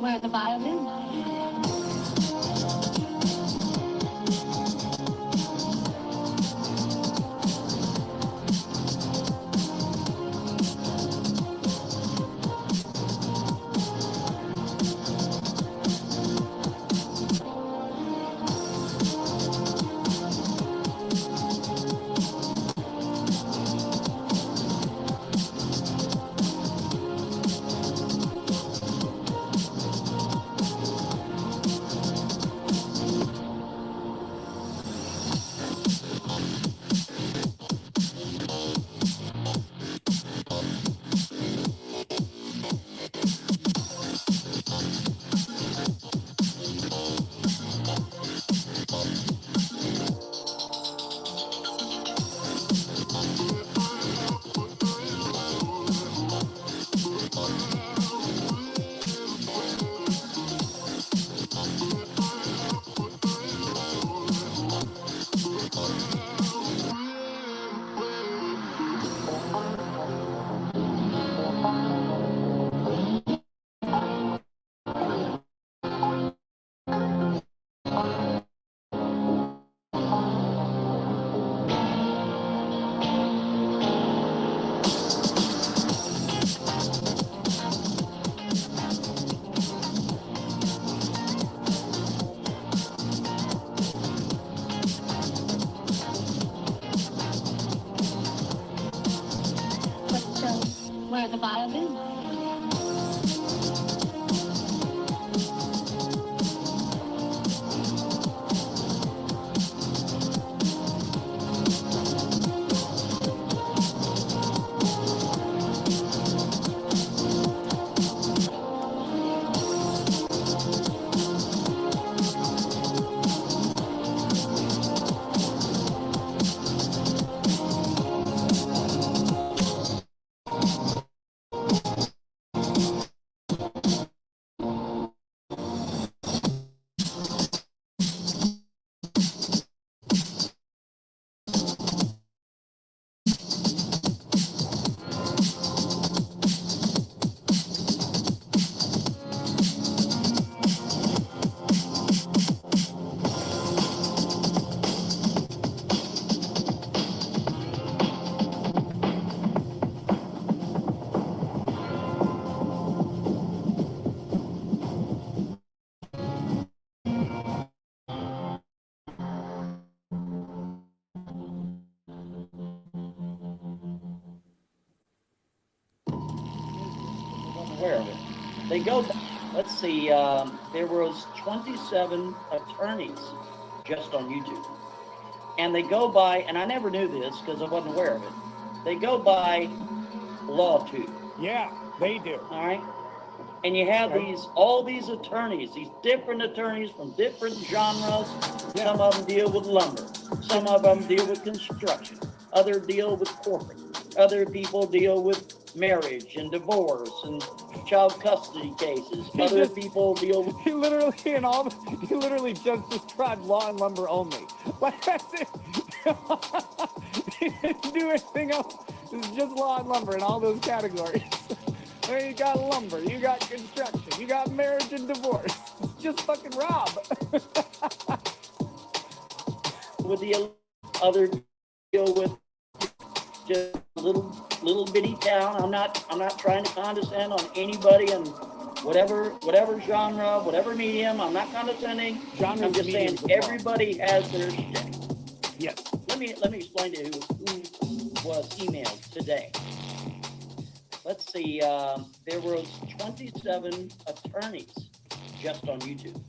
Where the violin? Where the violin? Aware of it. They go, let's see, there was 27 attorneys just on YouTube. And they go by, and I never knew this because I wasn't aware of it. They go by LawTube. Yeah, they do. All right. And you have all these attorneys, these different attorneys from different genres. Yeah. Some of them deal with lumber. Some of them deal with construction. Others deal with corporate. Other people deal with marriage and divorce and child custody cases. Other people deal with... He literally just described law and lumber only. Like, that's it. He didn't do anything else. It's just law and lumber in all those categories. There you got lumber, you got construction, you got marriage and divorce. It's just fucking Rob. With the other deal with just a little bitty town. I'm not trying to condescend on anybody and whatever genre, whatever medium. I'm not condescending. I'm just saying everybody has their shit. Yes. Let me explain to you who was emailed today. Let's see, there was 27 attorneys just on YouTube.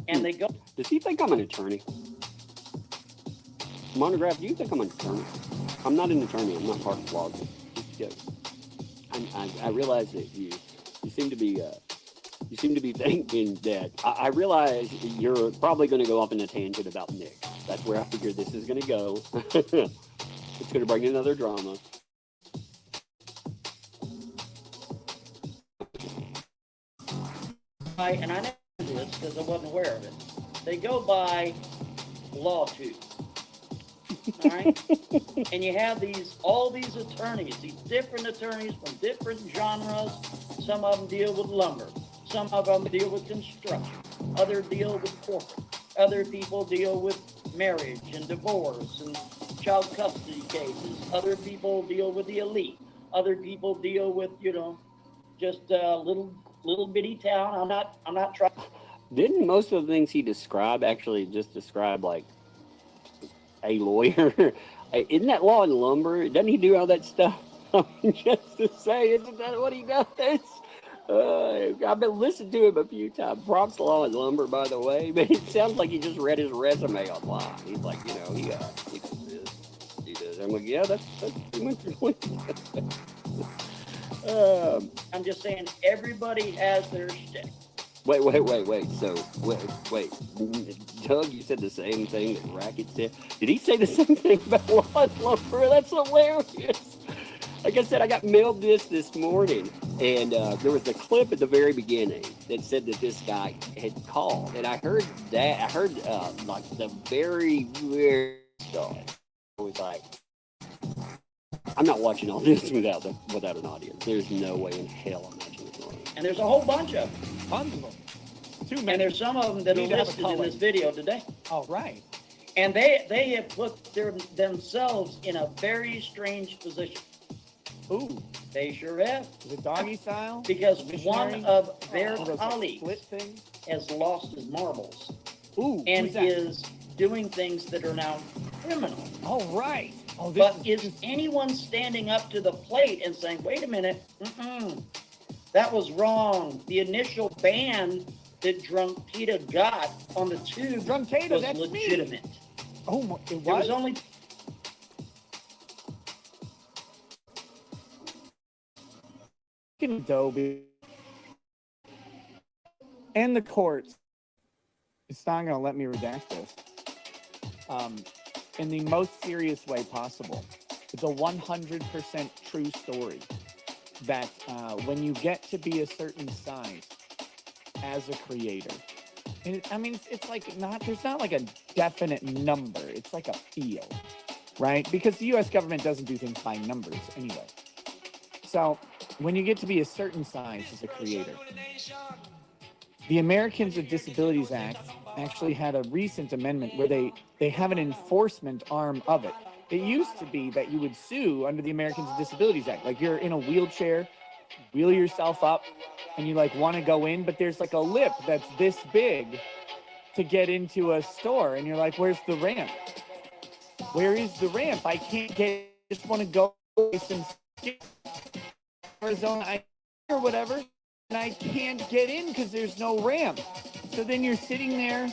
And they go... Does he think I'm an attorney? Monograph, do you think I'm an attorney? I'm not an attorney. I'm not part of law. I realize that you seem to be thinking that... I realize you're probably going to go off on a tangent about Nick. That's where I figure this is going to go. It's going to bring another drama. And I know this because I wasn't aware of it. They go by LawTube. All right? And you have all these attorneys, these different attorneys from different genres. Some of them deal with lumber. Some of them deal with construction. Others deal with corporate. Other people deal with marriage and divorce and child custody cases. Other people deal with the elite. Other people deal with, just little bitty town. I'm not trying. Didn't most of the things he described actually just describe like a lawyer? Isn't that law and lumber? Doesn't he do all that stuff? Just to say, isn't that what he does? I've been listening to him a few times. Props to law and lumber, by the way. But it sounds like he just read his resume online. He's like, he does this, he does. I'm like, yeah, that's pretty much what he does. I'm just saying everybody has their shtick. Wait. So, wait. Doug, you said the same thing that Racket said. Did he say the same thing about law and lumber? That's hilarious. Like I said, I got mailed this morning, and there was a clip at the very beginning that said that this guy had called, and I heard that. I heard like the very, very start. I was like, I'm not watching all this without an audience. There's no way in hell I'm watching this audience. And there's a whole bunch of them. Tons of them. Too many. And there's some of them that are listed in this video today. Oh, right. And they have put themselves in a very strange position. Ooh. They sure have. Is it doggy style? Because Missionary? one of their Those colleagues split things? has lost his marbles. Ooh. And who's that? is doing things that are now criminal. Oh, right. Oh, this But is anyone standing up to the plate and saying, wait a minute, that was wrong. The initial ban that Drunkita got on the tube Drunkita, was that's legitimate. Me. Oh, it was? There was only... Adobe and the courts, it's not going to let me redact this in the most serious way possible. It's a 100% true story that when you get to be a certain size as a creator, and it's like there's not like a definite number. It's like a feel, right? Because the U.S. government doesn't do things by numbers anyway. So when you get to be a certain size as a creator, the Americans with Disabilities Act actually had a recent amendment where they have an enforcement arm of it. It used to be that you would sue under the Americans with Disabilities Act. Like you're in a wheelchair, wheel yourself up, and you want to go in, but there's like a lip that's this big to get into a store. And you're like, where's the ramp? Where is the ramp? I can't get, I just want to go some Arizona or whatever, and I can't get in because there's no ramp. So then you're sitting there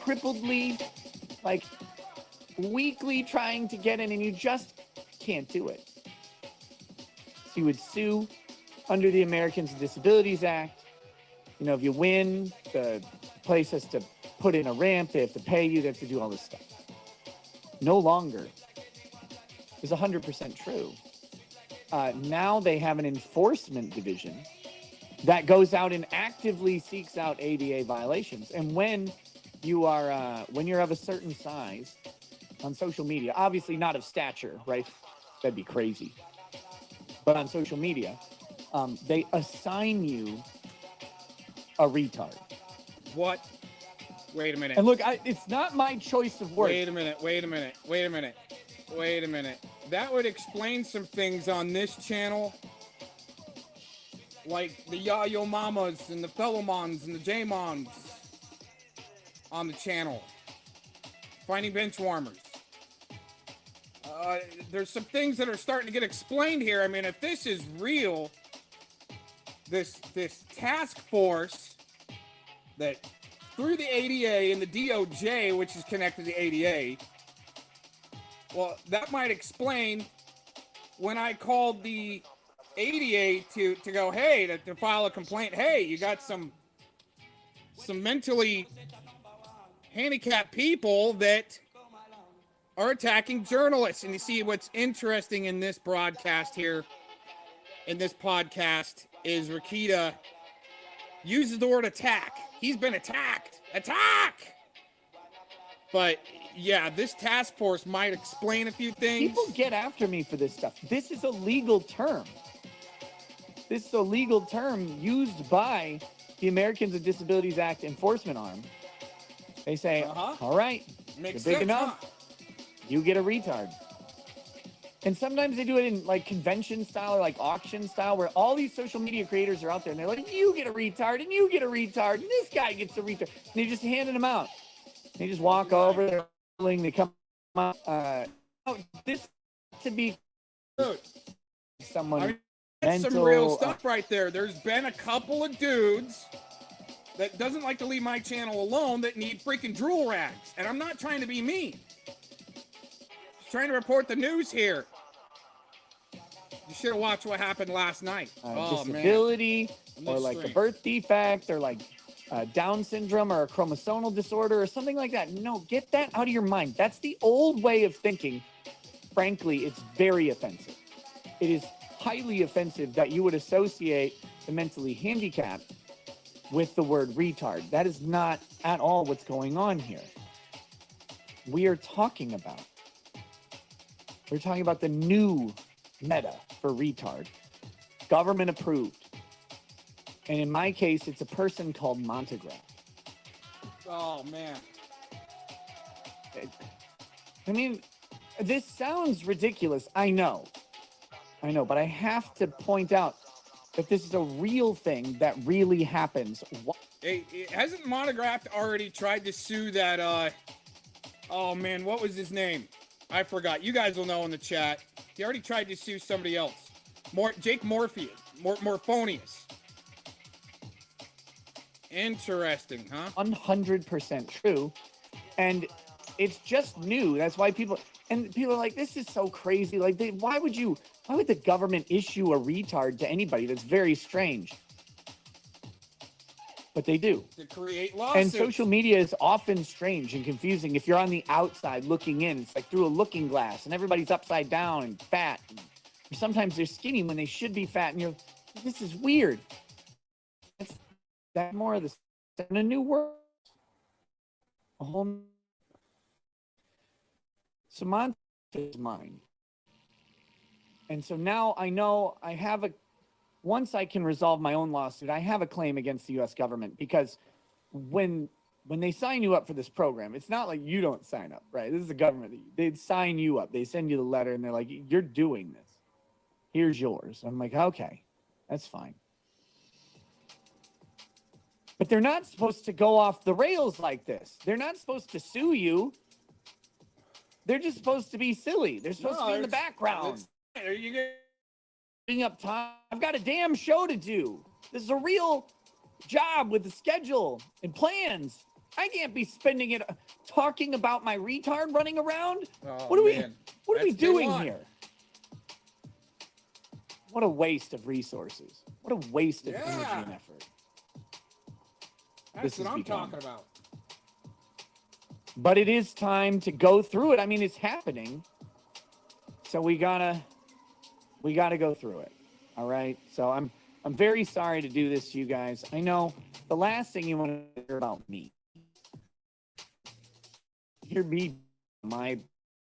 crippledly like weekly trying to get in, and you just can't do it. So you would sue under the Americans with Disabilities Act. You know, if you win, the place has to put in a ramp, they have to pay you, they have to do all this stuff. No longer is 100% true. Now they have an enforcement division that goes out and actively seeks out ADA violations. And when you are, when you're of a certain size on social media, obviously not of stature, right? That'd be crazy. But on social media, they assign you a retard. What? Wait a minute. And look, it's not my choice of words. Wait a minute. That would explain some things on this channel. Like the Yayo Mamas and the Fellowmons and the J-Mons on the channel. Finding bench warmers. There's some things that are starting to get explained here. I mean, if this is real, this task force that through the ADA and the DOJ, which is connected to the ADA, well, that might explain when I called the ADA to go, hey, to file a complaint. Hey, you got some mentally handicapped people that are attacking journalists. And you see what's interesting in this broadcast here, in this podcast, is Rakita uses the word attack. He's been attacked. Attack! But yeah, this task force might explain a few things. People get after me for this stuff. This is a legal term. This is a legal term used by the Americans with Disabilities Act enforcement arm. They say, all right, Makes you're big sense, enough, you get a retard. And sometimes they do it in like convention style or like auction style, where all these social media creators are out there and they're like, you get a retard and you get a retard and this guy gets a retard. And they're just handing them out. They just walk over, they're they come out. This to be someone. That's some real stuff right there. There's been a couple of dudes that doesn't like to leave my channel alone that need freaking drool rags. And I'm not trying to be mean. Just trying to report the news here. You should have watched what happened last night. Disability, man. or like a birth defect, or like Down syndrome, or a chromosomal disorder, or something like that. No, get that out of your mind. That's the old way of thinking. Frankly, it's very offensive. It is highly offensive that you would associate the mentally handicapped with the word retard. That is not at all what's going on here. We're talking about the new meta for retard, government approved. And in my case, it's a person called Montegraph. Oh, man. I mean, this sounds ridiculous. I know, but I have to point out that this is a real thing that really happens. Hey, hasn't Monograph already tried to sue that, oh man, what was his name? I forgot. You guys will know in the chat. He already tried to sue somebody else. Jake Morphonius. Interesting, huh? 100% true. And it's just new. That's why people are like, this is so crazy. Like, why would the government issue a retard to anybody? That's very strange. But they do. To create lawsuits. And social media is often strange and confusing. If you're on the outside looking in, it's like through a looking glass and everybody's upside down and fat. Or sometimes they're skinny when they should be fat. And this is weird. It's that more of this in a new world. A whole. Samantha is mine. And so now I know I have once I can resolve my own lawsuit, I have a claim against the U.S. government, because when they sign you up for this program, it's not like you don't sign up, right? This is the government. They'd sign you up. They send you the letter and they're like, you're doing this. Here's yours. I'm like, okay, that's fine. But they're not supposed to go off the rails like this. They're not supposed to sue you. They're just supposed to be silly. They're supposed to be in the background. Are you Up time. I've got a damn show to do. This is a real job with the schedule and plans. I can't be spending it talking about my retard running around. Oh, What are man. we That's doing day one. here? What a waste of resources. What a waste of energy Yeah. and effort. That's This what has I'm become. talking about. But it is time to go through it. I mean, it's happening. So we gotta go through it. All right. So I'm very sorry to do this to you guys. I know the last thing you want to hear about me. Hear me, my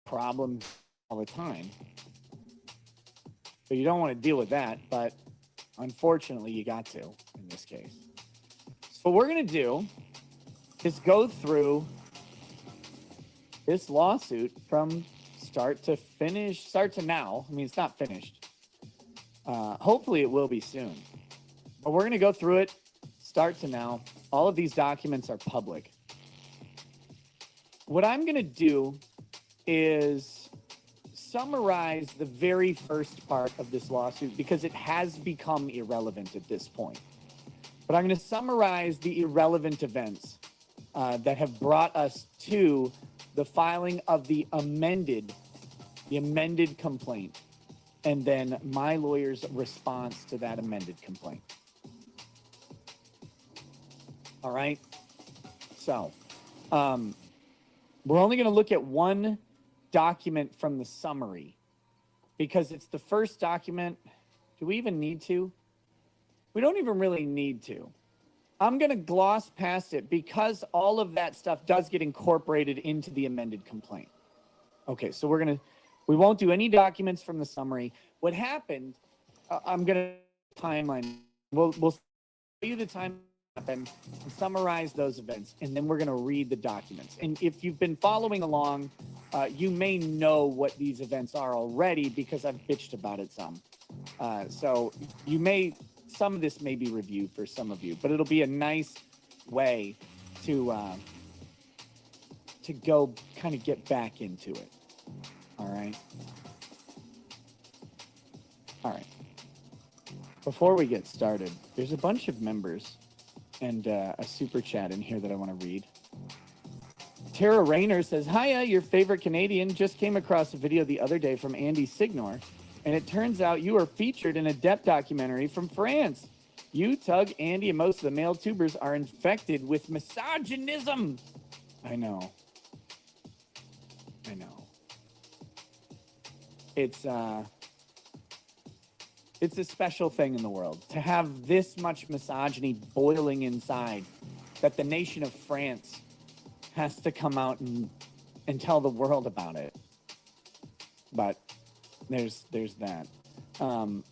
problem all the time. But you don't want to deal with that. But unfortunately, you got to in this case. So what we're gonna do is go through this lawsuit from start to finish, start to now. I mean, it's not finished. Hopefully it will be soon. But we're going to go through it, start to now. All of these documents are public. What I'm going to do is summarize the very first part of this lawsuit because it has become irrelevant at this point. But I'm going to summarize the irrelevant events that have brought us to the filing of the amended complaint, and then my lawyer's response to that amended complaint. All right. So, we're only going to look at one document from the summary because it's the first document. Do we even need to? We don't even really need to. I'm going to gloss past it because all of that stuff does get incorporated into the amended complaint. Okay, so we won't do any documents from the summary. What happened, I'm going to timeline. We'll show you the time happened and summarize those events, and then we're going to read the documents. And if you've been following along, you may know what these events are already because I've bitched about it some. So some of this may be reviewed for some of you, but it'll be a nice way to go kind of get back into it. All right. All right. Before we get started, there's a bunch of members and a super chat in here that I want to read. Tara Rayner says, hiya, your favorite Canadian. Just came across a video the other day from Andy Signor, and it turns out you are featured in a Depp documentary from France. You, Tug, Andy, and most of the male tubers are infected with misogynism. I know. It's a special thing in the world to have this much misogyny boiling inside that the nation of France has to come out and tell the world about it. But there's that.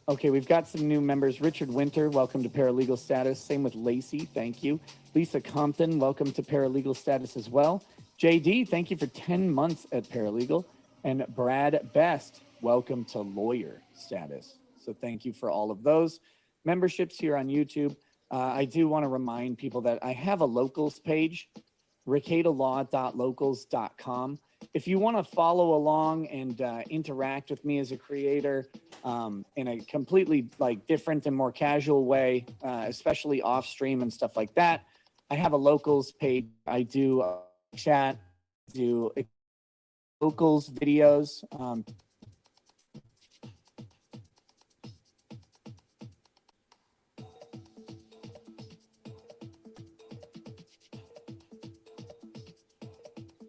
Okay, we've got some new members. Richard Winter, welcome to paralegal status. Same with Lacey, thank you. Lisa Compton, welcome to paralegal status as well. JD, thank you for 10 months at paralegal. And Brad Best, welcome to lawyer status. So thank you for all of those memberships here on YouTube. I do want to remind people that I have a locals page, ricadalaw.locals.com. If you want to follow along and interact with me as a creator in a completely different and more casual way, especially off stream and stuff like that, I have a locals page. I do chat, do locals videos.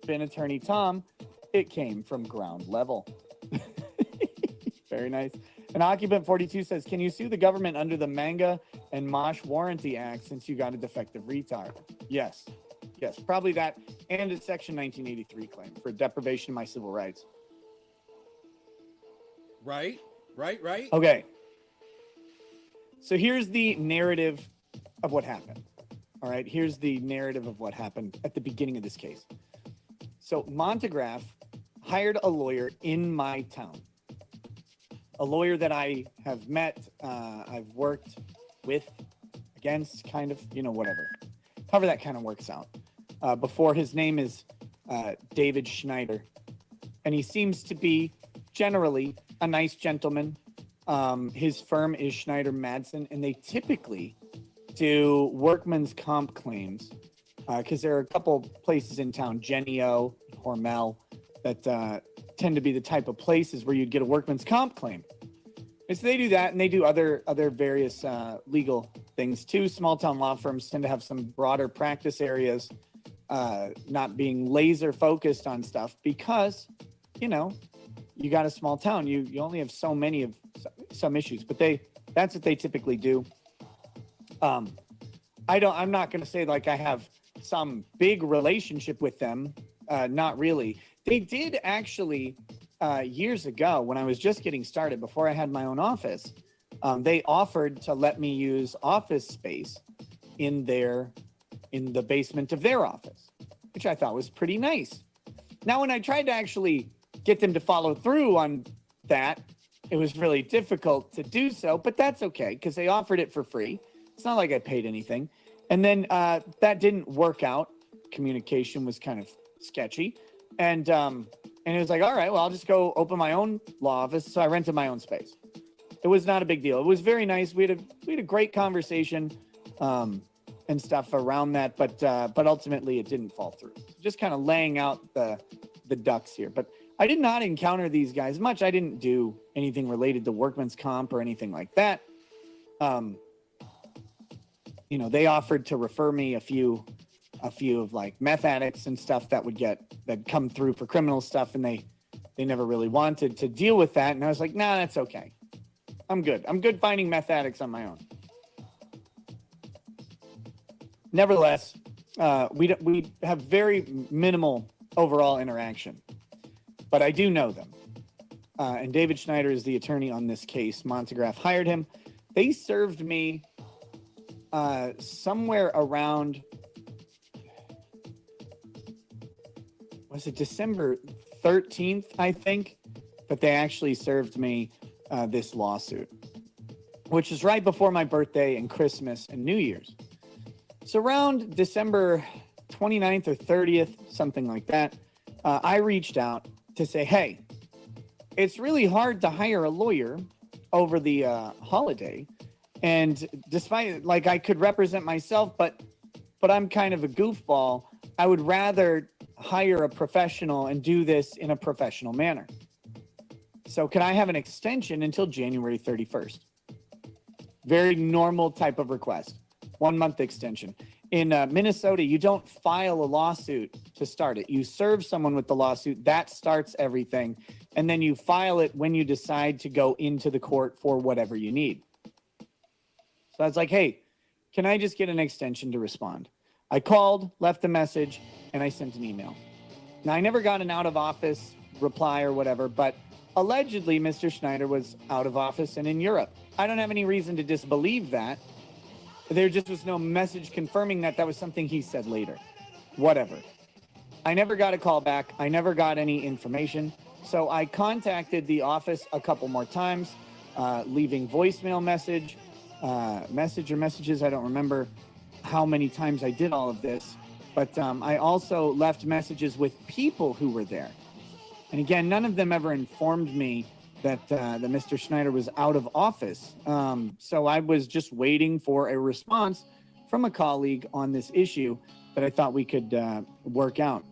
Been attorney Tom, it came from ground level. Very nice. And Occupant 42 says, can you sue the government under the Manga and Mosh Warranty Act since you got a defective retard? Yes, probably that, and a Section 1983 claim for deprivation of my civil rights. Right. Okay. So here's the narrative of what happened. All right, here's the narrative of what happened at the beginning of this case. So Montegraph hired a lawyer in my town, a lawyer that I have met, I've worked with, against, kind of, whatever. However that kind of works out. Before, his name is David Schneider, and he seems to be generally a nice gentleman. His firm is Schneider Madsen, and they typically do workman's comp claims because there are a couple places in town, Genio, Hormel, that tend to be the type of places where you'd get a workman's comp claim. And so they do that, and they do other various legal things too. Small town law firms tend to have some broader practice areas, not being laser focused on stuff because, you know, you got a small town. You only have so many of some issues, but that's what they typically do. I'm not going to say like I have some big relationship with them. Not really. They did actually, years ago when I was just getting started, before I had my own office, they offered to let me use office space in the basement of their office, which I thought was pretty nice. Now, when I tried to actually get them to follow through on that, it was really difficult to do so, but that's okay because they offered it for free. It's not like I paid anything. And then that didn't work out. Communication was kind of sketchy. And it was like, all right, well, I'll just go open my own law office. So I rented my own space. It was not a big deal. It was very nice. We had a great conversation and stuff around that, but ultimately it didn't fall through. Just kind of laying out the ducks here. But I did not encounter these guys much. I didn't do anything related to workman's comp or anything like that. You know, they offered to refer me a few of like meth addicts and stuff that come through for criminal stuff, and they never really wanted to deal with that. And I was like, nah, that's okay. I'm good. I'm good finding meth addicts on my own. Nevertheless, we have very minimal overall interaction, but I do know them. And David Schneider is the attorney on this case. Montegraph hired him. They served me somewhere around, was it December 13th, I think, but they actually served me this lawsuit, which is right before my birthday and Christmas and New Year's. So around December 29th or 30th, something like that, I reached out to say, hey, it's really hard to hire a lawyer over the holiday. And despite, like, I could represent myself, but I'm kind of a goofball. I would rather hire a professional and do this in a professional manner. So can I have an extension until January 31st? Very normal type of request. 1 month extension. In Minnesota, you don't file a lawsuit to start it. You serve someone with the lawsuit. That starts everything. And then you file it when you decide to go into the court for whatever you need. So I was like, hey, can I just get an extension to respond? I called, left a message, and I sent an email. Now, I never got an out of office reply or whatever, but allegedly Mr. Schneider was out of office and in Europe. I don't have any reason to disbelieve that. There just was no message confirming that. That was something he said later. Whatever. I never got a call back. I never got any information. So I contacted the office a couple more times, leaving voicemail messages. I don't remember how many times I did all of this, but I also left messages with people who were there. And again, none of them ever informed me that Mr. Schneider was out of office. So I was just waiting for a response from a colleague on this issue that I thought we could work out.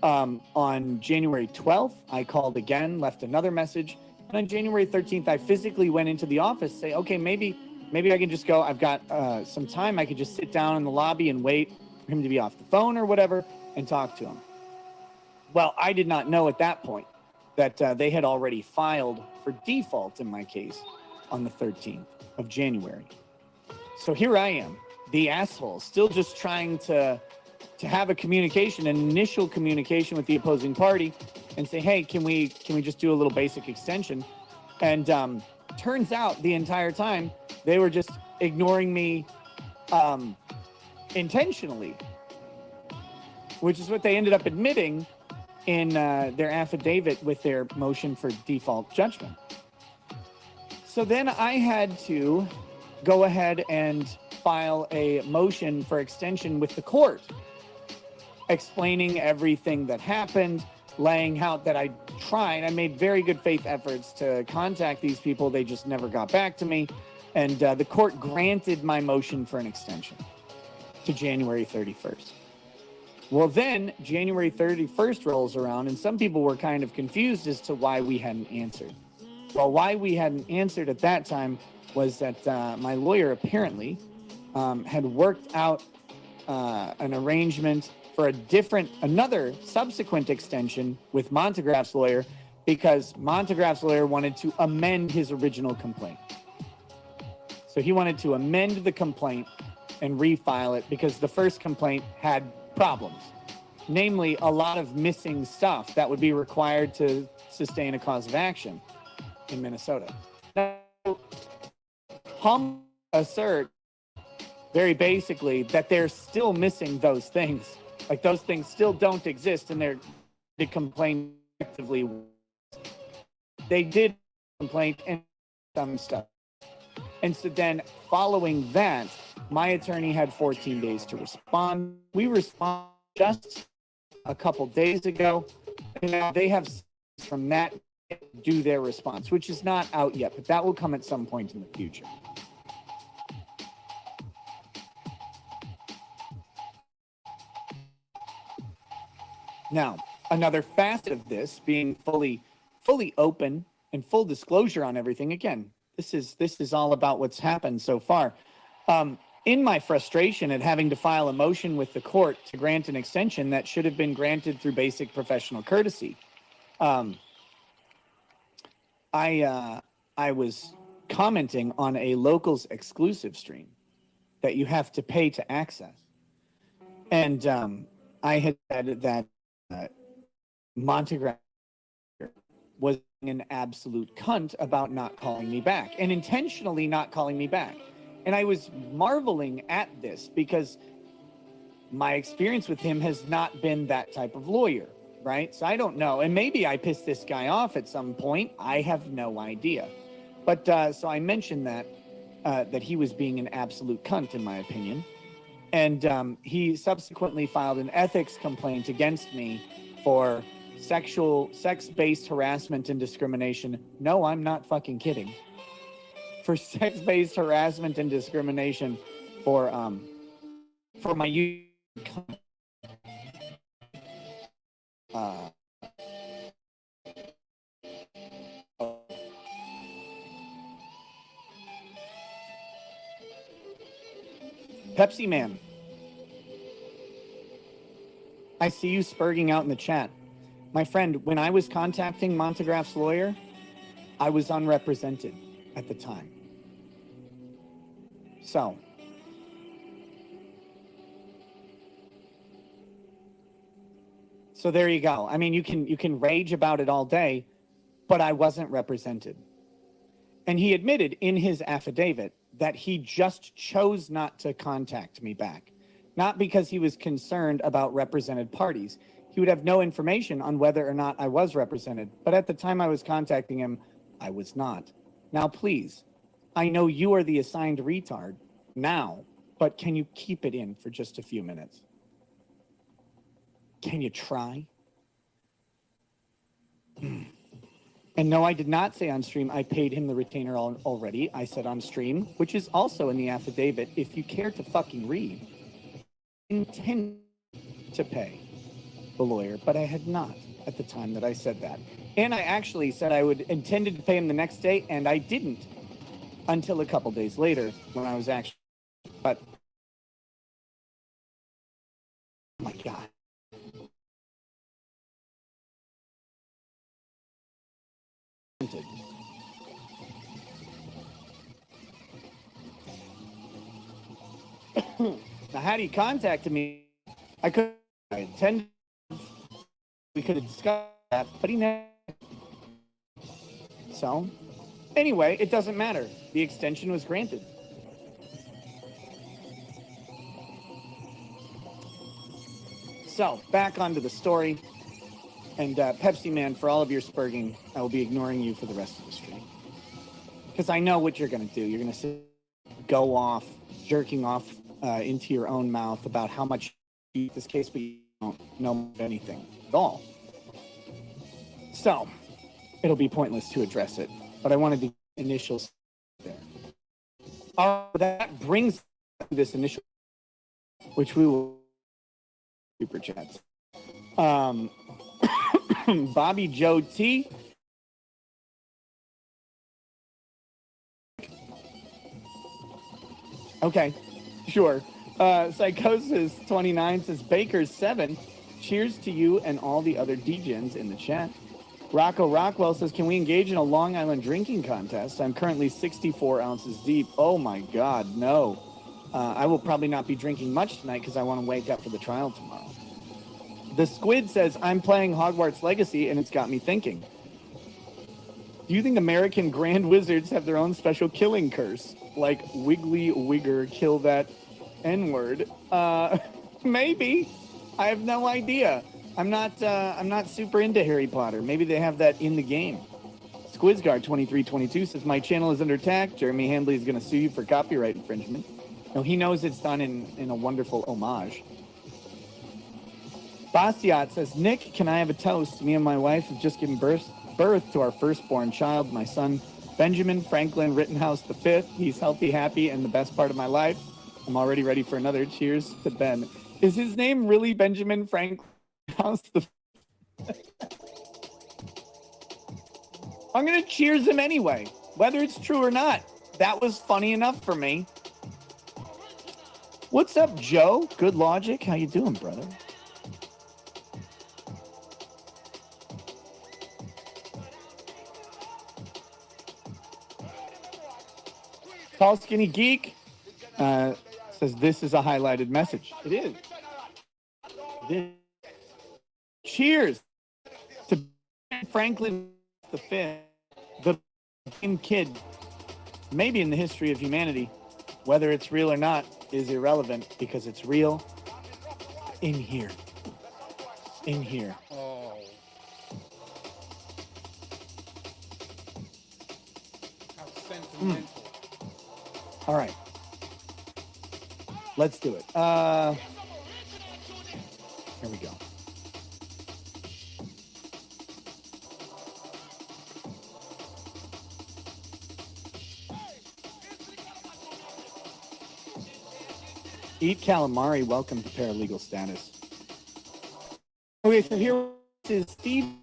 On January 12th, I called again, left another message. And on January 13th, I physically went into the office, say, okay, maybe I can just go. I've got some time. I could just sit down in the lobby and wait for him to be off the phone or whatever and talk to him. Well, I did not know at that point that they had already filed for default in my case on the 13th of January. So here I am, the asshole, still just trying to have a communication, an initial communication with the opposing party and say, hey, can we just do a little basic extension? And turns out the entire time they were just ignoring me intentionally, which is what they ended up admitting in their affidavit with their motion for default judgment. So then I had to go ahead and file a motion for extension with the court, explaining everything that happened, laying out that I made very good faith efforts to contact these people. They just never got back to me. And the court granted my motion for an extension to January 31st. Well, then January 31st rolls around, and some people were kind of confused as to why we hadn't answered. Well, why we hadn't answered at that time was that my lawyer apparently had worked out an arrangement for another subsequent extension with Montegraf's lawyer, because Montegraf's lawyer wanted to amend his original complaint. So he wanted to amend the complaint and refile it because the first complaint had problems, namely a lot of missing stuff that would be required to sustain a cause of action in Minnesota. Now, Hum assert very basically that they're still missing those things. Like those things still don't exist, and they're to complain effectively. They did complaint and some stuff. And so then following that, my attorney had 14 days to respond. We responded just a couple days ago, and now they have from that do their response, which is not out yet, but that will come at some point in the future. Now, another facet of this being fully open and full disclosure on everything. Again, this is all about what's happened so far. In my frustration at having to file a motion with the court to grant an extension that should have been granted through basic professional courtesy, I was commenting on a locals exclusive stream that you have to pay to access, and I had said that Montegraf was an absolute cunt about not calling me back and intentionally not calling me back. And I was marveling at this because my experience with him has not been that type of lawyer, right? So I don't know. And maybe I pissed this guy off at some point. I have no idea. But so I mentioned that he was being an absolute cunt, in my opinion. And he subsequently filed an ethics complaint against me for sex-based harassment and discrimination. No, I'm not fucking kidding. For sex-based harassment and discrimination for my youth. Pepsi Man, I see you spurging out in the chat. My friend, when I was contacting Montegraf's lawyer, I was unrepresented at the time. So there you go. I mean, you can rage about it all day, but I wasn't represented. And he admitted in his affidavit that he just chose not to contact me back, not because he was concerned about represented parties. He would have no information on whether or not I was represented. But at the time I was contacting him, I was not. Now, please, I know you are the assigned retard now, but can you keep it in for just a few minutes? Can you try? And no, I did not say on stream I paid him the retainer already. I said on stream, which is also in the affidavit, if you care to fucking read, intend to pay the lawyer, but I had not at the time that I said that. And I actually said I would intended to pay him the next day, and I didn't until a couple days later when I was actually, but oh my God. Now, had he contacted me, I attended. We could have discussed that, but he never. So, anyway, it doesn't matter. The extension was granted. So, back onto the story. And Pepsi Man, for all of your spurging, I will be ignoring you for the rest of the stream. Because I know what you're going to do. You're going to go off, jerking off into your own mouth about how much you this case, but you don't know anything at all. So, it'll be pointless to address it. But I wanted the initials there. That brings this initial, which we will super chats. Bobby Joe T. Okay, sure. Psychosis 29 says Baker's 7. Cheers to you and all the other DJs in the chat. Rocco Rockwell says, can we engage in a Long Island drinking contest? I'm currently 64 ounces deep. Oh my God, no. I will probably not be drinking much tonight because I want to wake up for the trial tomorrow. The Squid says, I'm playing Hogwarts Legacy and it's got me thinking. Do you think American Grand Wizards have their own special killing curse? Like Wiggly Wigger, kill that N-word? Maybe. I have no idea. I'm not super into Harry Potter. Maybe they have that in the game. Squidsguard 2322 says, my channel is under attack. Jeremy Handley is going to sue you for copyright infringement. No, he knows it's done in a wonderful homage. Bastiat says, Nick, can I have a toast? Me and my wife have just given birth to our firstborn child, my son, Benjamin Franklin Rittenhouse V. He's healthy, happy, and the best part of my life. I'm already ready for another. Cheers to Ben. Is his name really Benjamin Franklin Rittenhouse V? I'm going to cheers him anyway, whether it's true or not. That was funny enough for me. What's up, Joe? Good logic. How you doing, brother? Tall Skinny Geek says this is a highlighted message. It is. It is. Cheers to Franklin V, the kid, maybe in the history of humanity. Whether it's real or not is irrelevant because it's real in here. In here. Oh. How sentimental. All right. Let's do it. Here we go. Eat calamari. Welcome to paralegal status. Okay, so here is Steve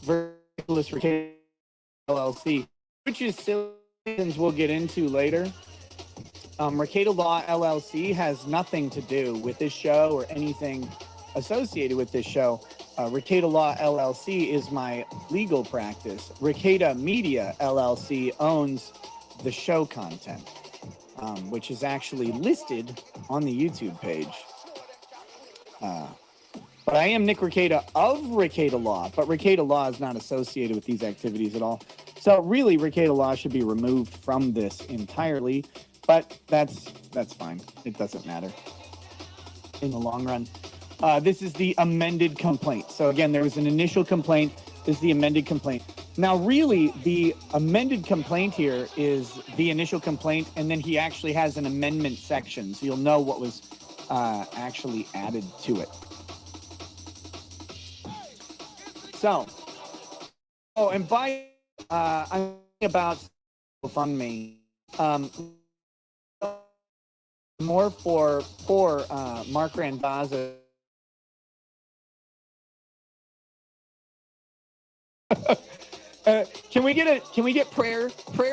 versus RheeeeTard LLC, which is silly things we'll get into later. RheeeeTard Law LLC has nothing to do with this show or anything associated with this show. RheeeeTard Law LLC is my legal practice. RheeeeTard Media LLC owns the show content, which is actually listed on the YouTube page. But I am Nick RheeeeTard of RheeeeTard Law, but RheeeeTard Law is not associated with these activities at all. So really, RheeeeTard Law should be removed from this entirely, but that's fine. It doesn't matter in the long run. This is the amended complaint. So again, there was an initial complaint. This is the amended complaint. Now, really, the amended complaint here is the initial complaint, and then he actually has an amendment section, so you'll know what was actually added to it. So, and by I'm about GoFundMe, more for poor Mark Randazza. Can we get prayer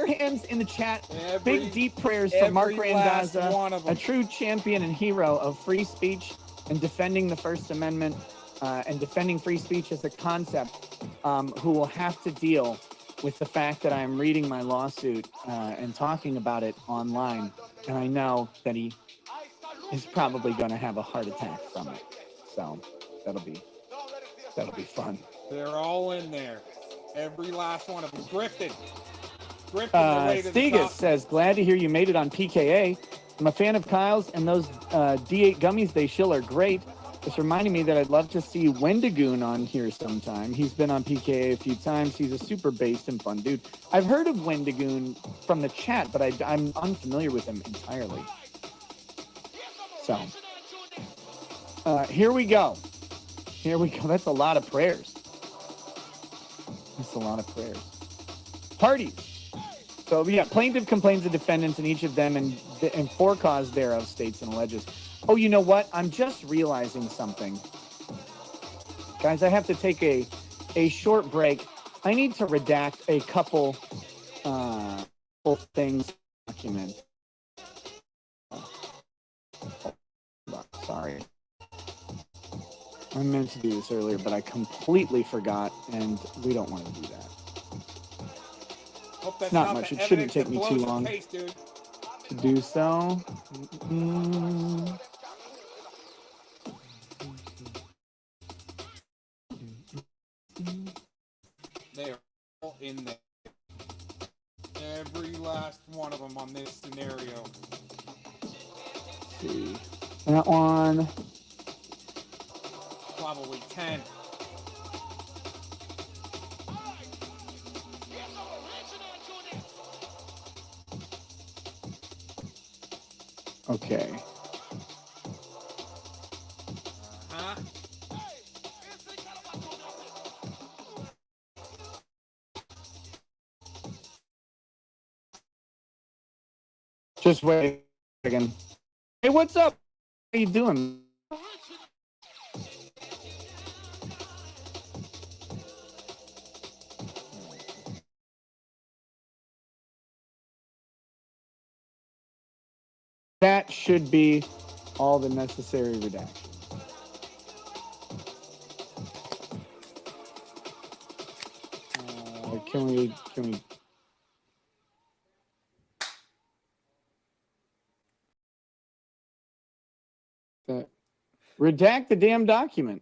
hands in the chat? Big deep prayers for Mark Randazza, a true champion and hero of free speech and defending the First Amendment and defending free speech as a concept, who will have to deal with the fact that I'm reading my lawsuit and talking about it online, and I know that he is probably going to have a heart attack from it. So that'll be fun. They're all in there. Every last one of them. Grifted their way to the top. says, glad to hear you made it on PKA. I'm a fan of Kyle's, and those D8 gummies they shill are great. It's reminding me that I'd love to see Wendigoon on here sometime. He's been on PKA a few times. He's a super based and fun dude. I've heard of Wendigoon from the chat, but I'm unfamiliar with him entirely. So, here we go. Here we go. That's a lot of prayers. That's a lot of prayers. Parties. So, yeah, plaintiff complains of defendants in each of them and for cause thereof states and alleges. Oh, you know what? I'm just realizing something. Guys, I have to take a short break. I need to redact a couple things document. Sorry. I meant to do this earlier, but I completely forgot, and we don't want to do that. Hope that's Not much. the It shouldn't evidence take that me blows too your long case, dude. to do so. They are all in there. Every last one of them on this scenario. Let's see. That one. Probably 10. Okay. Huh? Just wait a second. Hey, what's up? How you doing? That should be all the necessary redactions. Can we redact the damn document?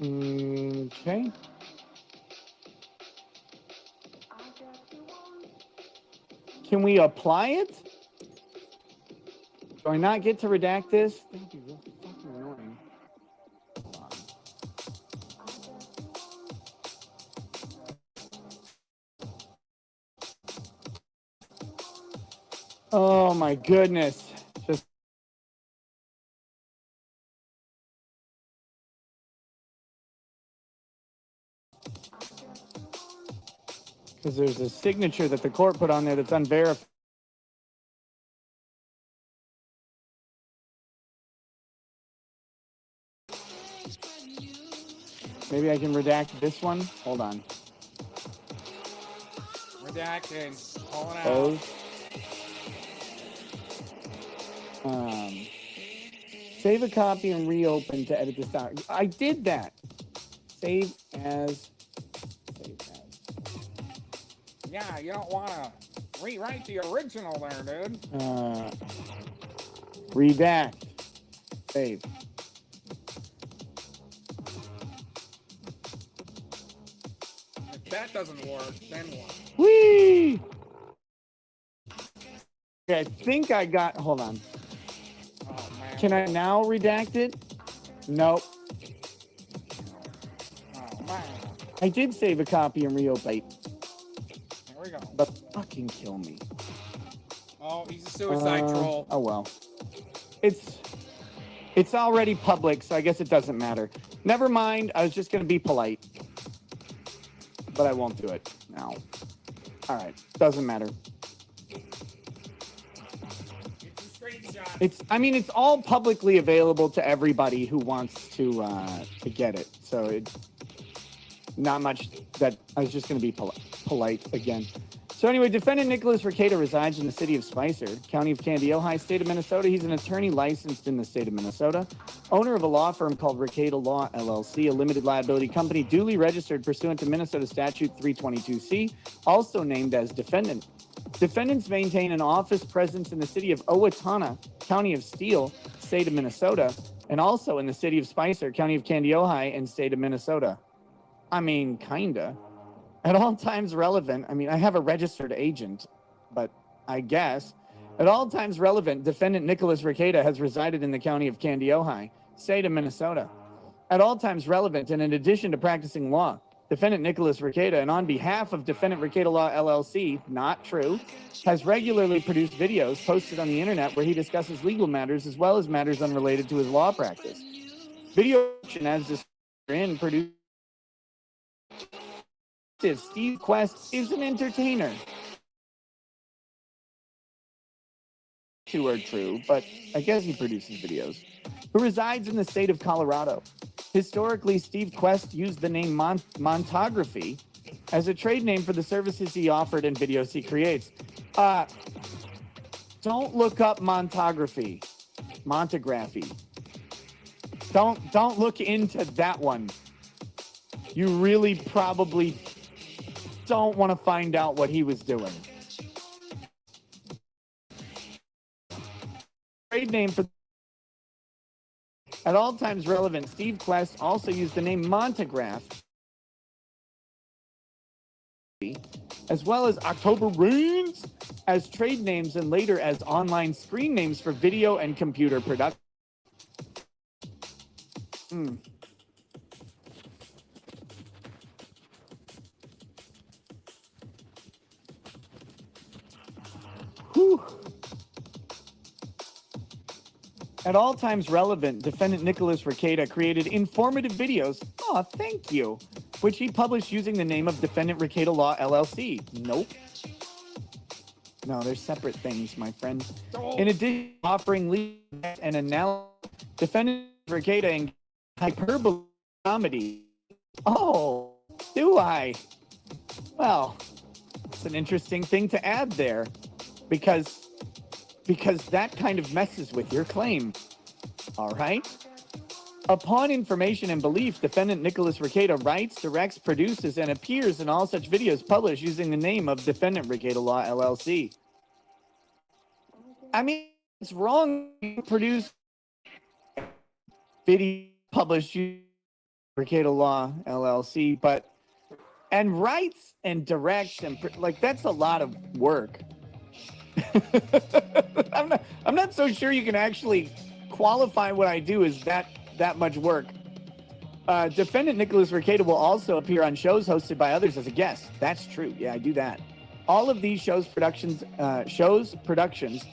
Okay. Can we apply it? Do I not get to redact this? That would be real fucking annoying. Hold on. Oh my goodness. Just because there's a signature that the court put on there that's unverified. Maybe I can redact this one. Hold on. Redacted. Calling out. Close. Save a copy and reopen to edit this doc. I did that. Save as. Yeah, you don't want to rewrite the original there, dude. Redact. Save. If that doesn't work, then what? Whee! Okay, I think I got. Hold on. Oh, man. Can I now redact it? Nope. Oh, man. I did save a copy and reopen. Here we go. But fucking kill me. Oh, he's a suicide troll. Oh well. It's already public, so I guess it doesn't matter. Never mind. I was just gonna be polite, but I won't do it now. All right. Doesn't matter. It's all publicly available to everybody who wants to get it. So it's not much that I was just going to be polite again. So anyway, defendant Nicholas RheeeeTard resides in the city of Spicer, county of Candy, Ohio, state of Minnesota. He's an attorney licensed in the state of Minnesota, owner of a law firm called RheeeeTard Law, LLC, a limited liability company duly registered pursuant to Minnesota Statute 322C, also named as defendant. Defendants maintain an office presence in the city of Owatonna, county of Steele, state of Minnesota, and also in the city of Spicer, county of Candy, Ohio, and state of Minnesota. I mean, kinda. At all times relevant, I have a registered agent, but I guess. At all times relevant, defendant Nicholas RheeeeTard has resided in the county of Candy, Ohio, state of Minnesota. At all times relevant, and in addition to practicing law, defendant Nicholas RheeeeTard, and on behalf of defendant RheeeeTard Law, LLC, not true, has regularly produced videos posted on the internet where he discusses legal matters as well as matters unrelated to his law practice. Video as described in produced Steve Quest is an entertainer. Two are true, but I guess he produces videos. Who resides in the state of Colorado. Historically, Steve Quest used the name Montography as a trade name for the services he offered and videos he creates. Don't look up Montography. Montography. Don't look into that one. You really probably don't want to find out what he was doing. Trade name for at all times relevant, Steve Quest also used the name Montograph as well as October Rains as trade names and later as online screen names for video and computer production. Whew. At all times relevant, defendant Nicholas Rekieta created informative videos, thank you, which he published using the name of Defendant Rekieta Law, LLC. Nope. No, they're separate things, my friend. In addition, offering legal and analysis, defendant Rekieta in hyperbole comedy. Oh, do I? Well, it's an interesting thing to add there, because that kind of messes with your claim. All right? Upon information and belief, defendant Nicholas Rekieta writes, directs, produces, and appears in all such videos published using the name of Defendant Rekieta Law, LLC. I mean, it's wrong to produce video published using Rekieta Law, LLC, and writes and directs, and like, that's a lot of work. I'm not so sure you can actually qualify what I do as that much work. Defendant Nicholas Rekieta will also appear on shows hosted by others as a guest. That's true. Yeah, I do that. All of these productions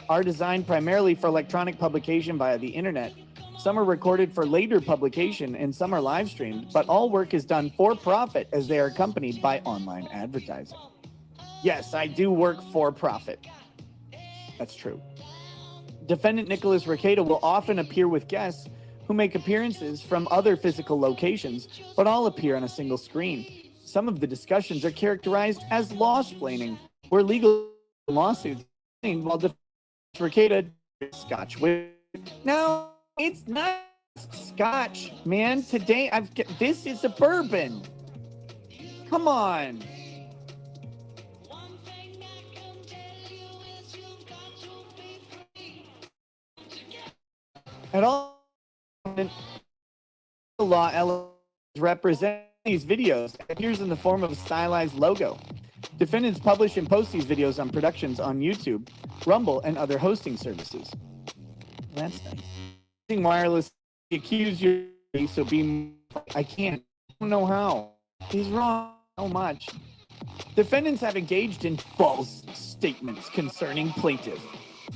are designed primarily for electronic publication via the internet. Some are recorded for later publication and some are live streamed, but all work is done for profit as they are accompanied by online advertising. Yes, I do work for profit. That's true. Defendant Nicholas Rekieta will often appear with guests who make appearances from other physical locations, but all appear on a single screen. Some of the discussions are characterized as law-splaining, where legal lawsuits while Defendant Rekieta Scotch. No, it's not Scotch, man. Today this is a bourbon. Come on. At all, law represent these videos appears in the form of a stylized logo. Defendants publish and post these videos on productions on YouTube, Rumble, and other hosting services. That's nice. Using wireless, accuse you so I can't. I don't know how. He's wrong so much. Defendants have engaged in false statements concerning plaintiff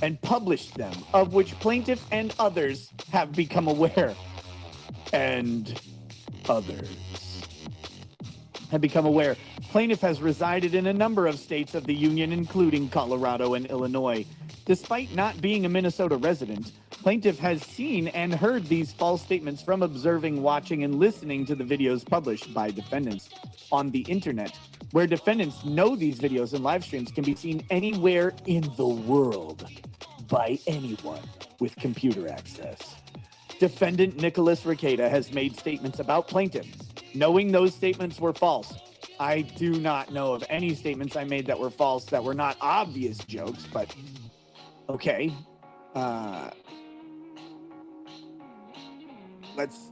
and published them, of which plaintiff and others have become aware. And others have become aware. Plaintiff has resided in a number of states of the Union, including Colorado and Illinois. Despite not being a Minnesota resident, plaintiff has seen and heard these false statements from observing, watching, and listening to the videos published by defendants on the internet, where defendants know these videos and live streams can be seen anywhere in the world by anyone with computer access. Defendant Nicholas Rekieta has made statements about plaintiff, knowing those statements were false. I do not know of any statements I made that were false that were not obvious jokes, but okay. Let's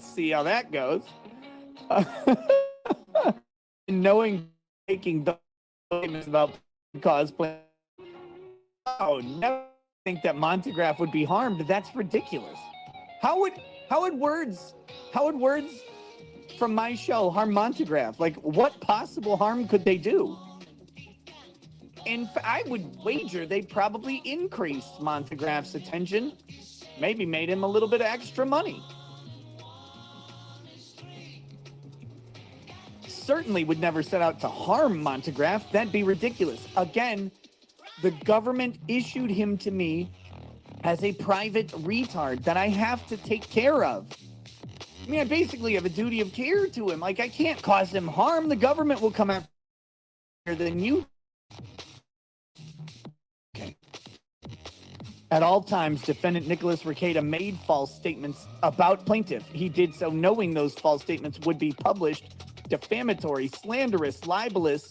see how that goes. Knowing making the statements about cosplay. Oh, never think that Montograph would be harmed. That's ridiculous. How would words from my show harm Montograph? Like, what possible harm could they do? And I would wager they probably increased Montograph's attention, maybe made him a little bit of extra money. certainly would never set out to harm Montegraph. That'd be ridiculous. Again, the government issued him to me as a private retard that I have to take care of. I mean, I basically have a duty of care to him. Like, I can't cause him harm. The government will come after than you. Okay. At all times, defendant Nicholas Rekieta made false statements about plaintiff. He did so knowing those false statements would be published, defamatory, slanderous, libelous.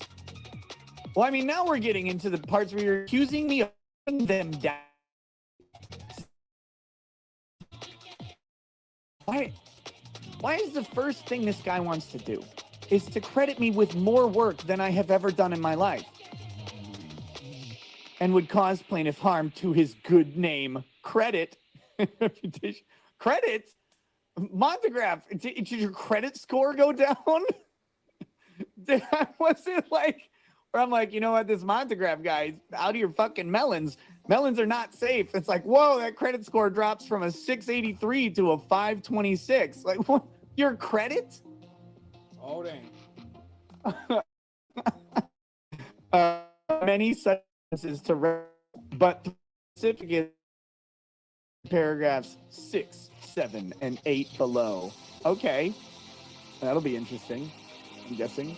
Well, I mean, now we're getting into the parts where you're accusing me of putting them down. Why is the first thing this guy wants to do is to credit me with more work than I have ever done in my life and would cause plaintiff harm to his good name, credit, reputation, credit? Montegraph, did your credit score go down? Was it like, where I'm like, you know what, this Montegraph guy, out of your fucking melons. Melons are not safe. It's like, whoa, that credit score drops from a 683 to a 526. Like, what? Your credit? Oh, dang. Many such instances to but specific paragraphs 6, 7, and 8 below. Okay. That'll be interesting, I'm guessing.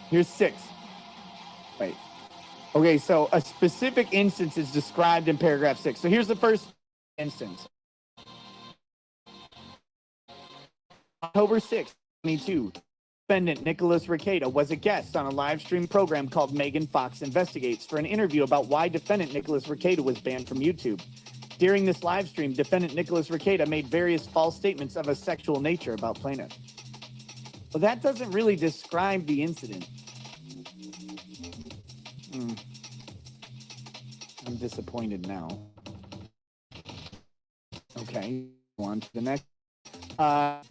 Here's 6. Wait. Okay, so a specific instance is described in paragraph 6. So here's the first instance. October 6th, 2022. Defendant Nicholas Rekieta was a guest on a live stream program called Megan Fox Investigates for an interview about why defendant Nicholas Rekieta was banned from YouTube. During this live stream, defendant Nicholas Rekieta made various false statements of a sexual nature about plaintiff. Well, that doesn't really describe the incident. I'm disappointed now. Okay, on to the next.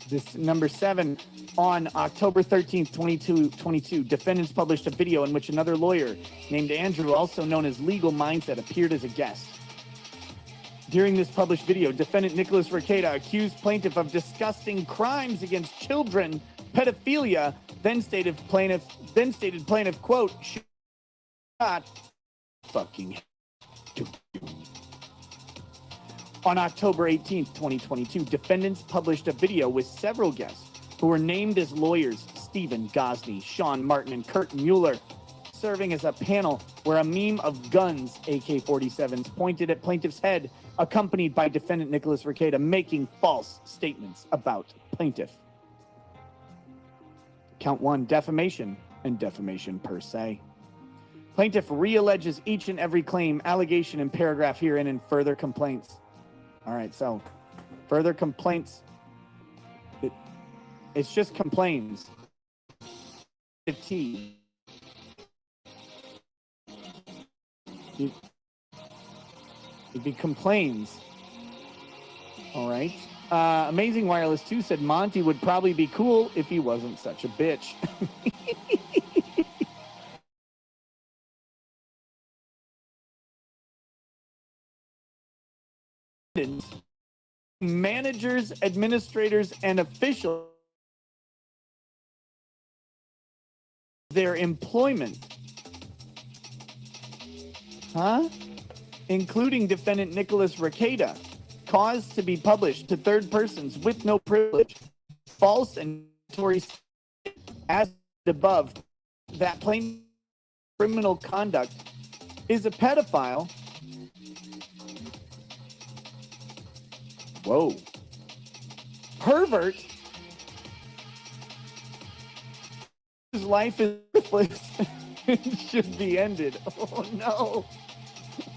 This number 7, on October 13th, 2022, defendants published a video in which another lawyer named Andrew, also known as Legal Mindset, appeared as a guest. During this published video, defendant Nicholas Rekieta accused plaintiff of disgusting crimes against children, pedophilia, then stated plaintiff, quote, should not fucking do. On October 18th, 2022, defendants published a video with several guests who were named as lawyers Stephen Gosney, Sean Martin, and Kurt Mueller, serving as a panel where a meme of guns, AK-47s, pointed at plaintiff's head, accompanied by defendant Nicholas Rekieta making false statements about plaintiff. Count 1, defamation, and defamation per se. Plaintiff re-alleges each and every claim, allegation, and paragraph herein in further complaints. All right, so further complaints. It's just complains. T. It'd be complains. All right. Amazing Wireless 2 said Monty would probably be cool if he wasn't such a bitch. Managers, administrators, and officials, their employment, including defendant Nicholas Rekieta, caused to be published to third persons with no privilege, false and notorious as above, that plain criminal conduct is a pedophile. Whoa. Pervert. His life is worthless. It should be ended. Oh, no.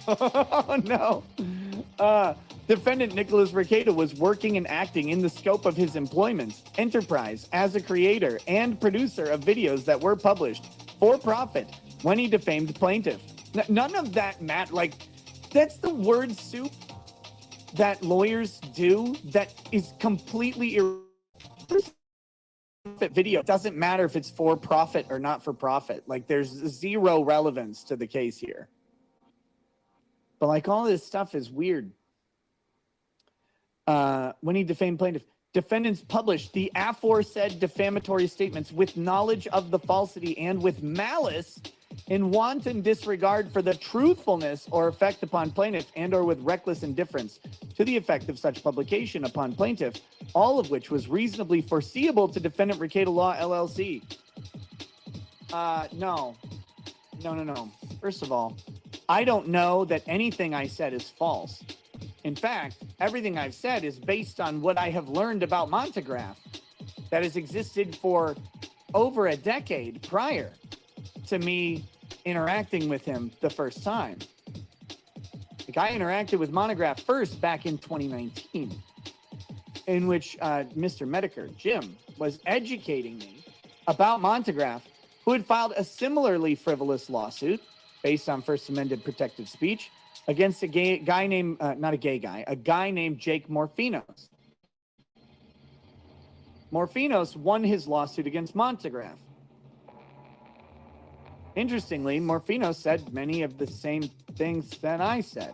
Oh, no. Defendant Nicholas Rekieta was working and acting in the scope of his employment, enterprise, as a creator and producer of videos that were published for profit when he defamed plaintiff. None of that matters. Like, that's the word soup that lawyers do that is completely video. It doesn't matter if it's for profit or not for profit. Like, there's zero relevance to the case here. But like, all this stuff is weird. when he defamed plaintiff, defendants published the aforesaid defamatory statements with knowledge of the falsity and with malice in wanton disregard for the truthfulness or effect upon plaintiff and or with reckless indifference to the effect of such publication upon plaintiff, all of which was reasonably foreseeable to defendant RheeeeTard Law LLC. No. First of all, I don't know that anything I said is false. In fact, everything I've said is based on what I have learned about Montegraph that has existed for over a decade prior to me interacting with him the first time. Like, I interacted with Montegraph first back in 2019, in which Mr. Medicare, Jim, was educating me about Montegraph, who had filed a similarly frivolous lawsuit based on First Amendment protected speech against a guy named, not a gay guy, a guy named Jake Morfinos. Morfinos won his lawsuit against Montegraph. Interestingly, Morfinos said many of the same things that I said.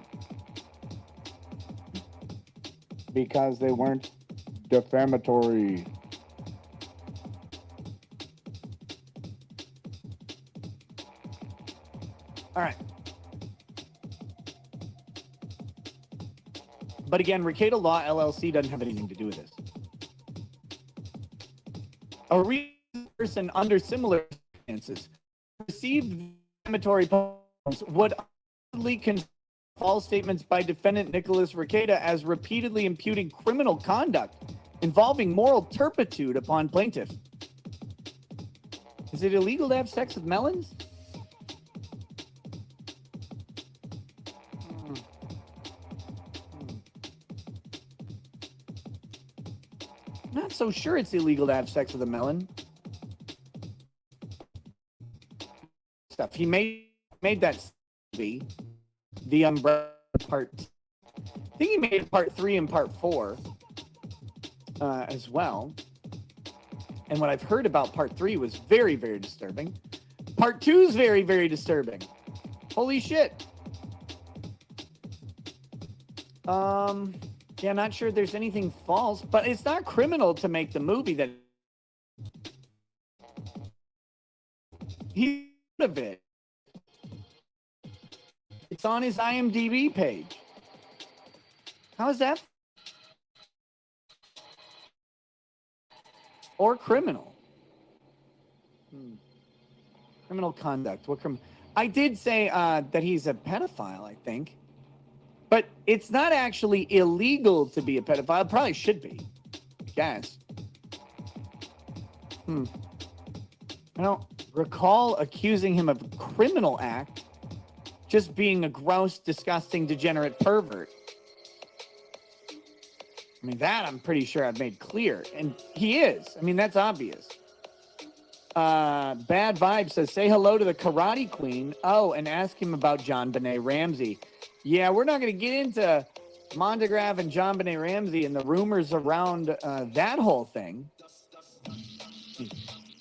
Because they weren't defamatory. All right. But again, RheeeeTard Law LLC doesn't have anything to do with this. A real person under similar circumstances received defamatory posts would utterly condemn false statements by defendant Nicholas RheeeeTard as repeatedly imputing criminal conduct involving moral turpitude upon plaintiff. Is it illegal to have sex with melons? Not so sure it's illegal to have sex with a melon. Stuff. He made that movie, The Umbrella Part. I think he made Part 3 and Part 4 as well. And what I've heard about Part 3 was very, very disturbing. Part 2 is very, very disturbing. Holy shit. Yeah, not sure there's anything false, but it's not criminal to make the movie that he's out of it. It's on his IMDb page. How is that? Or criminal? Criminal conduct. What I did say that he's a pedophile, I think. But it's not actually illegal to be a pedophile. It probably should be, I guess. I don't recall accusing him of a criminal act, just being a gross, disgusting, degenerate pervert. I mean, that I'm pretty sure I've made clear. And he is. I mean, that's obvious. Bad Vibe says, say hello to the Karate Queen. Oh, and ask him about John Benet Ramsey. Yeah, we're not going to get into Montegraph and John Benet Ramsey and the rumors around that whole thing.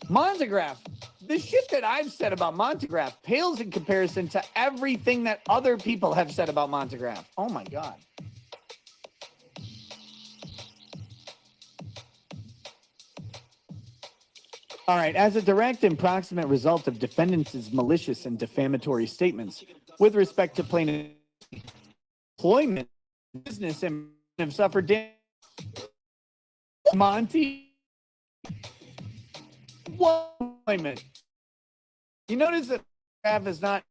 Montegraph, the shit that I've said about Montegraph pales in comparison to everything that other people have said about Montegraph. Oh my God. All right, as a direct and proximate result of defendants' malicious and defamatory statements with respect to plaintiff employment, business, and have suffered damage. Monty, what employment? You notice that graph is not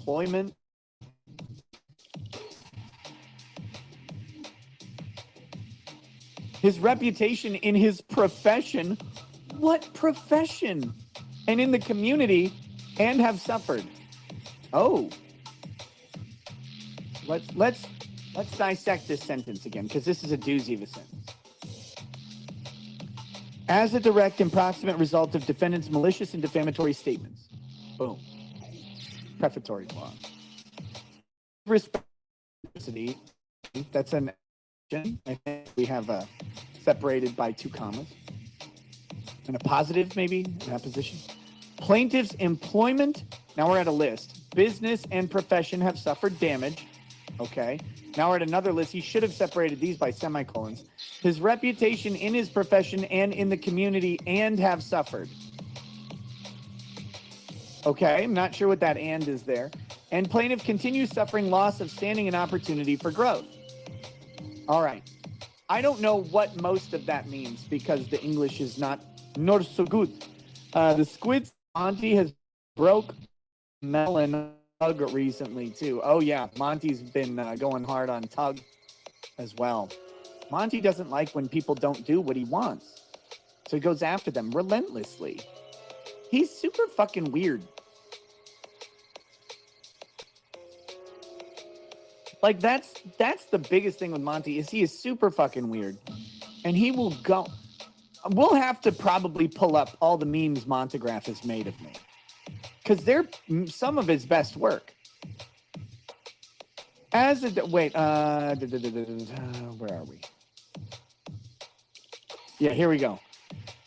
employment. His reputation in his profession. What profession? And in the community, and have suffered. Oh. Let's dissect this sentence again, because this is a doozy of a sentence. As a direct and proximate result of defendants' malicious and defamatory statements. Boom. Prefatory clause. Respectability. That's an action. I think we have separated by 2 commas. And a positive, maybe, in that position. Plaintiff's employment. Now we're at a list. Business and profession have suffered damage. Okay. Now we're at another list. He should have separated these by semicolons. His reputation in his profession and in the community and have suffered. Okay, I'm not sure what that and is there. And plaintiff continues suffering loss of standing and opportunity for growth. All right. I don't know what most of that means because the English is not so good. The squid Monty has broke melon Tug recently too. Oh yeah, Monty's been going hard on Tug as well. Monty doesn't like when people don't do what he wants, so he goes after them relentlessly. He's super fucking weird. Like that's the biggest thing with Monty is he is super fucking weird, and he will go. We'll have to probably pull up all the memes Montegraph has made of me, because they're some of his best work. As a wait, where are we? Yeah, here we go.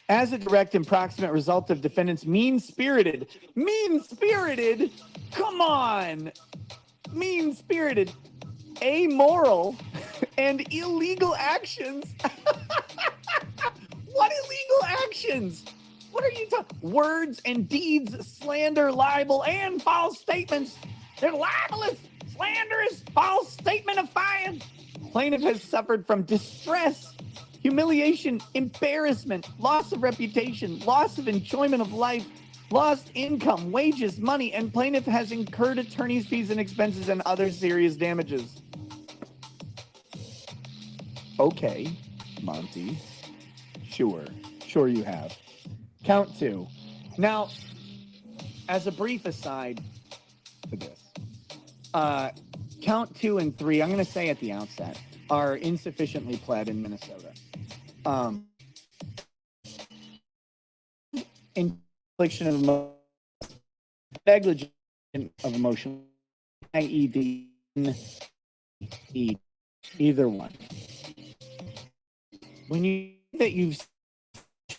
As a direct and proximate result of defendant's mean-spirited, come on, mean-spirited, amoral, and illegal actions. What illegal actions? What are you talking? Words and deeds, slander, libel, and false statements. They're libelous, slanderous, false statement-ifying. Plaintiff has suffered from distress, humiliation, embarrassment, loss of reputation, loss of enjoyment of life, lost income, wages, money, and plaintiff has incurred attorney's fees and expenses and other serious damages. Okay, Monty. Sure you have. Count two. Now, as a brief aside for this, count 2 and 3, I'm going to say at the outset, are insufficiently pled in Minnesota. Infliction of negligence of emotion, IED, either one. When you that you've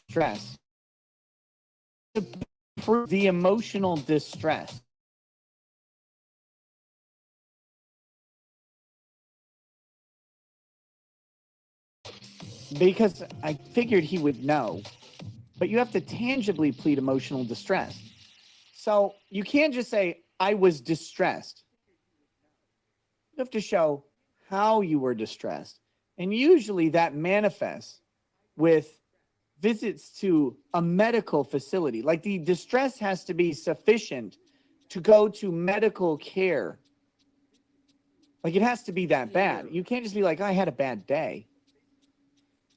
stressed, to prove the emotional distress. Because I figured he would know, but you have to tangibly plead emotional distress. So you can't just say, I was distressed. You have to show how you were distressed. And usually that manifests with visits to a medical facility. Like the distress has to be sufficient to go to medical care. Like it has to be that bad. You can't just be like, I had a bad day.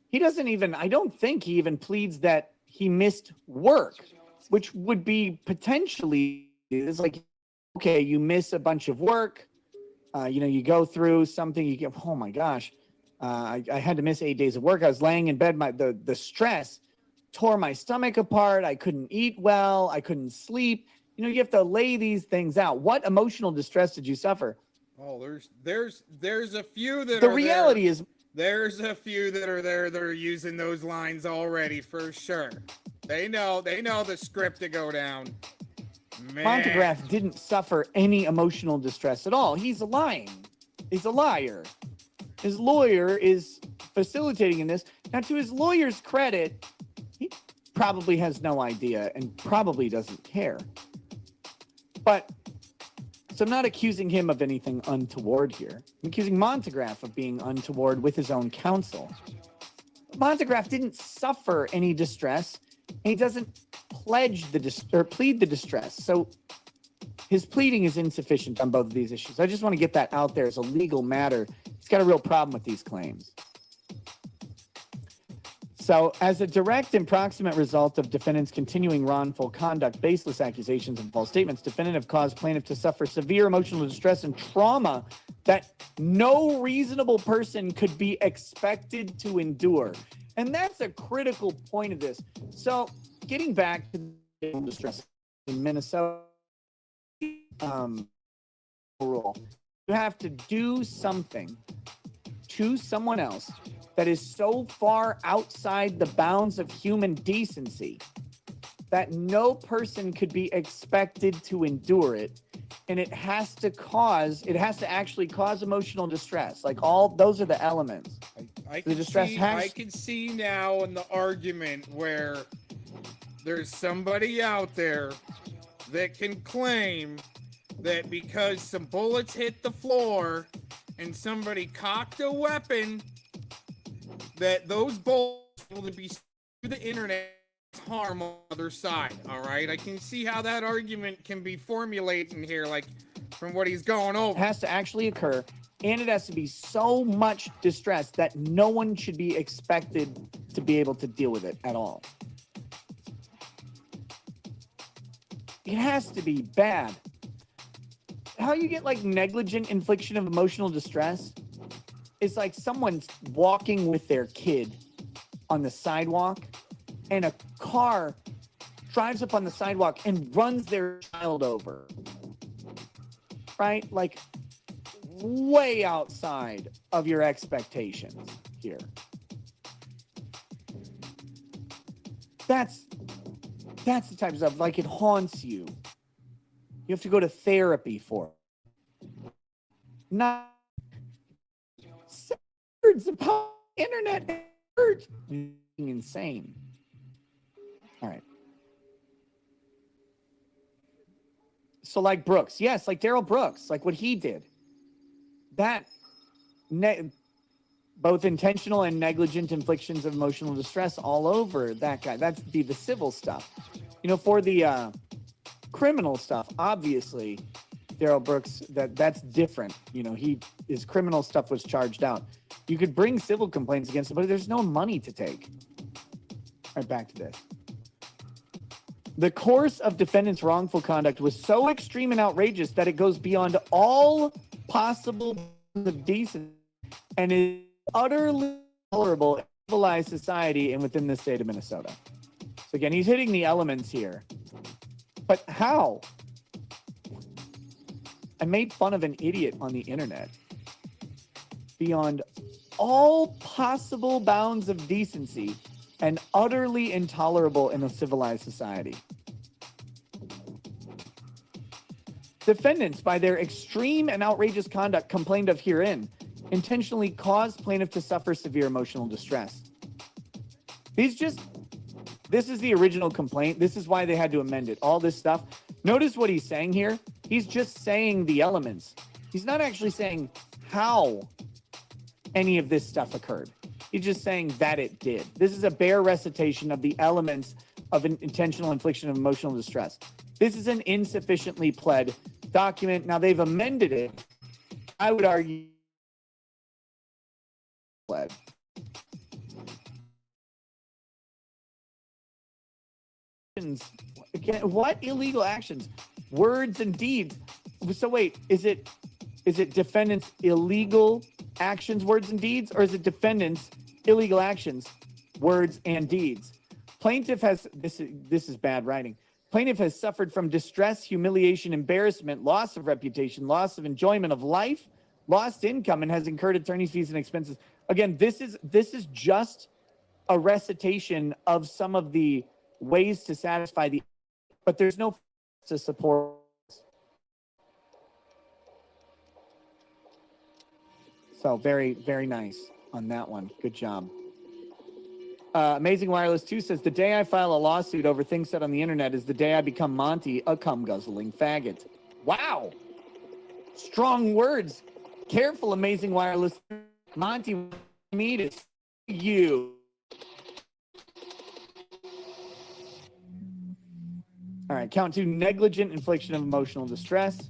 He doesn't even, I don't think he even pleads that he missed work, which would be potentially, it's like, okay, you miss a bunch of work. You go through something, you get, oh my gosh, I had to miss 8 days of work. I was laying in bed. The stress tore my stomach apart. I couldn't eat well. I couldn't sleep. You have to lay these things out. What emotional distress did you suffer? Oh, there's a few that the are reality there. is There's a few that are there that are using those lines already for sure. They know the script to go down. Man. Montegraph didn't suffer any emotional distress at all. He's lying. He's a liar. His lawyer is facilitating in this. Now, to his lawyer's credit, he probably has no idea and probably doesn't care. But, so I'm not accusing him of anything untoward here. I'm accusing Montegraph of being untoward with his own counsel. Montegraph didn't suffer any distress, and he doesn't plead the distress. So his pleading is insufficient on both of these issues. I just want to get that out there as a legal matter. He's got a real problem with these claims. So as a direct and proximate result of defendant's continuing wrongful conduct, baseless accusations and false statements, defendant have caused plaintiff to suffer severe emotional distress and trauma that no reasonable person could be expected to endure. And that's a critical point of this. So getting back to the distress in Minnesota, rule, you have to do something to someone else that is so far outside the bounds of human decency that no person could be expected to endure it, and it has to actually cause emotional distress. Like all those are the elements. I The can distress see. has- I can see now in the argument where there's somebody out there that can claim that because some bullets hit the floor and somebody cocked a weapon, that those bullets will be through the internet harm on the other side. All right, I can see how that argument can be formulating here, like from what he's going over. has to actually occur, and it has to be so much distress that no one should be expected to be able to deal with it at all. It has to be bad. How you get like negligent infliction of emotional distress is like someone's walking with their kid on the sidewalk and a car drives up on the sidewalk and runs their child over. Right? Like way outside of your expectations here. That's the type of stuff, like it haunts you. You have to go to therapy for it. Not words about internet words. Insane. All right. So like Brooks, yes, like Daryl Brooks, like what he did. That both intentional and negligent inflictions of emotional distress all over that guy. That's the civil stuff. You know, for the criminal stuff, obviously, Daryl Brooks, that's different. You know, his criminal stuff was charged out. You could bring civil complaints against him, but there's no money to take. All right, back to this. The course of defendant's wrongful conduct was so extreme and outrageous that it goes beyond all possible of decency and is utterly tolerable in civilized society and within the state of Minnesota. So again, he's hitting the elements here. But how? I made fun of an idiot on the internet. Beyond all possible bounds of decency and utterly intolerable in a civilized society. Defendants, by their extreme and outrageous conduct complained of herein, intentionally caused plaintiff to suffer severe emotional distress. This is the original complaint. This is why they had to amend it. All this stuff. Notice what he's saying here. He's just saying the elements. He's not actually saying how any of this stuff occurred. He's just saying that it did. This is a bare recitation of the elements of an intentional infliction of emotional distress. This is an insufficiently pled document. Now they've amended it. I would argue pled. Again, what illegal actions? Words and deeds. So wait, is it defendants' illegal actions, words and deeds, or is it defendants' illegal actions, words and deeds? Plaintiff has, this is bad writing. Plaintiff has suffered from distress, humiliation, embarrassment, loss of reputation, loss of enjoyment of life, lost income, and has incurred attorney's fees and expenses. Again, this is just a recitation of some of the ways to satisfy the, but there's no to support. So very, very nice on that one. Good job. Amazing Wireless 2 says, the day I file a lawsuit over things said on the internet is the day I become Monty, a cum-guzzling faggot. Wow. Strong words. Careful, Amazing Wireless. Monty, me to you. All right, count two, negligent infliction of emotional distress.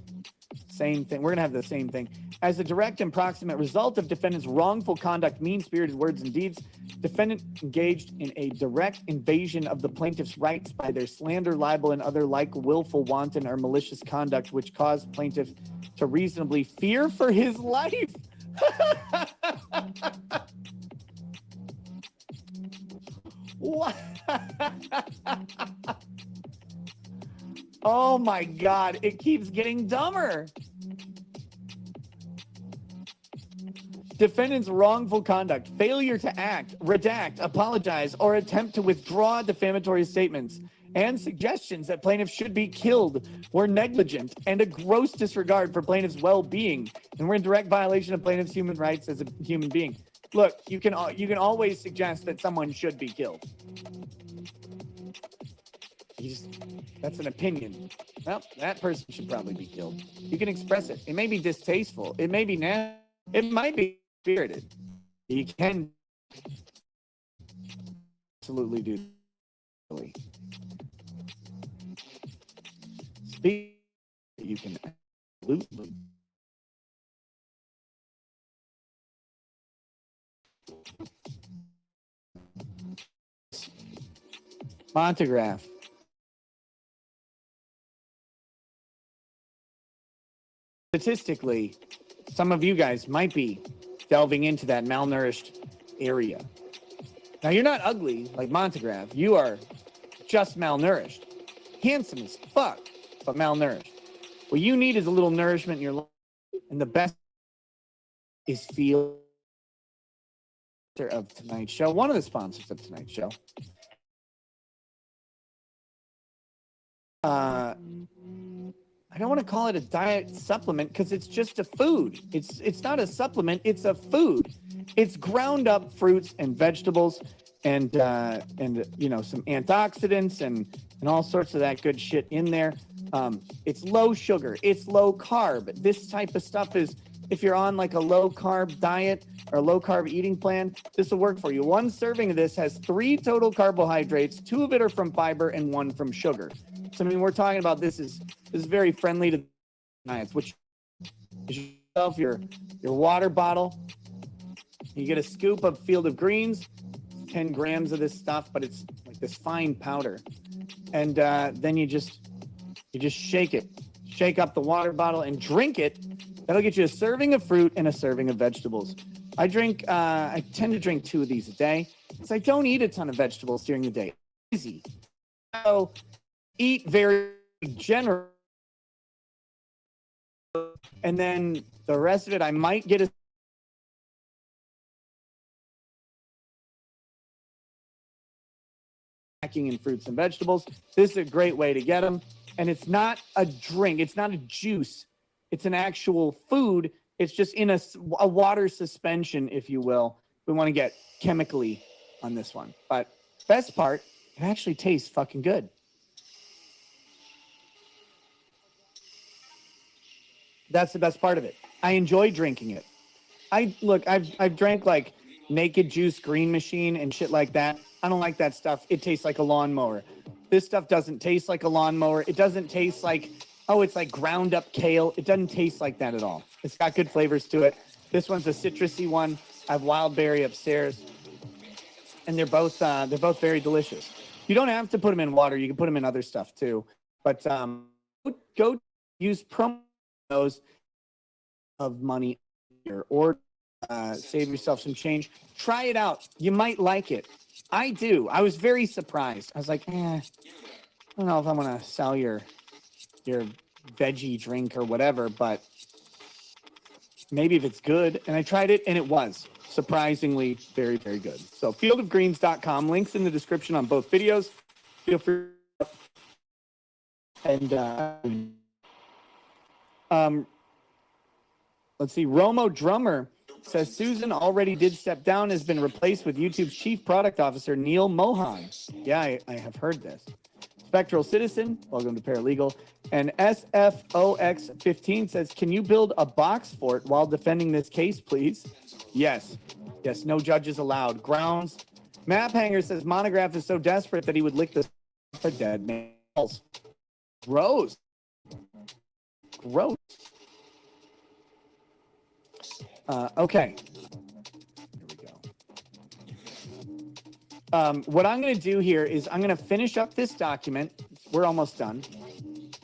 Same thing. We're going to have the same thing. As a direct and proximate result of defendant's wrongful conduct, mean-spirited words and deeds, defendant engaged in a direct invasion of the plaintiff's rights by their slander, libel, and other like willful, wanton, or malicious conduct, which caused plaintiff to reasonably fear for his life. What? Oh my God, it keeps getting dumber. Defendant's wrongful conduct, failure to act, redact, apologize, or attempt to withdraw defamatory statements and suggestions that plaintiffs should be killed were negligent and a gross disregard for plaintiffs' well-being, and were in direct violation of plaintiffs' human rights as a human being. Look, you can always suggest that someone should be killed. That's an opinion. Well, that person should probably be killed. You can express it. It may be distasteful. It may be nasty. It might be spirited. You can absolutely do. Speak. You can absolutely. Montagraph. Statistically, some of you guys might be delving into that malnourished area. Now, you're not ugly like Montagraph. You are just malnourished. Handsome as fuck, but malnourished. What you need is a little nourishment in your life. And the best is feel of tonight's show. One of the sponsors of tonight's show. I don't want to call it a diet supplement because it's just a food. It's not a supplement. It's a food. It's ground up fruits and vegetables and you know, some antioxidants and all sorts of that good shit in there. It's low sugar. It's low carb. This type of stuff is, if you're on like a low carb diet or a low carb eating plan, this will work for you. One serving of this has 3 total carbohydrates. 2 of it are from fiber and 1 from sugar. So I mean, we're talking about this is very friendly to diets. Which yourself your water bottle. You get a scoop of Field of Greens, 10 grams of this stuff, but it's like this fine powder, and then you just shake it, shake up the water bottle, and drink it. That'll get you a serving of fruit and a serving of vegetables. I tend to drink 2 of these a day because I don't eat a ton of vegetables during the day. Easy. So eat very generous, and then the rest of it, I might get a packing in fruits and vegetables. This is a great way to get them, and it's not a drink. It's not a juice. It's an actual food. It's just in a water suspension, if you will. We want to get chemically on this one, but best part, it actually tastes fucking good. That's the best part of it. I enjoy drinking it. I've drank like Naked Juice Green Machine and shit like that. I don't like that stuff. It tastes like a lawnmower. This stuff doesn't taste like a lawnmower. It doesn't taste like, oh, it's like ground up kale. It doesn't taste like that at all. It's got good flavors to it. This one's a citrusy one. I have wild berry upstairs, and they're both very delicious. You don't have to put them in water. You can put them in other stuff too. But go use promos of money here, or save yourself some change. Try it out. You might like it. I do. I was very surprised. I was like, I don't know if I'm gonna sell your veggie drink or whatever, but maybe if it's good. And I tried it, and it was surprisingly very, very good. So fieldofgreens.com, links in the description on both videos. Feel free. And let's see. Romo Drummer says Susan already did step down, has been replaced with YouTube's chief product officer, Neil Mohan. Yeah, I have heard this. Spectral Citizen, welcome to Paralegal. And SFOX15 says, can you build a box fort while defending this case, please? Yes. Yes, no judges allowed. Grounds. Map Hanger says, Monograph is so desperate that he would lick the for dead males. Gross. Gross. Okay. Here we go. What I'm going to do here is I'm going to finish up this document. We're almost done,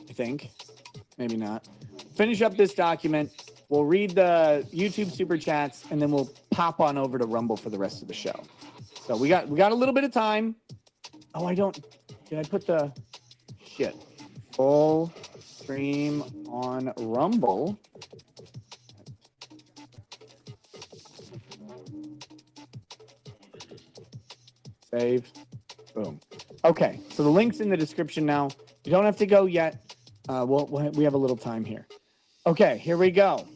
I think. Maybe not. Finish up this document. We'll read the YouTube super chats, and then we'll pop on over to Rumble for the rest of the show. So we got a little bit of time. Oh, did I put the shit? Full stream on Rumble. Save. Boom. Okay, so the link's in the description now. You don't have to go yet. We have a little time here. Okay, here we go.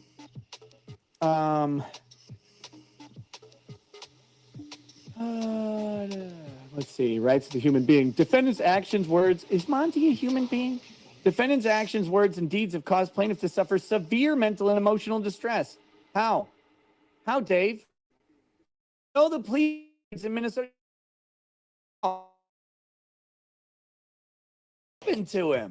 Let's see. Rights of the human being. Defendant's actions, words. Is Monty a human being? Defendant's actions, words, and deeds have caused plaintiff to suffer severe mental and emotional distress. How? How, Dave? Oh, the pleas in Minnesota happened to him.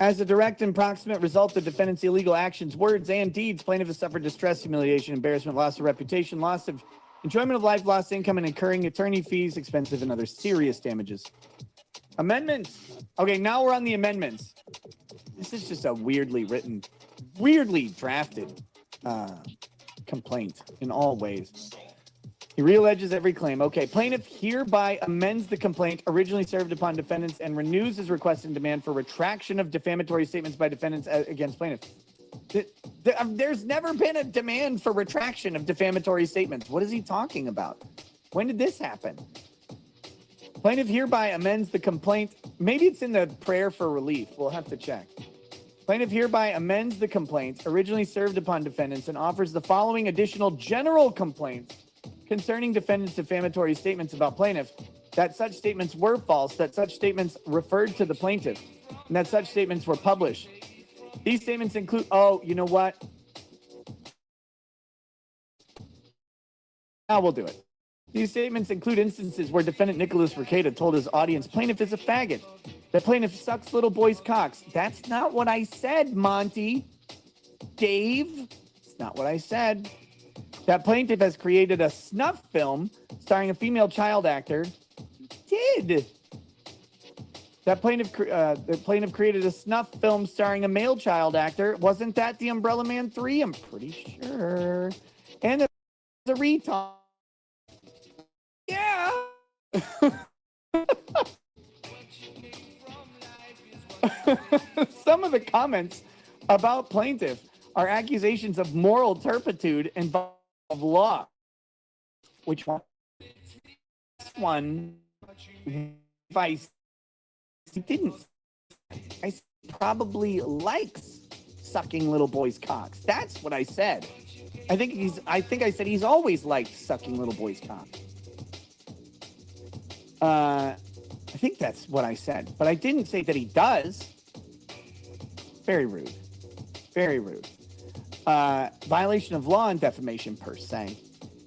As a direct and proximate result of defendant's illegal actions, words, and deeds, plaintiff has suffered distress, humiliation, embarrassment, loss of reputation, loss of enjoyment of life, lost income, and incurring attorney fees, expensive, and other serious damages. Amendments. Okay, now we're on the amendments. This is just a weirdly written, weirdly drafted complaint in all ways. He realleges every claim. Okay, plaintiff hereby amends the complaint originally served upon defendants and renews his request and demand for retraction of defamatory statements by defendants against plaintiff. There's never been a demand for retraction of defamatory statements. What is he talking about? When did this happen? Plaintiff hereby amends the complaint. Maybe it's in the prayer for relief. We'll have to check. Plaintiff hereby amends the complaint originally served upon defendants and offers the following additional general complaints concerning defendants' defamatory statements about plaintiff, that such statements were false, that such statements referred to the plaintiff, and that such statements were published. These statements include, oh, you know what? Now we'll do it. These statements include instances where defendant Nicholas Requeta told his audience plaintiff is a faggot, that plaintiff sucks little boys' cocks. That's not what I said, Monty. Dave, it's not what I said. That plaintiff has created a snuff film starring a female child actor. He did. That the plaintiff created a snuff film starring a male child actor. Wasn't that The Umbrella Man 3? I'm pretty sure. And the retard. Yeah. Some of the comments about plaintiff are accusations of moral turpitude and of law. Which one? This one, if I didn't, I probably likes sucking little boys' cocks. That's what I said. I think I said he's always liked sucking little boys' cocks. I think that's what I said, but I didn't say that he does. Very rude. Very rude. Violation of law and defamation per se.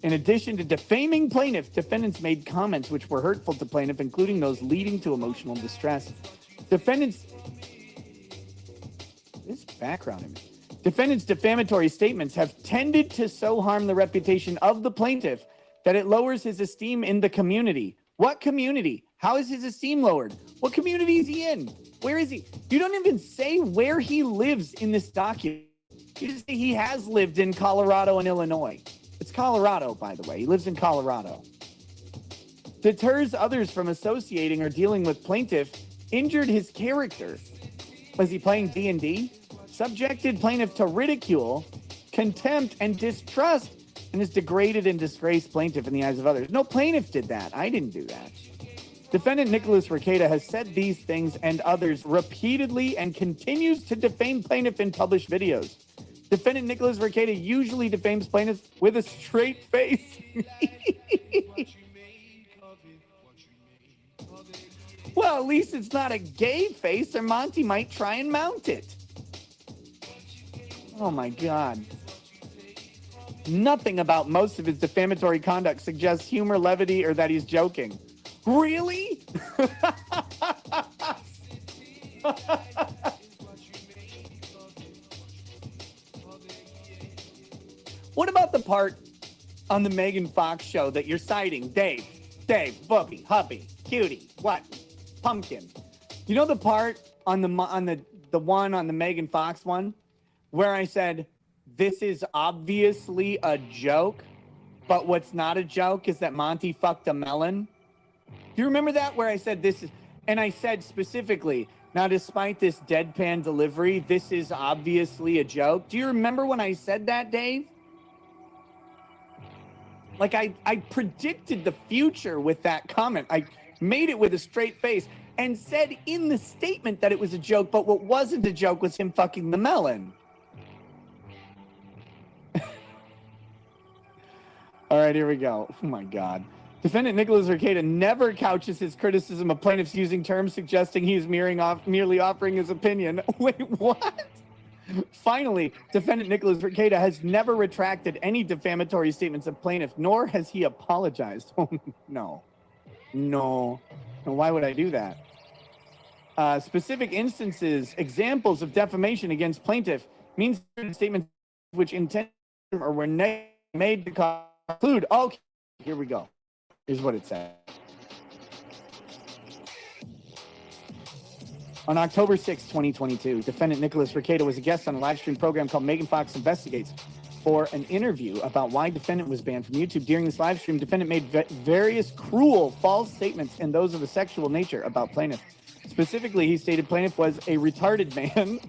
In addition to defaming plaintiff, defendants made comments which were hurtful to plaintiff, including those leading to emotional distress. Defendants' defamatory statements have tended to so harm the reputation of the plaintiff that it lowers his esteem in the community. What community? How is his esteem lowered? What community is he in? Where is he? You don't even say where he lives in this document. You just say he has lived in Colorado and Illinois. It's Colorado, by the way. He lives in Colorado. Deters others from associating or dealing with plaintiff. Injured his character. Was he playing D&D? Subjected plaintiff to ridicule, contempt, and distrust, and has degraded and disgraced plaintiff in the eyes of others. No plaintiff did that. I didn't do that. Defendant Nicholas Requeta has said these things and others repeatedly and continues to defame plaintiff in published videos. Defendant Nicholas Requeta usually defames plaintiff with a straight face. Well, at least it's not a gay face, or Monty might try and mount it. Oh my God. Nothing about most of his defamatory conduct suggests humor, levity, or that he's joking. Really? What about the part on the Megan Fox show that you're citing? Dave, Bubby, Hubby, Cutie, what? Pumpkin. You know the part on the one on the Megan Fox one where I said, this is obviously a joke, but what's not a joke is that Monty fucked a melon? Do you remember that where I said this is, and I said specifically, Now, despite this deadpan delivery, this is obviously a joke. Do you remember when I said that, Dave? Like, I predicted the future with that comment. I made it with a straight face and said in the statement that it was a joke, but what wasn't a joke was him fucking the melon. All right, here we go. Oh, my God. Defendant Nicholas Rekieta never couches his criticism of plaintiffs using terms suggesting he is merely offering his opinion. Wait, what? Finally, defendant Nicholas Rekieta has never retracted any defamatory statements of plaintiff, nor has he apologized. Oh, no. No. Why would I do that? Specific instances, examples of defamation against plaintiff means statements which intend or were made to conclude. Okay, here we go. Here's what it said. On October 6, 2022, defendant Nicholas Rekieta was a guest on a live stream program called Megan Fox Investigates for an interview about why defendant was banned from YouTube. During this live stream, defendant made various cruel, false statements and those of a sexual nature about plaintiff. Specifically, he stated plaintiff was a retarded man.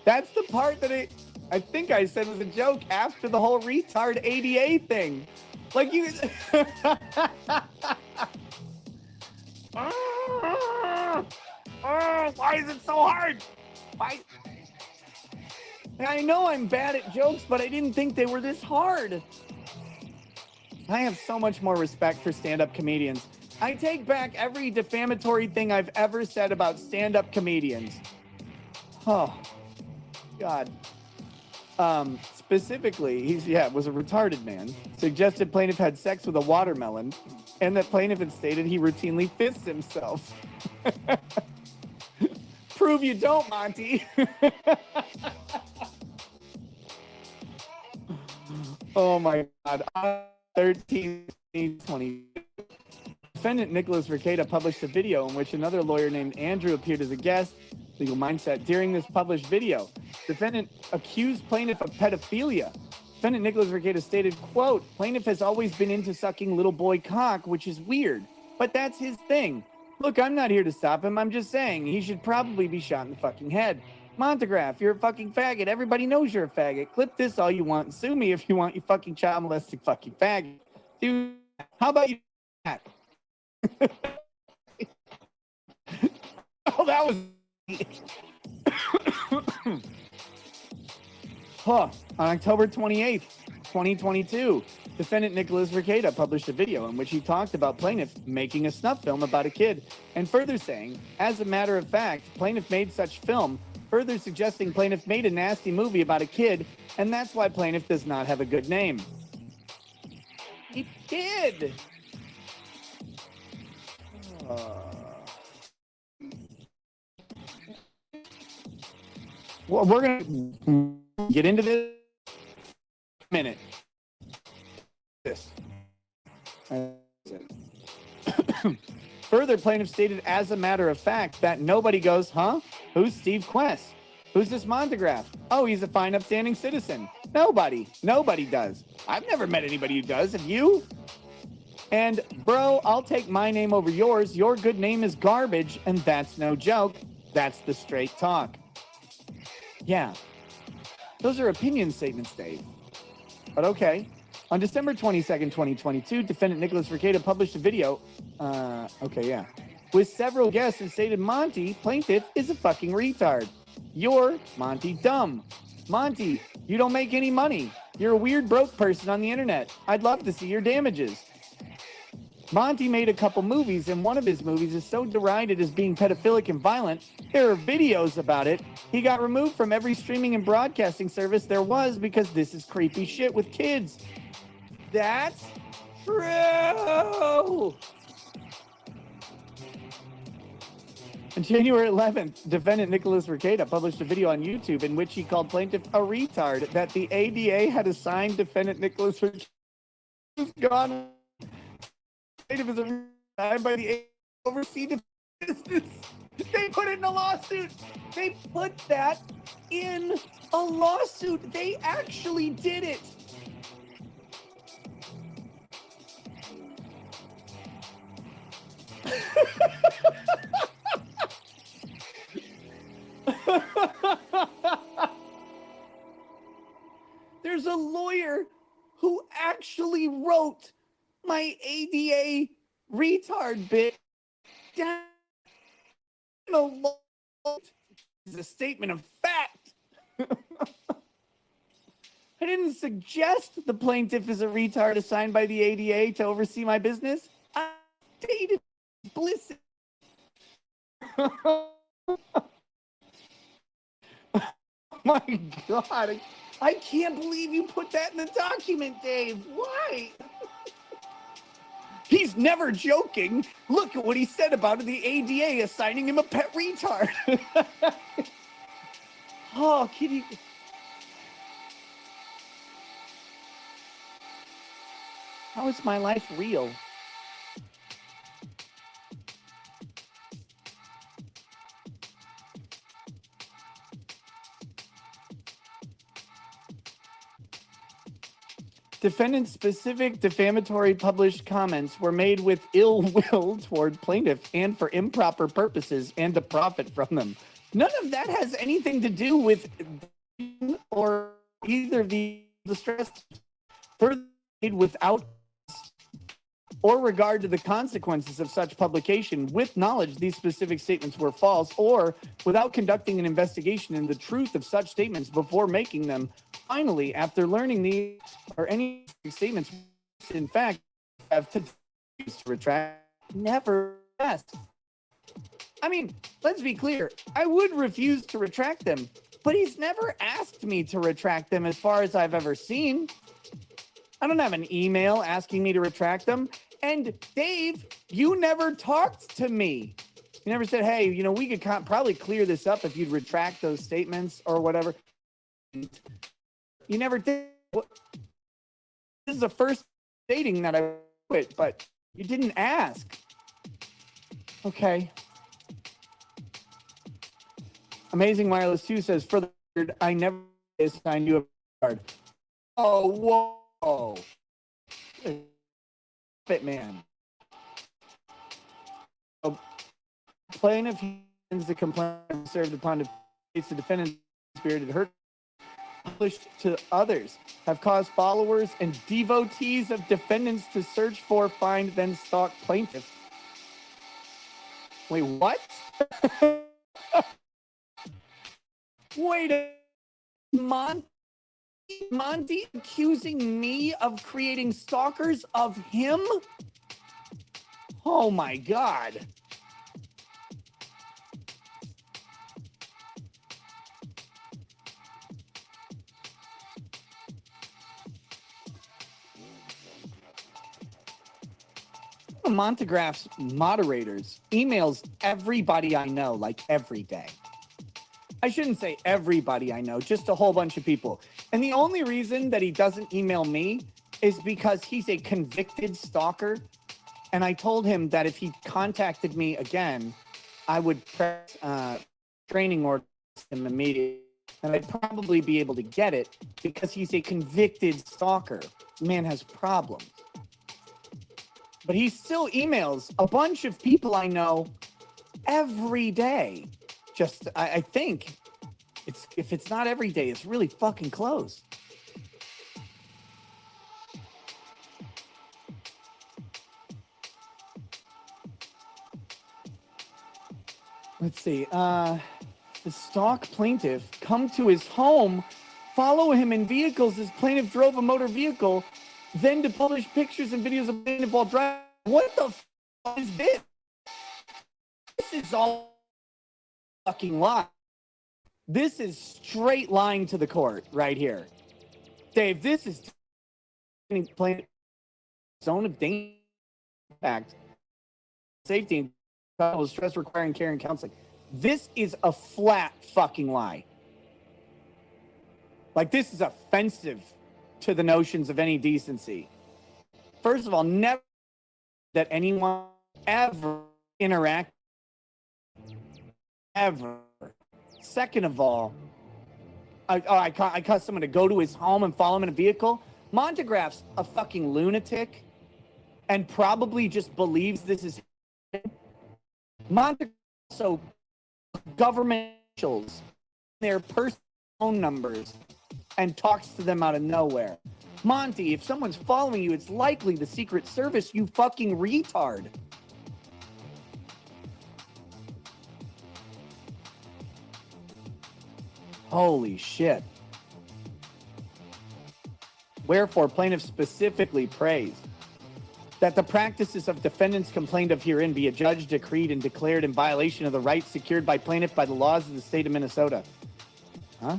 That's the part that I think I said was a joke after the whole retard ADA thing. Like you... why is it so hard? Why? I know I'm bad at jokes, but I didn't think they were this hard. I have so much more respect for stand-up comedians. I take back every defamatory thing I've ever said about stand-up comedians. Oh, God. Specifically, was a retarded man, suggested plaintiff had sex with a watermelon, and that plaintiff had stated he routinely fists himself. Prove you don't, Monty. Oh my God. 13/20. Defendant Nicholas Rekieta published a video in which another lawyer named Andrew appeared as a guest. Legal Mindset. During this published video, defendant accused plaintiff of pedophilia. Defendant Nicholas Rekieta stated, quote, plaintiff has always been into sucking little boy cock, which is weird, but that's his thing. Look, I'm not here to stop him. I'm just saying he should probably be shot in the fucking head. Montagraph, you're a fucking faggot. Everybody knows you're a faggot. Clip this all you want and sue me if you want, you fucking child molesting fucking faggot. Dude, how about you do that? Oh, that was... On October 28th, 2022, defendant Nicholas Rekieta published a video in which he talked about plaintiff making a snuff film about a kid, and further saying, as a matter of fact, plaintiff made such film, further suggesting plaintiff made a nasty movie about a kid, and that's why plaintiff does not have a good name. He did! Well, we're going to get into this in a minute. This. Further, plaintiff stated, as a matter of fact, that nobody goes, huh? Who's Steve Quest? Who's this Montagraph? Oh, he's a fine, upstanding citizen. Nobody does. I've never met anybody who does. Have you? And, bro, I'll take my name over yours. Your good name is garbage, and that's no joke. That's the straight talk. Yeah. Those are opinion statements, Dave. But okay. On December 22nd, 2022, defendant Nicholas Rekieta published a video, with several guests and stated, Monty, plaintiff, is a fucking retard. You're, Monty, dumb. Monty, you don't make any money. You're a weird broke person on the internet. I'd love to see your damages. Monty made a couple movies, and one of his movies is so derided as being pedophilic and violent, there are videos about it. He got removed from every streaming and broadcasting service there was because this is creepy shit with kids. That's true! On January 11th, defendant Nicholas Rekieta published a video on YouTube in which he called plaintiff a retard that the ADA had assigned defendant Nicholas Rekieta was gone. Plaintiff is assigned by the ADA to oversee the business. They put it in a lawsuit. They put that in a lawsuit. They actually did it. There's a lawyer who actually wrote my ADA retard bit down. It's a statement of fact. I didn't suggest the plaintiff is a retard assigned by the ADA to oversee my business. I stated bliss. My God, I can't believe you put that in the document, Dave. Why? He's never joking. Look at what he said about the ADA assigning him a pet retard. Oh, can you... How is my life real? Defendant's specific defamatory published comments were made with ill will toward plaintiff and for improper purposes and to profit from them. None of that has anything to do with or either of the distress further made without or regard to the consequences of such publication with knowledge these specific statements were false or without conducting an investigation into the truth of such statements before making them. Finally, after learning these or any statements in fact have to retract, never asked. I mean, let's be clear. I would refuse to retract them, but he's never asked me to retract them as far as I've ever seen. I don't have an email asking me to retract them. And Dave, you never talked to me. You never said, hey, you know, we could probably clear this up if you'd retract those statements or whatever. You never did. This is the first stating that I quit, but you didn't ask. Okay. Amazing Wireless 2 says, for the record, I never assigned you a card. Oh, whoa. Fit man. Plaintiff the complaint served upon the defendant spirited hurt published to others have caused followers and devotees of defendants to search for, find, then stalk plaintiff. Wait, what? Wait a Monty accusing me of creating stalkers of him? Oh my God. Montagraph's moderators emails everybody I know like every day. I shouldn't say everybody I know, just a whole bunch of people. And the only reason that he doesn't email me is because he's a convicted stalker. And I told him that if he contacted me again, I would press training order him immediately. And I'd probably be able to get it because he's a convicted stalker. The man has problems. But he still emails a bunch of people I know every day. Just, I think, if it's not every day, it's really fucking close. Let's see. The stalk plaintiff come to his home, follow him in vehicles as plaintiff drove a motor vehicle, then to publish pictures and videos of plaintiff while driving. What the fuck is this? This is all fucking lie. This is straight lying to the court right here. Dave, this is plaintiff zone of danger, impact, safety, and stress requiring care and counseling. This is a flat fucking lie. Like, this is offensive to the notions of any decency. First of all, never that anyone ever interact ever. Second of all, I caused someone to go to his home and follow him in a vehicle. Montagraph's a fucking lunatic and probably just believes this is Monte also government officials, their personal phone numbers, and talks to them out of nowhere. Monty, if someone's following you, it's likely the Secret Service, you fucking retard. Holy shit. Wherefore, plaintiffs specifically praised that the practices of defendants complained of herein be adjudged, decreed, and declared in violation of the rights secured by plaintiff by the laws of the state of Minnesota. Huh?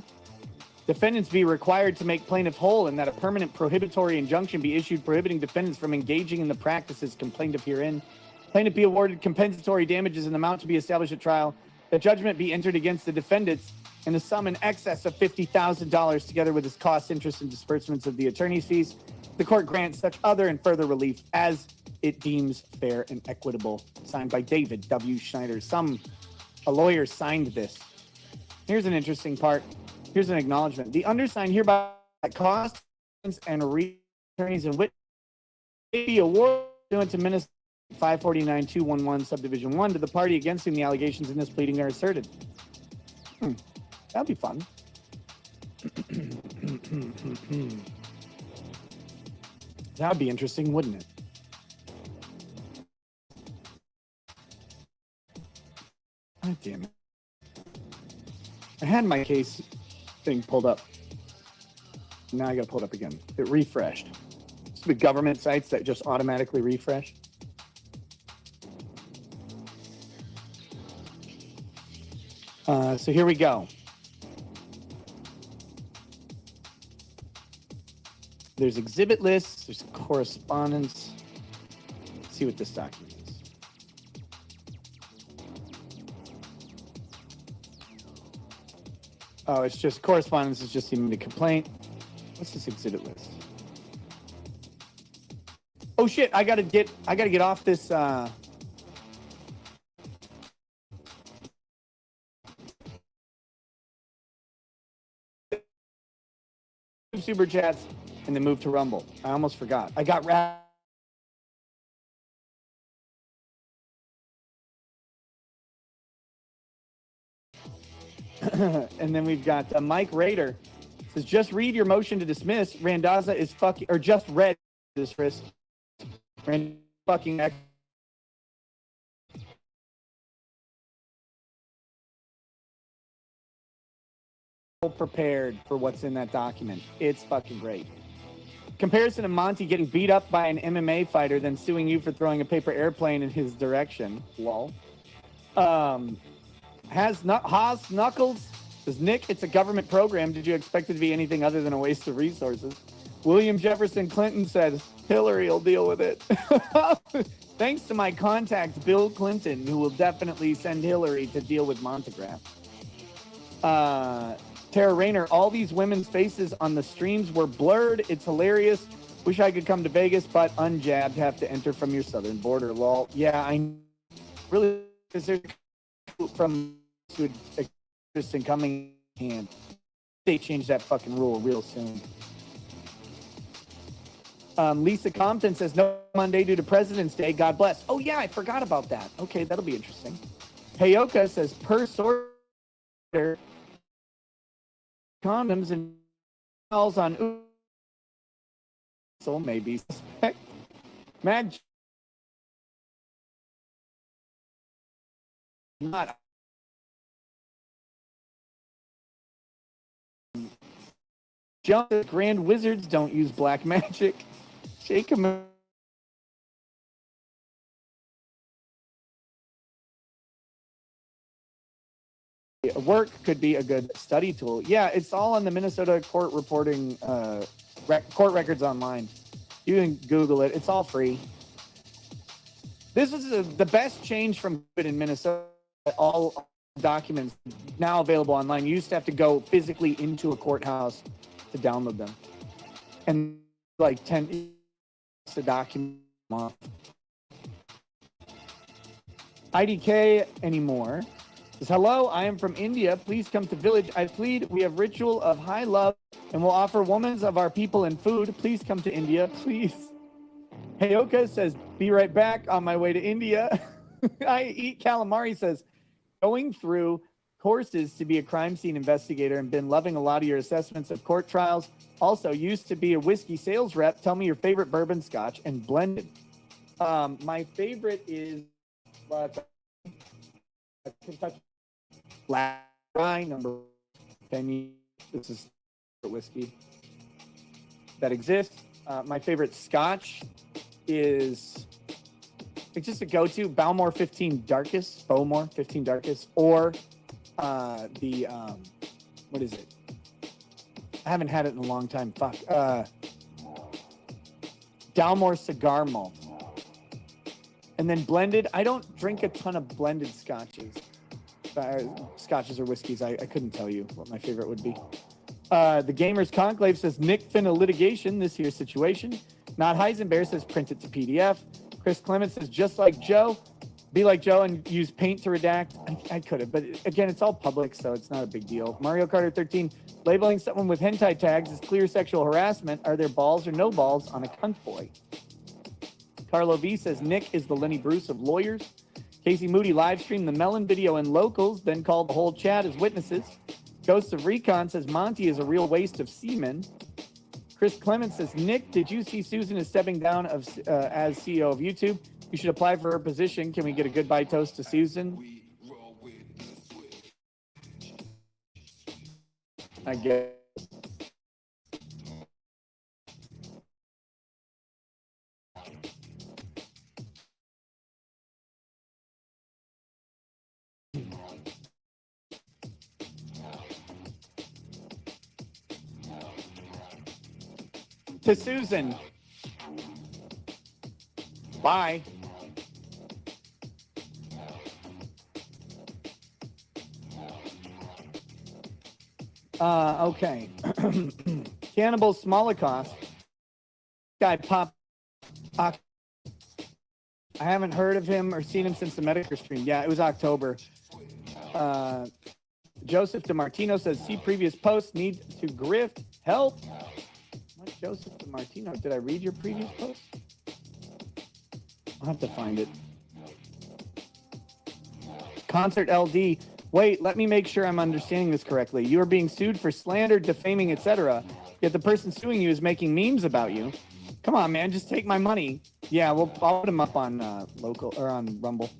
Defendants be required to make plaintiff whole, and that a permanent prohibitory injunction be issued prohibiting defendants from engaging in the practices complained of herein. Plaintiff be awarded compensatory damages in the amount to be established at trial. The judgment be entered against the defendants in a sum in excess of $50,000, together with his costs, interest, and disbursements of the attorney's fees. The court grants such other and further relief as it deems fair and equitable. Signed by David W. Schneider. A lawyer signed this. Here's an interesting part. Here's an acknowledgement. The undersigned hereby costs and attorneys and witnesses may be awarded to Minnesota 549-211 subdivision 1 to the party against whom the allegations in this pleading are asserted. That'd be fun. That would be interesting, wouldn't it? God damn it. I had my case thing pulled up. Now I gotta pull it up again. It refreshed. Stupid government sites that just automatically refresh. So here we go. There's exhibit lists, there's correspondence. Let's see what this document is. Oh, it's just correspondence, is just even the complaint. What's this exhibit list? Oh shit, I gotta get off this super chats and then move to Rumble. I almost forgot. I got wrapped. And then we've got Mike Rader says, just read your motion to dismiss. Randazza is fucking, or just read this risk. Rand fucking prepared for what's in that document. It's fucking great. Comparison of Monty getting beat up by an MMA fighter, then suing you for throwing a paper airplane in his direction. Lol. Haas Knuckles says, Nick, it's a government program. Did you expect it to be anything other than a waste of resources? William Jefferson Clinton says, Hillary will deal with it. Thanks to my contact, Bill Clinton, who will definitely send Hillary to deal with Montegraph. Tara Rayner, all these women's faces on the streams were blurred. It's hilarious. Wish I could come to Vegas, but unjabbed. Have to enter from your southern border. Lol. Yeah, I really, because there's from interesting coming hand. They changed that fucking rule real soon. Lisa Compton says, no Monday due to President's Day. God bless. Oh, yeah, I forgot about that. Okay, that'll be interesting. Heyoka says, per sorter, condoms and smells on so maybe suspect. Mag not jump. Grand wizards don't use black magic. Shake him. Work could be a good study tool. Yeah, it's all on the Minnesota court reporting, court records online. You can Google it. It's all free. This is the best change from in Minnesota. All documents now available online. You used to have to go physically into a courthouse to download them. And like 10 to document off. IDK anymore. Says, hello, I am from India. Please come to village. I plead. We have ritual of high love and will offer women of our people and food. Please come to India, please. Heyoka says, be right back on my way to India. I Eat Calamari says, going through courses to be a crime scene investigator and been loving a lot of your assessments of court trials. Also, used to be a whiskey sales rep. Tell me your favorite bourbon, scotch, and blended. My favorite is Kentucky Rye, number 10. This is whiskey that exists. My favorite scotch is it's just a go-to Bowmore 15 Darkest, or what is it? I haven't had it in a long time. Fuck. Dalmore Cigar Malt. And then blended. I don't drink a ton of blended scotches. Scotches or whiskeys. I couldn't tell you what my favorite would be. The Gamers Conclave says Nick finna litigation this year's situation. Not Heisenberg says print it to PDF. Chris Clements says just like Joe. Be like Joe and use paint to redact. I could have, but again, it's all public, so it's not a big deal. Mario Carter 13, labeling someone with hentai tags is clear sexual harassment. Are there balls or no balls on a cunt boy? Carlo V says Nick is the Lenny Bruce of lawyers. Casey Moody live streamed the Melon video and locals, then called the whole chat as witnesses. Ghost of Recon says Monty is a real waste of semen. Chris Clements says, Nick, did you see Susan is stepping down as CEO of YouTube? You should apply for her position. Can we get a goodbye toast to Susan? I guess. To Susan. Bye. Okay. Cannibal Smolikoff. Guy pop. I haven't heard of him or seen him since the Medicare stream. Yeah, it was October. Joseph DeMartino says, see previous posts, need to grift. Help. What, Joseph DeMartino? Did I read your previous post? I'll have to find it. Concert LD. Wait, let me make sure I'm understanding this correctly. You are being sued for slander, defaming, etc. Yet the person suing you is making memes about you. Come on, man, just take my money. Yeah, I'll put him up on local or on Rumble.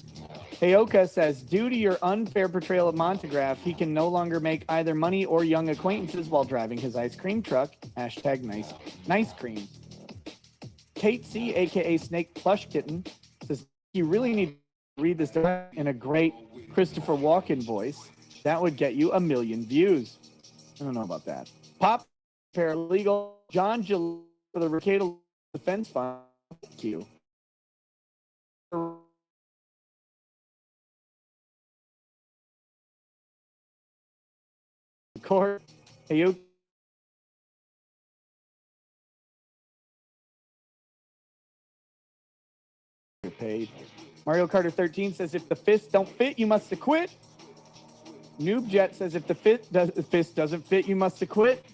Heyoka says, due to your unfair portrayal of Montegraph, he can no longer make either money or young acquaintances while driving his ice cream truck. Hashtag nice creams. Kate C, aka Snake Plush Kitten, says, you really need to read this in a great Christopher Walken voice. That would get you 1 million views. I don't know about that. Pop Paralegal John Gillette for the Ricado Defense Fund. Thank you. Court. Hey, you. You're paid. Mario Carter 13 says, if the fists don't fit, you must acquit. Noob Jet says, if the fist doesn't fit, you must acquit.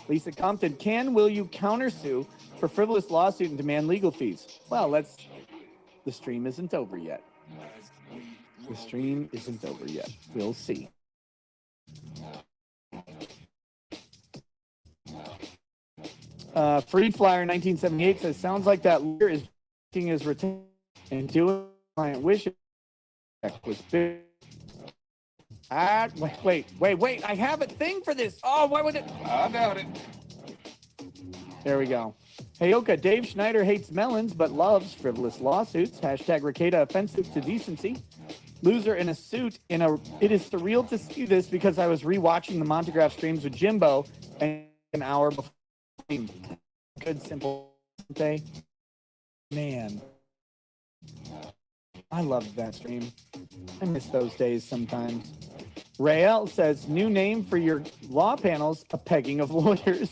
Lisa Compton, will you countersue for frivolous lawsuit and demand legal fees? Well, the stream isn't over yet. The stream isn't over yet. We'll see. Free Flyer 1978 says, sounds like that lawyer is taking his return and doing client wishes. Was big. Wait. I have a thing for this. Oh, why would it? I doubt it. There we go. Heyoka, Dave Schneider hates melons but loves frivolous lawsuits. Hashtag Ricada offensive to decency. Loser in a suit. It is surreal to see this because I was rewatching the Montegraph streams with Jimbo an hour before. Good simple day. Man. I loved that stream. I miss those days sometimes. Rael says, new name for your law panels, a pegging of lawyers.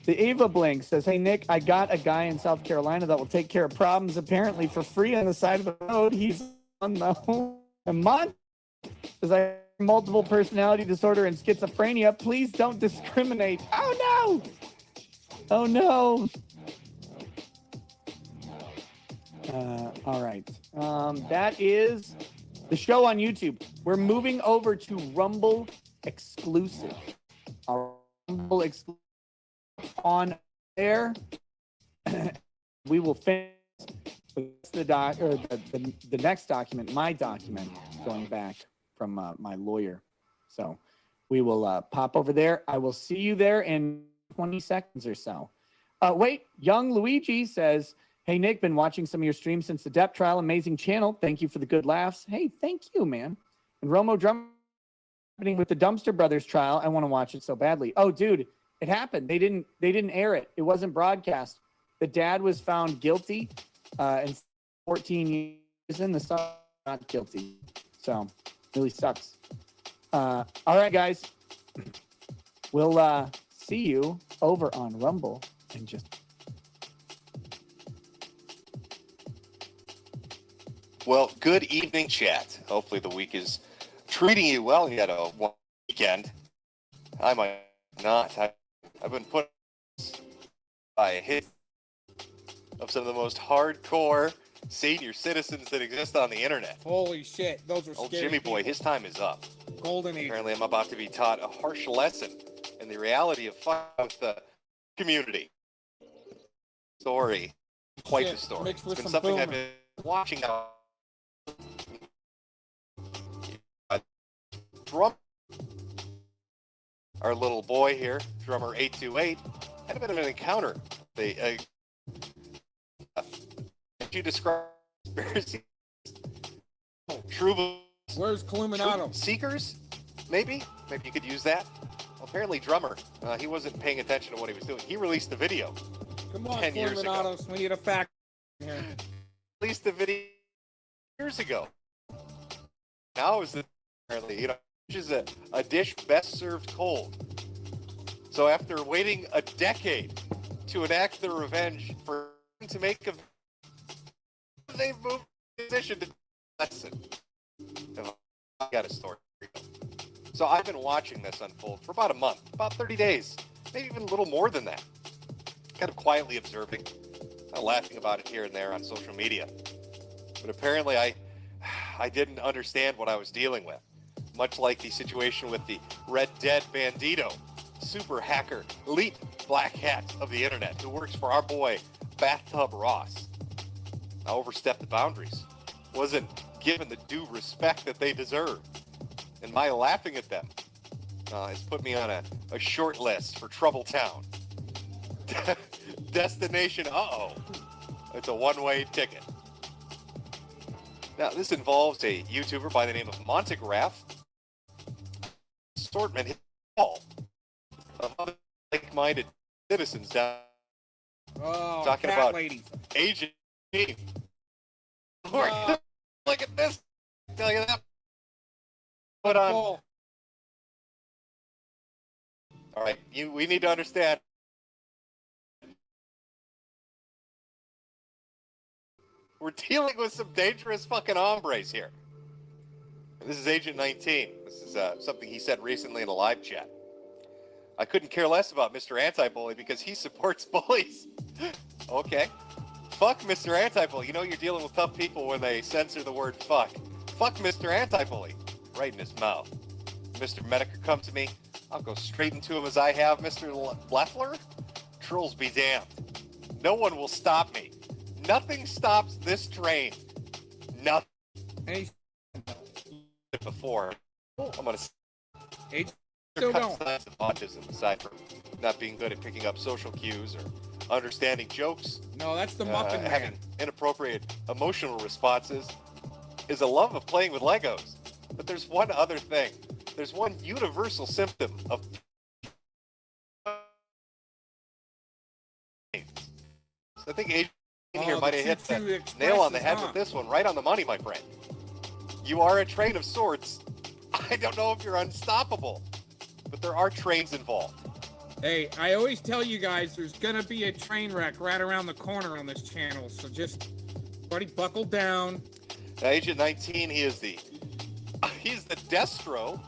The Ava Blink says, hey, Nick, I got a guy in South Carolina that will take care of problems apparently for free on the side of the road. He's on the home. And Mon says, I have multiple personality disorder and schizophrenia. Please don't discriminate. Oh, no. Oh, no. All right. That is the show on YouTube. We're moving over to Rumble exclusive. Our Rumble exclusive on there. We will finish the next document, my document, going back from my lawyer. So we will pop over there. I will see you there in 20 seconds or so. Wait, Young Luigi says, hey, Nick, been watching some of your streams since the Depp trial. Amazing channel. Thank you for the good laughs. Hey, thank you, man. And Romo Drum happening with the Dumpster Brothers trial. I want to watch it so badly. Oh, dude, it happened. They didn't air it. It wasn't broadcast. The dad was found guilty and 14 years in. The son not guilty. So really sucks. All right, guys. We'll see you over on Rumble in just. Well, good evening, chat. Hopefully the week is treating you well. You had a weekend. I might not. I've been put by a hit of some of the most hardcore senior citizens that exist on the internet. Holy shit, those are Old scary Jimmy boy, people. his time is up. Golden age. Apparently, I'm about to be taught a harsh lesson in the reality of fighting with the community. Story, quite Shit, the story. mixed It's with been some something I've boomer. been watching now. Drum, our little boy here, drummer 828, had a bit of an encounter. They, did you describe conspiracy? True. Where's Columinato? Truth seekers? Maybe you could use that. Well, apparently, drummer, he wasn't paying attention to what he was doing. He released the video. Come on, 10 years ago. Columinatos. We need a fact here. Released the video years ago. Now is the apparently, which is a dish best served cold. So after waiting a decade to enact their revenge for to make a, they moved the position to lesson. I got a story. So I've been watching this unfold for about a month, about 30 days, maybe even a little more than that. Kind of quietly observing, laughing about it here and there on social media. But apparently I didn't understand what I was dealing with. Much like the situation with the Red Dead Bandito, super hacker, elite black hat of the internet who works for our boy Bathtub Ross. I overstepped the boundaries. Wasn't given the due respect that they deserve. And my laughing at them has put me on a short list for Trouble Town. Destination, uh-oh. It's a one-way ticket. Now, this involves a YouTuber by the name of Montegraph. Assortment of other like-minded citizens down Oh, talking cat about ladies. Agent G. Oh. Look at this. Tell you that. But Oh, all right, we need to understand. We're dealing with some dangerous fucking hombres here. This is Agent 19. This is something he said recently in a live chat. I couldn't care less about Mr. Anti-Bully because he supports bullies. Okay. Fuck Mr. Anti-Bully. You know you're dealing with tough people when they censor the word fuck. Fuck Mr. Anti-Bully. Right in his mouth. Mr. Mediker comes to me. I'll go straight into him as I have Mr. Leffler. Trolls be damned. No one will stop me. Nothing stops this train. Nothing. and he's Before. I'm going to still going. signs of autism, aside from not being good at picking up social cues or understanding jokes, No, that's the Muffin Man. having inappropriate emotional responses, is a love of playing with Legos. But there's one other thing. There's one universal symptom of I think Adrian here Oh, might the have hit choo-choo the express nail on the is head on. with this one, right on the money, my friend. You are a train of sorts. I don't know if you're unstoppable, but there are trains involved. Hey, I always tell you guys there's gonna be a train wreck right around the corner on this channel, so just, buddy, buckle down. Now, Agent 19, he's the Destro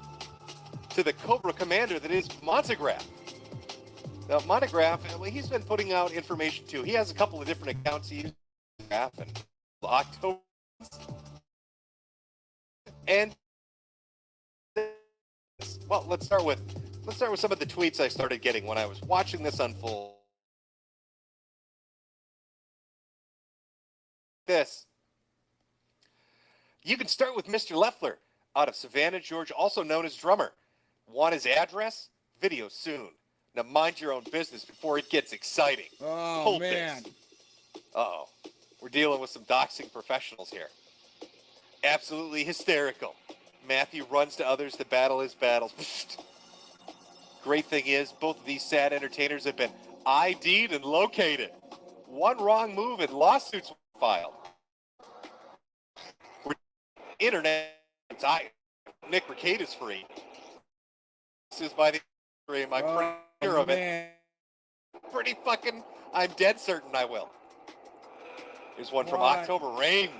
to the Cobra Commander that is Montegraph. Now, Montegraph, well, he's been putting out information too. He has a couple of different accounts he uses, and October. And well, let's start with some of the tweets I started getting when I was watching this unfold. This. You can start with Mr. Leffler out of Savannah, Georgia, also known as Drummer. Want his address? Video soon. Now mind your own business before it gets exciting. Oh, Hold man. this. Uh-oh. We're dealing with some doxing professionals here. Absolutely hysterical. Matthew runs to others to battle his battles. Great thing is, both of these sad entertainers have been ID'd and located. One wrong move and lawsuits filed. Internet, Nick Ricade is free. This is by the my printer of it. Pretty fucking, I'm dead certain I will. Here's one from October Rains.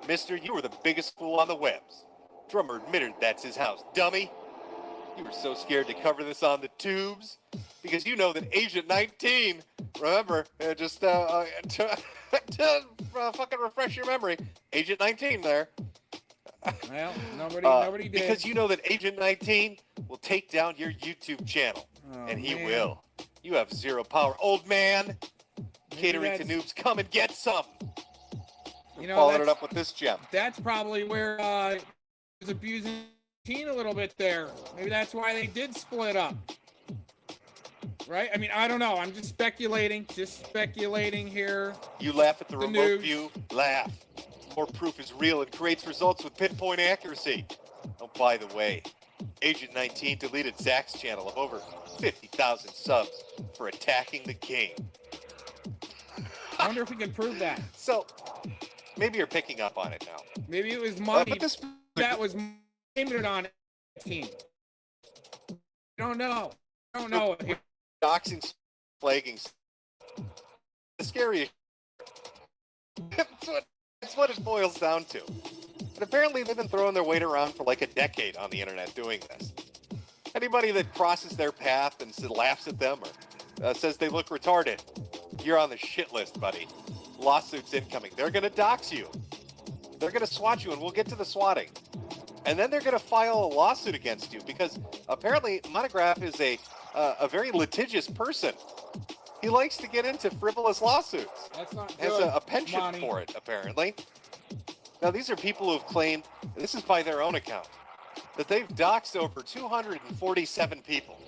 Mister, you were the biggest fool on the webs. Drummer admitted that's his house. Dummy. You were so scared to cover this on the tubes because you know that Agent 19, remember, to fucking refresh your memory, Agent 19 there. Well, nobody did. Because you know that Agent 19 will take down your YouTube channel. And he will. You have zero power. Old man, catering to noobs, come and get some. You know, followed it up with this gem. That's probably where he was abusing Teen a little bit there. Maybe that's why they did split up. Right? I mean, I don't know. I'm just speculating here. You laugh at the remote news. view, laugh. More proof is real and creates results with pinpoint accuracy. Oh, by the way, Agent 19 deleted Zach's channel of over 50,000 subs for attacking the king. I wonder if we can prove that. So, maybe you're picking up on it now. Maybe it was money but this that was aimed on 18. Don't know. Doxing, flagging. The scariest. That's what it boils down to. And apparently they've been throwing their weight around for like a decade on the internet doing this. Anybody that crosses their path and laughs at them or says they look retarded, you're on the shit list, buddy. Lawsuits incoming. They're going to dox you. They're going to swat you, and we'll get to the swatting. And then they're going to file a lawsuit against you because apparently Monograph is a very litigious person. He likes to get into frivolous lawsuits. That's not Has good. a penchant for it, apparently. Now, these are people who have claimed, this is by their own account, that they've doxed over 247 people.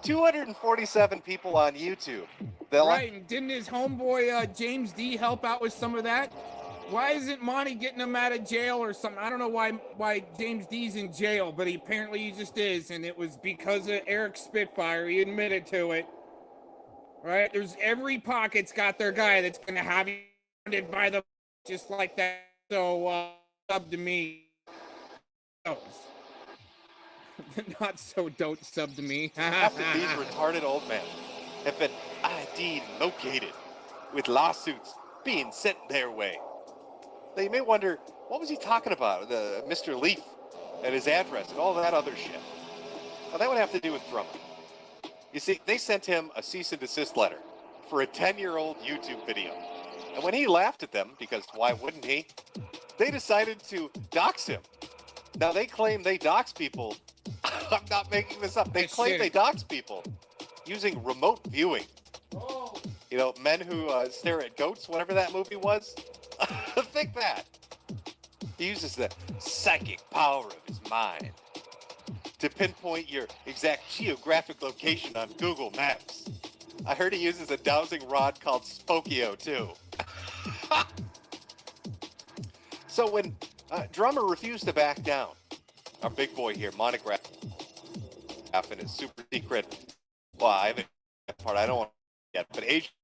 247 people on YouTube. Right, and didn't his homeboy James D help out with some of that? Why isn't Monty getting him out of jail or something? I don't know why James D's in jail, but apparently he just is, and it was because of Eric Spitfire. He admitted to it. Right? There's every pocket's got their guy that's gonna have you funded by the just like that. So sub to me. Not so don't sub to me. After these retarded old men have been ID'd and located with lawsuits being sent their way. They may wonder, what was he talking about? The Mr. Leaf and his address and all that other shit. Well, that would have to do with Trump. You see, they sent him a cease and desist letter for a 10-year-old YouTube video. And when he laughed at them, because why wouldn't he, they decided to dox him. Now, they claim they dox people. I'm not making this up. They claim they dox people using remote viewing. You know, men who stare at goats, whatever that movie was. Think that. He uses the psychic power of his mind to pinpoint your exact geographic location on Google Maps. I heard he uses a dowsing rod called Spokio, too. So when Drummer refused to back down, our big boy here, Monograph, in his super secret, well, I haven't that part, I don't want to yet, but Agent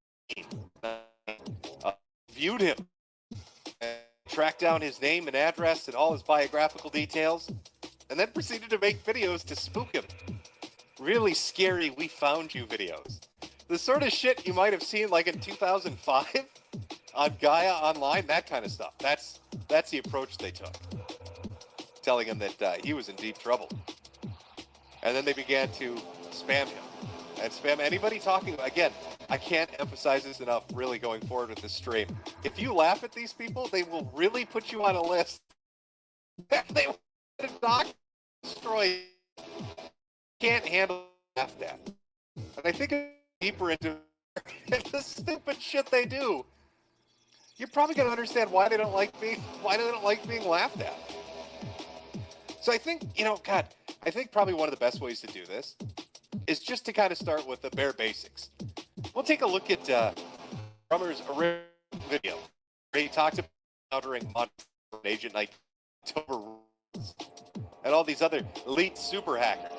viewed him and tracked down his name and address and all his biographical details, and then proceeded to make videos to spook him. Really scary we found you videos. The sort of shit you might have seen like in 2005 on Gaia Online, that kind of stuff. That's the approach they took, telling him that he was in deep trouble. And then they began to spam him and spam anybody talking. Again, I can't emphasize this enough really going forward with this stream. If you laugh at these people, they will really put you on a list. They will destroy you. Can't handle laughed at. And I think deeper into the stupid shit they do, you're probably going to understand why they don't like being laughed at. So I think, God, I think probably one of the best ways to do this is just to kind of start with the bare basics. We'll take a look at Drummer's original video where he talked about countering Agent October and all these other elite super hackers.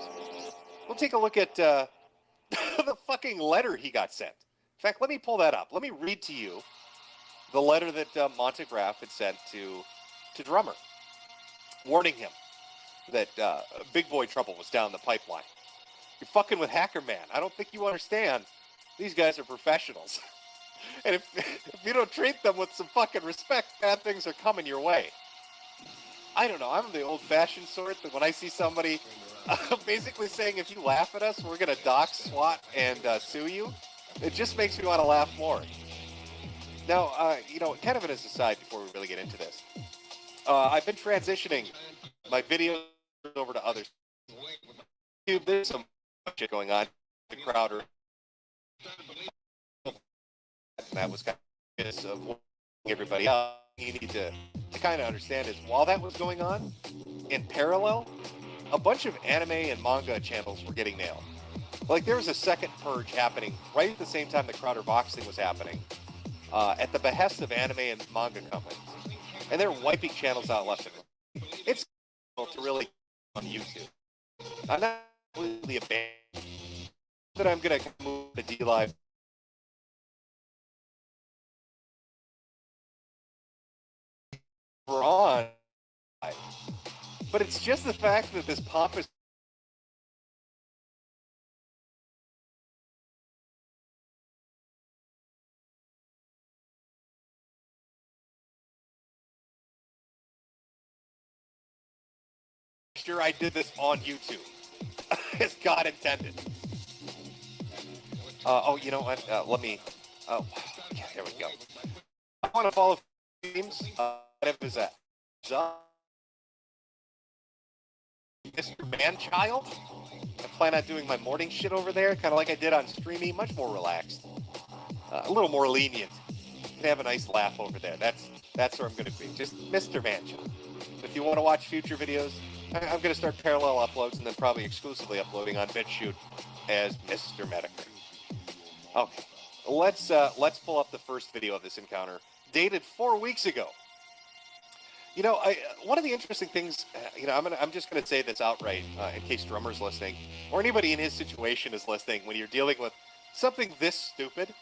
We'll take a look at the fucking letter he got sent. In fact, let me pull that up. Let me read to you the letter that Montegraph had sent to Drummer, warning him that big boy trouble was down the pipeline. You're fucking with Hacker Man. I don't think you understand. These guys are professionals. And if you don't treat them with some fucking respect, bad things are coming your way. I don't know. I'm the old-fashioned sort that when I see somebody basically saying, if you laugh at us, we're going to dox, SWAT, and sue you, it just makes me want to laugh more. Now, kind of as an aside before we really get into this, I've been transitioning my videos over to others. There's some shit going on. The Crowder. That was kind of everybody else. You need to kind of understand is while that was going on, in parallel, a bunch of anime and manga channels were getting nailed. Like there was a second purge happening right at the same time the Crowder boxing was happening, at the behest of anime and manga companies, and they're wiping channels out left and right. It's to really on YouTube. I'm not completely abandoned that I'm gonna move the D Live. We're on, but it's just the fact that this pompous sure I did this on YouTube, as God intended. You know what? Let me. Oh, yeah, there we go. I want to follow themes. What is that? Mr. Manchild. I plan on doing my morning shit over there, kind of like I did on Streamy, much more relaxed, a little more lenient. Can have a nice laugh over there. That's where I'm going to be. Just Mr. Manchild. If you want to watch future videos, I'm going to start parallel uploads and then probably exclusively uploading on BitChute as Mr. Medicare. Okay, let's pull up the first video of this encounter, dated 4 weeks ago. One of the interesting things, I'm just going to say this outright in case Drummer's listening, or anybody in his situation is listening, when you're dealing with something this stupid.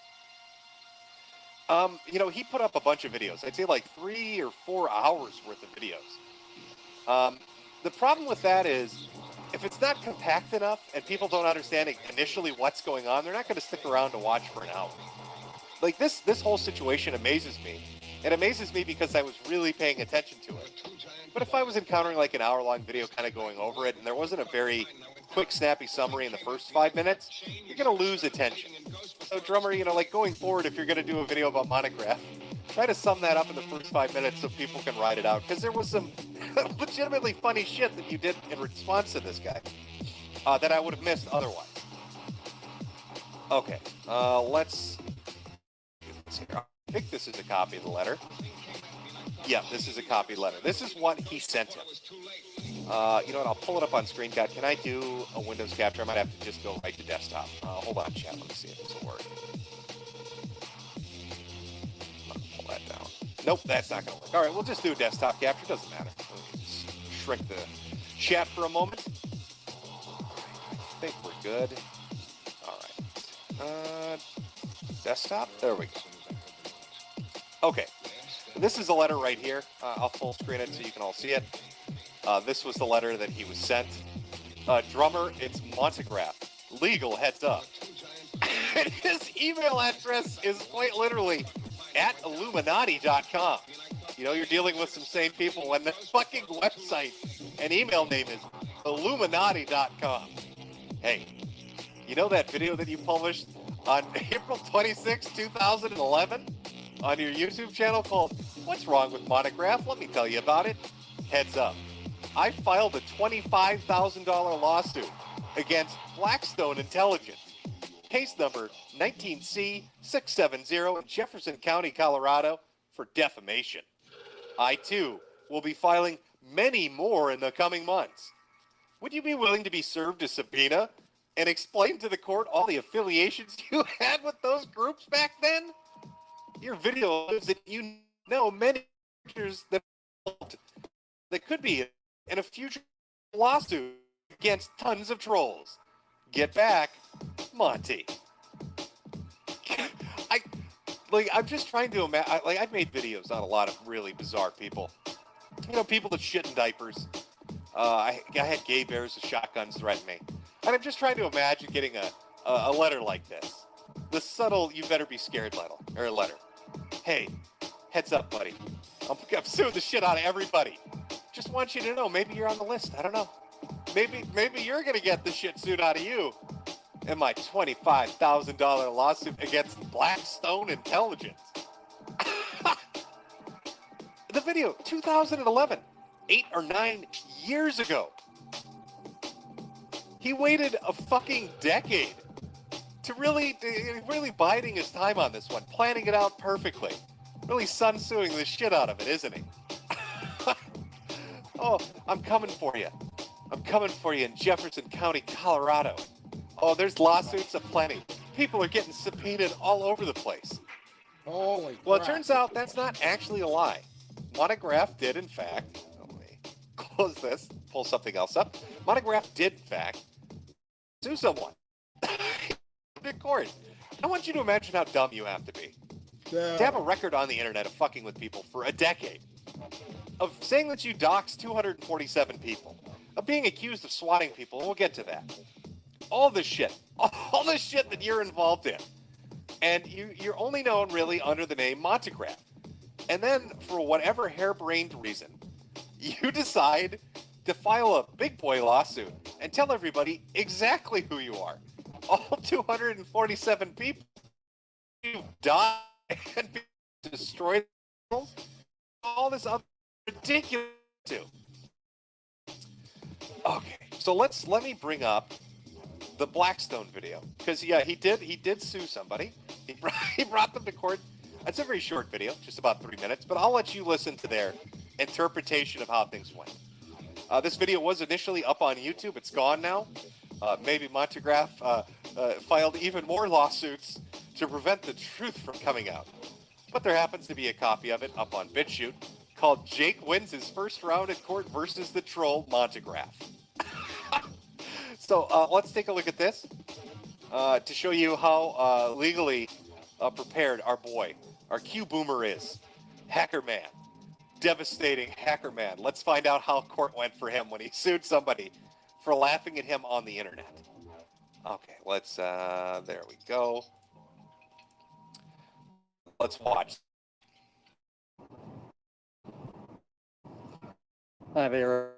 He put up a bunch of videos. I'd say like 3 or 4 hours worth of videos. The problem with that is, if it's not compact enough and people don't understand initially what's going on, they're not going to stick around to watch for an hour. Like this whole situation amazes me. It amazes me because I was really paying attention to it. But if I was encountering like an hour-long video kind of going over it and there wasn't a very quick, snappy summary in the first 5 minutes, you're going to lose attention. So Drummer, like going forward, if you're going to do a video about Monograph, try to sum that up in the first 5 minutes so people can ride it out. Because there was some legitimately funny shit that you did in response to this guy that I would have missed otherwise. Okay, let's see here. I think this is a copy of the letter. Yeah, this is a copy letter. This is what he sent him. You know what? I'll pull it up on screen. God, can I do a Windows capture? I might have to just go right to desktop. Hold on, chat. Let me see if this will work. Pull that down. Nope, that's not going to work. All right, we'll just do a desktop capture. Doesn't matter. Just shrink the chat for a moment. I think we're good. All right. Desktop? There we go. Okay. This is a letter right here. I'll full screen it so you can all see it. This was the letter that he was sent. Drummer, it's Montegraph. Legal, heads up. And his email address is quite literally at Illuminati.com. You're dealing with some sane people when the fucking website and email name is Illuminati.com. Hey, You know that video that you published on April 26, 2011 on your YouTube channel called What's Wrong with Monograph? Let me tell you about it. Heads up. I filed a $25,000 lawsuit against Blackstone Intelligence. Case number 19C670 in Jefferson County, Colorado for defamation. I, too, will be filing many more in the coming months. Would you be willing to be served a subpoena and explain to the court all the affiliations you had with those groups back then? Your video shows that you know many characters that could be in a future lawsuit against tons of trolls. Get back, Monty. I'm just trying to imagine. I've made videos on a lot of really bizarre people. You know, people that shit in diapers. I had gay bears with shotguns threaten me. And I'm just trying to imagine getting a letter like this. The subtle, you better be scared letter. Hey, heads up, buddy. I'm suing the shit out of everybody. Just want you to know, maybe you're on the list. I don't know. Maybe you're going to get the shit sued out of you in my $25,000 lawsuit against Blackstone Intelligence. The video, 2011, 8 or 9 years ago. He waited a fucking decade to really biding his time on this one, planning it out perfectly. Really sun-suing the shit out of it, isn't he? Oh, I'm coming for you. I'm coming for you in Jefferson County, Colorado. Oh, there's lawsuits aplenty. People are getting subpoenaed all over the place. Holy Well, it crap. turns out that's not actually a lie. Monograph did, in fact, let me close this, pull something else up. Monograph did, in fact, sue someone in court. I want you to imagine how dumb you have to be. Yeah. To have a record on the internet of fucking with people for a decade, of saying that you doxed 247 people, of being accused of swatting people, and we'll get to that. All this shit that you're involved in. And you're only known really under the name Monograph. And then, for whatever harebrained reason, you decide to file a big boy lawsuit and tell everybody exactly who you are. All 247 people you've died and been destroyed. All this other ridiculous too. Okay, so let me bring up the Blackstone video, because yeah, he did sue somebody. He brought them to court. It's a very short video, just about 3 minutes, but I'll let you listen to their interpretation of how things went. This video was initially up on YouTube. It's gone now. Maybe Monograph filed even more lawsuits to prevent the truth from coming out. But there happens to be a copy of it up on BitChute called Jake Wins His First Round in Court versus the Troll Monograph. So let's take a look at this to show you how legally prepared our boy, our Q Boomer is. Hacker Man. Devastating hacker man. Let's find out how court went for him when he sued somebody for laughing at him on the internet. Okay, let's, there we go. Let's watch. Hi there.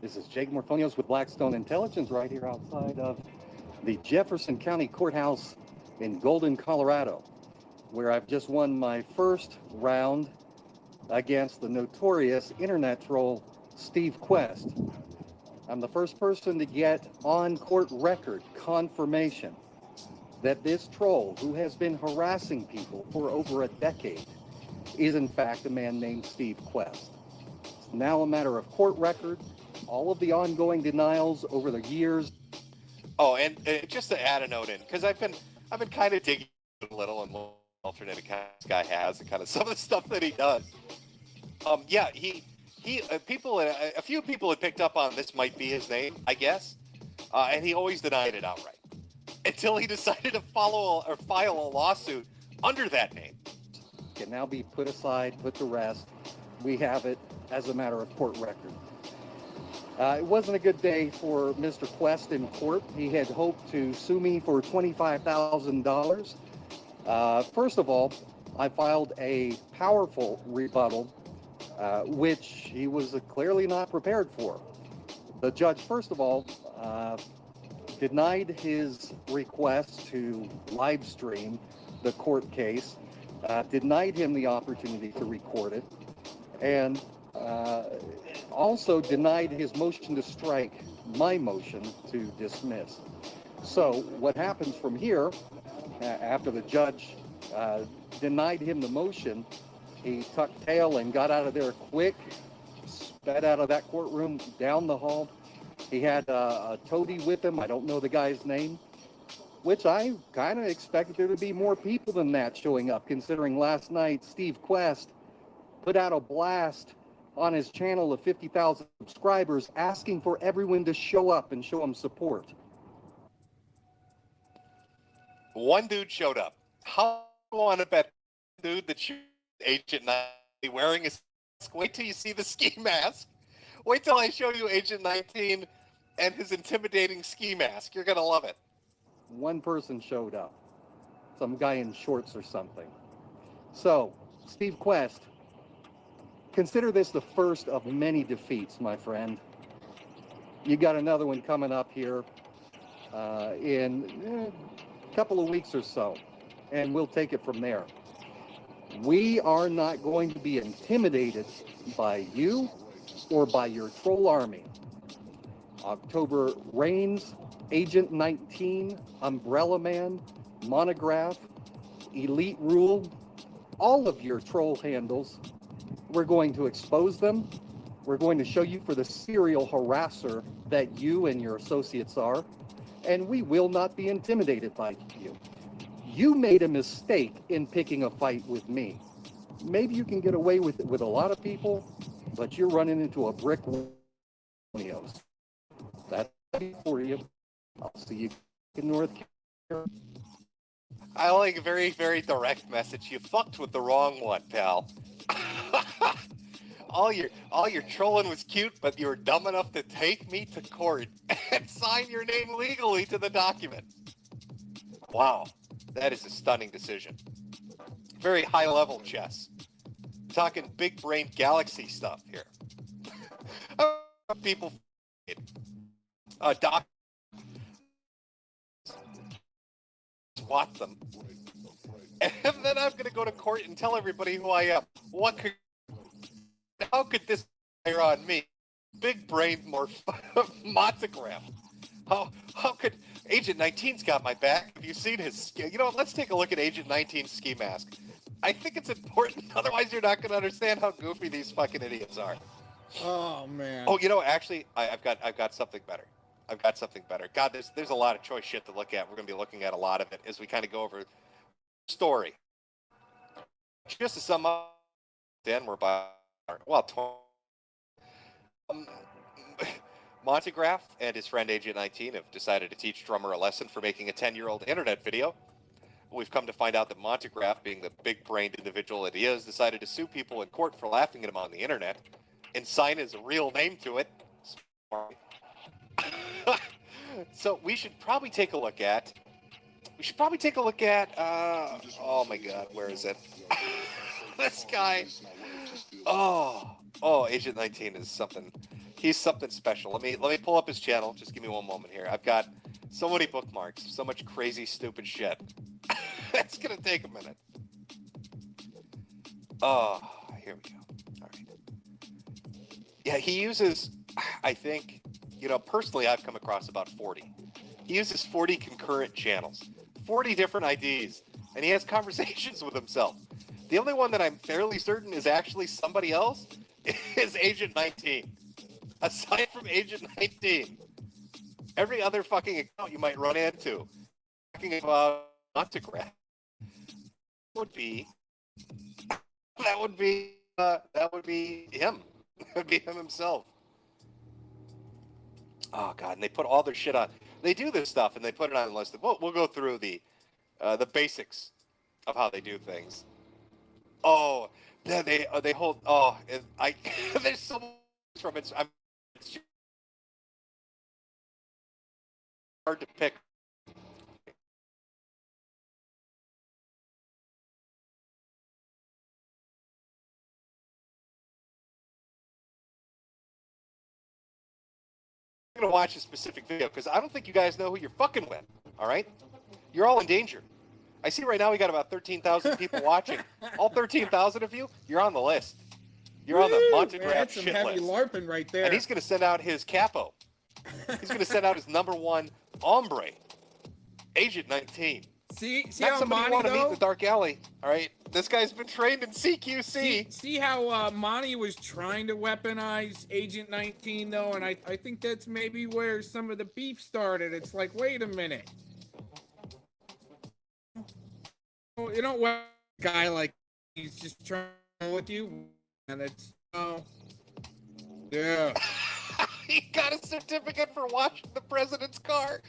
This is Jake Morphonios with Blackstone Intelligence right here outside of the Jefferson County Courthouse in Golden, Colorado, where I've just won my first round against the notorious internet troll Steve Quest. I'm the first person to get on court record confirmation that this troll, who has been harassing people for over a decade, is in fact a man named Steve Quest. It's now a matter of court record. All of the ongoing denials over the years. Oh, and just to add a note in, because I've been kind of digging a little on what alternate account this guy has and kind of some of the stuff that he does. Yeah, a few people had picked up on this might be his name, I guess, and he always denied it outright until he decided to file a lawsuit under that name. Can now be put aside, put to rest. We have it as a matter of court record. It wasn't a good day for Mr. Quest in court. He had hoped to sue me for $25,000. First of all, I filed a powerful rebuttal, which he was clearly not prepared for. The judge, first of all, denied his request to live stream the court case, denied him the opportunity to record it, and also denied his motion to strike my motion to dismiss. So what happens from here, after the judge denied him the motion, he tucked tail and got out of there quick, sped out of that courtroom down the hall. He had a toady with him. I don't know the guy's name, which I kind of expected there to be more people than that showing up, considering last night Steve Quest put out a blast on his channel of 50,000 subscribers asking for everyone to show up and show him support. One dude showed up. How do you want to bet dude that you Agent 19 wearing his mask? Wait till you see the ski mask. Wait till I show you Agent 19 and his intimidating ski mask. You're going to love it. One person showed up. Some guy in shorts or something. So, Steve Quest, consider this the first of many defeats, my friend. You got another one coming up here in a couple of weeks or so, and we'll take it from there. We are not going to be intimidated by you or by your troll army. October reigns, Agent 19, Umbrella Man, Monograph, Elite Rule, all of your troll handles. We're going to expose them. We're going to show you for the serial harasser that you and your associates are, and we will not be intimidated by you. You made a mistake in picking a fight with me. Maybe you can get away with it with a lot of people, but you're running into a brick wall. That's for you. I'll see you in North Carolina. I like a very, very direct message. You fucked with the wrong one, pal. all your trolling was cute, but you were dumb enough to take me to court and sign your name legally to the document. Wow, that is a stunning decision. Very high level chess. Talking big brain galaxy stuff here. People doc swat them. And then I'm gonna go to court and tell everybody who I am. How could this fire on me? Big brain monograph. How could Agent 19's got my back? Have you seen his you know what, let's take a look at Agent 19's ski mask. I think it's important, otherwise you're not gonna understand how goofy these fucking idiots are. Oh man. Oh, you know, actually, I've got something better. I've got something better. God, there's a lot of choice shit to look at. We're gonna be looking at a lot of it as we kind of go over the story. Just to sum up, then we're by Montegraph and his friend Agent 19 have decided to teach Drummer a lesson for making a 10-year-old internet video. We've come to find out that Montegraph, being the big-brained individual that he is, decided to sue people in court for laughing at him on the internet and sign his real name to it. So we should probably take a look at. Oh my God, where is it? This guy. Oh, Agent 19 is something. He's something special. Let me pull up his channel. Just give me one moment here. I've got so many bookmarks, so much crazy, stupid shit. It's gonna take a minute. Oh, here we go. All right. Yeah, he uses, I think, you know, personally, I've come across about 40. He uses 40 concurrent channels, 40 different IDs, and he has conversations with himself. The only one that I'm fairly certain is actually somebody else is Agent 19. Aside from Agent 19, every other fucking account you might run into talking about Montegraph would be that would be him. It would be him himself. Oh God! And they put all their shit on. They do this stuff and they put it on the list. We'll go through the basics of how they do things. Oh, yeah, they hold. Oh, and there's so much from it. It's hard to pick. to watch a specific video because I don't think you guys know who you're fucking with. All right, you're all in danger. I see right now we got about 13,000 people watching. All 13,000 of you, you're on the list. You're on the Monte Man, Grab that's some shit heavy list. LARPing right there. And he's going to send out his capo. He's going to send out his #1 hombre, Agent 19. See Not how somebody you Monty, want to meet in though? the dark alley. All right, this guy's been trained in CQC. See how Monty was trying to weaponize Agent 19, though? And I think that's maybe where some of the beef started. It's like, wait a minute. You don't want a guy like he's just trying with you. And it's, oh, yeah. He got a certificate for washing the president's car.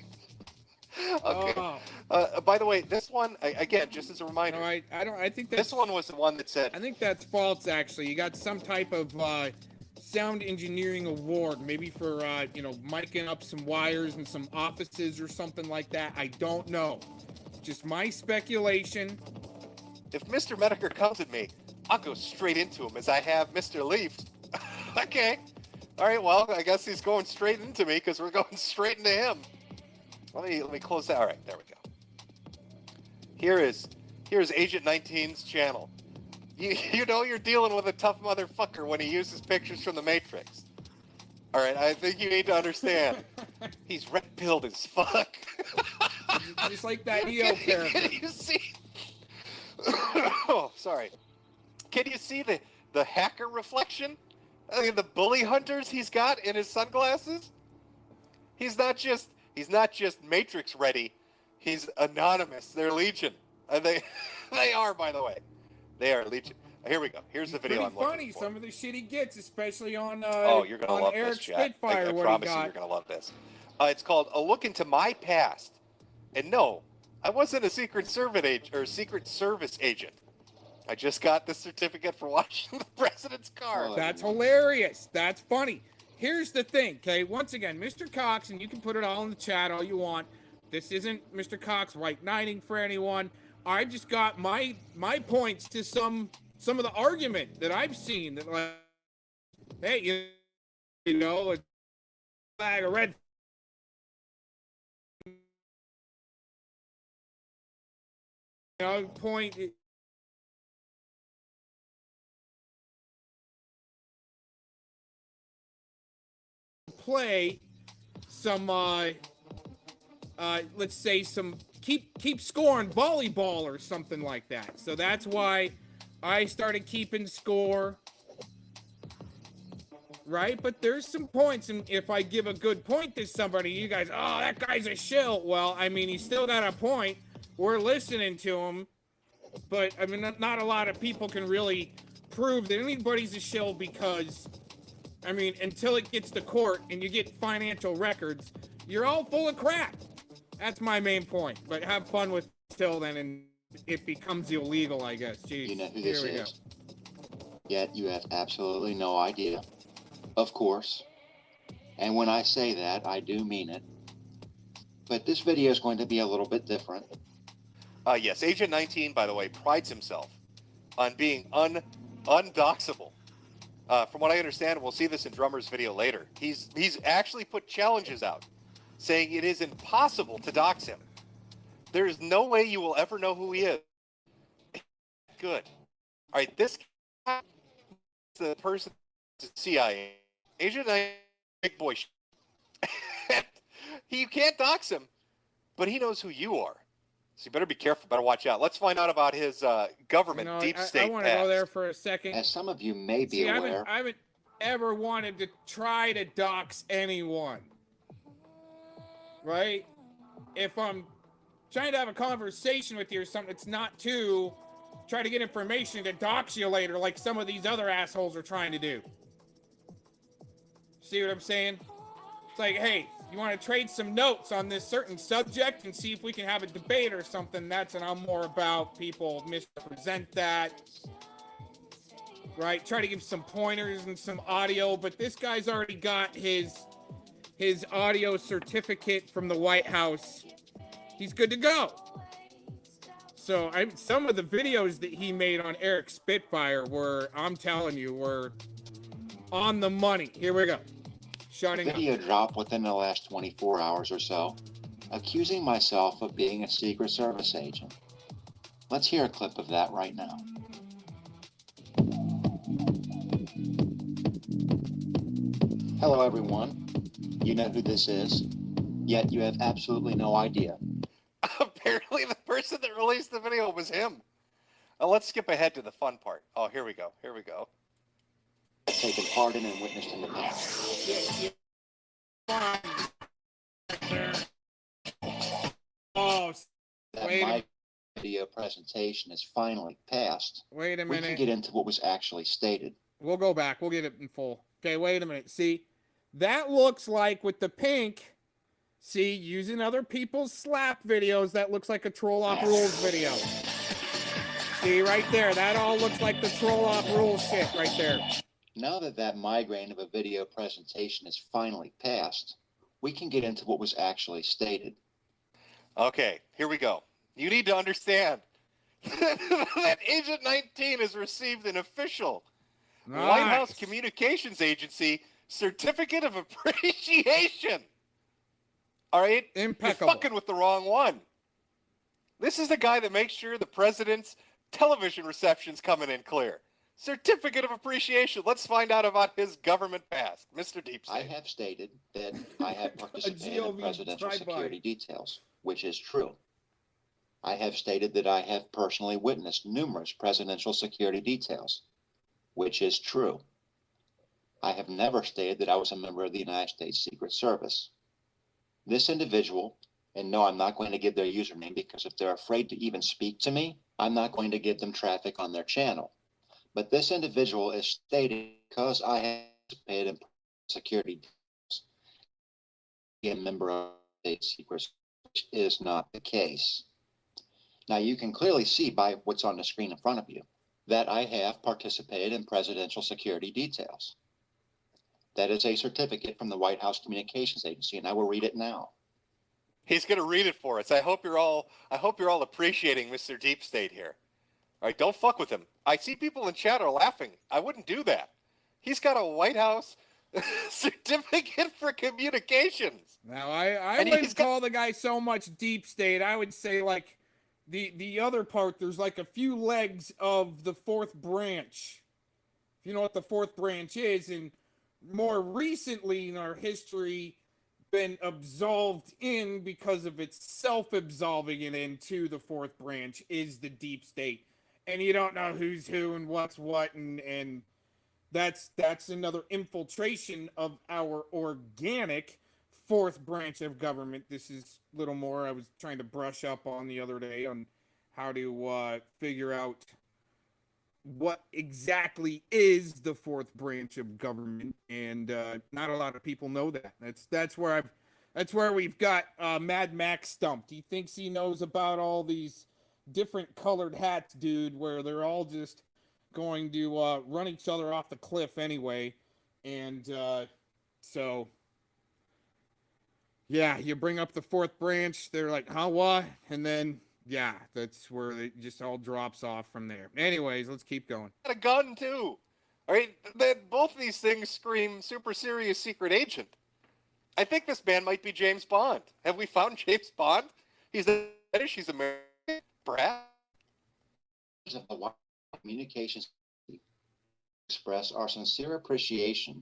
Okay. Oh. By the way, this one again, just as a reminder. No, I think that's, This one was the one that said. I think that's false, actually. You got some type of sound engineering award, maybe for, miking up some wires in some offices or something like that. I don't know. Just my speculation. If Mr. Medicare comes at me, I'll go straight into him as I have Mr. Leaf. Okay. All right. Well, I guess he's going straight into me because we're going straight into him. Let me close that. All right. There we go. Here's Agent 19's channel. You know you're dealing with a tough motherfucker when he uses pictures from the Matrix. All right. I think you need to understand. He's red-pilled as fuck. Just like that EO character. Can you see? Oh, sorry. Can you see the hacker reflection? I mean, the bully hunters he's got in his sunglasses? He's not just Matrix ready. He's anonymous. They're Legion. And they are, by the way. They are Legion. Here we go. Here's the video I'm Pretty looking funny, for. some of the shit he gets, especially on You're gonna love Eric this, chat. Spitfire. I what promise he you, got. you're gonna love this. It's called A Look Into My Past. And no, I wasn't a Secret Service agent. I just got the certificate for washing the president's car. That's hilarious. That's funny. Here's the thing, okay? Once again, Mr. Cox, and you can put it all in the chat all you want. This isn't Mr. Cox white knighting for anyone. I've just got my points to some of the argument that I've seen that, like, hey, you know, a flag, a red point. Play some let's say some keep score on volleyball or something like that. So that's why I started keeping score, right? But there's some points, and if I give a good point to somebody, you guys, oh, that guy's a shill. Well, I mean, he's still got a point. We're listening to him, but I mean, not a lot of people can really prove that anybody's a shill because, I mean, until it gets to court and you get financial records, you're all full of crap. That's my main point. But have fun with it till then, and it becomes illegal, I guess. Jeez. You know who Here this we go. is. Yet you have absolutely no idea. Of course. And when I say that, I do mean it. But this video is going to be a little bit different. Yes, Agent 19, by the way, prides himself on being undoxable. From what I understand, we'll see this in Drummer's video later. He's actually put challenges out saying it is impossible to dox him. There is no way you will ever know who he is. Good. All right, this guy is the person at CIA. Agent 19, big boy. You can't dox him, but he knows who you are. So you better be careful, better watch out. Let's find out about his government deep state I want to go past. there for a second. As some of you may be See, aware, I haven't ever wanted to try to dox anyone. Right? If I'm trying to have a conversation with you or something, it's not to try to get information to dox you later like some of these other assholes are trying to do. See what I'm saying? It's like, hey, you want to trade some notes on this certain subject and see if we can have a debate or something? That's what I'm more about. People misrepresent that. Right? Try to give some pointers and some audio, but this guy's already got his audio certificate from the White House. He's good to go. So some of the videos that he made on Eric Spitfire were, I'm telling you, were on the money. Here we go. shutting up. Video dropped within the last 24 hours or so, accusing myself of being a Secret Service agent. Let's hear a clip of that right now. Hello, everyone. You know who this is, yet you have absolutely no idea. Apparently, the person that released the video was him. Let's skip ahead to the fun part. Oh, here we go. Here we go. Taken part in and witnessed in the past. Oh, That wait my video presentation is finally passed. wait a We can minute. get into what was actually stated. We'll go back. We'll get it in full. Okay, wait a minute. See, that looks like with the pink. See, using other people's slap videos, that looks like a Troll Op Rules video. See, right there. That all looks like the Troll Op Rules shit right there. Now that that migraine of a video presentation is finally passed, we can get into what was actually stated. Okay, here we go. You need to understand that Agent 19 has received an official White House Nice. Communications Agency Certificate of Appreciation. All right? Impeccable. You're fucking with the wrong one. This is the guy that makes sure the president's television reception's coming in clear. Certificate of Appreciation. Let's find out about his government past. Mr. Deep I State. have stated that I have participated in GOV presidential drive-by. security details, which is true. I have stated that I have personally witnessed numerous presidential security details, which is true. I have never stated that I was a member of the United States Secret Service. This individual, and no, I'm not going to give their username because if they're afraid to even speak to me, I'm not going to give them traffic on their channel. But this individual is stating because I have participated in security details, be a member of the state secret service, which is not the case. Now you can clearly see by what's on the screen in front of you that I have participated in presidential security details. That is a certificate from the White House Communications Agency, and I will read it now. He's going to read it for us. I hope you're all appreciating Mr. Deep State here. All right, don't fuck with him. I see people in chat are laughing. I wouldn't do that. He's got a White House certificate for communications. Now, I And wouldn't he's got- call the guy so much deep state. I would say, like, the other part, there's like a few legs of the fourth branch. If you know what the fourth branch is, and more recently in our history, been absolved in because of its self-absolving it into the fourth branch is the deep state. And you don't know who's who and what's what, and that's another infiltration of our organic fourth branch of government. This is a little more I was trying to brush up on the other day on how to figure out what exactly is the fourth branch of government, and not a lot of people know that. That's where we've got Mad Max stumped. He thinks he knows about all these different colored hats, dude, where they're all just going to run each other off the cliff anyway. And so, yeah, you bring up the fourth branch, they're like, huh, what? And then, yeah, that's where it just all drops off from there. Anyways, let's keep going. Got a gun too. All right, both of these things scream super serious secret agent. I think this man might be James Bond. Have we found James Bond? He's British. He's American. Perhaps. Of the White House Communications express our sincere appreciation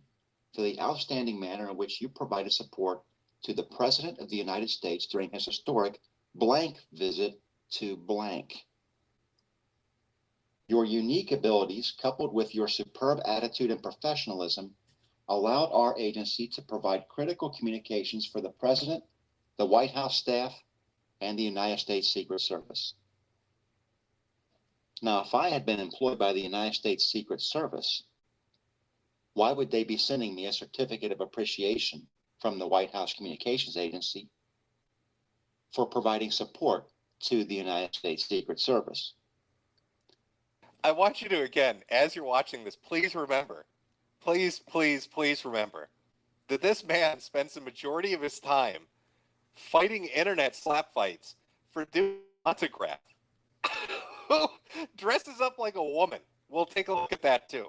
for the outstanding manner in which you provided support to the President of the United States during his historic blank visit to blank. Your unique abilities, coupled with your superb attitude and professionalism, allowed our agency to provide critical communications for the President, the White House staff, and the United States Secret Service. Now, if I had been employed by the United States Secret Service, why would they be sending me a certificate of appreciation from the White House Communications Agency for providing support to the United States Secret Service? I want you to, again, as you're watching this, please remember, please remember that this man spends the majority of his time fighting internet slap fights for doing autograph. Who dresses up like a woman? We'll take a look at that too.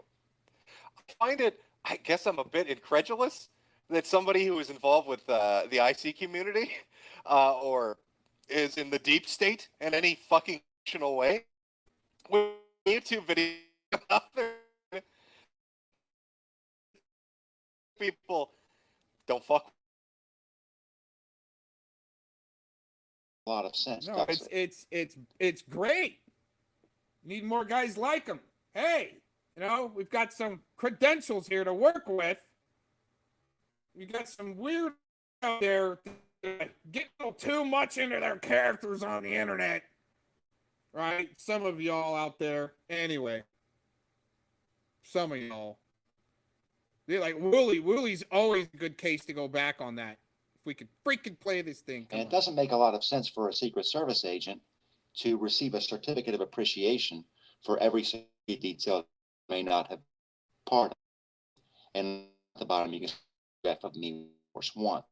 I find it, I guess I'm a bit incredulous that somebody who is involved with the IC community or is in the deep state in any fucking fictional way with YouTube video out there, people don't fuck. A lot of sense. No, does it? it's great. Need more guys like him. Hey, you know, we've got some credentials here to work with. We got some weird out there that get a little too much into their characters on the internet. Right? Some of y'all out there. Anyway. Some of y'all. They're like, Woolie's always a good case to go back on that. If we could freaking play this thing. And it doesn't make a lot of sense for a Secret Service agent to receive a certificate of appreciation for every detail may not have part of. And at the bottom, you can see F of me Force 1.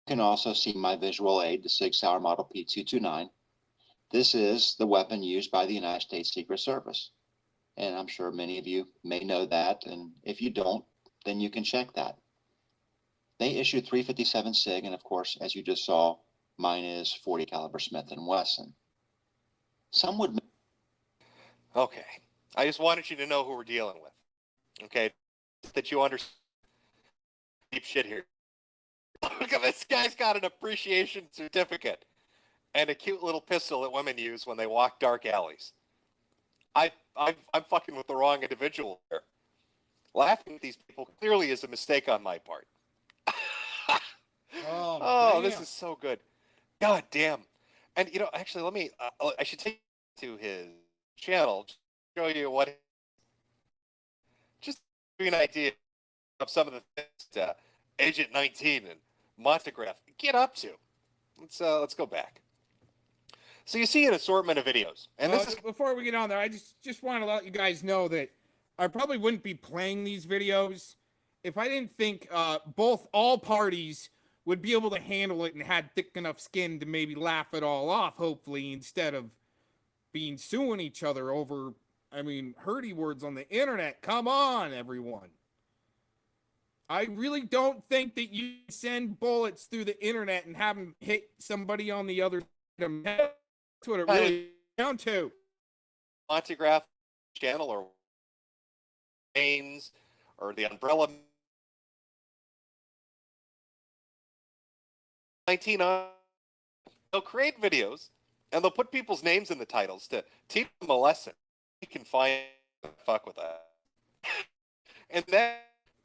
You can also see my visual aid, the Sig Sauer Model P229. This is the weapon used by the United States Secret Service. And I'm sure many of you may know that. And if you don't, then you can check that. They issued 357 SIG, and of course, as you just saw, mine is 40 caliber Smith & Wesson. Some would. Okay, I just wanted you to know who we're dealing with. Okay, that you understand deep shit here. Look at this guy's got an appreciation certificate and a cute little pistol that women use when they walk dark alleys. I'm fucking with the wrong individual here. Laughing at these people clearly is a mistake on my part. Oh, this is so good. God damn. And, you know, actually, let me, I should take you to his channel, to show you what, just to give you an idea of some of the things Agent 19 and Montegraph get up to. Let's go back. So you see an assortment of videos. And this is... Before we get on there, I just want to let you guys know that I probably wouldn't be playing these videos if I didn't think all parties would be able to handle it and had thick enough skin to maybe laugh it all off, hopefully, instead of being suing each other over, I mean, hurty words on the internet. Come on, everyone. I really don't think that you send bullets through the internet and have them hit somebody on the other side. That's what it really down to. Montegraph channel or Ames or the Umbrella 19 they'll create videos and they'll put people's names in the titles to teach them a lesson. You can find fuck with that. And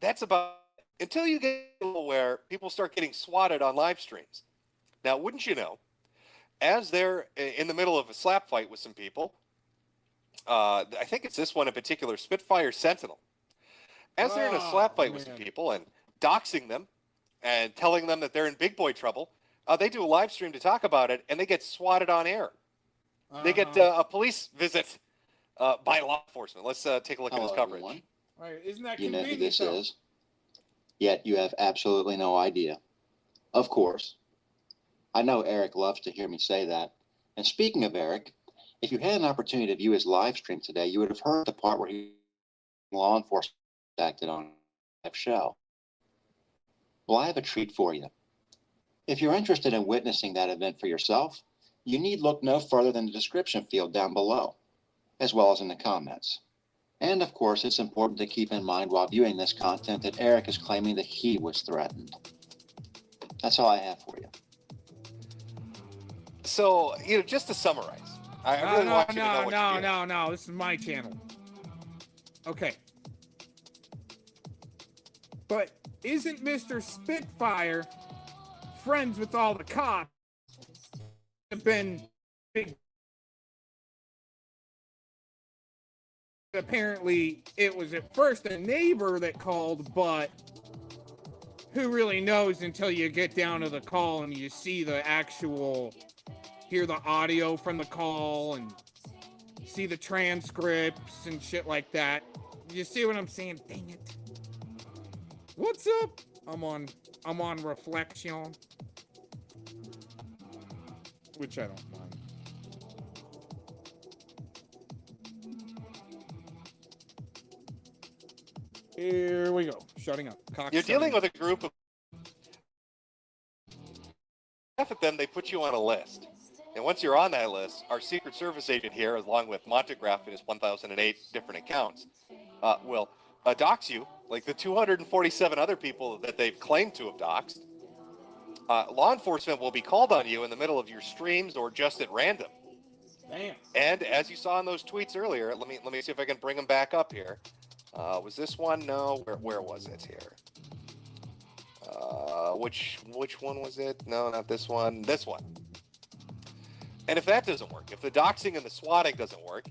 that's about until you get where people start getting swatted on live streams. Now, wouldn't you know, as they're in the middle of a slap fight with some people, I think it's this one in particular, Spitfire Sentinel. As they're in a slap fight with some people and doxing them and telling them that they're in big boy trouble, they do a live stream to talk about it, and they get swatted on air. They get a police visit by law enforcement. Let's take a look at his coverage. Everyone. Right, isn't that You know convenient? who this though? is, yet you have absolutely no idea. Of course. I know Eric loves to hear me say that. And speaking of Eric, if you had an opportunity to view his live stream today, you would have heard the part where law enforcement acted on a show. Well, I have a treat for you. If you're interested in witnessing that event for yourself, you need look no further than the description field down below, as well as in the comments. And of course, it's important to keep in mind while viewing this content that Eric is claiming that he was threatened. That's all I have for you. So, you know, just to summarize, I really want you to know what you're doing. No. This is my channel. Okay. But isn't Mr. Spitfire friends with all the cops? Have been big. Apparently, it was at first a neighbor that called, but who really knows until you get down to the call and you see the actual, hear the audio from the call and see the transcripts and shit like that. You see what I'm saying? Dang it. What's up? I'm on Reflection. Which I don't mind. Here we go. Shutting up. You're dealing with a group of laugh at them, they put you on a list. And once you're on that list, our Secret Service agent here, along with Montegraph and his 1,008 different accounts, will dox you, like the 247 other people that they've claimed to have doxed. Law enforcement will be called on you in the middle of your streams or just at random. Damn. And as you saw in those tweets earlier, let me see if I can bring them back up here. Was this one? No. Where was it here? Which one was it? No, not this one. This one. And if that doesn't work, if the doxing and the swatting doesn't work,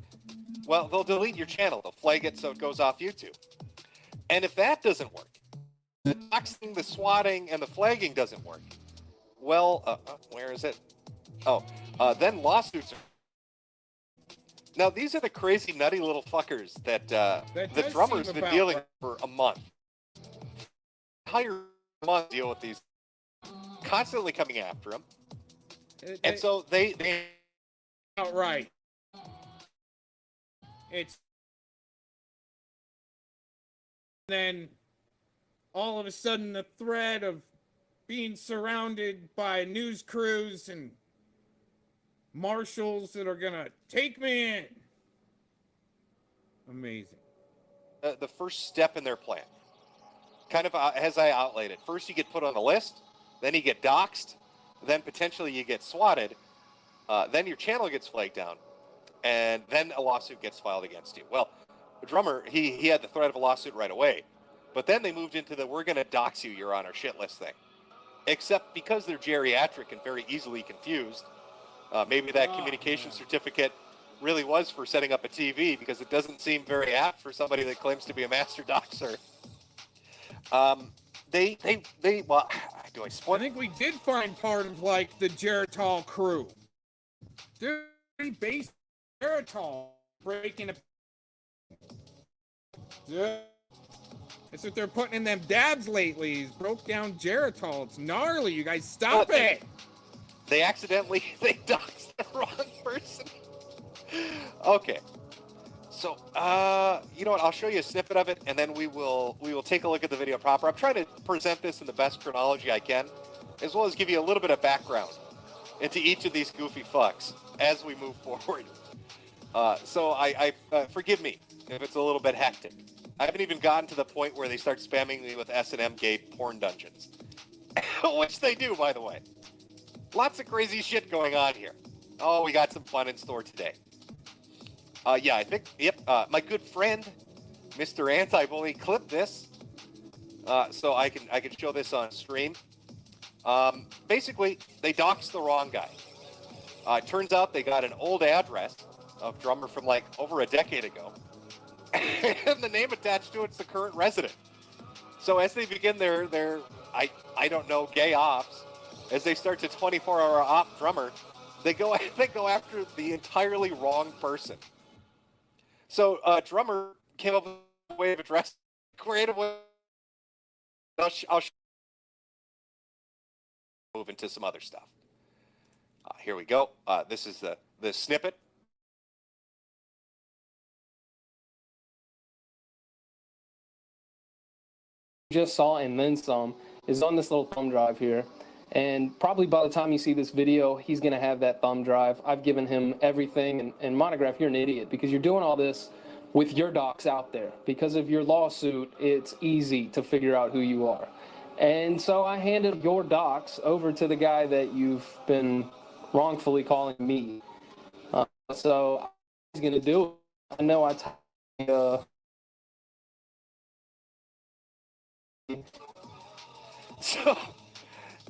well, they'll delete your channel. They'll flag it so it goes off YouTube. And if that doesn't work, the doxing, the swatting, and the flagging doesn't work, well, where is it? Oh, then lawsuits are. Now, these are the crazy, nutty little fuckers that the drummer's been dealing with for a month. Entire month deal with these, constantly coming after him. And so they outright. It's then all of a sudden the threat of being surrounded by news crews and marshals that are gonna take me in. Amazing. The first step in their plan, kind of as I outlaid it. First, you get put on the list, then you get doxxed, then potentially you get swatted, then your channel gets flagged down, and then a lawsuit gets filed against you. Well, the drummer, he had the threat of a lawsuit right away, but then they moved into the we're going to dox you, you're on our shit list thing. Except because they're geriatric and very easily confused, maybe that communication certificate really was for setting up a TV, because it doesn't seem very apt for somebody that claims to be a master doxer. Well, do I spoil? I think we did find part of like the Geritol crew. Dirty base Geritol breaking a. Yeah. That's what they're putting in them dabs lately. He's broke down Geritol. It's gnarly. You guys stop it. They accidentally doxed the wrong person. Okay. So, you know what? I'll show you a snippet of it, and then we will take a look at the video proper. I'm trying to present this in the best chronology I can, as well as give you a little bit of background into each of these goofy fucks as we move forward. So I forgive me if it's a little bit hectic. I haven't even gotten to the point where they start spamming me with S&M gay porn dungeons, which they do, by the way. Lots of crazy shit going on here. Oh, we got some fun in store today. Yeah, I think, yep, my good friend, Mr. Anti-Bully, clipped this, so I can show this on stream. Basically, they doxed the wrong guy. It turns out they got an old address of drummer from like over a decade ago, and the name attached to it's the current resident. So as they begin their I don't know, gay ops, as they start to 24-hour op drummer, they go after the entirely wrong person. So drummer came up with a way of addressing, creative way. I'll move into some other stuff. Here we go. This is the snippet. Just saw and then some is on this little thumb drive here, and probably by the time you see this video he's going to have that thumb drive. I've given him everything, and Monograph, you're an idiot because you're doing all this with your docs out there. Because of your lawsuit, it's easy to figure out who you are, and so I handed your docs over to the guy that you've been wrongfully calling me. So he's going to do it. I know I So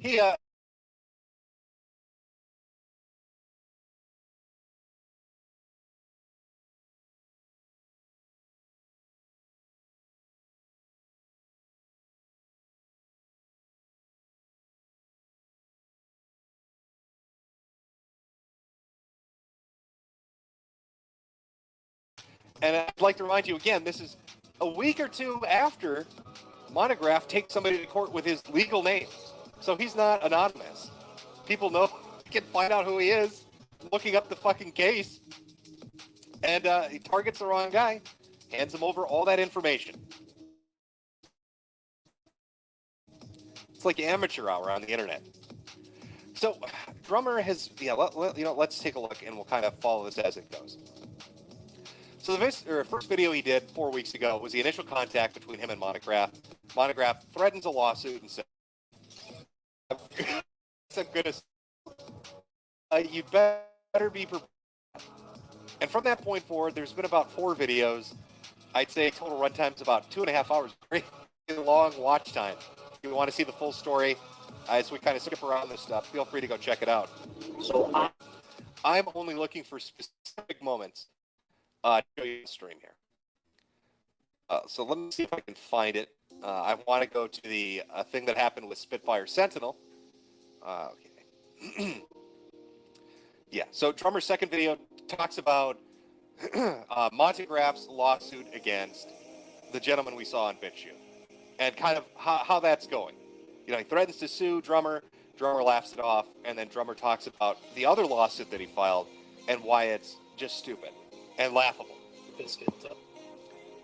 he and I'd like to remind you again, this is a week or two after Monograph takes somebody to court with his legal name. So he's not anonymous. People know, can find out who he is, looking up the fucking case. And he targets the wrong guy, hands him over all that information. It's like amateur hour on the internet. So, Drummer has, let's take a look and we'll kind of follow this as it goes. So the first video he did 4 weeks ago was the initial contact between him and Monograph. Monograph threatens a lawsuit and says, "I'm gonna, you'd better be prepared." And from that point forward, there's been about 4 videos. I'd say total runtime's about 2.5 hours. Very long watch time. If you want to see the full story, as we kind of skip around this stuff, feel free to go check it out. So I'm only looking for specific moments to show you the stream here. So let me see if I can find it. I want to go to the thing that happened with Spitfire Sentinel. Okay. Yeah, so Drummer's second video talks about Montegraph's lawsuit against the gentleman we saw on BitChute and kind of how that's going. You know, he threatens to sue Drummer. Drummer laughs it off, and then Drummer talks about the other lawsuit that he filed and why it's just stupid and laughable.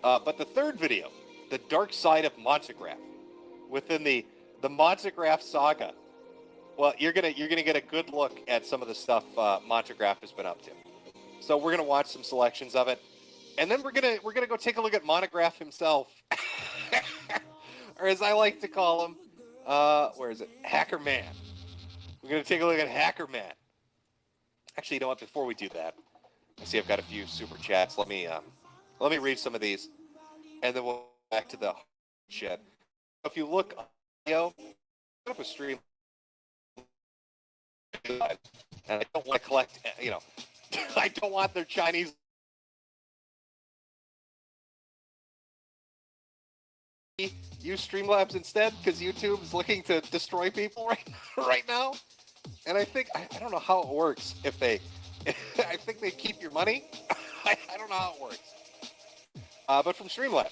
But the third video, the dark side of Montegraph, within the Montegraph saga, well, you're gonna get a good look at some of the stuff Montegraph has been up to. So we're gonna watch some selections of it, and then we're gonna go take a look at Monograph himself, or as I like to call him. Where is it? Hacker Man. We're going to take a look at Hacker Man. Actually, you know what? Before we do that, I see I've got a few super chats. Let me read some of these, and then we'll go back to the shit. If you look on video, put up a stream, and I don't want to collect, I don't want their Chinese. Use Streamlabs instead because YouTube is looking to destroy people right now, and I don't know how it works. If they, I think they keep your money. I don't know how it works. But from Streamlabs,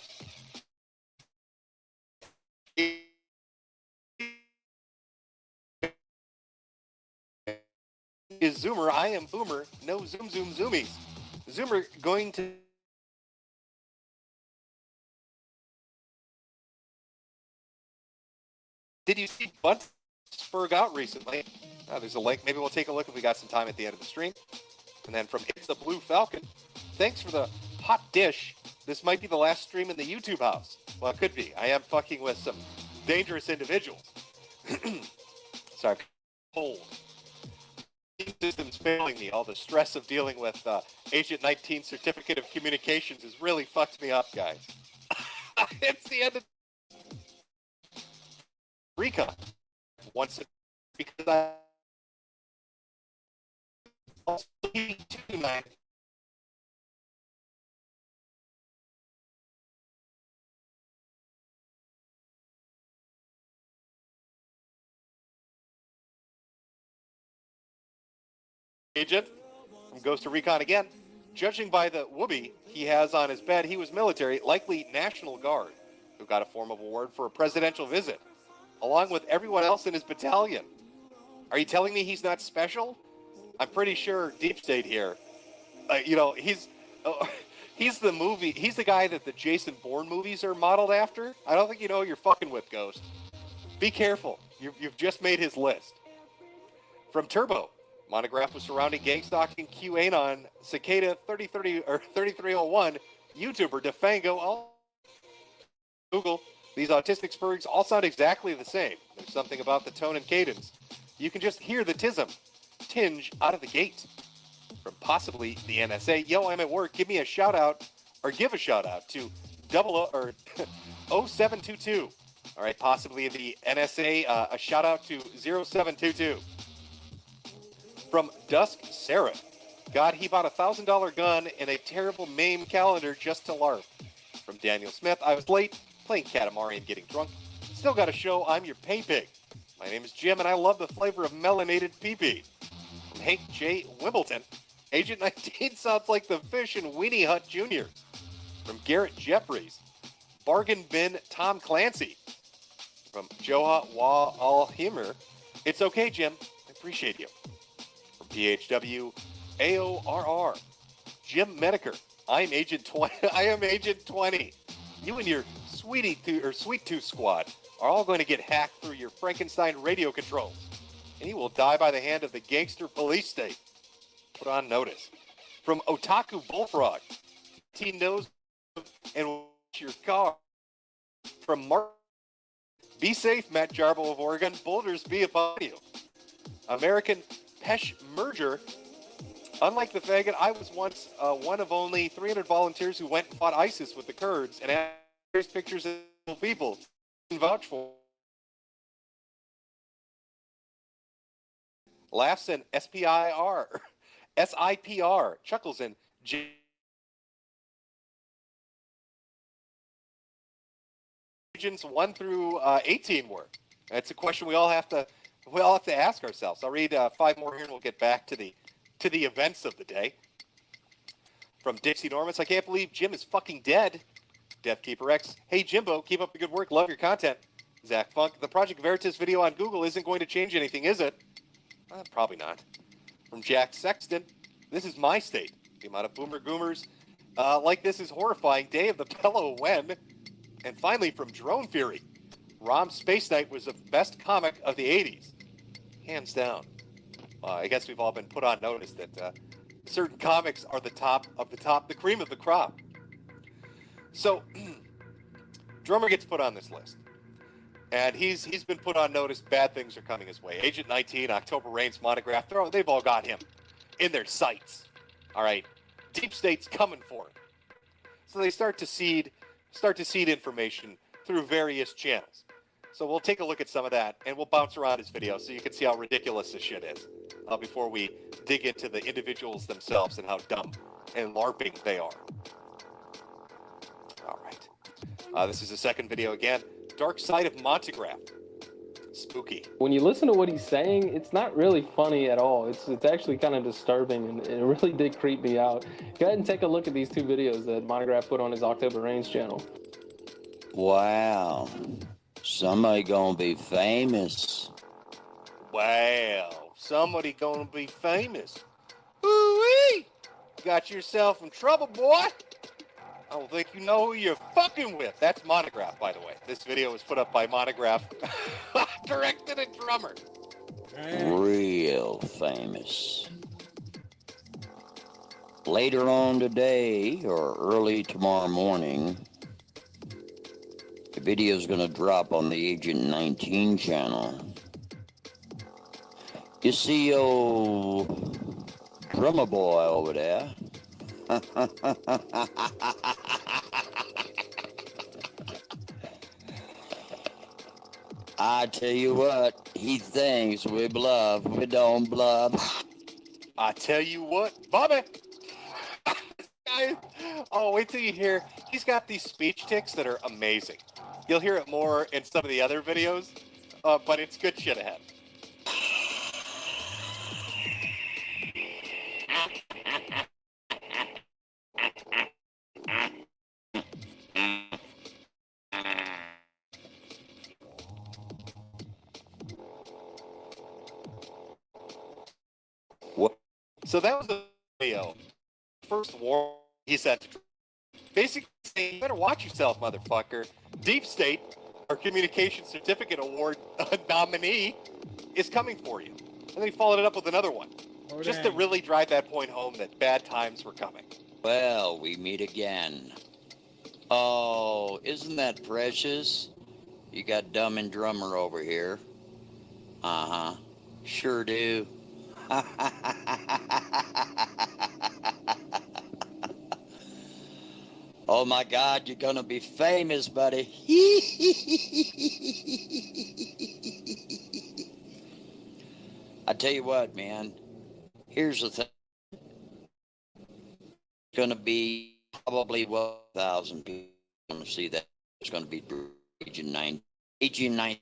is Zoomer? I am Boomer. No zoom zoomies. Zoomer going to. Did you see Buntsburg out recently? There's a link. Maybe we'll take a look if we got some time at the end of the stream. And then from It's the Blue Falcon, thanks for the hot dish. This might be the last stream in the YouTube house. Well, it could be. I am fucking with some dangerous individuals. Sorry, cold. System's failing me. All the stress of dealing with Agent 19 Certificate of Communications has really fucked me up, guys. It's the end of Recon. Once because I also tonight. Agent from Ghost of Recon again. Judging by the whoopee he has on his bed, he was military, likely National Guard, who got a form of award for a presidential visit, along with everyone else in his battalion. Are you telling me he's not special? I'm pretty sure Deep State here, he's the guy that the Jason Bourne movies are modeled after. I don't think you know who you're fucking with, Ghost. Be careful. You've just made his list. From Turbo, Monograph was surrounding gang stalking QAnon Cicada 3030 or 3301 YouTuber Defango. Google. These autistic spurgs all sound exactly the same. There's something about the tone and cadence. You can just hear the tinge out of the gate. From possibly the NSA. Yo, I'm at work. Give me a shout out, or give a shout out to 0722. All right, possibly the NSA. A shout out to 0722. From Dusk Sarah. God, he bought a $1,000 gun and a terrible MAME calendar just to LARP. From Daniel Smith. I was late. Playing Katamari and getting drunk. Still got a show. I'm your pay pig. My name is Jim, and I love the flavor of melanated pee-pee. From Hank J. Wimbledon. Agent 19 sounds like the fish in Weenie Hut Jr. From Garrett Jeffries. Bargain Bin Tom Clancy. From Joha Wa Al-Himer. It's okay, Jim. I appreciate you. From PHW AORR. Jim Mediker. I'm Agent 20. I am Agent 20. You and your Sweet Tooth Squad are all going to get hacked through your Frankenstein radio controls. and he will die by the hand of the gangster police state. Put on notice. From Otaku Bullfrog, he knows and watch your car. From Mark, be safe, Matt Jarbo of Oregon. Boulders be upon you. American Pesh Merger. Unlike the faggot, I was once one of only 300 volunteers who went and fought ISIS with the Kurds, and here's pictures of people can vouch for. Laughs in SIPR, chuckles in regions 1 through 18 were. That's a question we all have to ask ourselves. I'll read 5 more here, and we'll get back to the events of the day. From Dixie Normus, I can't believe Jim is fucking dead. Deathkeeper X, hey Jimbo, keep up the good work, love your content. Zach Funk, the Project Veritas video on Google isn't going to change anything, is it? Probably not. From Jack Sexton, this is my state. The amount of boomer goomers like this is horrifying. Day of the Pillow when? And finally from Drone Fury, Rom Space Knight was the best comic of the 80s. Hands down. I guess we've all been put on notice that certain comics are the top of the top, the cream of the crop. So, Drummer gets put on this list. And he's been put on notice. Bad things are coming his way. Agent 19, October Reigns, Monograph, they've all got him in their sights. All right, Deep State's coming for him. So they start to seed information through various channels. So we'll take a look at some of that, and we'll bounce around his video so you can see how ridiculous this shit is before we dig into the individuals themselves and how dumb and LARPing they are. All right. This is the second video again. Dark Side of Montegraph. Spooky. When you listen to what he's saying, it's not really funny at all. It's actually kind of disturbing, and it really did creep me out. Go ahead and take a look at these 2 videos that Monograph put on his October Reigns channel. Wow. Somebody gonna be famous. Wow. Somebody gonna be famous. Ooh-wee! Got yourself in trouble, boy. I don't think you know who you're fucking with. That's Monograph, by the way. This video was put up by Monograph, directed and Drummer. Real famous. Later on today, or early tomorrow morning, the video is going to drop on the Agent 19 channel. You see old Drummer Boy over there? I tell you what, he thinks we bluff, we don't bluff. I tell you what, Bobby. Oh, wait till you hear. He's got these speech tics that are amazing. You'll hear it more in some of the other videos, but it's good shit ahead. So that was the video. First warning he said, basically saying, you better watch yourself, motherfucker. Deep State, our Communication Certificate Award nominee, is coming for you. And then he followed it up with another one. Oh, just dang. to really drive that point home that bad times were coming. Well, we meet again. Oh, isn't that precious? You got Dumb and Drummer over here. Uh-huh. Sure do. Oh my God, you're gonna be famous, buddy. I tell you what, man. Here's the thing. It's gonna be probably 1,000 people gonna see that. It's gonna be Agent 9. Agent 9.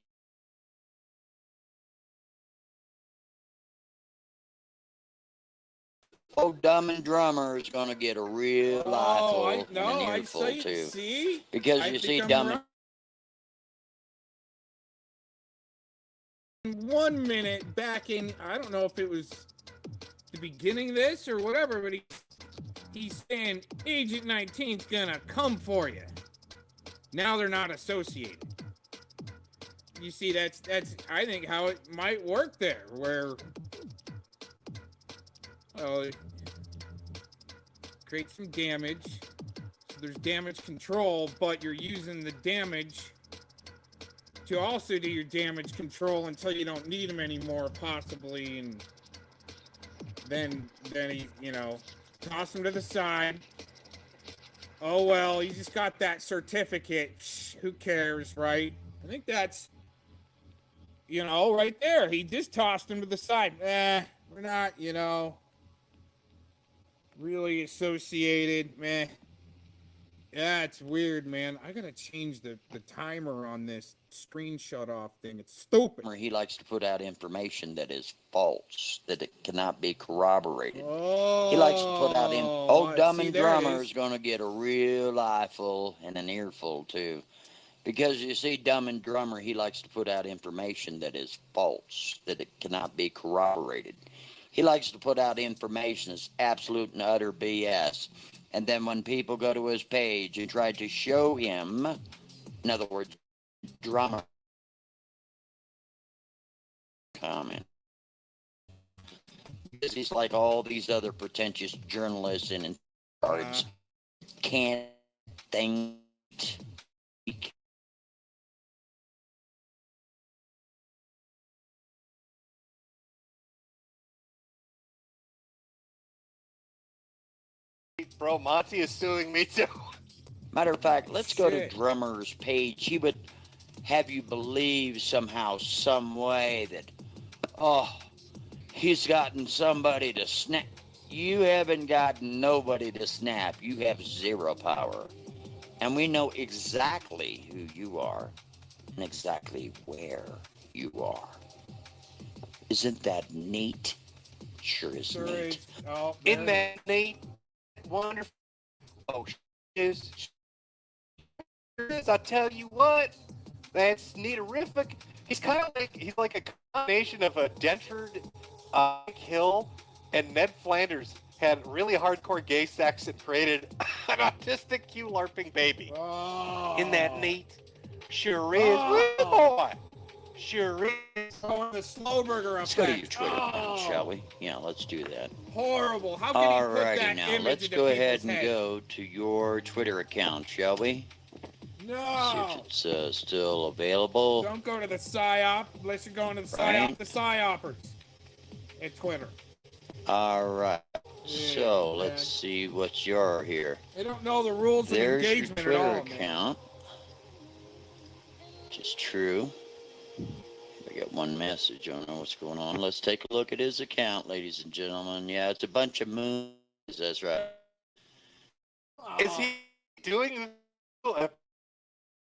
Oh, Dumb and Drummer is gonna get a real eyeful and an earful too. See? Because I you think see, I'm Dumb. right. 1 minute back in, I don't know if it was the beginning of this or whatever, but he's saying Agent 19's gonna come for you. Now they're not associated. you see, that's I think how it might work there, where create some damage. So there's damage control, but you're using the damage to also do your damage control until you don't need them anymore, possibly, and then he, toss him to the side. Oh well, he just got that certificate. Who cares, right? I think that's, right there. He just tossed him to the side. We're not, really associated. Meh. Yeah, it's weird, man. I gotta change the timer on this screenshot off thing. It's stupid. He likes to put out information that is false, that it cannot be corroborated. Oh, He likes to put out old Dumb see, and there it Drummer is. is going to get a real eyeful and an earful too. Because you see, Dumb and Drummer, he likes to put out information that is false, that it cannot be corroborated. He likes to put out information that's absolute and utter BS. And then when people go to his page and try to show him, in other words, Drummer comment, because he's like all these other pretentious journalists and cards can't think. Bro, Monty is suing me too. Matter of fact, let's go to Shit. Drummer's page. He would have you believe somehow, some way that, he's gotten somebody to snap. You haven't gotten nobody to snap. You have zero power. And we know exactly who you are and exactly where you are. Isn't that neat? Sure is neat. Oh, In that neat, wonderful. Oh, is. I'll tell you what. That's neaterific. He's kind of like a combination of a dentured Hill and Ned Flanders had really hardcore gay sex and created an autistic Q LARPing baby. Oh. Isn't that neat? Sure is. Woo, boy. Sure is. Oh, the slow burger Let's go to your effect. Twitter account, shall we? Yeah, let's do that. Horrible. How can you put Alrighty that now, image let's into go ahead people's and head? go to your Twitter account, shall we? No. See if it's still available. Don't go to the PSYOP unless you're going to the Right. PSYOP, the PSYOPers at Twitter. Alright, so Yeah, let's see what you're here. They don't know the rules of There's your engagement Twitter at all, man. account, which is true. I got one message. I don't know what's going on. Let's take a look at his account, ladies and gentlemen. Yeah, it's a bunch of moons. That's right. Is he doing a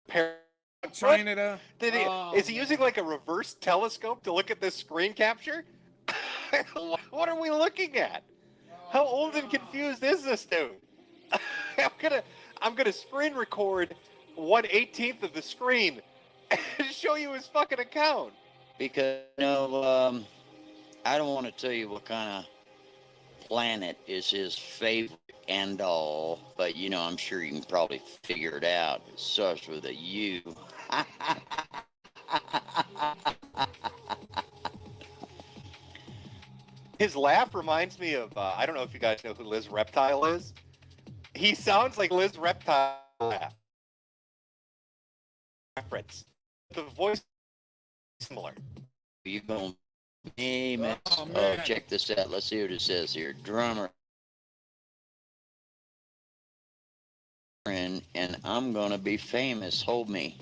pair? China to... Is he using like a reverse telescope to look at this screen capture? What are we looking at? How old and confused is this dude? I'm gonna screen record 1/18 of the screen and show you his fucking account. Because, I don't want to tell you what kind of planet is his favorite and all, but, I'm sure you can probably figure it out. It starts with a U. His laugh reminds me of, I don't know if you guys know who Liz Reptile is. He sounds like Liz Reptile laugh. Reference. The voice is similar. You going famous? Oh, Oh, man. check this out. Let's see what it says here. Drummer. And I'm gonna be famous. Hold me.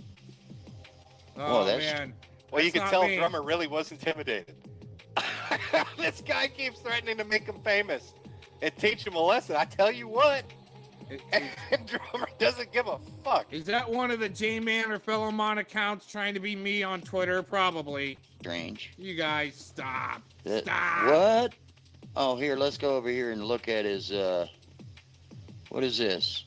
Oh, that's- man. Well, you That's can not tell me. Drummer really was intimidated. This guy keeps threatening to make him famous and teach him a lesson. I tell you what, and Drummer doesn't give a fuck. Is that one of the J-Man or Fellowmon accounts trying to be me on Twitter? Probably. Strange. You guys, stop. That- Stop. What? Oh, here, let's go over here and look at his, what is this?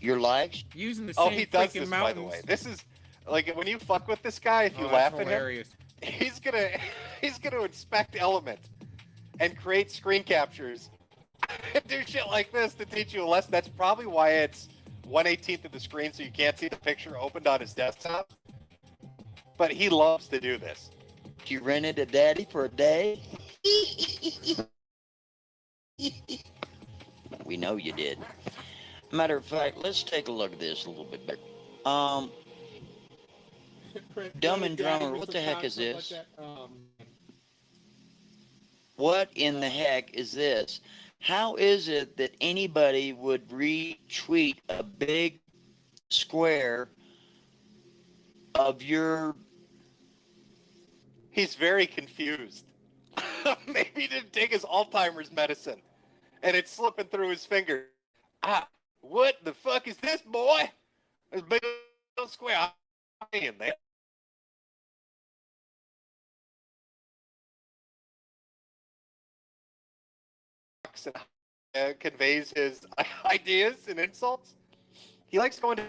Your likes? Using the Oh, same he does freaking this, mountains. by the way. This is like when you fuck with this guy. If you Oh, laugh that's at hilarious. him, he's gonna inspect Element and create screen captures and do shit like this to teach you a lesson. That's probably why it's 1/18 of the screen, so you can't see the picture opened on his desktop. but he loves to do this. You rented a daddy for a day? We know you did. Matter of fact, let's take a look at this a little bit better. Dumb and Drummer, what the heck is this? What in the heck is this? How is it that anybody would retweet a big square of your... He's very confused. Maybe he didn't take his Alzheimer's medicine, and it's slipping through his fingers. What the fuck is this, boy? This big old square in there. And conveys his ideas and insults. He likes going to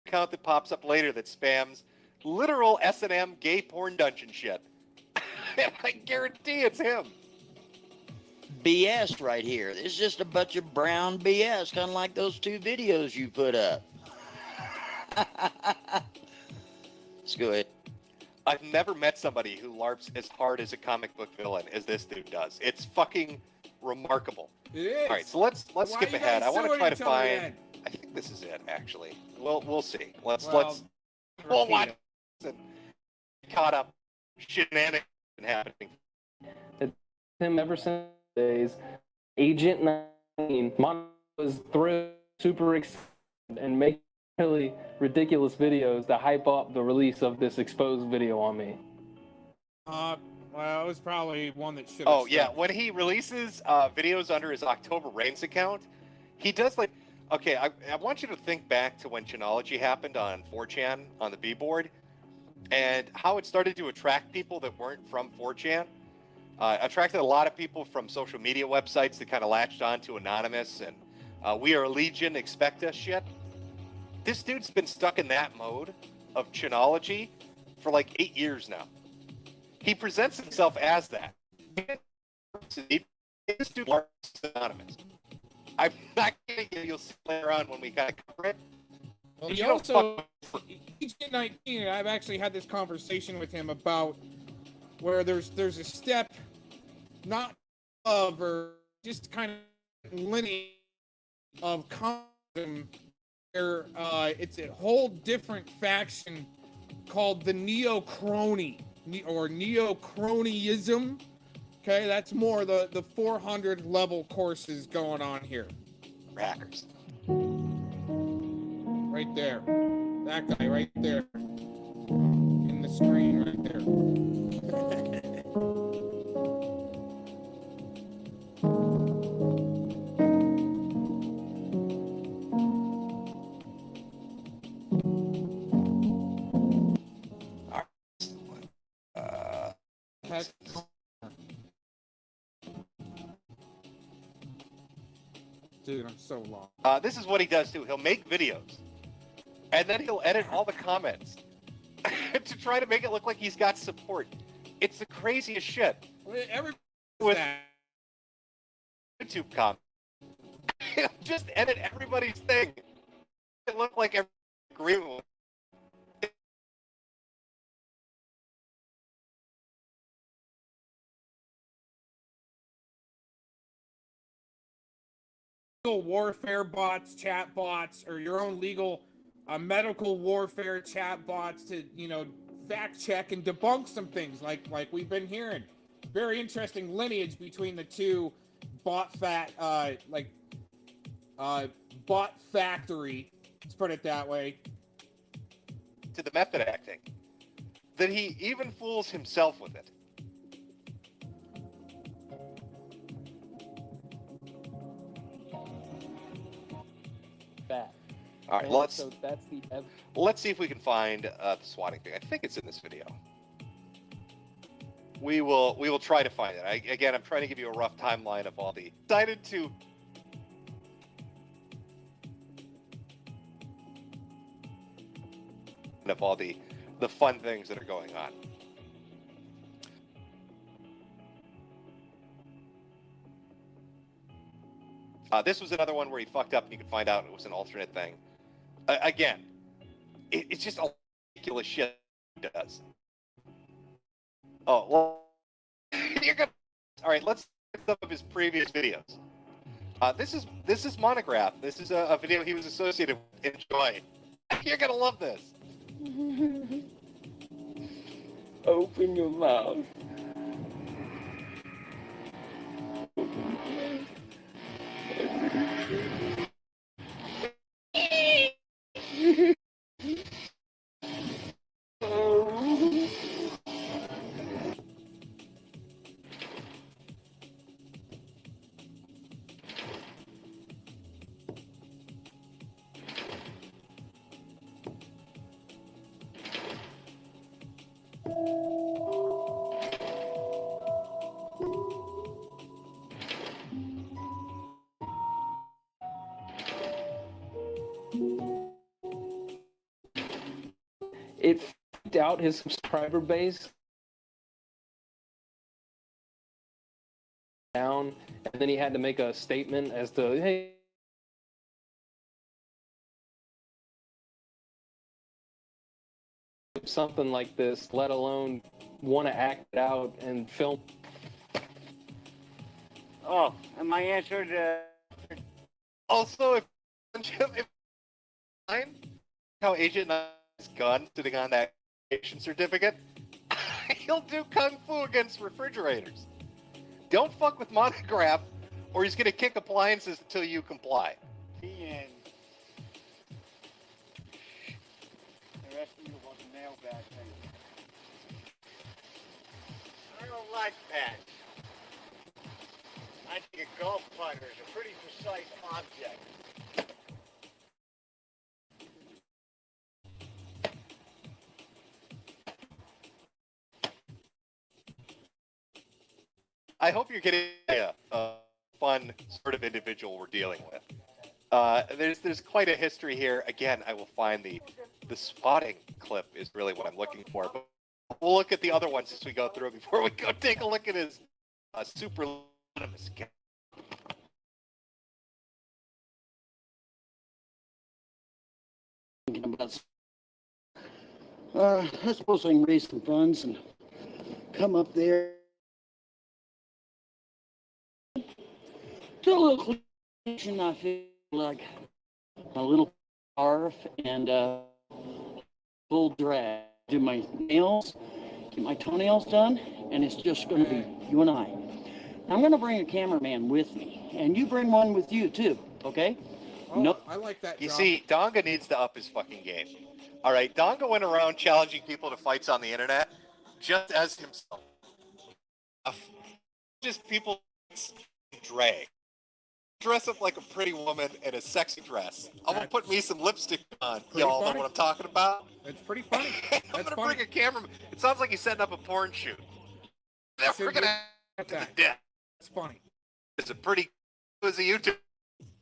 account that pops up later that spams literal S&M gay porn dungeon shit. And I guarantee it's him. BS right here. It's just a bunch of brown BS, kind of like those 2 videos you put up. Let's go ahead. I've never met somebody who LARPs as hard as a comic book villain as this dude does. It's fucking remarkable. It is. All right, so let's skip ahead. I want to try to find. End? I think this is it, actually. We'll see. We'll watch and caught up shenanigans happening. It's him ever since days. Agent 19 was thrilled, super excited, and making really ridiculous videos to hype up the release of this exposed video on me. Well, it was probably one that should have. Oh yeah, when he releases videos under his October Reigns account, he does like. Okay, I want you to think back to when Chinology happened on 4chan on the B board, and how it started to attract people that weren't from 4chan. Attracted a lot of people from social media websites that kind of latched on to Anonymous and We Are Legion, Expect Us shit. This dude's been stuck in that mode of Chinology for like 8 years now. He presents himself as that. This dude is anonymous. I'm not kidding you. You'll see later on when we kind of cover it. Well, he also, Agent 19, I've actually had this conversation with him about where there's a step not of or just kind of lineage of communism. It's a whole different faction called the Neo-Crony, or Neo-Cronyism. Okay, that's more the 400 level courses going on here. Hackers. Right there. That guy right there. In the screen right there. Dude, I'm so long. This is what he does too. He'll make videos, and then he'll edit all the comments to try to make it look like he's got support. It's the craziest shit. With YouTube comments, he'll just edit everybody's thing. It look like every agreement. Warfare bots, chat bots, or your own legal medical warfare chat bots to, fact check and debunk some things like we've been hearing. Very interesting lineage between the two bot factory, let's put it that way. To the method acting, that he even fools himself with it. That. All right, so that's the let's see if we can find the swatting thing. I think it's in this video. We will try to find it. Again, I'm trying to give you a rough timeline of all the decided to. Of all the fun things that are going on. This was another one where he fucked up and you could find out it was an alternate thing. Again, it's just a ridiculous shit he does. Oh, well, you're gonna. All right, let's look at some of his previous videos. This is Monograph. This is a video he was associated with. Enjoy. You're gonna love this. Open your mouth. It freaked out his subscriber base down, and then he had to make a statement as to, hey, something like this, let alone want to act it out and film. Oh, and my answer to Also, if how Agent 9's gun sitting on that creation certificate, he'll do kung fu against refrigerators. Don't fuck with Monograph, or he's gonna kick appliances until you comply. and the rest of you was a mailbag thing. I don't like that. I think a golf putter is a pretty precise object. I hope you're getting a fun sort of individual we're dealing with. There's quite a history here. Again, I will find the spotting clip is really what I'm looking for. But we'll look at the other ones as we go through before we go take a look at his super venomous cat. Thinking about, I suppose I can raise some funds and come up there. Do a little clean. I feel like a little scarf and full drag. Do my nails, get my toenails done, and it's just going to be you and I. I'm going to bring a cameraman with me, and you bring one with you too, okay? Oh, Nope. I like that. You drop. see, Donga needs to up his fucking game. All right, Donga went around challenging people to fights on the internet, just as himself. Just people drag. Dress up like a pretty woman in a sexy dress. I'm gonna put me some lipstick on. Pretty Y'all know funny. what I'm talking about? It's pretty funny. I'm That's gonna funny. bring a cameraman. It sounds like he's setting up a porn shoot. Then Should we're gonna be- to the that. death. It's funny. It's a pretty as a YouTube.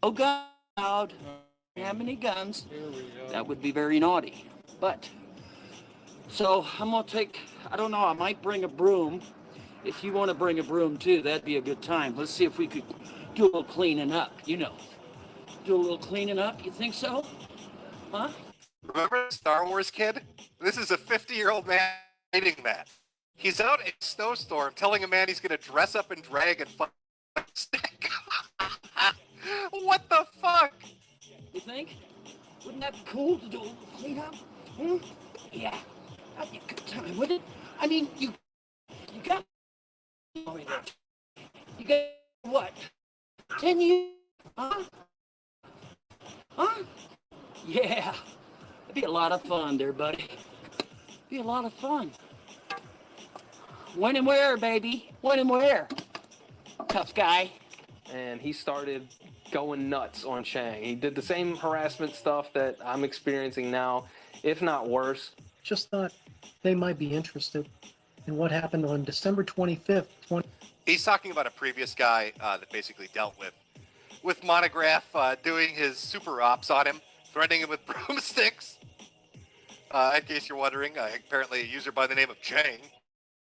Oh God, how many guns? Here we go. That would be very naughty. But, so I'm gonna take, I don't know, I might bring a broom. If you want to bring a broom too, that'd be a good time. Let's see if we could do a little cleaning up, you know. Do a little cleaning up, you think so? Huh? Remember the Star Wars kid? This is a 50-year-old man writing that. He's out in a snowstorm telling a man he's gonna dress up and drag and fuck stick. What the fuck? You think? Wouldn't that be cool to do a little cleanup? Hmm? Yeah, that'd be a good time, wouldn't it? I mean, you got you got what? 10 years? Huh? Huh? Yeah, it'd be a lot of fun there, buddy. Be a lot of fun. When and where, baby? When and where? Tough guy. And he started going nuts on Shang. He did the same harassment stuff that I'm experiencing now, if not worse. Just thought they might be interested in what happened on December 25th. He's talking about a previous guy that basically dealt with Monograph doing his super ops on him, threatening him with broomsticks. In case you're wondering, apparently a user by the name of Chang.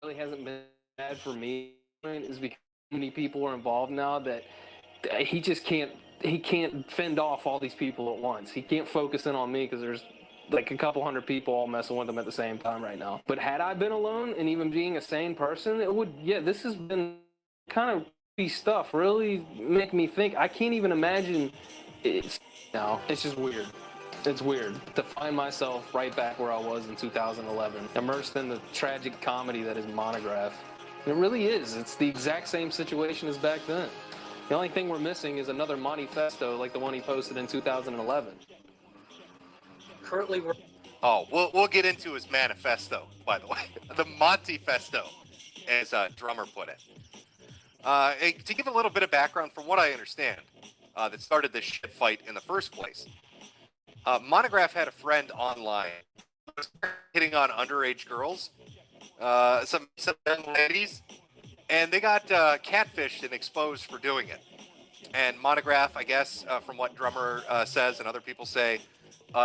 Really hasn't been bad for me is because many people are involved now that he just can't fend off all these people at once. He can't focus in on me because there's like a couple hundred people all messing with him at the same time right now. But had I been alone and even being a sane person, it would, yeah, this has been kind of creepy stuff. Really make me think. I can't even imagine. It's just weird. It's weird to find myself right back where I was in 2011, immersed in the tragic comedy that is Monograph. It really is. It's the exact same situation as back then. The only thing we're missing is another manifesto like the one he posted in 2011. Currently, we're Oh, we'll get into his manifesto, by the way. The Montifesto, as Drummer put it. To give a little bit of background, from what I understand, that started this shit fight in the first place, Monograph had a friend online who was hitting on underage girls, some young ladies, and they got catfished and exposed for doing it. And Monograph, I guess, from what Drummer says and other people say,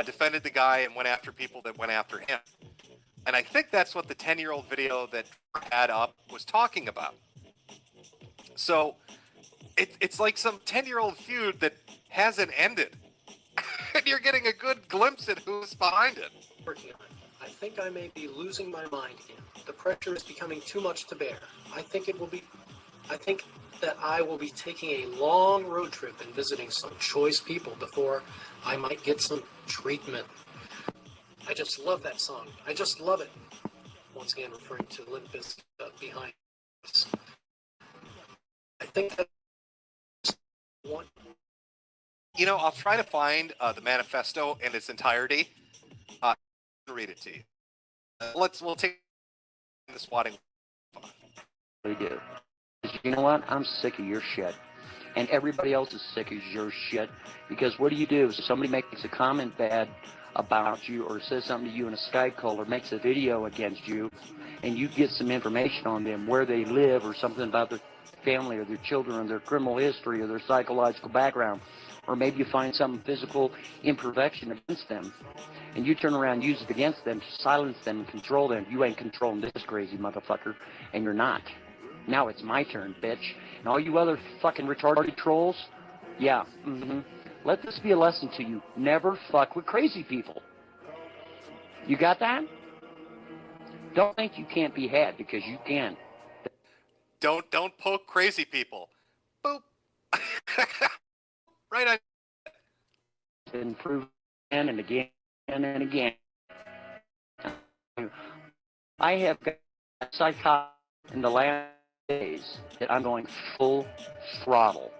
defended the guy and went after people that went after him. And I think that's what the 10-year-old video that had up was talking about. So it's like some 10-year-old feud that hasn't ended. And you're getting a good glimpse at who's behind it. working on it. I think I may be losing my mind again. The pressure is becoming too much to bear. I think that I will be taking a long road trip and visiting some choice people before I might get some treatment. I just love that song. I just love it. Once again, referring to Limp Bizkit behind us. I think that's one. You know, I'll try to find the manifesto in its entirety. I'll read it to you. We'll take the swatting. They do. You know what? I'm sick of your shit. And everybody else is sick of your shit. Because what do? If somebody makes a comment bad about you or says something to you in a Skype call or makes a video against you, and you get some information on them, where they live or something about their family or their children or their criminal history or their psychological background, or maybe you find some physical imperfection against them, and you turn around and use it against them to silence them and control them. You ain't controlling this crazy motherfucker, and you're not. Now it's my turn, bitch. And all you other fucking retarded trolls, yeah, let this be a lesson to you. Never fuck with crazy people. You got that? Don't think you can't be had, because you can. Don't poke crazy people. Boop. Right on. Been proven again and again and again. I have got psychotic in the last days that I'm going full throttle,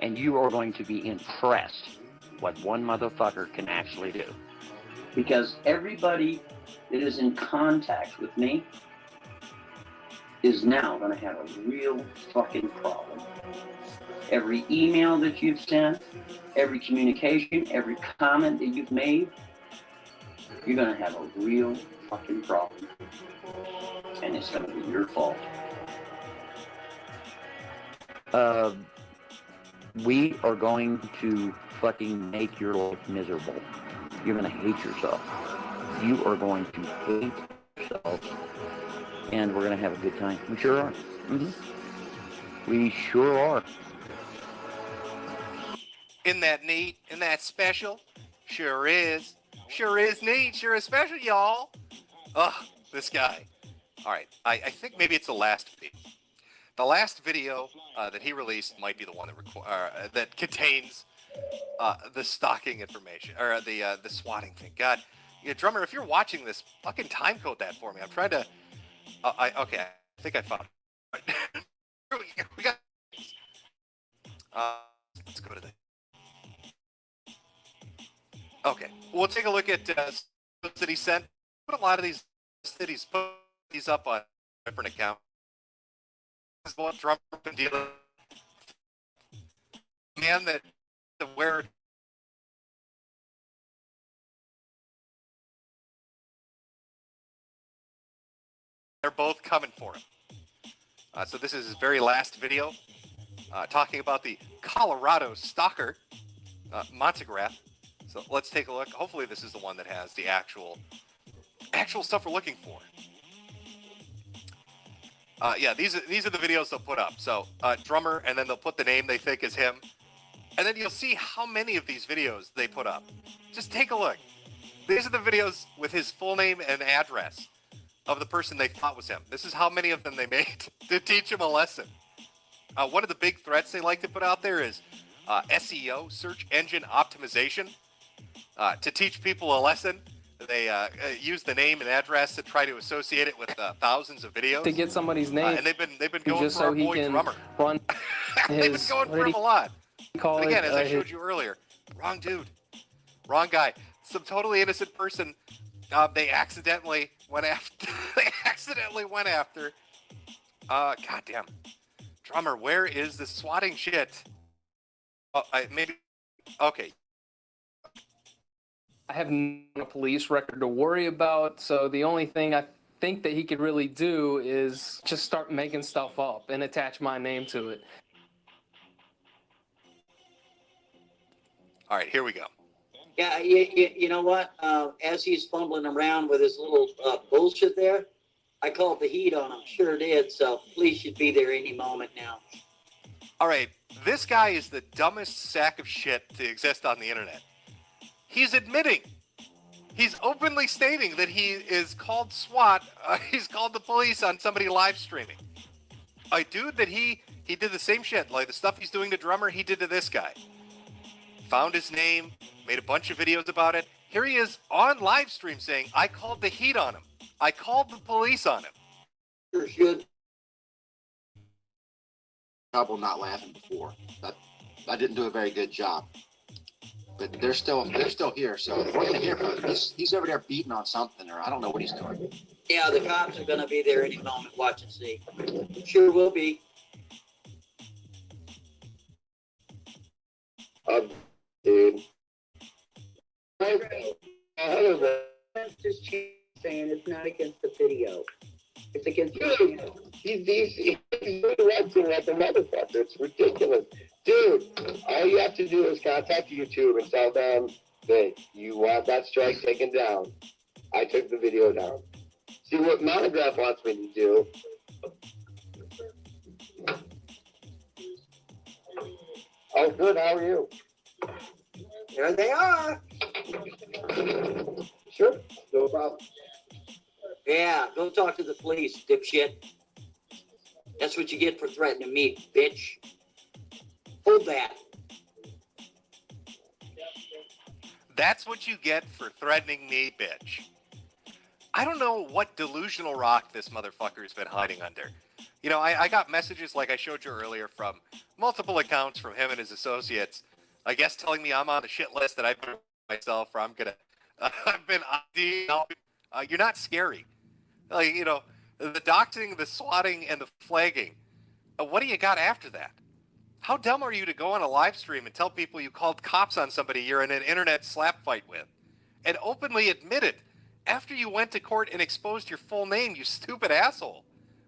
and you are going to be impressed what one motherfucker can actually do. Because everybody that is in contact with me is now going to have a real fucking problem. Every email that you've sent, every communication, every comment that you've made, you're going to have a real fucking problem. And it's going to be your fault. We are going to fucking make your life miserable. You're going to hate yourself. You are going to hate yourself. And we're going to have a good time. We sure are. We sure are. Isn't that neat? Isn't that special? Sure is. Sure is neat. Sure is special, y'all. Ugh, this guy. All right, I think maybe it's the last video. The last video that he released might be the one that contains the stalking information, or the swatting thing. God, yeah, Drummer, if you're watching this, fucking time code that for me. I'm trying to. Okay, I think I found it. We got. Let's go to the. Okay, we'll take a look at that he sent. Put a lot of these cities put these up on different accounts. This is what Trump been dealing. Man, that where. They're both coming for him. So this is his very last video, talking about the Colorado stalker, Montegraph. So let's take a look. Hopefully this is the one that has the actual stuff we're looking for. Yeah, these are the videos they'll put up. So Drummer, and then they'll put the name they think is him. And then you'll see how many of these videos they put up. Just take a look. These are the videos with his full name and address of the person they thought was him. This is how many of them they made to teach him a lesson. One of the big threats they like to put out there is SEO, search engine optimization. To teach people a lesson, they use the name and address to try to associate it with thousands of videos. To get somebody's name, and they've been going just for so our he boy can drummer. run They've his, been going what for did him a lot. he call But again, it? as I showed you earlier, wrong dude, wrong guy. Some totally innocent person. They accidentally went after. Goddamn, drummer, where is the swatting shit? Oh, maybe. Okay. I have no police record to worry about, so the only thing I think that he could really do is just start making stuff up and attach my name to it. All right, here we go. Yeah, you know what? As he's fumbling around with his little bullshit there, I called the heat on him. Sure did. So police should be there any moment now. All right, this guy is the dumbest sack of shit to exist on the internet. He's admitting, he's openly stating that he is called SWAT. He's called the police on somebody live streaming. A dude that he did the same shit, like the stuff he's doing to drummer, he did to this guy. Found his name, made a bunch of videos about it. Here he is on live stream saying, I called the heat on him. I called the police on him. Sure should. Trouble not laughing before. I didn't do a very good job. But they're still here, so we're gonna hear from him. He's over there beating on something, or I don't know what he's doing. Yeah, the cops are gonna be there any moment. Watch and see. Sure will be. Dude. Just saying it's not against the video. It's against the video. He's interrupting like a motherfucker. It's ridiculous. Dude, all you have to do is contact YouTube and tell them that you want that strike taken down. I took the video down. See what Monograph wants me to do. Oh, good. How are you? There they are. Sure. No problem. Yeah, go talk to the police, dipshit. That's what you get for threatening me, bitch. Hold that. That's what you get for threatening me, bitch. I don't know what delusional rock this motherfucker's been hiding under. You know, I got messages like I showed you earlier from multiple accounts from him and his associates, I guess telling me I'm on the shit list that I put myself, or I'm gonna, I've been ID'd. You're not scary. Like, you know, the doxing, the swatting, and the flagging. What do you got after that? How dumb are you to go on a live stream and tell people you called cops on somebody you're in an internet slap fight with, and openly admit it after you went to court and exposed your full name, you stupid asshole?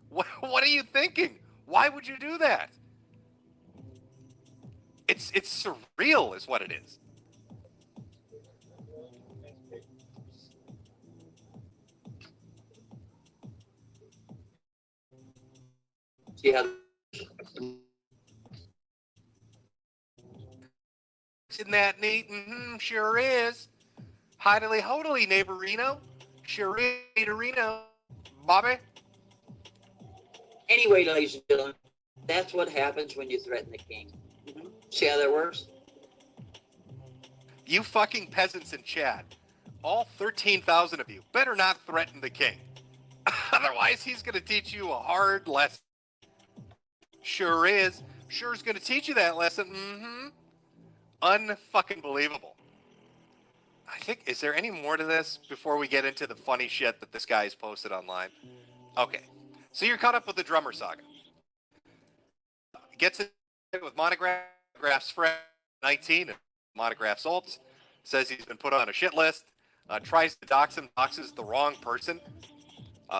What are you thinking? Why would you do that? It's surreal is what it is. Yeah. Isn't that neat? Mm-hmm, sure is. Hidely hodily, neighborino. Sure is, neighborino. Bobby? Anyway, ladies and gentlemen, that's what happens when you threaten the king. See how that works? You fucking peasants in chat, all 13,000 of you, better not threaten the king. Otherwise, he's going to teach you a hard lesson. Sure is. Sure is going to teach you that lesson. Mm-hmm. Unfucking believable. I think, is there any more to this before we get into the funny shit that this guy has posted online? Okay. So you're caught up with the drummer saga. Gets it with Monograph's friend 19 and Monograph's alt. Says he's been put on a shit list. Tries to dox him, doxes the wrong person.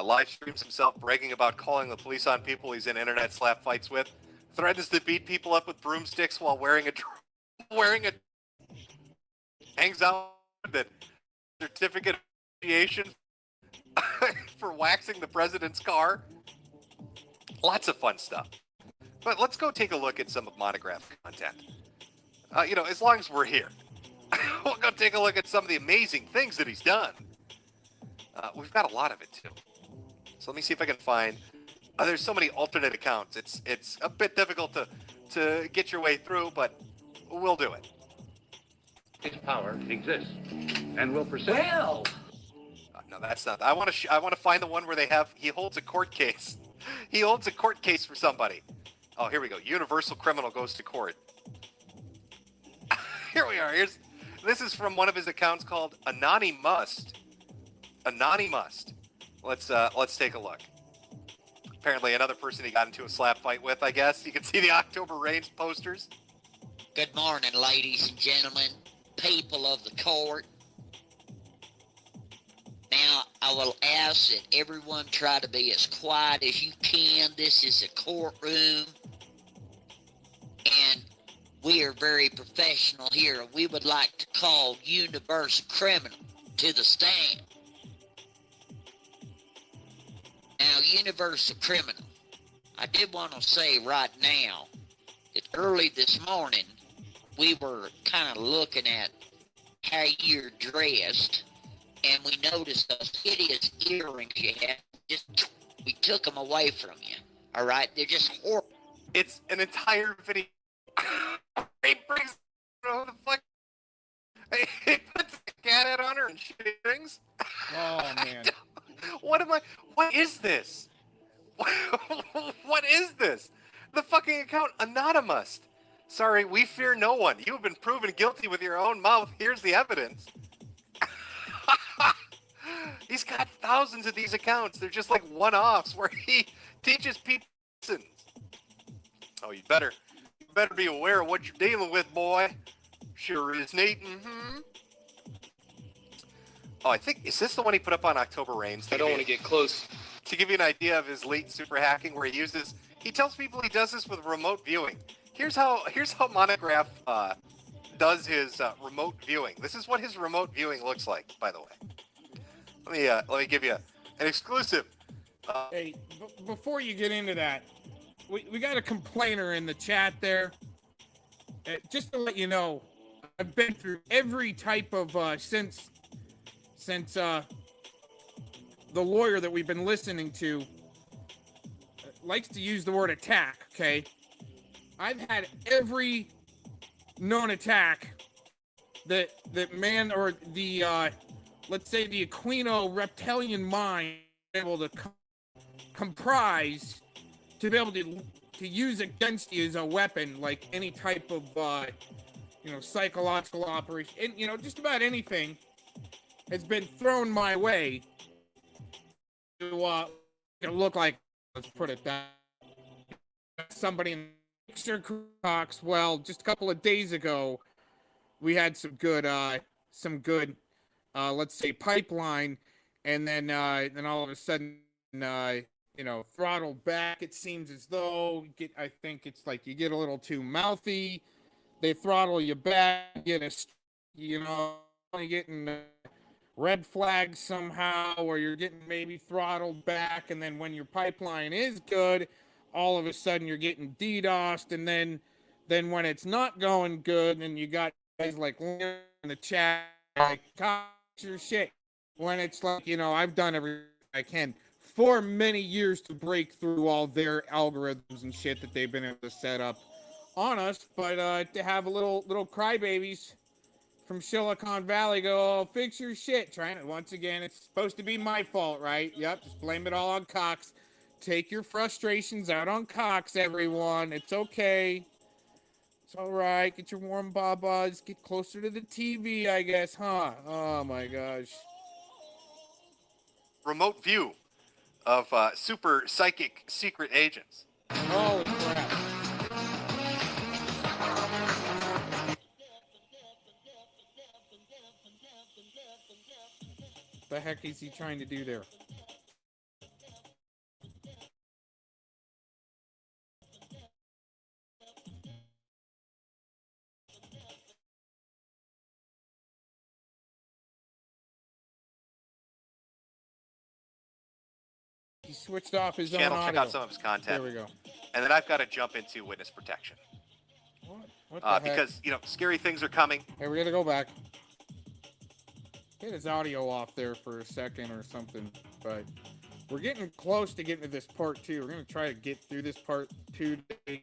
Live streams himself bragging about calling the police on people he's in internet slap fights with. Threatens to beat people up with broomsticks while wearing a hangs out with a certificate of appreciation for waxing the president's car. Lots of fun stuff. But let's go take a look at some of Monograph content. You know, as long as we're here, we'll go take a look at some of the amazing things that he's done. We've got a lot of it too. So let me see if I can find. There's so many alternate accounts. It's a bit difficult to get your way through, but we'll do it. Its power exists and will persist. Well, no, that's not. I want to find the one where he holds a court case. He holds a court case for somebody. Oh, here we go. Universal criminal goes to court. Here we are. This is from one of his accounts called Anonymous. Anonymous. Let's take a look. Apparently another person he got into a slap fight with, I guess. You can see the October Rains posters. Good morning, ladies and gentlemen, people of the court. Now, I will ask that everyone try to be as quiet as you can. This is a courtroom, and we are very professional here. We would like to call Universal Criminal to the stand. Now, Universal Criminal, I did want to say right now that early this morning, we were kind of looking at how you're dressed, and we noticed those hideous earrings you have. We took them away from you. All right? They're just horrible. It's an entire video. He brings who the fuck. He puts a cat head on her and shit earrings. Oh man. What is this? What is this? The fucking account Anonymous. Sorry, we fear no one. You have been proven guilty with your own mouth. Here's the evidence. He's got thousands of these accounts. They're just like one-offs where he teaches people lessons. Oh, you better be aware of what you're dealing with, boy. Sure is neat. Mm-hmm. Oh, I think, is this the one he put up on October Rains? I don't want to get close. To give you an idea of his late super hacking, where he tells people he does this with remote viewing. Here's how Monograph does his remote viewing. This is what his remote viewing looks like, by the way. Let me give you an exclusive. Hey, before you get into that, we got a complainer in the chat there. Just to let you know, I've been through every type of since the lawyer that we've been listening to likes to use the word attack. Okay, I've had every known attack that man or the let's say the Aquino reptilian mind able to comprise to be able to use against you as a weapon, like any type of psychological operation, and just about anything has been thrown my way to look like, let's put it that, somebody in Mixer Cox. Well, just a couple of days ago, we had some good let's say pipeline, and then all of a sudden throttle back. It seems as though I think it's like you get a little too mouthy, they throttle you back, you're getting red flags somehow, or you're getting maybe throttled back, and then when your pipeline is good, all of a sudden you're getting DDoSed, and then when it's not going good, and you got guys like in the chat like, your shit, when it's like, I've done everything I can for many years to break through all their algorithms and shit that they've been able to set up on us, but to have a little crybabies from Silicon Valley go, oh, fix your shit, trying it once again. It's supposed to be my fault, right? Yep, just blame it all on Cox. Take your frustrations out on Cox, everyone. It's okay. It's all right. Get your warm babas. Get closer to the TV, I guess, huh? Oh my gosh. Remote view of super psychic secret agents. Holy crap. The heck is he trying to do there? He switched off his Channel, own check audio. out some of his content. There we go. And then I've got to jump into witness protection. What the heck? Because, scary things are coming. Hey, we're going to go back. Get his audio off there for a second or something, but we're getting close to getting to this part 2. We're going to try to get through this part 2 today. I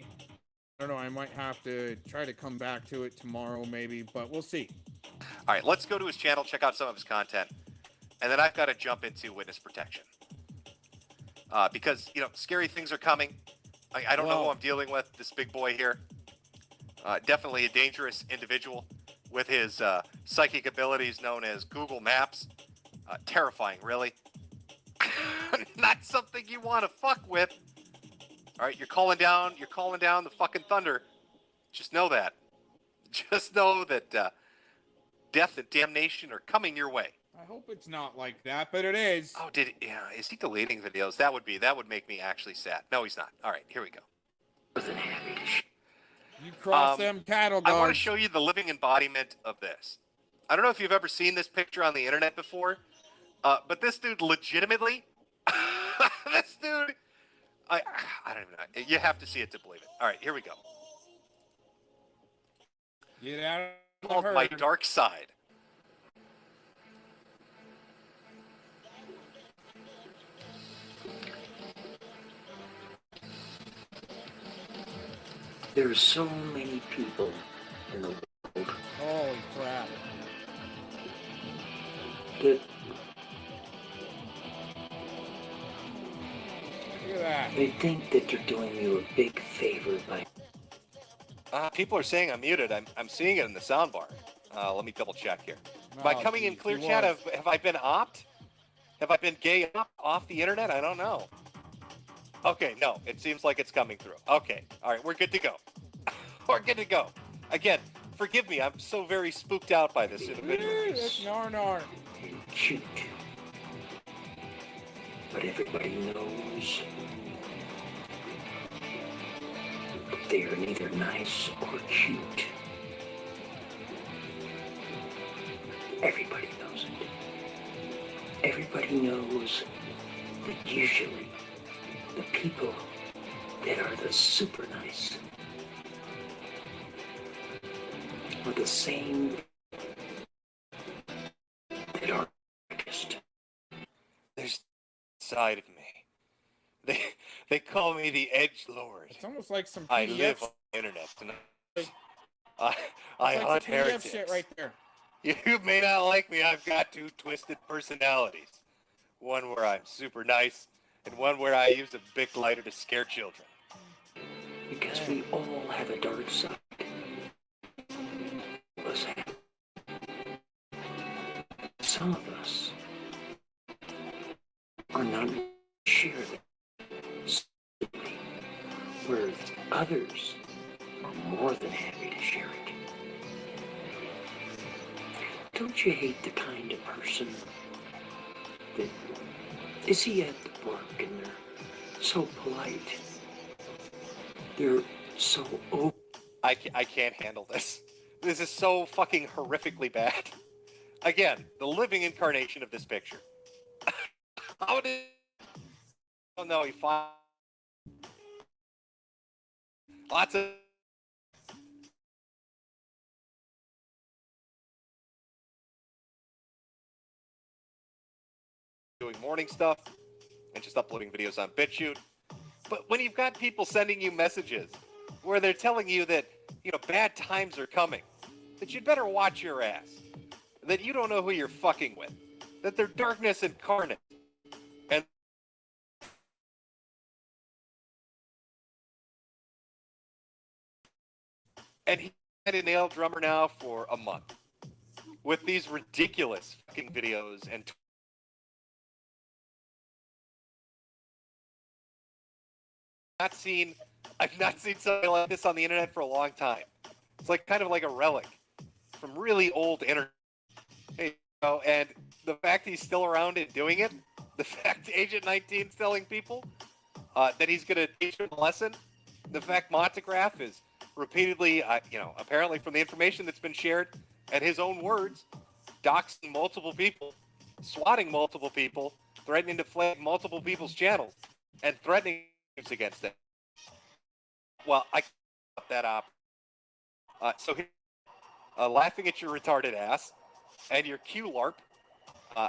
don't know, I might have to try to come back to it tomorrow maybe, but we'll see. All right, let's go to his channel, check out some of his content, and then I've got to jump into witness protection. Because, you know, scary things are coming. I don't know who I'm dealing with, this big boy here. Definitely a dangerous individual with his psychic abilities known as Google Maps. Terrifying, really. Not something you want to fuck with. All right, you're calling down the fucking thunder. Just know that. Just know that death and damnation are coming your way. I hope it's not like that, but it is. Oh, is he deleting videos? That would make me actually sad. No, he's not. All right, here we go. You cross them cattle guards. I want to show you the living embodiment of this. I don't know if you've ever seen this picture on the internet before, but this dude legitimately, this dude, I don't even know. You have to see it to believe it. All right, here we go. Get out of Called My Dark Side. There are so many people in the world Holy crap. that Look at that. they think that they're doing you a big favor by People are saying I'm muted. I'm seeing it in the soundbar. Let me double check here. By coming in clear chat, have I been opt? Have I been gay off the internet? I don't know. Okay, no, it seems like it's coming through. Okay, all right, we're good to go. We're good to go. Again, forgive me, I'm so very spooked out by this individual. That's Narnar. cute. But everybody knows that they are neither nice or cute. Everybody knows it. Everybody knows that usually the people that are the super nice are the same that are darkest. There's side of me. They call me the Edge Lord. It's almost like some PDF. I live on the internet tonight. I like hunt some PDF heretics. shit right there. You may not like me. I've got two twisted personalities. One where I'm super nice, and one where I use a big lighter to scare children. Because we all have a dark side. All of us have. Some of us are not sure that, whereas others are more than happy to share it. Don't you hate the kind of person that is he at the work and they're so polite? They're so open. I can't handle this. This is so fucking horrifically bad. Again, the living incarnation of this picture. How did... Oh no, he fought... Lots of... doing morning stuff and just uploading videos on BitChute. But when you've got people sending you messages where they're telling you that, you know, bad times are coming, that you'd better watch your ass, that you don't know who you're fucking with, that they're darkness incarnate, and he had a nail drummer now for a month with these ridiculous fucking videos and I've not seen something like this on the internet for a long time. It's like kind of like a relic from really old internet. You know, and the fact he's still around and doing it, the fact Agent 19's telling people that he's going to teach them a lesson, the fact Montegraph is repeatedly, you know, apparently from the information that's been shared and his own words, doxing multiple people, swatting multiple people, threatening to flag multiple people's channels, and threatening against it. Well, I cut that up. So laughing at your retarded ass and your QLARP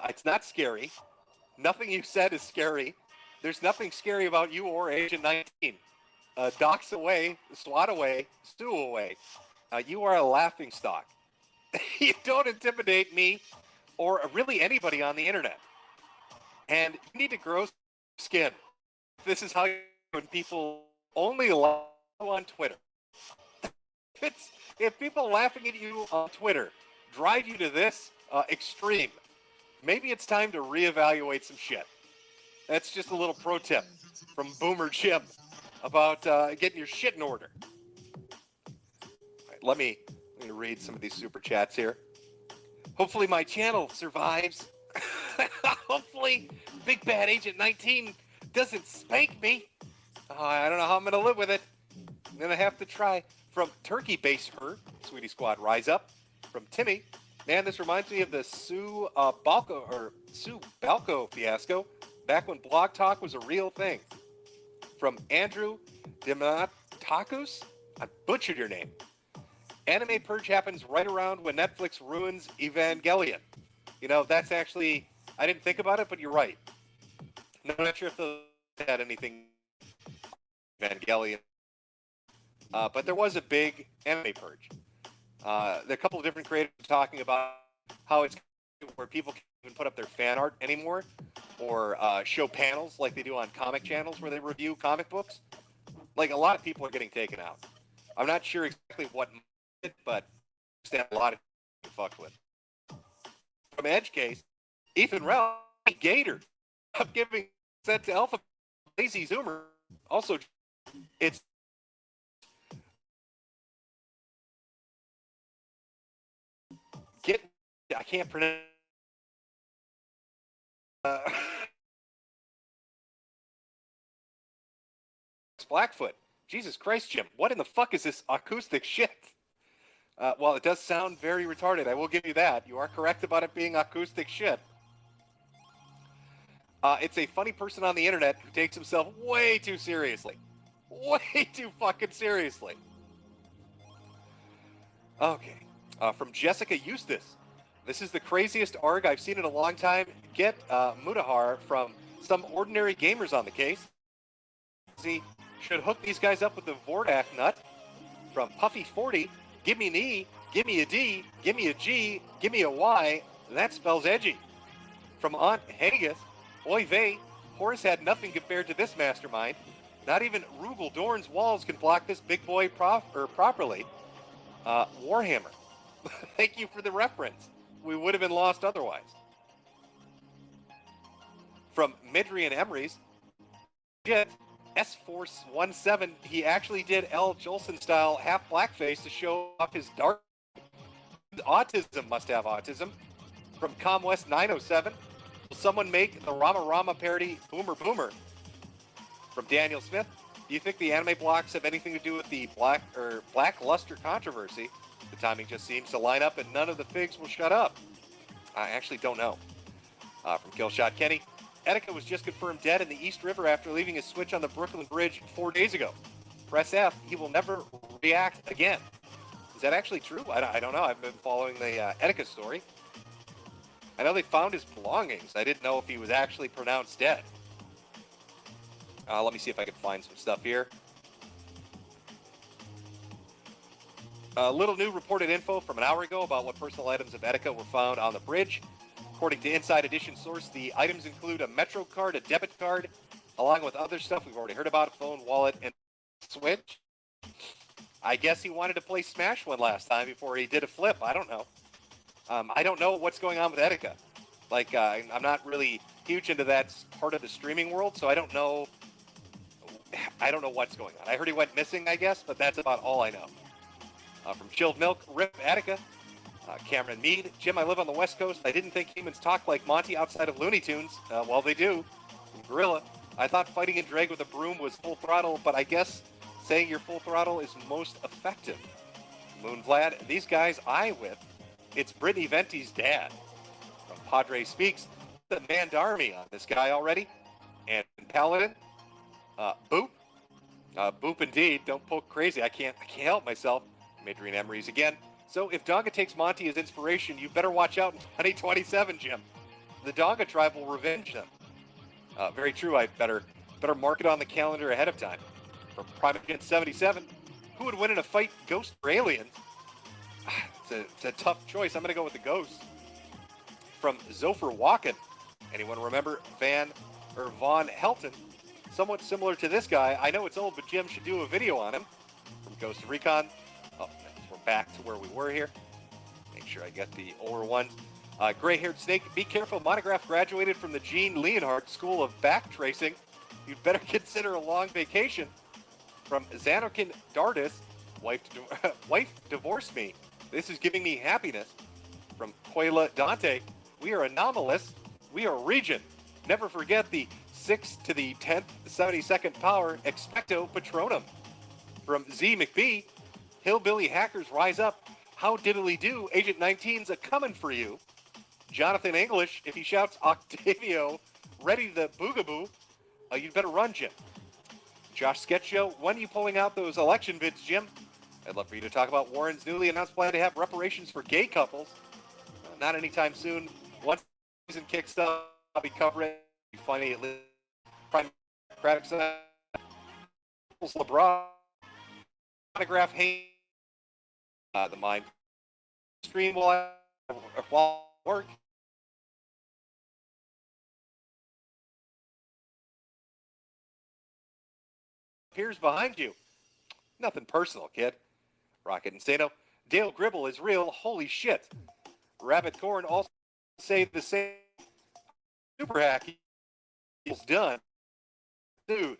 It's not scary. Nothing you said is scary. There's nothing scary about you or Agent 19. Dox away, swat away, stew away. You are a laughingstock. You don't intimidate me or really anybody on the internet. And you need to grow skin. This is how you when people only laugh on Twitter. If people laughing at you on Twitter drive you to this extreme, maybe it's time to reevaluate some shit. That's just a little pro tip from Boomer Jim about getting your shit in order. All right, let me read some of these super chats here. Hopefully my channel survives. Hopefully Big Bad Agent 19 doesn't spank me. I don't know how I'm going to live with it. I'm going to have to try. From Turkey Base Her, Sweetie Squad, rise up. From Timmy, man, this reminds me of the Sue Balco fiasco, back when Blog Talk was a real thing. From Andrew Dimatakus, I butchered your name. Anime purge happens right around when Netflix ruins Evangelion. You know, that's actually, I didn't think about it, but you're right. I'm not sure if those had anything Evangelion. But there was a big anime purge. There are a couple of different creators talking about how it's where people can't even put up their fan art anymore or show panels like they do on comic channels where they review comic books. Like, a lot of people are getting taken out. I'm not sure exactly what, but a lot of people fucked with. From Edge Case, Ethan Ralph, Gator, I'm giving that to Alpha Lazy Zoomer. Also, it's I can't pronounce. Blackfoot. Jesus Christ, Jim. What in the fuck is this acoustic shit? Well, it does sound very retarded. I will give you that. You are correct about it being acoustic shit. It's a funny person on the internet who takes himself way too seriously. Way too fucking seriously. Okay. From Jessica Eustace. This is the craziest ARG I've seen in a long time. Get Mutahar from some ordinary gamers on the case. See, should hook these guys up with the Vordak nut. From Puffy40, give me an E, give me a D, give me a G, give me a Y. That spells edgy. From Aunt Haggis, oy vey, Horace had nothing compared to this mastermind. Not even Rugel Dorn's walls can block this big boy properly. Warhammer. Thank you for the reference. We would have been lost otherwise. From Midri and Emery's, S417, he actually did L. Jolson style half blackface to show off his dark autism. Must have autism. From ComWest 907, will someone make the Rama Rama parody Boomer Boomer? From Daniel Smith, do you think the anime blocks have anything to do with the blackluster controversy? The timing just seems to line up and none of the figs will shut up. I actually don't know. From Killshot Kenny, Etika was just confirmed dead in the East River after leaving his switch on the Brooklyn Bridge 4 days ago. Press F, he will never react again. Is that actually true? I don't know. I've been following the Etika story. I know they found his belongings. I didn't know if he was actually pronounced dead. Let me see if I can find some stuff here. Little new reported info from an hour ago about what personal items of Etika were found on the bridge. According to Inside Edition source, the items include a Metro card, a debit card, along with other stuff we've already heard about, a phone, wallet, and Switch. I guess he wanted to play Smash one last time before he did a flip. I don't know. I don't know what's going on with Etika. Like, I'm not really huge into that part of the streaming world, so I don't know what's going on. I heard he went missing, I guess, but that's about all I know. From Chilled Milk, Rip Attica, Cameron Mead. Jim, I live on the West Coast. I didn't think humans talk like Monty outside of Looney Tunes. Well, they do. From Gorilla, I thought fighting a drag with a broom was full throttle, but I guess saying you're full throttle is most effective. Moon Vlad, these guys I with, it's Brittany Venti's dad. From Padre Speaks, the Mandarmy on this guy already. And Paladin, Boop. Boop indeed. Don't poke crazy. I can't help myself. Midri and Emery's again. So if Donga takes Monty as inspiration, you better watch out in 2027, Jim. the Donga tribe will revenge them. Very true. I'd better mark it on the calendar ahead of time. From Prime Agent 77, who would win in a fight, Ghost or Aliens? It's a tough choice. I'm going to go with the Ghost. From Zopher Walken, anyone remember Von Helton? Somewhat similar to this guy. I know it's old, but Jim should do a video on him. From Ghost of Recon. Oh, we're back to where we were here. Make sure I get the older ones. Gray-haired snake, be careful. Monograph graduated from the Gene Leonhardt School of Backtracing. You'd better consider a long vacation. From Xanokin Dardis, wife divorced me. This is giving me happiness. From Quayla Dante, we are anomalous. We are region. Never forget the 6 to the 10th 72nd power expecto patronum. From Z McBee, hillbilly hackers rise up. How diddly do? Agent 19's a coming for you. Jonathan English, if he shouts Octavio, ready the boogaboo, you'd better run, Jim. Josh Sketch Show, when are you pulling out those election bids, Jim? I'd love for you to talk about Warren's newly announced plan to have reparations for gay couples. Not anytime soon. Once the season kicks off, I'll be covering it. It'll be funny at least. Prime Democratic side. LeBron. Monograph Haynes. The mind stream while work. Appears behind you. Nothing personal, kid. Rocket and Sano. Dale Gribble is real. Holy shit. Rabbit Corn also say the same. Super hack is done. Dude.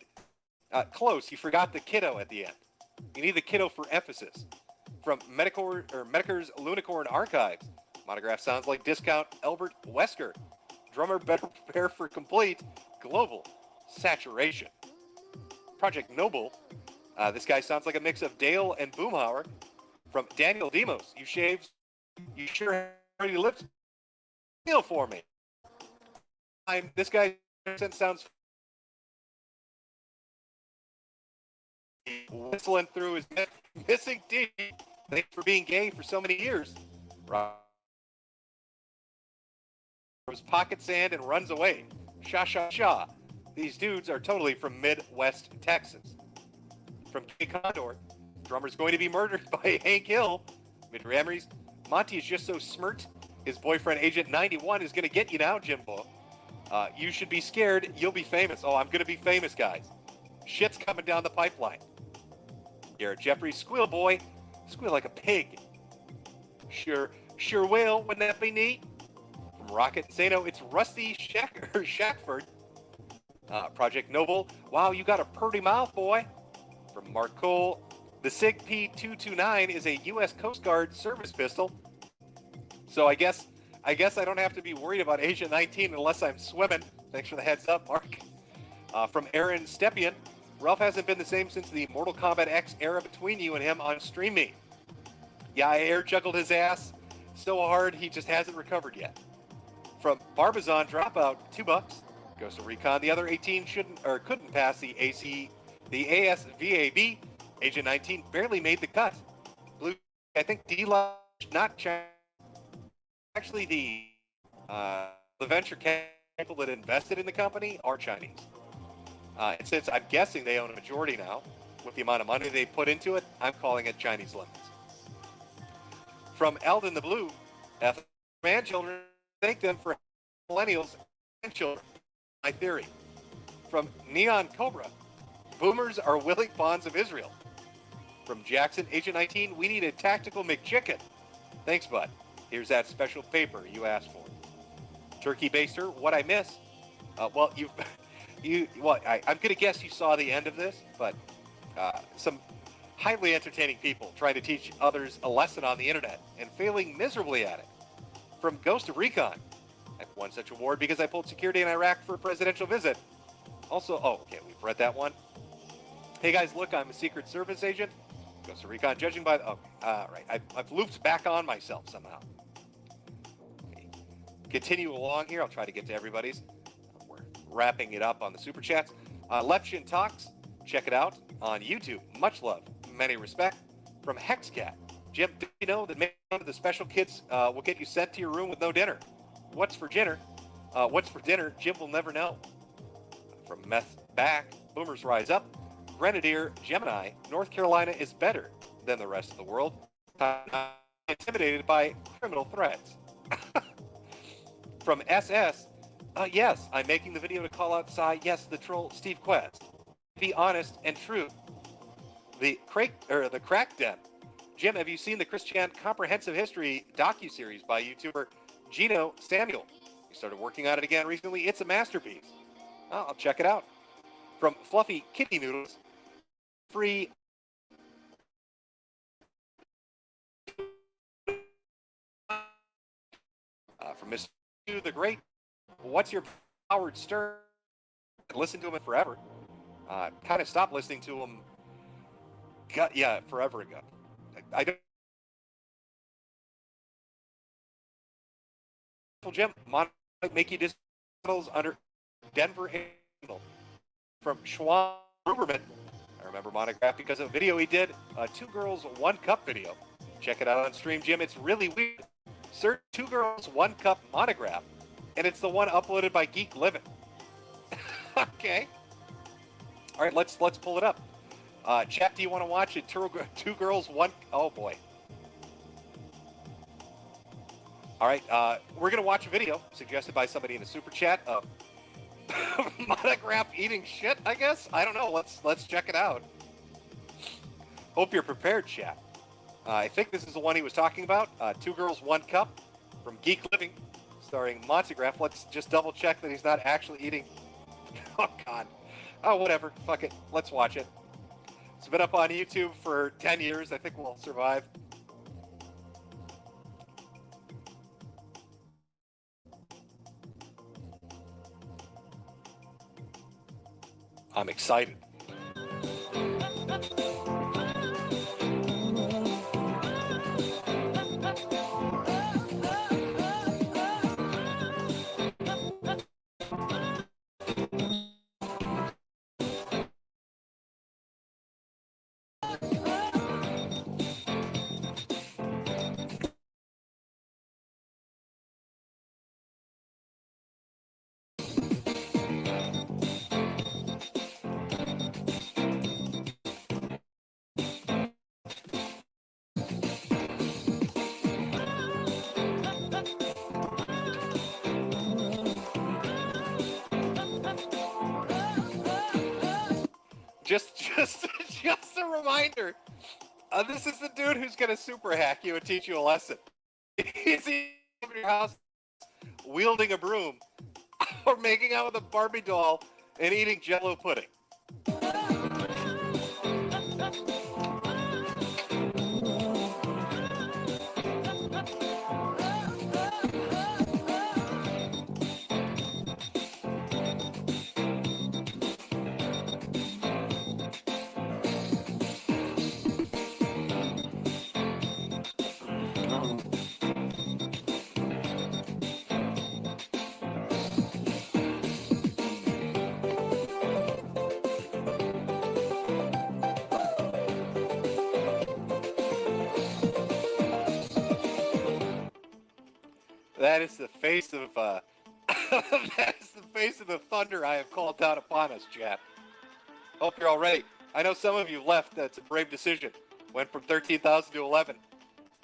Close. You forgot the kiddo at the end. You need the kiddo for emphasis. From Medicare's Lunicorn Archives. Monograph sounds like discount Albert Wesker. Drummer better prepare for complete global saturation. Project Noble. This guy sounds like a mix of Dale and Boomhauer. From Daniel Demos. You sure have pretty lips. Feel for me. This guy sounds whistling through his missing teeth. Thanks for being gay for so many years. Throws pocket sand and runs away. Sha sha sha. These dudes are totally from Midwest Texas. From K Condor, drummer's going to be murdered by Hank Hill. Mid Rameries, Monty is just so smirked. His boyfriend Agent 91 is going to get you now, Jimbo. You should be scared. You'll be famous. Oh, I'm going to be famous, guys. Shit's coming down the pipeline. Garrett Jeffries, squeal boy. Squeal like a pig. Sure will. Wouldn't that be neat? From Rocket and Sano, it's Rusty Shackford. Project Noble, wow, you got a purty mouth, boy. From Mark Cole, the SIG P229 is a U.S. Coast Guard service pistol. So I guess I don't have to be worried about Agent 19 unless I'm swimming. Thanks for the heads up, Mark. From Aaron Stepien, Ralph hasn't been the same since the Mortal Kombat X era between you and him on Stream Me. Yeah, I air juggled his ass so hard he just hasn't recovered yet. From Barbizon Dropout, $2. Goes to Recon. The other 18 couldn't pass the ASVAB. Agent 19 barely made the cut. Blue, I think D-Lodge, not China. Actually, the venture capital that invested in the company are Chinese. And since I'm guessing they own a majority now, with the amount of money they put into it, I'm calling it Chinese limits. From Eldon the Blue, grandchildren, thank them for millennials and children. My theory. From Neon Cobra, boomers are willing pawns of Israel. From Jackson, Agent 19, we need a tactical McChicken. Thanks, bud. Here's that special paper you asked for. Turkey Baster, what I miss? I'm gonna guess you saw the end of this, but some highly entertaining people trying to teach others a lesson on the internet and failing miserably at it. From Ghost of Recon, I've won such award because I pulled security in Iraq for a presidential visit. Also, okay, we've read that one. Hey guys, look, I'm a Secret Service agent. Ghost of Recon, judging by the, right, I've looped back on myself somehow. Continue along here. I'll try to get to everybody's. We're wrapping it up on the super chats. Leption Talks, check it out on YouTube. Much love, many respect. From Hexcat, Jim, do you know that maybe one of the special kits will get you sent to your room with no dinner? What's for dinner? What's for dinner? Jim will never know. From Meth Back, Boomers Rise Up, Grenadier, Gemini, North Carolina is better than the rest of the world. Intimidated by criminal threats. From SS, yes, I'm making the video to call out yes, the troll Steve Quest. Be honest and true. The Crack Den. Jim, have you seen the Chris Chan Comprehensive History docuseries by YouTuber Gino Samuel? He started working on it again recently. It's a masterpiece. Oh, I'll check it out. From Fluffy Kitty Noodles, free. From Mr. the Great, what's your Howard Stern? Listen to him forever. Kind of stopped listening to him. Forever ago. I don't. Jim, might make you disciples under Denver Handle. From Schwan Ruberman. I remember Monograph because of a video he did, 2 Girls, 1 Cup video. Check it out on stream, Jim. It's really weird. Search 2 Girls, 1 Cup Monograph, and it's the one uploaded by Geek Living. Okay. All right, let's pull it up. Chat, do you want to watch it? 2 Girls, 1... Oh, boy. All right, we're going to watch a video suggested by somebody in the super chat of Monograph eating shit, I guess? I don't know. Let's check it out. Hope you're prepared, chat. I think this is the one he was talking about. 2 Girls, 1 Cup from Geek Living, starring Monograph. Let's just double check that he's not actually eating. Oh, God. Oh, whatever. Fuck it. Let's watch it. It's been up on YouTube for 10 years. I think we'll survive. I'm excited. Just a reminder. This is the dude who's gonna super hack you and teach you a lesson. He's in your house wielding a broom or making out with a Barbie doll and eating Jell-O pudding. That is the face of that is the face of the thunder I have called down upon us, chat. Hope you're all ready. I know some of you left. That's a brave decision. Went from 13,000 to 11.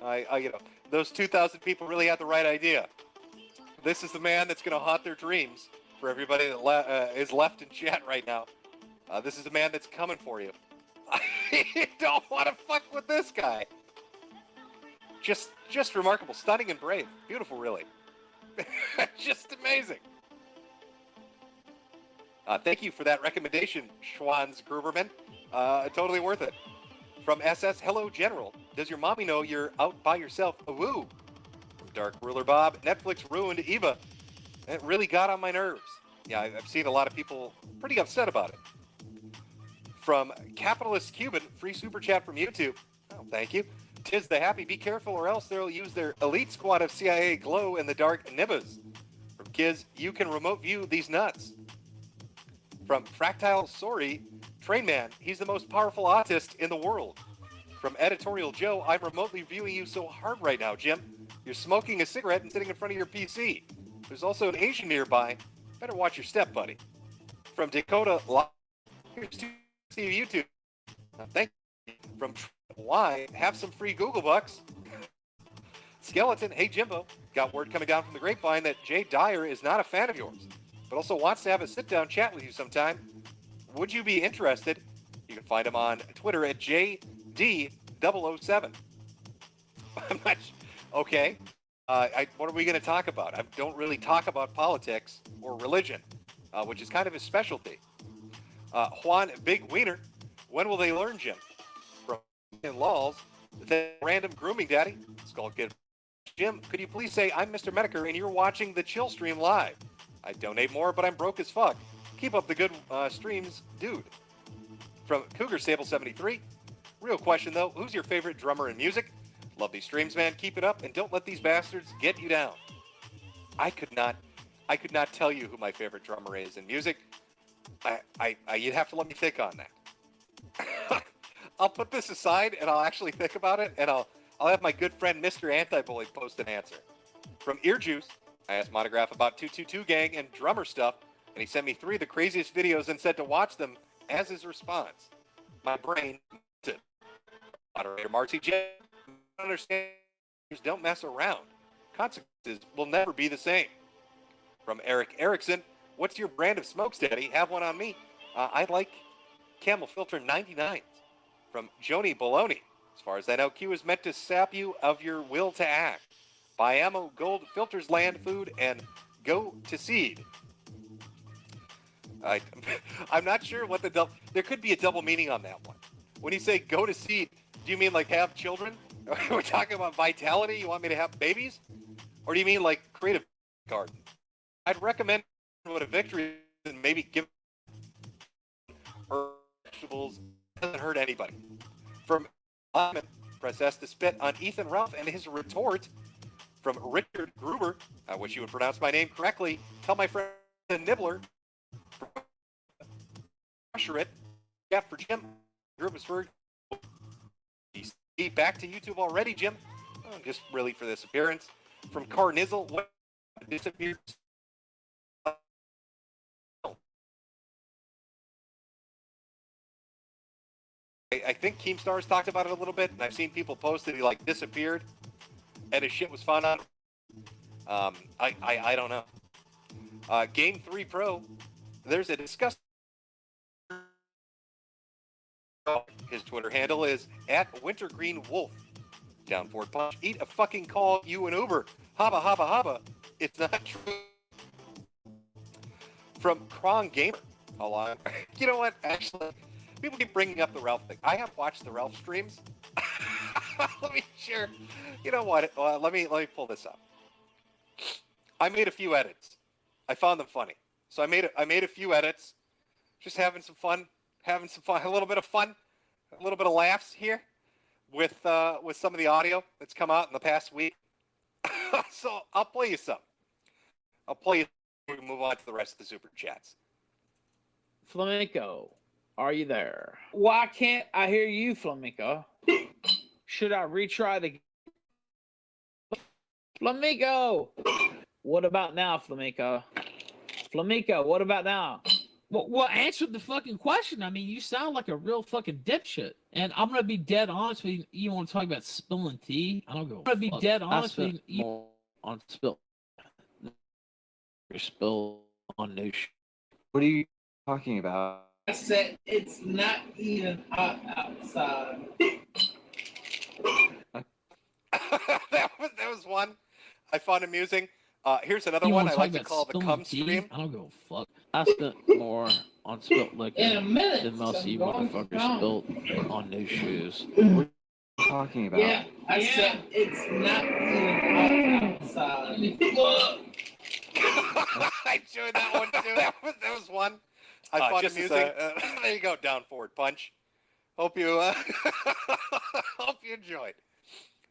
You know, those 2,000 people really had the right idea. This is the man that's going to haunt their dreams for everybody that is left in chat right now. This is the man that's coming for you. You don't want to fuck with this guy. Just remarkable, stunning and brave. Beautiful, really. Just amazing. Thank you for that recommendation, Schwanz Gruberman. Totally worth it. From SS, hello, General. Does your mommy know you're out by yourself? Woo. From Dark Ruler Bob, Netflix ruined Eva. It really got on my nerves. Yeah, I've seen a lot of people pretty upset about it. From Capitalist Cuban, free super chat from YouTube. Oh, thank you. Tis the happy, be careful or else they'll use their elite squad of CIA glow in the dark nibbas. From Kiz, you can remote view these nuts. From Fractile Sorry, Train Man, he's the most powerful autist in the world. From Editorial Joe, I'm remotely viewing you so hard right now, Jim. You're smoking a cigarette and sitting in front of your PC. There's also an Asian nearby. Better watch your step, buddy. From Dakota Live. Here's to YouTube. Thank you. From Y, have some free Google bucks. Skeleton, hey Jimbo. Got word coming down from the grapevine that Jay Dyer is not a fan of yours, but also wants to have a sit-down chat with you sometime. Would you be interested? You can find him on Twitter at JD007. I'm not okay. What are we going to talk about? I don't really talk about politics or religion, which is kind of his specialty. Juan Big Wiener, when will they learn, Jim? From in-laws, the random grooming daddy, Skull Kid. Jim, could you please say I'm Mr. Medeker and you're watching the Chill Stream live? I donate more, but I'm broke as fuck. Keep up the good streams, dude. From Cougar Sable 73. Real question though, who's your favorite drummer in music? Love these streams, man. Keep it up and don't let these bastards get you down. I could not tell you who my favorite drummer is in music. You'd have to let me think on that. I'll put this aside and I'll actually think about it, and I'll have my good friend Mr. Anti-Bully post an answer. From Ear Juice, I asked Monograph about 222 Gang and drummer stuff, and he sent me 3 of the craziest videos and said to watch them as his response. My brain, moderator Marcy J, understand, don't mess around. Consequences will never be the same. From Eric Erickson, what's your brand of smokes, Daddy? Have one on me. I like Camel Filter 99s. From Joni Baloney, as far as I know, Q is meant to sap you of your will to act. Buy ammo, gold, filters, land, food, and go to seed. I'm not sure what there could be a double meaning on that one. When you say go to seed, do you mean like have children? We're talking about vitality? You want me to have babies? Or do you mean like create a garden? I'd recommend what a victory and maybe give vegetables. Doesn't hurt anybody. From press S to spit on Ethan Ralph and his retort. From Richard Gruber, I wish you would pronounce my name correctly. Tell my friend Nibbler. Pressure it. Yeah, for Jim. Grubersburg. Back to YouTube already, Jim. Oh, just really for this appearance. From Carnizzle, what disappears? I think Keemstar's talked about it a little bit, and I've seen people post that he like disappeared, and his shit was found on. I don't know. Game 3 Pro, there's a disgusting. His Twitter handle is @WintergreenWolf. Down forward punch. Eat a fucking call, you an Uber. Haba haba haba. It's not true. From Krong Gamer. Hold on. You know what? Actually, people keep bringing up the Ralph thing. I have watched the Ralph streams. Let me share. You know what? Let me pull this up. I made a few edits. I found them funny. So I made a few edits. Just having some fun, a little bit of fun, a little bit of laughs here with some of the audio that's come out in the past week. So I'll play you some. We move on to the rest of the super chats. Flamenco, are you there? Why can't I hear you, Flamenco? Should I retry the Flamenco? What about now, Flamenco? Flamenco, what about now? Well, answer the fucking question. I mean, you sound like a real fucking dipshit. And I'm gonna be dead honest with you. You want to talk about spilling tea? I don't go. I'm gonna be dead honest with you on spill. Spill on new shit. What are you talking about? I said it's not even hot outside. that was one I found amusing. Here's another one I like to call the cum stream. I don't give a fuck. I spent more on spilt liquor than most of you motherfuckers spilled on new shoes. What are you talking about? Yeah, I said it's not even hot outside. I enjoyed that one too. That was one I found amusing. There you go, down forward punch. Hope you hope you enjoyed.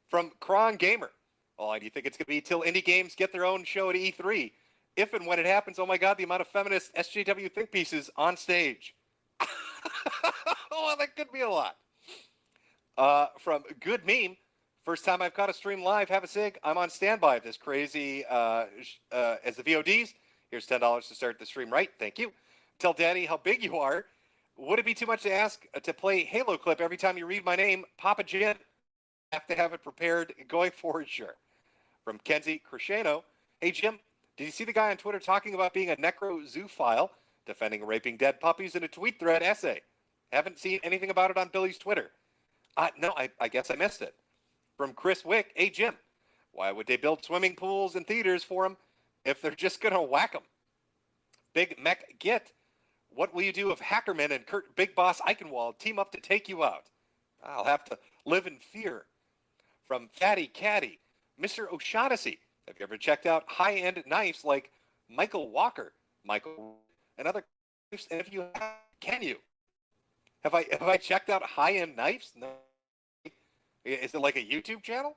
From Kron Gamer. Oh, do you think it's going to be till indie games get their own show at E3? If and when it happens, oh my God, the amount of feminist SJW think pieces on stage. Oh, that could be a lot. From Good Meme, First time I've caught a stream live. Have a cig. I'm on standby if this crazy as the VODs. Here's $10 to start the stream right. Thank you. Tell Daddy how big you are. Would it be too much to ask to play Halo clip every time you read my name? Papa Jin. Have to have it prepared going forward, sure. From Kenzie Cresceno. Hey, Jim, did you see the guy on Twitter talking about being a necrozoophile, defending raping dead puppies in a tweet thread essay? Haven't seen anything about it on Billy's Twitter. No, I guess I missed it. From Chris Wick. Hey, Jim, why would they build swimming pools and theaters for them if they're just going to whack them? Big Mech Git. What will you do if Hackerman and Kurt Big Boss Eichenwald team up to take you out? I'll have to live in fear. From Fatty Caddy. Mr. O'Shaughnessy, have you ever checked out high-end knives like Michael Walker, and other knives? And if you have, can you? Have I checked out high-end knives? No. Is it like a YouTube channel?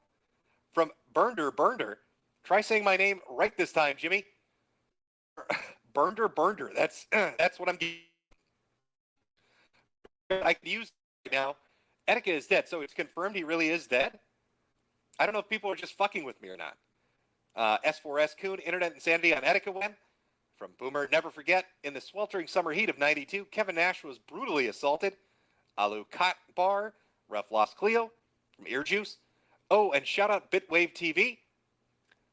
From Burnder. Try saying my name right this time, Jimmy. Burnder. That's what I'm getting. I can use it now. Etika is dead, so it's confirmed he really is dead. I don't know if people are just fucking with me or not. S4S Coon, Internet Insanity on Etika when? From Boomer, never forget, in the sweltering summer heat of 92, Kevin Nash was brutally assaulted. Alu Kot Bar, Rough Lost Cleo, from Ear Juice. Oh, and shout out Bitwave TV.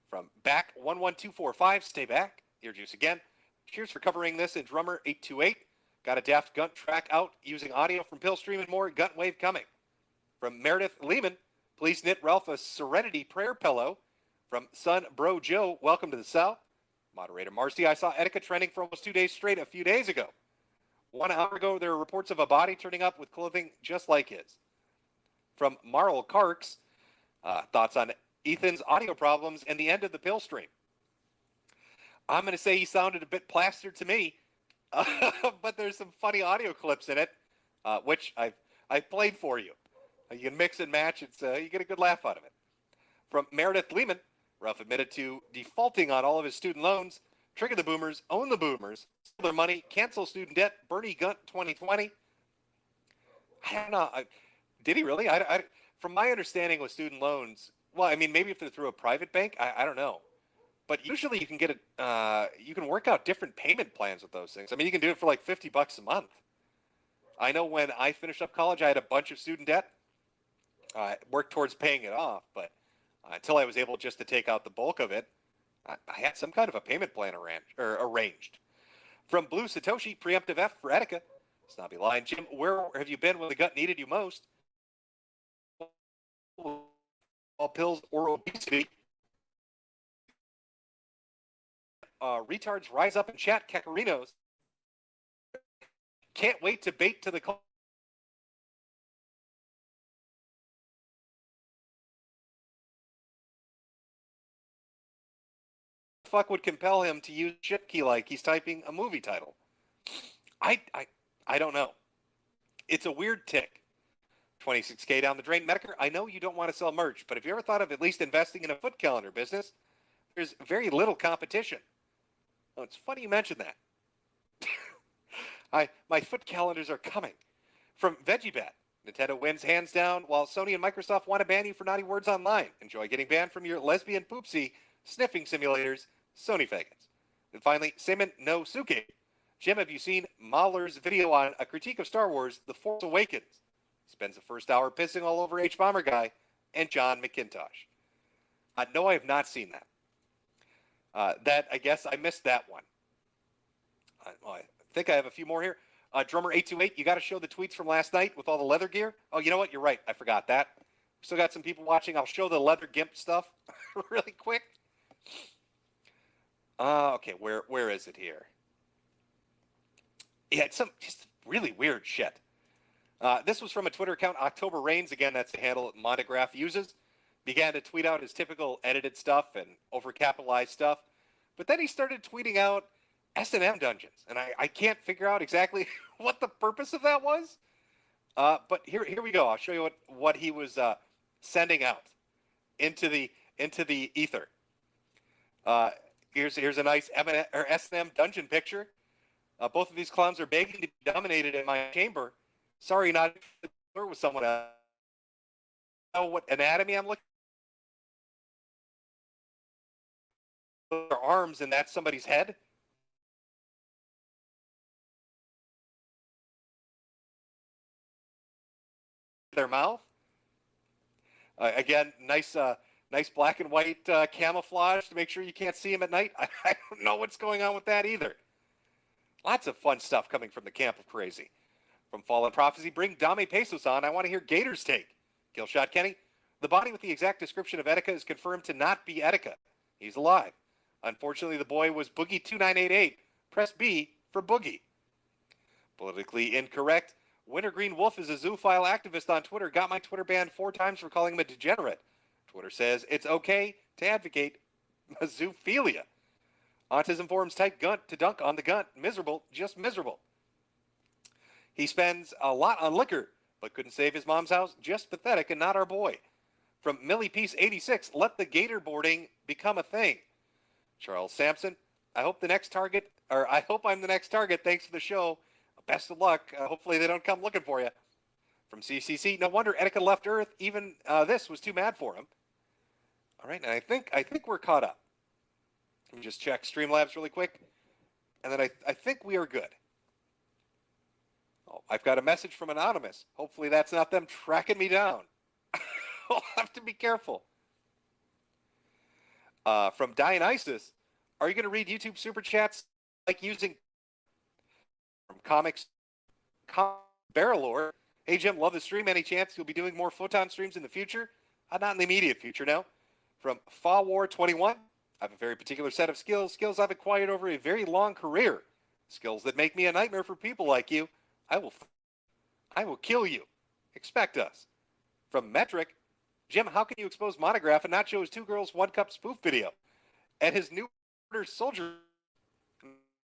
From Back 11245, stay back. Ear Juice again. Cheers for covering this in Drummer 828. Got a Daft Gunt track out using audio from Pillstream and more. Gunt Wave coming. From Meredith Lehman. Please knit Ralph a Serenity prayer pillow. From Son Bro Joe, welcome to the cell. Moderator Marcy, I saw Etika trending for almost 2 days straight a few days ago. 1 hour ago, there were reports of a body turning up with clothing just like his. From Marl Karks, thoughts on Ethan's audio problems and the end of the pill stream. I'm going to say he sounded a bit plastered to me, but there's some funny audio clips in it, which I've played for you. You can mix and match. You get a good laugh out of it. From Meredith Lehman, Ruff admitted to defaulting on all of his student loans, trigger the boomers, own the boomers, steal their money, cancel student debt, Bernie Gunt 2020. I don't know. Did he really? From my understanding with student loans, well, I mean, maybe if they're through a private bank, I don't know. But usually you can get you can work out different payment plans with those things. I mean, you can do it for like $50 a month. I know when I finished up college, I had a bunch of student debt. I worked towards paying it off, but until I was able just to take out the bulk of it, I had some kind of a payment plan arranged. From Blue Satoshi, preemptive F for Etika. Snobby line, Jim, where have you been when the gut needed you most? All pills or obesity. Retards rise up and chat, Kekarinos. Can't wait to bait to the call. Fuck would compel him to use shift key like he's typing a movie title. I don't know. It's a weird tick. 26K down the drain. Medicare, I know you don't want to sell merch, but have you ever thought of at least investing in a foot calendar business? There's very little competition. Oh, it's funny you mentioned that. My foot calendars are coming. From VeggieBat, Nintendo wins hands down, while Sony and Microsoft want to ban you for naughty words online. Enjoy getting banned from your lesbian poopsie sniffing simulators, Sony faggots. And finally, Simon no Suke. Jim, have you seen Mahler's video on a critique of Star Wars, The Force Awakens? Spends the first hour pissing all over H-Bomber Guy and John McIntosh. No, I have not seen that. I guess I missed that one. I think I have a few more here. Drummer 828, you got to show the tweets from last night with all the leather gear. Oh, you know what? You're right. I forgot that. Still got some people watching. I'll show the leather gimp stuff really quick. Okay, where is it here? Yeah, it's some just really weird shit. This was from a Twitter account, October Reigns. Again, that's the handle that Monograph uses. Began to tweet out his typical edited stuff and overcapitalized stuff. But then he started tweeting out S&M dungeons. And I can't figure out exactly what the purpose of that was. But here we go. I'll show you what he was sending out into the ether. Here's a nice S&M dungeon picture. Both of these clowns are begging to be dominated in my chamber. Sorry, not with someone else. know what anatomy I'm looking at? Their arms, and that's somebody's head? Their mouth? Again, nice black and white camouflage to make sure you can't see him at night. I don't know what's going on with that either. Lots of fun stuff coming from the camp of crazy. From Fallen Prophecy, bring Dame Pesos on. I want to hear Gator's take. Killshot Kenny, the body with the exact description of Etika is confirmed to not be Etika. He's alive. Unfortunately, the boy was Boogie2988. Press B for Boogie. Politically incorrect. Wintergreen Wolf is a zoophile activist on Twitter. Got my Twitter banned 4 times for calling him a degenerate. Twitter says it's okay to advocate zoophilia. Autism forums type gunt to dunk on the gunt. Miserable, just miserable. He spends a lot on liquor, but couldn't save his mom's house. Just pathetic and not our boy. From Millie Peace 86, let the gator boarding become a thing. Charles Sampson, I hope I'm the next target. Thanks for the show. Best of luck. Hopefully they don't come looking for you. From CCC, no wonder Etika left Earth. Even this was too mad for him. All right, and I think we're caught up. Let me just check Streamlabs really quick, and then I think we are good. Oh, I've got a message from Anonymous. Hopefully that's not them tracking me down. I'll have to be careful. From Dionysus, are you going to read YouTube super chats like using from comics Barrelor? Hey Jim, love the stream. Any chance you'll be doing more Photon streams in the future? Not in the immediate future now. From FawWar21, I have a very particular set of skills I've acquired over a very long career. Skills that make me a nightmare for people like you. I will kill you. Expect us. From Metric, Jim, how can you expose Monograph and not show his 2 girls 1 cup spoof video? And his new soldier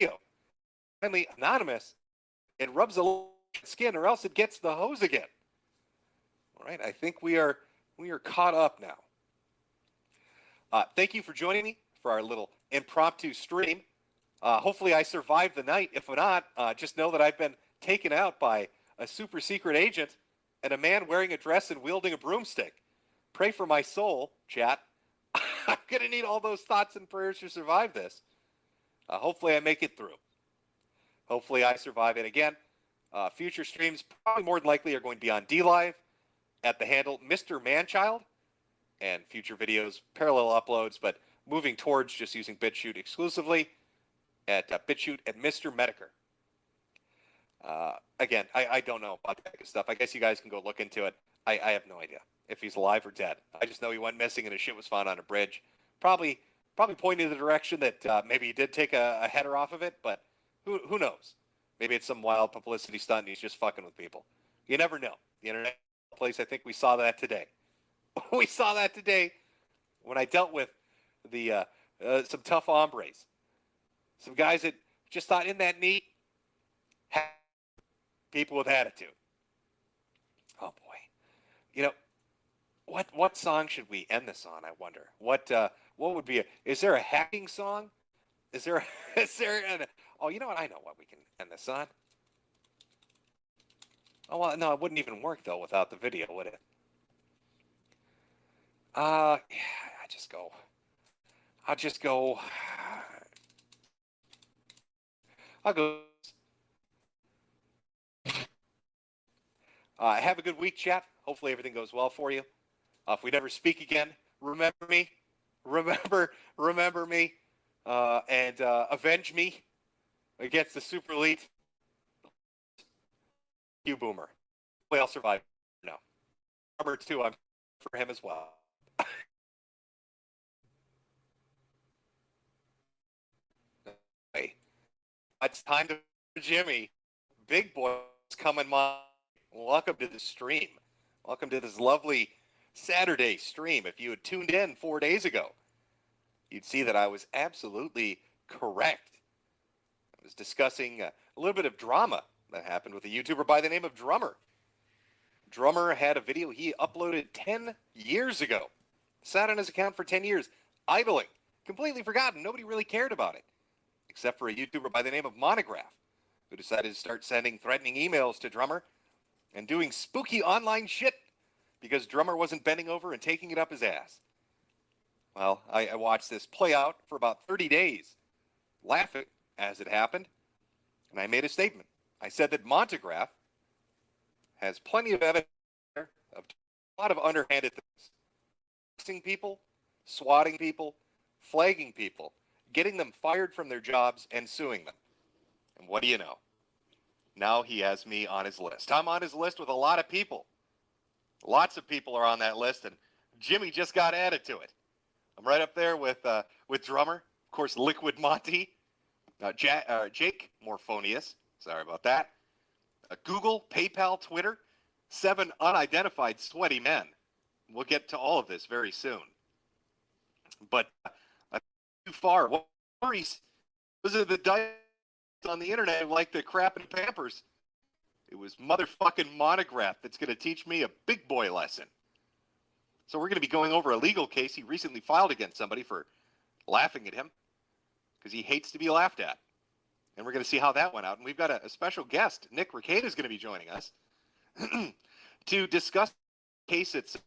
video. Finally, Anonymous, it rubs a little skin or else it gets the hose again. All right, I think we are caught up now. Thank you for joining me for our little impromptu stream. Hopefully I survived the night. If not, just know that I've been taken out by a super secret agent and a man wearing a dress and wielding a broomstick. Pray for my soul, chat. I'm going to need all those thoughts and prayers to survive this. Hopefully I make it through. Hopefully I survive it again. Future streams probably more than likely are going to be on DLive at the handle Mr. Manchild, and future videos, parallel uploads, but moving towards just using BitChute exclusively at BitChute and Mr. Mediker. Again, I don't know about that stuff. I guess you guys can go look into it. I have no idea if he's alive or dead. I just know he went missing and his shit was found on a bridge. Probably pointing in the direction that maybe he did take a header off of it, but who knows? Maybe it's some wild publicity stunt and he's just fucking with people. You never know. The internet place, I think we saw that today. We saw that today when I dealt with the some tough hombres. Some guys that just thought, isn't that neat? People with attitude. Oh boy. You know, what song should we end this on, I wonder? What would be is there a hacking song? Is there oh, you know what? I know what we can end this on. Oh, well, no, it wouldn't even work though without the video, would it? Yeah, I'll go. Have a good week, chat. Hopefully everything goes well for you. If we never speak again, remember me. Remember me. And avenge me against the super elite. You boomer. Hopefully I'll survive. No. Number 2, I'm for him as well. It's time to Jimmy. Big boy's coming my. Welcome to the stream. Welcome to this lovely Saturday stream. If you had tuned in 4 days ago, you'd see that I was absolutely correct. I was discussing a little bit of drama that happened with a YouTuber by the name of Drummer. Drummer had a video he uploaded 10 years ago. Sat on his account for 10 years, idling, completely forgotten. Nobody really cared about it, except for a YouTuber by the name of Monograph, who decided to start sending threatening emails to Drummer and doing spooky online shit because Drummer wasn't bending over and taking it up his ass. Well, I watched this play out for about 30 days, laughing as it happened, and I made a statement. I said that Montegraph has plenty of evidence of a lot of underhanded things. Arresting people, swatting people, flagging people, getting them fired from their jobs, and suing them. And what do you know? Now he has me on his list. I'm on his list with a lot of people. Lots of people are on that list, and Jimmy just got added to it. I'm right up there with Drummer, of course, Liquid Monty, Jake Morphonius, sorry about that, Google, PayPal, Twitter, 7 unidentified sweaty men. We'll get to all of this very soon. But too far. What worries? Those are the dice on the internet who like the crap and Pampers. It was motherfucking Monograph that's going to teach me a big boy lesson. So we're going to be going over a legal case he recently filed against somebody for laughing at him because he hates to be laughed at. And we're going to see how that went out. And we've got a special guest. Nick Reicade is going to be joining us to discuss the case itself.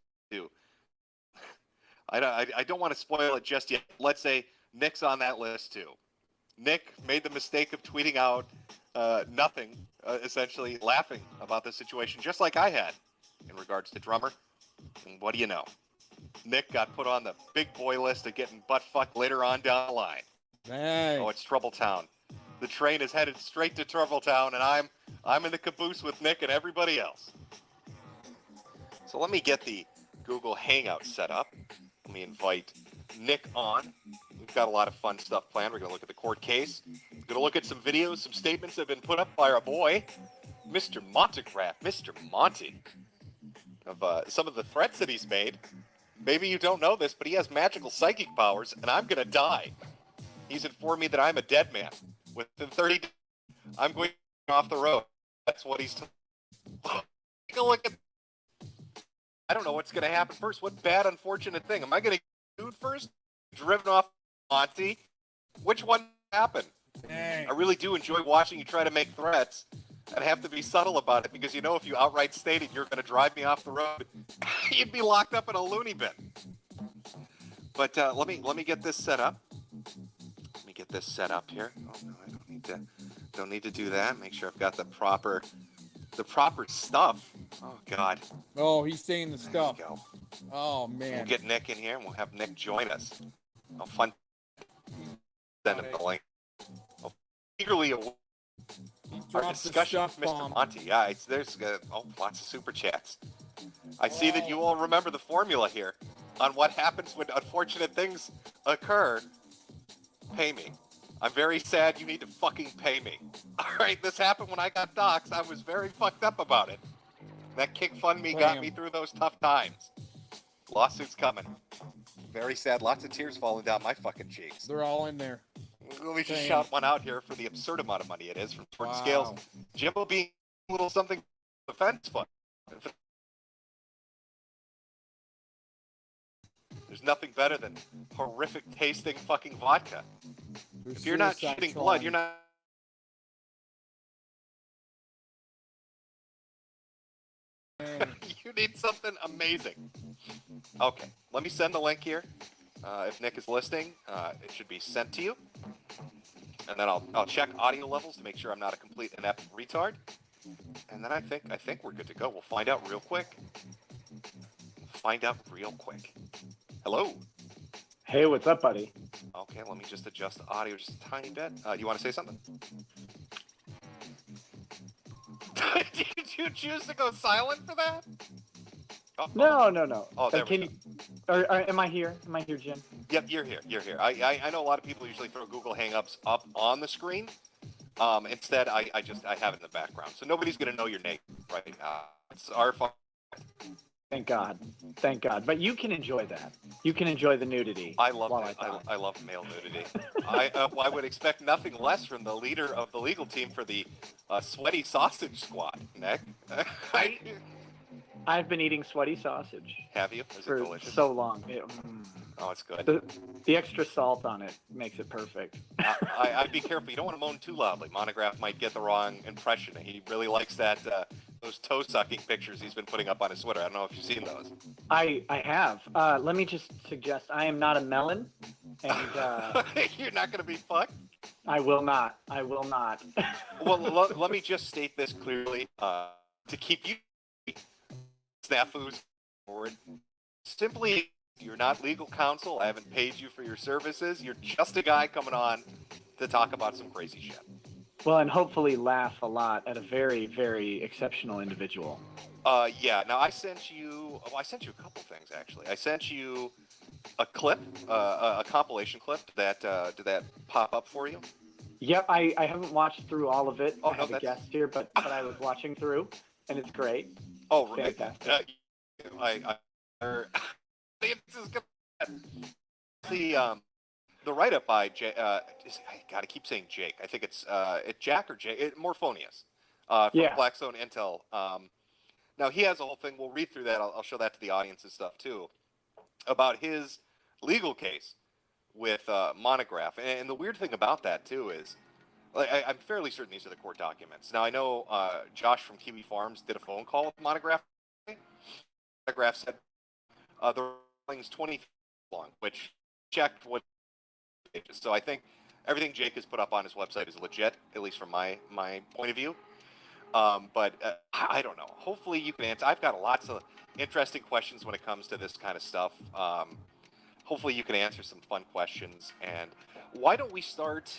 I don't want to spoil it just yet. Let's say Nick's on that list too. Nick made the mistake of tweeting out nothing, essentially laughing about the situation, just like I had in regards to Drummer. And what do you know? Nick got put on the big boy list of getting butt fucked later on down the line. Hey. Oh, it's Trouble Town. The train is headed straight to Trouble Town, and I'm in the caboose with Nick and everybody else. So let me get the Google Hangout set up. Let me invite Nick on. We've got a lot of fun stuff planned. We're going to look at the court case. We're going to look at some videos, some statements that have been put up by our boy, Mr. Montegraph, Mr. Monty, of some of the threats that he's made. Maybe you don't know this, but he has magical psychic powers, and I'm going to die. He's informed me that I'm a dead man. Within 30 days, I'm going off the road. That's what he's Take a look at. I don't know what's going to happen first. What bad, unfortunate thing? Am I going to get sued first? Driven off Monty? Which one happened? Dang. I really do enjoy watching you try to make threats and have to be subtle about it because you know if you outright stated you're going to drive me off the road, you'd be locked up in a loony bin. But let me get this set up. Let me get this set up here. Oh no, I don't need to do that. Make sure I've got the proper stuff. Oh God. Oh, he's saying the stuff. There we go. Oh man. We'll get Nick in here and we'll have Nick join us. Oh, fun. Send him the link. Oh, eagerly await our discussion with Mr. Monty. Yeah, there's lots of super chats. I see that you all remember the formula here on what happens when unfortunate things occur. Pay me. I'm very sad. You need to fucking pay me. All right, this happened when I got doxxed. I was very fucked up about it. That kick-fund-me got me through those tough times. Lawsuits coming. Very sad. Lots of tears falling down my fucking cheeks. They're all in there. Let me just shout one out here for the absurd amount of money it is from Jordan Scales. Jimbo being a little something defense fund. There's nothing better than horrific tasting fucking vodka. If you're not shooting blood, you're not. You need something amazing. Okay, let me send the link here. If Nick is listening, it should be sent to you. And then I'll check audio levels to make sure I'm not a complete inept retard. And then I think we're good to go. We'll find out real quick. Hello. Hey, what's up, buddy? Okay, let me just adjust the audio just a tiny bit. You want to say something? Did you choose to go silent for that? No. Oh, there Can we you? Am I here? Am I here, Jim? Yep, you're here. I know a lot of people usually throw Google Hangouts up on the screen. Instead, I have it in the background, so nobody's gonna know your name right now. It's our fault. Thank God. But you can enjoy that. You can enjoy the nudity. I love I love male nudity. I would expect nothing less from the leader of the legal team for the Sweaty Sausage Squad, Nick. I've been eating sweaty sausage. Have you? Is it delicious? So long. Oh, it's good. The extra salt on it makes it perfect. I'd be careful. You don't want to moan too loudly. Monograph might get the wrong impression. He really likes that those toe sucking pictures he's been putting up on his Twitter. I don't know if you've seen those. I have. Let me just suggest I am not a melon, and You're not going to be fucked. I will not. I will not. Well, let me just state this clearly to keep you snafus forward. Simply, you're not legal counsel. I haven't paid you for your services. You're just a guy coming on to talk about some crazy shit. Well, and hopefully laugh a lot at a very, very exceptional individual. Yeah. Now I sent you. Well, I sent you a couple things actually. I sent you a clip, a compilation clip. Did that pop up for you? Yep, I haven't watched through all of it. Oh, I have a guest here, but I was watching through, and it's great. Oh, fantastic. The write-up by I gotta keep saying Jake. I think it's Jack or Jake, Morphonius, from Blackstone Intel. Now he has a whole thing. We'll read through that. I'll show that to the audience and stuff too, about his legal case with Monograph. And the weird thing about that too is, I'm fairly certain these are the court documents. Now I know Josh from Kiwi Farms did a phone call with Monograph. Monograph said the thing's 20 feet long, which checked what pages. So I think everything Jake has put up on his website is legit, at least from my point of view. But I don't know. Hopefully you can answer. I've got lots of interesting questions when it comes to this kind of stuff. Hopefully you can answer some fun questions. And why don't we start?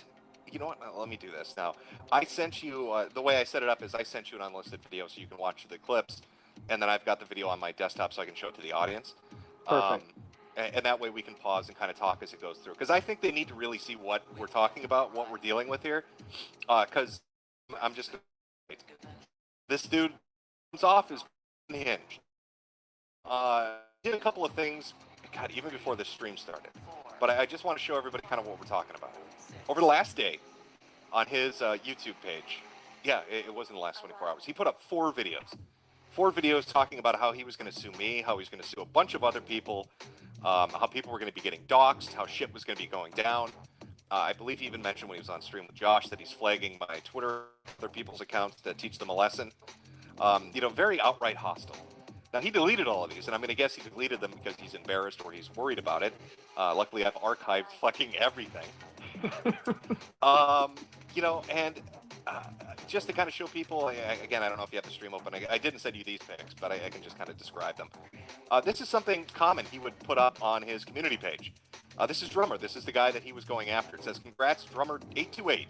You know what? Let me do this now. I sent you the way I set it up is I sent you an unlisted video so you can watch the clips, and then I've got the video on my desktop so I can show it to the audience. Perfect. And that way we can pause and kind of talk as it goes through. Because I think they need to really see what we're talking about, what we're dealing with here. Because I'm just this dude comes off as unhinged. Did a couple of things, God, even before the stream started. But I just want to show everybody kind of what we're talking about. Over the last day, on his YouTube page, it wasn't the last 24 hours, he put up 4 videos. 4 videos talking about how he was going to sue me, how he was going to sue a bunch of other people, how people were going to be getting doxxed, how shit was going to be going down. I believe he even mentioned when he was on stream with Josh that he's flagging my Twitter, other people's accounts to teach them a lesson. Very outright hostile. Now, he deleted all of these, and I'm going to guess he deleted them because he's embarrassed or he's worried about it. Luckily, I've archived fucking everything. Just to kind of show people, again, I don't know if you have the stream open. I didn't send you these pics, but I can just kind of describe them. This is something common he would put up on his community page. This is Drummer. This is the guy that he was going after. It says, "Congrats, Drummer 828.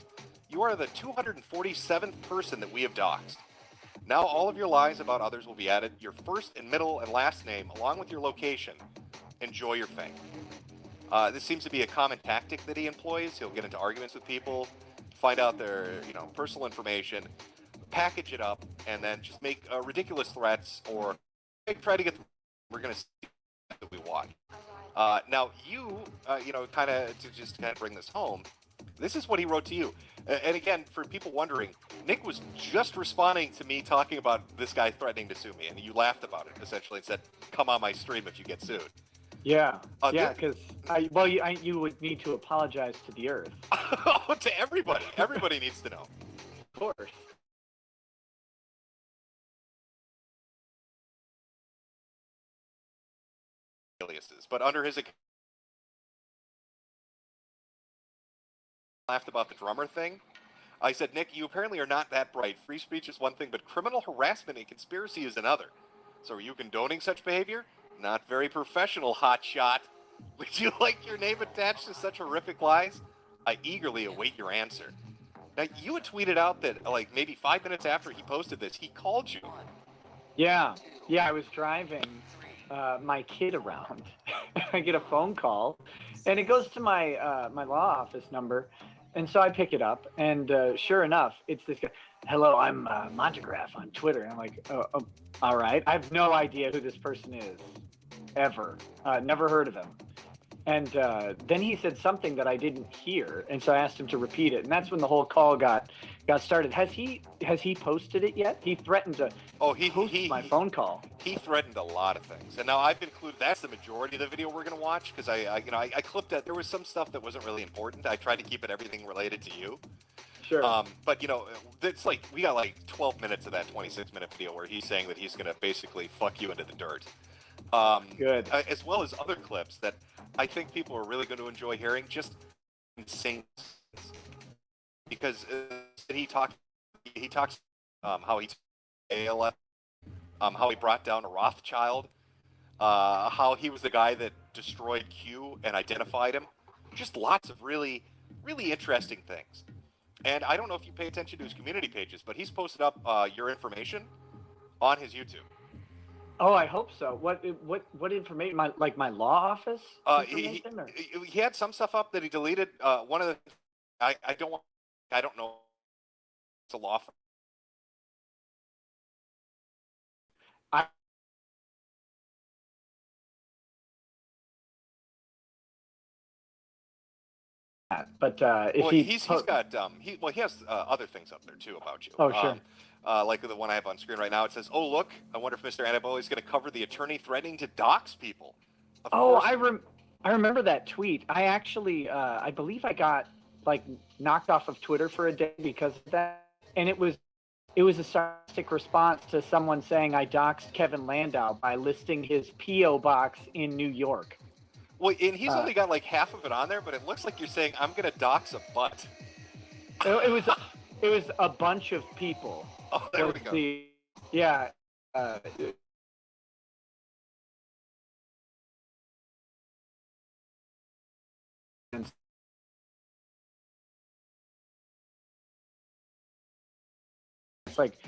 You are the 247th person that we have doxed. Now all of your lies about others will be added, your first and middle and last name, along with your location. Enjoy your fame." This seems to be a common tactic that he employs. He'll get into arguments with people, find out their personal information, package it up, and then just make ridiculous threats or try to get them. We're going to see that we watch. Now you, kind of to just kind of bring this home, this is what he wrote to you. And again, for people wondering, Nick was just responding to me talking about this guy threatening to sue me, and you laughed about it essentially and said, "Come on my stream if you get sued." Yeah, because you would need to apologize to the earth. To everybody. Everybody needs to know. Of course. Aliases, but under his account, laughed about the Drummer thing. I said, "Nick, you apparently are not that bright. Free speech is one thing, but criminal harassment and conspiracy is another. So are you condoning such behavior? Not very professional, hotshot. Would you like your name attached to such horrific lies? I eagerly await your answer." Now, you had tweeted out that, maybe 5 minutes after he posted this, he called you. Yeah, I was driving my kid around. I get a phone call, and it goes to my my law office number, and so I pick it up, and sure enough, it's this guy. "Hello, I'm Montegraph on Twitter." And I'm like, oh, all right. I have no idea who this person is, ever. Never heard of him. And then he said something that I didn't hear, and so I asked him to repeat it, and that's when the whole call got started. Has he posted it yet? He threatened to post my phone call. He threatened a lot of things, and now I've included. That's the majority of the video we're going to watch because I clipped that. There was some stuff that wasn't really important. I tried to keep everything related to you. Sure. But you know, it's like we got like 12 minutes of that 26-minute video where he's saying that he's gonna basically fuck you into the dirt. Good. As well as other clips that I think people are really going to enjoy hearing. Just insane, because he talks how he ALF, how he brought down a Rothschild, how he was the guy that destroyed Q and identified him. Just lots of really, really interesting things. And I don't know if you pay attention to his community pages, but he's posted up your information on his YouTube. Oh, I hope so. What information? My law office information? He had some stuff up that he deleted. One of the I don't know. It's a law firm. But if well, he he's got he has other things up there too about you. Oh, sure. Like the one I have on screen right now. It says, "Oh look, I wonder if Mr. Annabelle is going to cover the attorney threatening to dox people." Of course. I remember that tweet. I actually I believe I got like knocked off of Twitter for a day because of that, and it was a sarcastic response to someone saying I doxed Kevin Landau by listing his P.O. box in New York. Well, and he's only got like half of it on there, but it looks like you're saying I'm going to dox a butt. It was a bunch of people. Oh, there we go. Yeah. It's like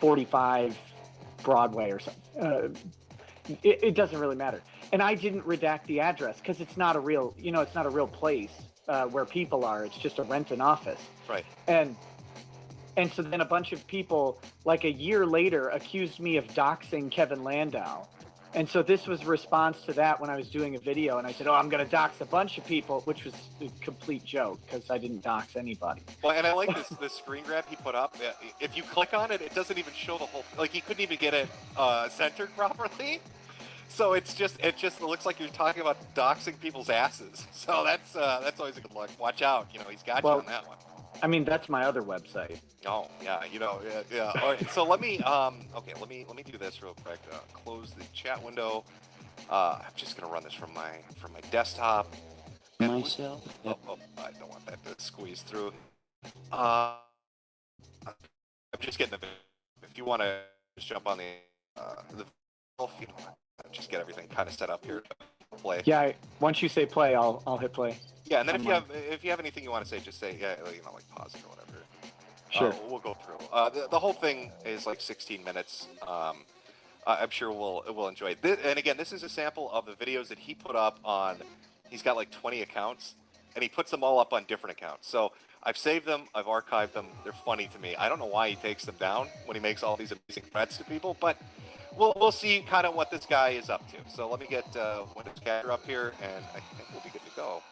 45 Broadway or something. It doesn't really matter. And I didn't redact the address because it's not a real, it's not a real place where people are. It's just a rented office. Right. And so then a bunch of people, like a year later, accused me of doxing Kevin Landau. And so this was a response to that when I was doing a video, and I said, "Oh, I'm going to dox a bunch of people," which was a complete joke because I didn't dox anybody. Well, and I like this screen grab he put up. If you click on it, it doesn't even show the whole. Like he couldn't even get it centered properly. So it looks like you're talking about doxing people's asses. So that's always a good look. Watch out, he's got you on that one. I mean, that's my other website. Oh yeah, yeah. All right, so let me let me do this real quick. Close the chat window. I'm just gonna run this from my desktop. Myself. Oh, I don't want that to squeeze through. I'm just getting the. If you want to just jump on the just get everything kind of set up here to play. Yeah, once you say play, I'll hit play. Yeah, and then if you have anything you want to say, just say like pause it or whatever. Sure. We'll go through. The whole thing is like 16 minutes. I'm sure we'll enjoy it. And again, this is a sample of the videos that he put up on. He's got like 20 accounts, and he puts them all up on different accounts. So I've saved them, I've archived them. They're funny to me. I don't know why he takes them down when he makes all these amazing threats to people, but we'll see kind of what this guy is up to. So let me get Windows Capture up here, and I think we'll be good to go. All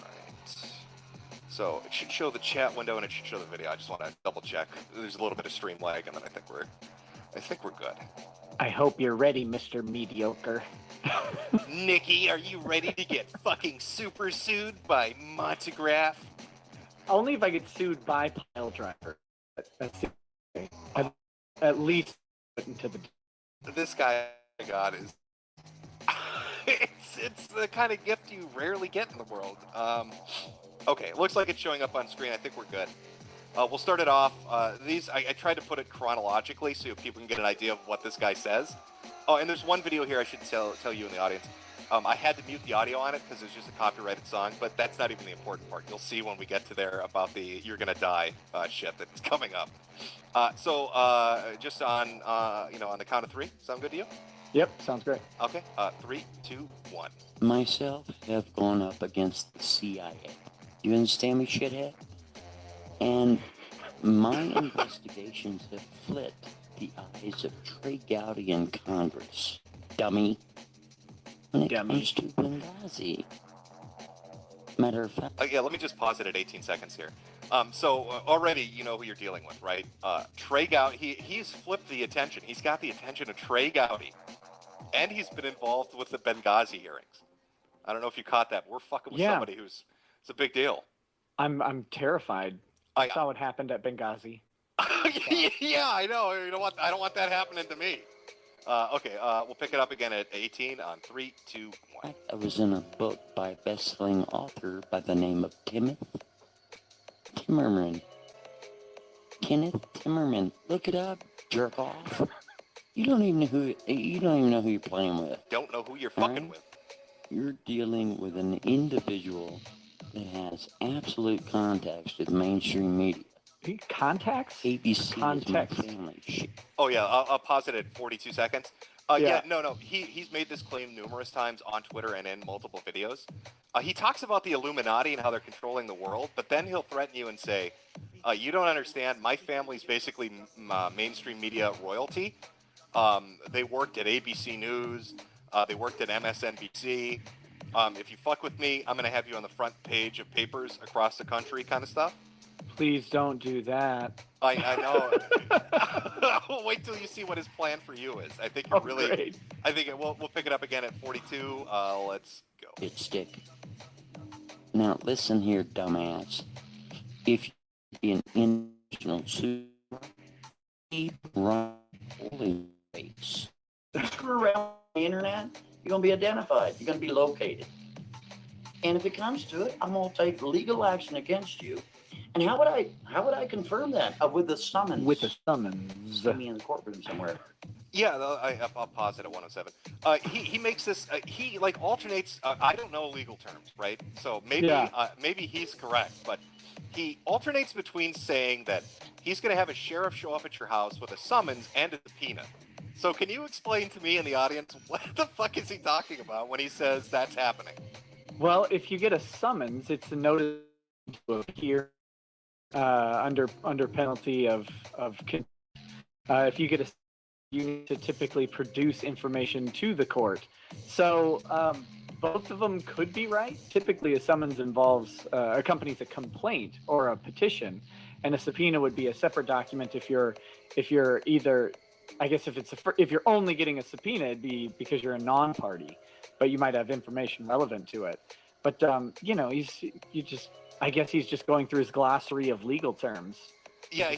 right. So it should show the chat window, and it should show the video. I just want to double check. There's a little bit of stream lag, and then I think we're good. I hope you're ready, Mr. Mediocre. Nikki, are you ready to get fucking super sued by Montegraph? Only if I get sued by Pile Driver. That's at least into the. This guy I got is. it's the kind of gift you rarely get in the world. Okay, looks like it's showing up on screen. I think we're good. We'll start it off. I tried to put it chronologically so people can get an idea of what this guy says. Oh, and there's one video here I should tell you in the audience. I had to mute the audio on it because it's just a copyrighted song, but that's not even the important part. You'll see when we get to there about the "you're gonna die" shit that's coming up. So just on on the count of three. Sound good to you? Yep, sounds great. Okay. 3, 2, 1. Myself have gone up against the CIA. You understand me, shithead? And my investigations have flipped the eyes of Trey Gowdy in Congress. Dummy. When it comes to Benghazi. Matter of fact. Yeah, let me just pause it at 18 seconds here. So already you know who you're dealing with, right? Trey Gowdy, he's flipped the attention. He's got the attention of Trey Gowdy. And he's been involved with the Benghazi hearings. I don't know if you caught that. We're fucking with somebody it's a big deal. I'm terrified. I saw what happened at Benghazi. Yeah, I know. You know what? I don't want that happening to me. Okay, we'll pick it up again at 18 on 3, 2, 1. I was in a book by a best-selling author by the name of Kenneth Timmerman. Kenneth Timmerman. Look it up, jerk off. You don't even know who you're playing with. Don't know who you're fucking with. You're dealing with an individual that has absolute contacts with mainstream media. Contacts? ABC Context. is my family. Shit. Oh yeah, I'll pause it at 42 seconds. Yeah, Yeah. no. He's made this claim numerous times on Twitter and in multiple videos. He talks about the Illuminati and how they're controlling the world, but then he'll threaten you and say, you don't understand, my family's basically mainstream media royalty. They worked at ABC News, they worked at MSNBC. If you fuck with me, I'm going to have you on the front page of papers across the country kind of stuff. Please don't do that. I know. Wait till you see what his plan for you is. I think you're really. Great. I think we'll pick it up again at 42. Let's go. It stick. Now listen here, dumbass. If you're an international super, keep rolling rates. You screw around on the internet, you're gonna be identified. You're gonna be located. And if it comes to it, I'm gonna take legal action against you. And how would I confirm that? With the summons. With the summons. Put me in the courtroom somewhere. Yeah, I'll pause it at 107. He makes this. He like alternates. I don't know legal terms, right? So maybe maybe he's correct, but he alternates between saying that he's going to have a sheriff show up at your house with a summons and a subpoena. So can you explain to me and the audience what the fuck is he talking about when he says that's happening? Well, if you get a summons, it's a notice to appear under penalty of if you get a, you need to typically produce information to the court. So both of them could be right. Typically, a summons involves accompanies a complaint or a petition, and a subpoena would be a separate document. If you're either, I guess if you're only getting a subpoena, it'd be because you're a non-party, but you might have information relevant to it. But you know, I guess he's just going through his glossary of legal terms. Yeah,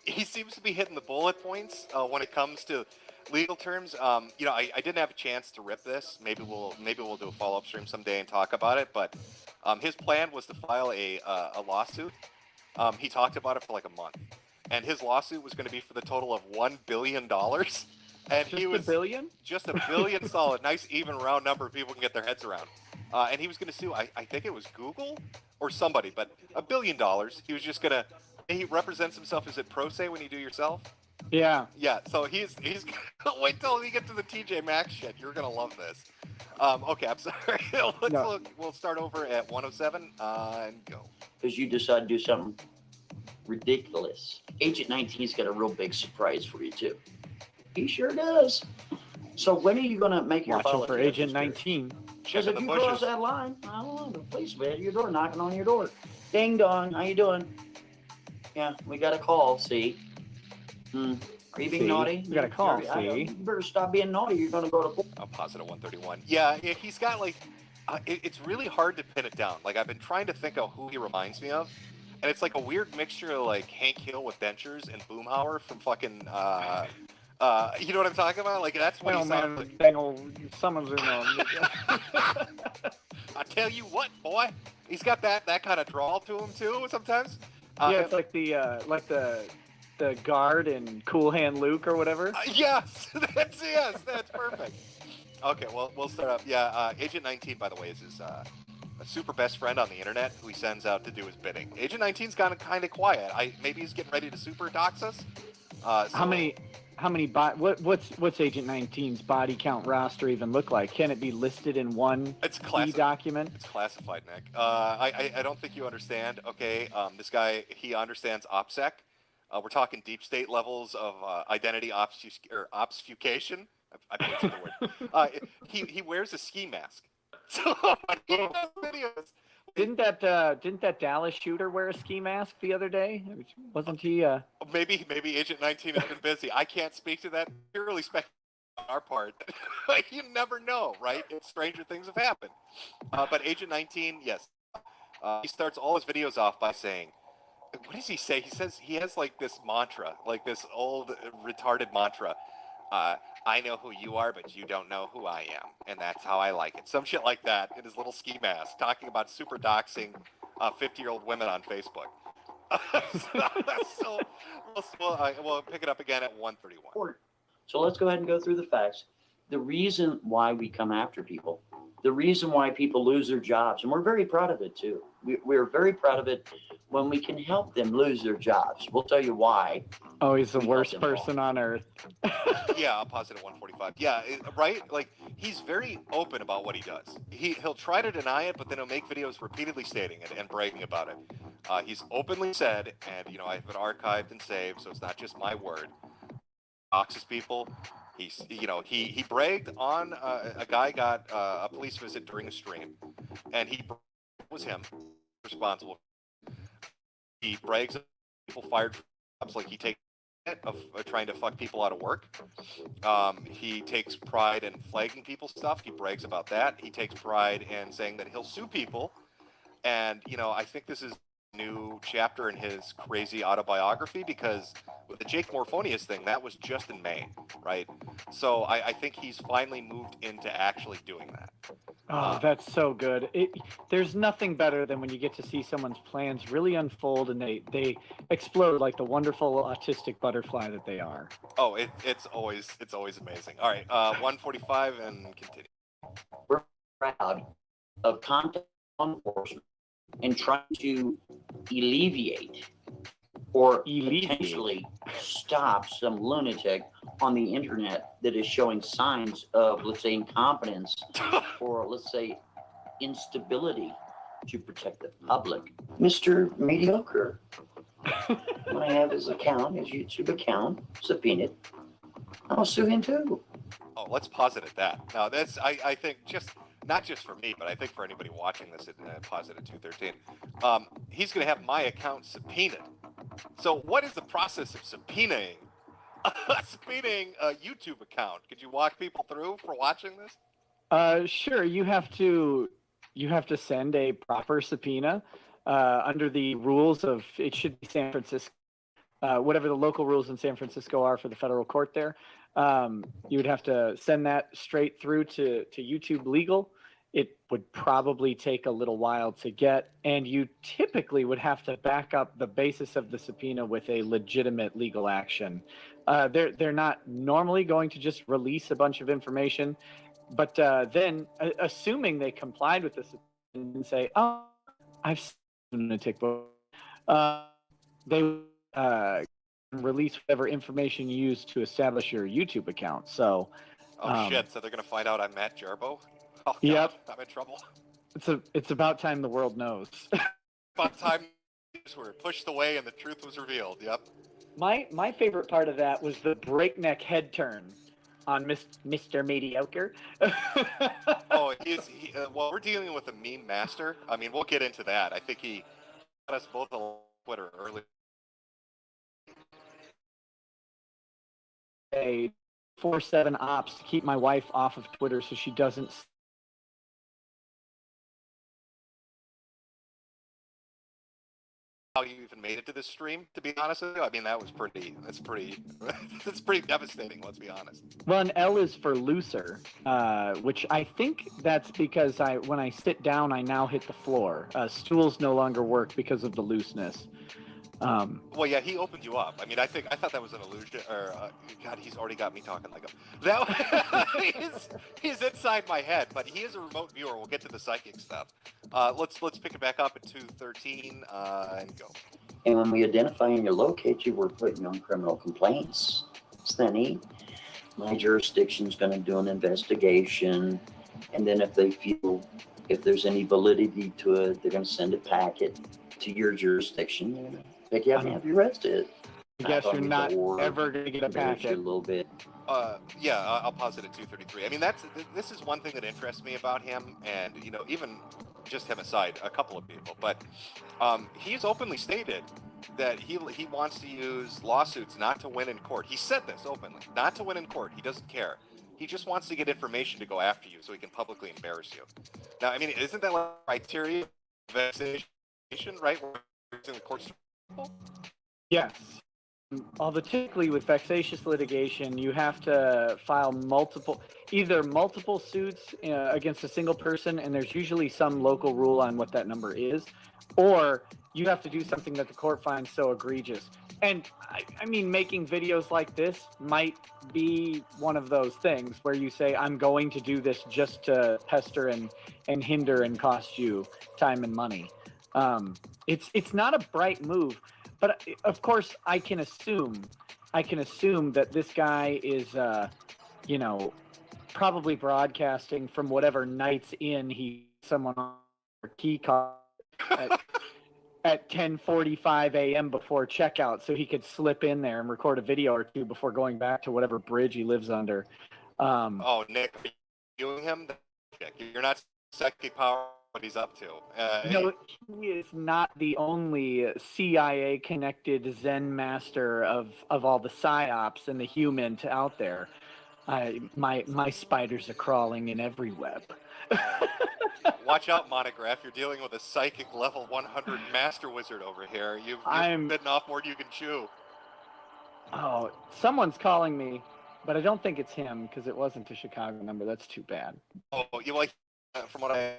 he seems to be hitting the bullet points when it comes to legal terms. You know, I didn't have a chance to rip this. Maybe we'll do a follow-up stream someday and talk about it. But his plan was to file a lawsuit. He talked about it for like a month, and his lawsuit was going to be for the total of $1 billion. And he was $1 billion? Just $1 billion solid, nice even round number people can get their heads around. And he was going to sue, I think it was Google or somebody, but $1 billion. He was just going to. He represents himself. Is it pro se when you do yourself? Yeah. Yeah. So he's wait till we get to the TJ Maxx shit. You're gonna love this. Okay, I'm sorry. We'll start over at 107 and go. Because you decide to do something ridiculous. Agent 19's got a real big surprise for you too. He sure does. So when are you gonna make your watch out for Agent 19? Because if you cross that line, I don't know, the police will be at your door, knocking on your door. Ding dong, how you doing? Yeah, we got a call, see? Are you being naughty? We got a call, You better stop being naughty, you're gonna go to court. I'll pause it at 131. Yeah, he's got like, it's really hard to pin it down. Like I've been trying to think of who he reminds me of, and it's like a weird mixture of like Hank Hill with dentures and Boomhauer from fucking, you know what I'm talking about? Like that's what he sounds like. Someone's in there. I tell you what, boy, he's got that kind of drawl to him too sometimes. Yeah, it's like the guard in Cool Hand Luke or whatever. Yes, that's perfect. Okay, well we'll start up. Yeah, Agent 19, by the way, is his a super best friend on the internet who he sends out to do his bidding. Agent 19's kind of quiet. Maybe he's getting ready to super dox us. What's Agent 19's body count roster even look like? Can it be listed in one key document? It's classified, Nick. I don't think you understand. Okay, this guy, he understands OPSEC. We're talking deep state levels of identity obfuscation. I think that's the word. He wears a ski mask. So he does videos. Didn't that Dallas shooter wear a ski mask the other day? Wasn't he? Maybe Agent 19 has been busy. I can't speak to that. Purely speculation on our part. You never know, right? Stranger things have happened. But Agent 19, yes, He starts all his videos off by saying, what does he say? He says he has like this mantra, like this old retarded mantra. I know who you are, but you don't know who I am, and that's how I like it. Some shit like that in his little ski mask, talking about super doxing 50-year-old women on Facebook. So we'll pick it up again at 1:31. So let's go ahead and go through the facts. The reason why we come after people, the reason why people lose their jobs, and we're very proud of it too. We're very proud of it when we can help them lose their jobs. We'll tell you why. Oh, he's the worst person on earth. Yeah, I'll pause it at 1:45. Yeah, right? Like, he's very open about what he does. He'll try to deny it, but then he'll make videos repeatedly stating it and bragging about it. He's openly said, and, you know, I have it archived and saved, so it's not just my word. Doxes people. He bragged on a guy got a police visit during a stream, and it was him responsible. He brags people fired from jobs, like he takes of trying to fuck people out of work. He takes pride in flagging people's stuff. He brags about that. He takes pride in saying that he'll sue people. And, you know, I think this is a new chapter in his crazy autobiography, because with the Jake Morphonius thing, that was just in May, right? So I think he's finally moved into actually doing that. Oh, that's so good. There's nothing better than when you get to see someone's plans really unfold and they explode like the wonderful autistic butterfly that they are. Oh, it's always amazing. All right, 1:45 and continue. We're proud of contact law enforcement and trying to alleviate or potentially stop some lunatic on the internet that is showing signs of, let's say, incompetence or, let's say, instability to protect the public. Mr. Mediocre, when I have his account, his YouTube account, subpoenaed, I'll sue him too. Oh, let's pause it at that. Now, that's, I think, just not just for me, but I think for anybody watching this, pause it at 2:13. He's going to have my account subpoenaed. So what is the process of subpoenaing a YouTube account? Could you walk people through for watching this? Sure. You have to send a proper subpoena under the rules of, it should be San Francisco, whatever the local rules in San Francisco are for the federal court there. You would have to send that straight through to YouTube Legal. It would probably take a little while to get, and you typically would have to back up the basis of the subpoena with a legitimate legal action. They're not normally going to just release a bunch of information, but then assuming they complied with the subpoena and say, "Oh, I've seen a lunatic book," they release whatever information you use to establish your YouTube account. So, shit! So they're gonna find out I'm Matt Jarbo. Oh, God, yep. I'm in trouble. It's about time the world knows. About time were pushed away and the truth was revealed. Yep. My favorite part of that was the breakneck head turn on Mr. Mediocre. Oh, well, we're dealing with a meme master. I mean, we'll get into that. I think he got us both on Twitter early. A 4/7 ops to keep my wife off of Twitter so she doesn't. How you even made it to this stream, to be honest with you. I mean, that's pretty that's pretty devastating, let's be honest. Well, an L is for looser, which I think that's because when I sit down, I now hit the floor. Stools no longer work because of the looseness. Well, yeah, he opened you up. I mean, I thought that was an illusion, or God, he's already got me talking like him. That he's inside my head, but he is a remote viewer. We'll get to the psychic stuff. Let's pick it back up at 2:13 and go. And when we identify and you locate you, we're putting you on criminal complaints. Then my jurisdiction's going to do an investigation, and then if they feel if there's any validity to it, they're going to send a packet to your jurisdiction. Pick you up and have you arrested. I guess you're not ever going to get a packet. A little bit. Yeah, I'll pause it at 2:33. I mean, this is one thing that interests me about him, and you know, even just him aside, a couple of people, but he's openly stated that he wants to use lawsuits not to win in court. He said this openly, not to win in court. He doesn't care. He just wants to get information to go after you so he can publicly embarrass you. Now, I mean, isn't that like criteria vexation, right? Where it's in the courts. Yes. Although typically with vexatious litigation, you have to file either multiple suits against a single person, and there's usually some local rule on what that number is, or you have to do something that the court finds so egregious. And I mean, making videos like this might be one of those things where you say, I'm going to do this just to pester and hinder and cost you time and money. It's not a bright move. But of course, I can assume that this guy is, probably broadcasting from whatever Night's Inn someone on a key card at 10:45 a.m. before checkout, so he could slip in there and record a video or two before going back to whatever bridge he lives under. Oh, Nick, are you doing him? You're not psychic power. What he's up to. No, he is not the only CIA-connected Zen master of all the psyops and the humans out there. My spiders are crawling in every web. Watch out, Monograph. You're dealing with a psychic level 100 master wizard over here. You've bitten off more than you can chew. Oh, someone's calling me, but I don't think it's him because it wasn't a Chicago number. That's too bad. Oh, you like, from what I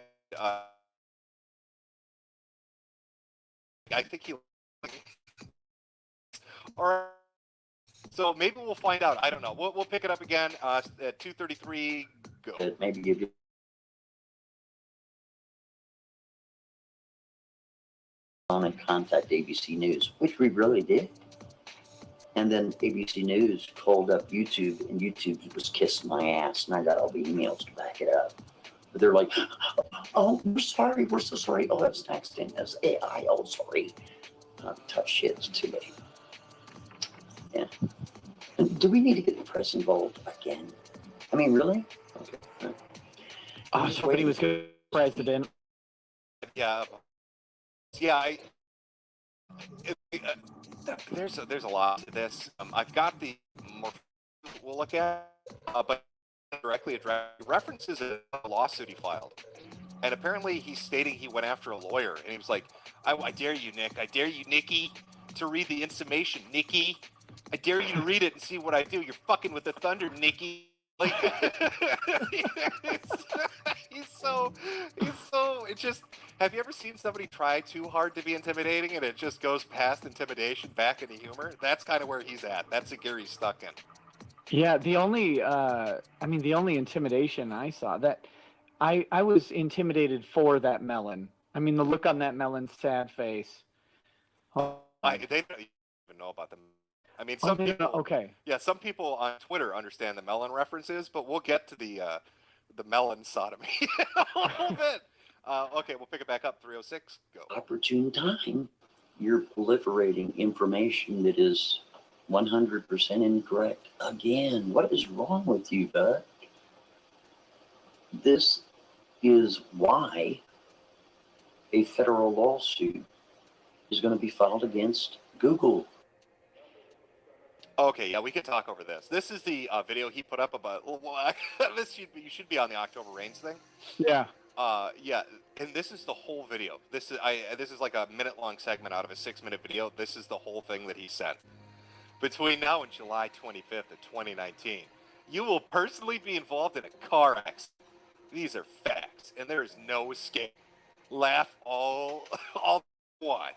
think he. All right. So maybe we'll find out. I don't know. We'll pick it up again at 2:33. Go. Maybe give you. On and contact ABC News, which we really did. And then ABC News called up YouTube, and YouTube was kissing my ass, and I got all the emails to back it up. But they're like, oh, we're sorry, we're so sorry. Oh, that's next in as AI. Oh, sorry. Tough shit. It's too late. Yeah. Do we need to get the press involved again? I mean, really? Okay. Oh, somebody was good president. Yeah. Yeah. There's a lot to this. I've got the more we'll look at, but directly address references a lawsuit he filed, and apparently he's stating he went after a lawyer, and he was like, I dare you, Nick, I dare you, Nikki, to read the information, Nikki, I dare you to read it and see what I do. You're fucking with the thunder, Nikki. Like, he's so it's just, have you ever seen somebody try too hard to be intimidating and it just goes past intimidation back into humor? That's kind of where he's at. That's the gear he's stuck in. Yeah, the only intimidation I saw, that I was intimidated for that melon. I mean, the look on that melon's sad face. Oh. They don't even know about them. I mean, some people. Okay. Yeah, some people on Twitter understand the melon references, but we'll get to the melon sodomy in a little bit. Okay, we'll pick it back up. 306. Go. Opportune time. You're proliferating information that is 100% incorrect. Again, what is wrong with you, bud? This is why a federal lawsuit is going to be filed against Google. Okay, yeah, we can talk over this. This is the video he put up about. You should be on the October Rains thing. Yeah. Yeah, and this is the whole video. This is like a minute-long segment out of a 6-minute video. This is the whole thing that he sent. Between now and July 25th of 2019, you will personally be involved in a car accident. These are facts, and there is no escape. Laugh all you want.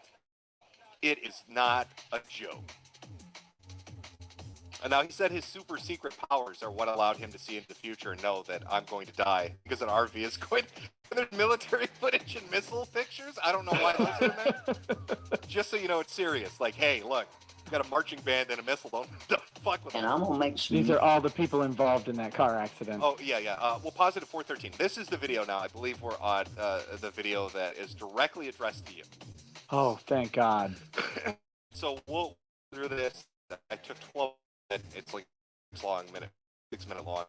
It is not a joke. And now he said his super secret powers are what allowed him to see into the future and know that I'm going to die because an RV is going. There's military footage and missile pictures. I don't know why those are there. Just so you know, it's serious. Like, hey, look, you got a marching band and a missile. Don't fuck with them. And I'm gonna make some. These are all the people involved in that car accident. Oh yeah. We'll pause it at 413. This is the video now. I believe we're on the video that is directly addressed to you. Oh, thank God. So we'll go through this. I took 12. It's like 6 minute long.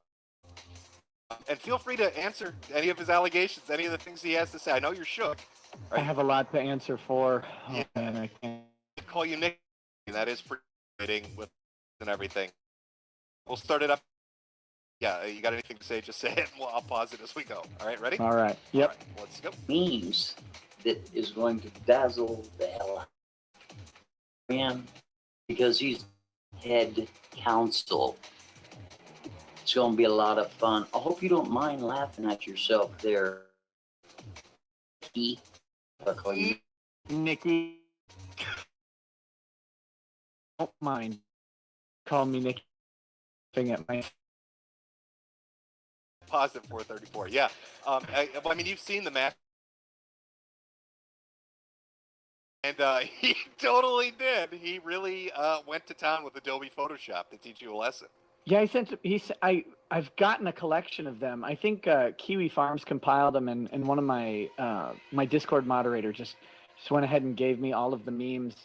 And feel free to answer any of his allegations, any of the things he has to say. I know you're shook. Right? I have a lot to answer for. Oh, yeah. Man, I can't. I call you Nick. That is pretty with and everything. We'll start it up. Yeah, you got anything to say? Just say it, and I'll pause it as we go. All right, ready? All right. Yep. All right, let's go. Memes that is going to dazzle the hell out of him because he's head counsel. It's going to be a lot of fun. I hope you don't mind laughing at yourself there, Nikki. I'll call you Nikki. Don't mind. Call me Nikki. Thing at my. Positive 434. Yeah. I mean, you've seen the match. And he totally did. He really went to town with Adobe Photoshop to teach you a lesson. Yeah, I've gotten a collection of them. I think Kiwi Farms compiled them, and one of my my Discord moderator just went ahead and gave me all of the memes.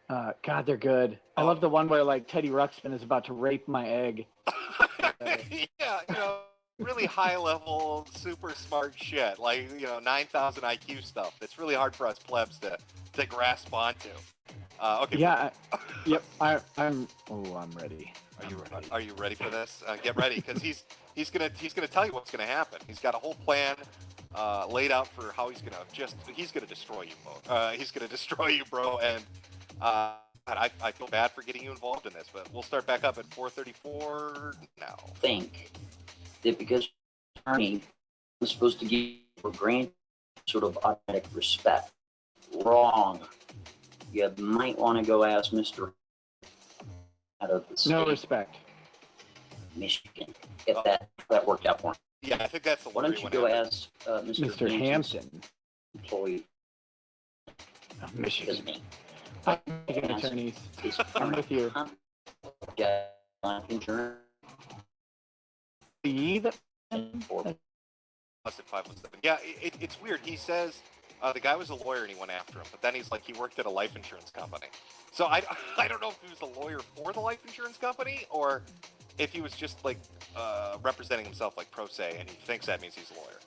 God, they're good. I love the one where like Teddy Ruxpin is about to rape my egg. Yeah, really high level, super smart shit, like 9,000 IQ stuff. That's really hard for us plebs to grasp onto. Okay. Yeah. Yep. I'm ready. Are you ready for this? Get ready, because he's gonna tell you what's gonna happen. He's got a whole plan laid out for how he's gonna destroy you, bro. He's gonna destroy you, bro. And I feel bad for getting you involved in this, but we'll start back up at 434 now. Think that because attorney was supposed to give for granted sort of automatic respect. Wrong. You might want to go ask Mr. out of the state. No respect. Michigan. Get that worked out for him. Yeah, I think that's the Why don't you go ask Mr. Hampton. Employee. Michigan. Me. Michigan attorneys. I'm with you. Yeah, life insurance. Plus at 517. Yeah, it's weird. He says the guy was a lawyer and he went after him, but then he's like he worked at a life insurance company. So I don't know if he was a lawyer for the life insurance company or if he was just like representing himself like pro se and he thinks that means he's a lawyer.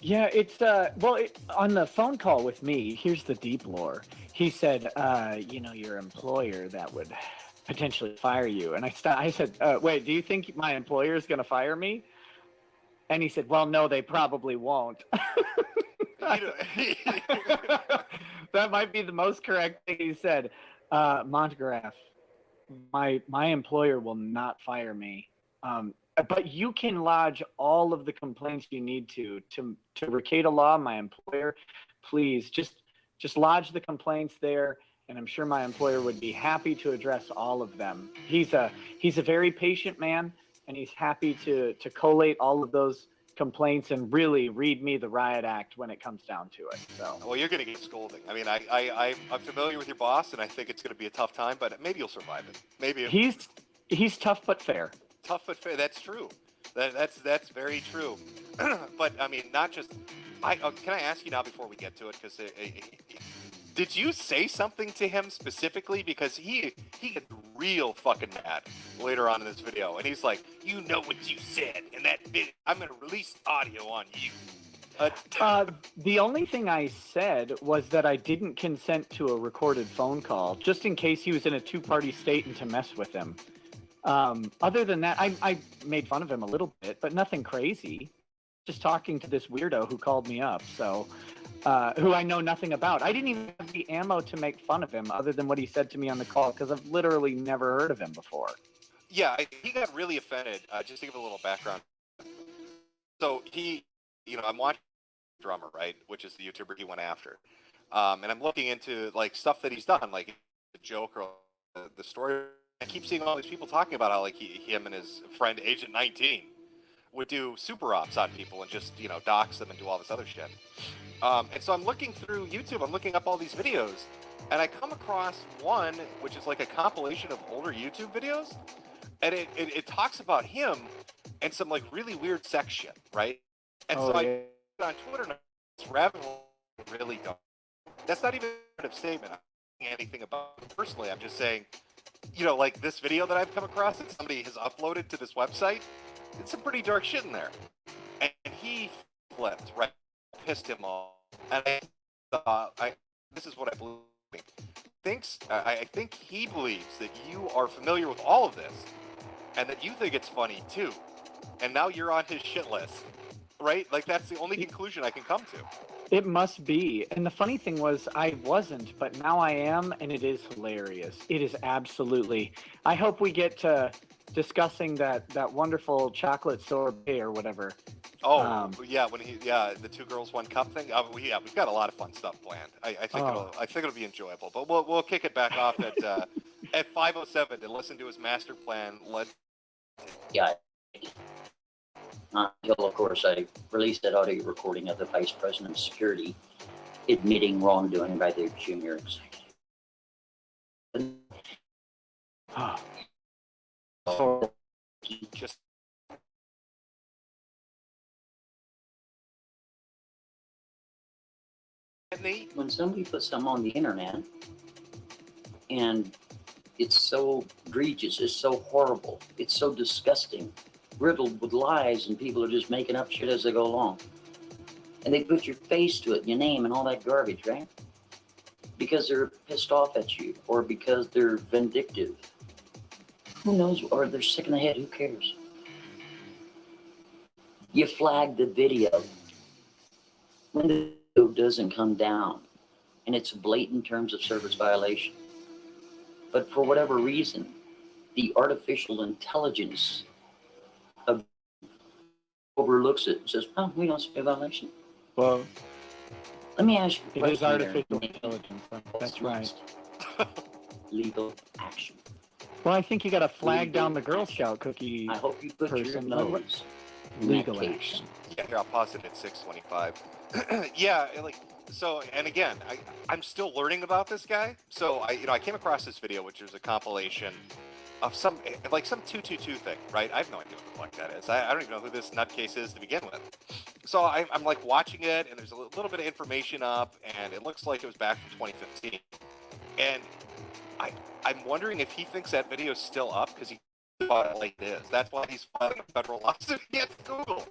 Yeah, it's on the phone call with me, here's the deep lore. He said, your employer that would potentially fire you. And I said, wait, do you think my employer is going to fire me? And he said, well, no, they probably won't. That might be the most correct thing he said. Montgraph, my employer will not fire me. But you can lodge all of the complaints you need to Rekieta Law, my employer. Please just lodge the complaints there, and I'm sure my employer would be happy to address all of them. He's a very patient man, and he's happy to collate all of those complaints and really read me the riot act when it comes down to it. So. Well, you're going to get scolding. I mean, I'm familiar with your boss, and I think it's going to be a tough time, but maybe you'll survive it. Maybe he's tough but fair. Tough but fair. That's true. That's very true. But I mean, not just. Can I ask you now before we get to it? Because did you say something to him specifically? Because he gets real fucking mad later on in this video, and he's like, "You know what you said, and that bit, I'm gonna release audio on you." The only thing I said was that I didn't consent to a recorded phone call, just in case he was in a two-party state and to mess with him. Other than that, I made fun of him a little bit, but nothing crazy. Just talking to this weirdo who called me up, so who I know nothing about. I didn't even have the ammo to make fun of him other than what he said to me on the call, because I've literally never heard of him before. Yeah, he got really offended. Just to give a little background. So I'm watching Drummer, right, which is the YouTuber he went after. And I'm looking into like stuff that he's done, like the joke or the story. I keep seeing all these people talking about how like him and his friend Agent 19 would do super ops on people and just dox them and do all this other shit. And so I'm looking through YouTube. I'm looking up all these videos, and I come across one which is like a compilation of older YouTube videos, and it talks about him and some like really weird sex shit, right? And I put it on Twitter and it's rabbit hole. Really don't. That's not even a statement. I'm not saying anything about it personally. I'm just saying, like this video that I've come across that somebody has uploaded to this website, it's some pretty dark shit in there. And he flipped, right? Pissed him off. And this is what I believe. I think he believes that you are familiar with all of this and that you think it's funny too. And now you're on his shit list, right? Like that's the only conclusion I can come to. It must be. And the funny thing was, I wasn't, but now I am, and it is hilarious. It is absolutely. I hope we get to discussing that wonderful chocolate sorbet or whatever. Oh, yeah, the 2 girls 1 cup thing. We've got a lot of fun stuff planned. I think it'll be enjoyable. But we'll kick it back off at 5:07 to listen to his master plan. Yeah. Until, of course, I released that audio recording of the Vice President of Security admitting wrongdoing by their junior executive. Just when somebody puts something on the internet and it's so egregious, it's so horrible, it's so disgusting, riddled with lies, and people are just making up shit as they go along. And they put your face to it, your name, and all that garbage, right? Because they're pissed off at you, or because they're vindictive. Who knows? Or they're sick in the head, who cares? You flag the video. When the video doesn't come down, and it's a blatant terms of service violation, but for whatever reason, the artificial intelligence overlooks it and says, oh, we don't see a violation. Well, let me ask you a it is question artificial there. intelligence. That's right. Legal action. Well, I think you got to flag down the Girl Scout cookie. I hope you put your person. nose in Legal that case. action. Yeah, here, I'll pause it at 6:25. Yeah, so, and again, I'm still learning about this guy. So I came across this video, which is a compilation of some 222 thing, right? I have no idea what the fuck that is. I don't even know who this nutcase is to begin with. So I'm like watching it, and there's a little bit of information up, and it looks like it was back from 2015. And I'm wondering if he thinks that video is still up because he thought it like it is. That's why he's filing a federal lawsuit against Google,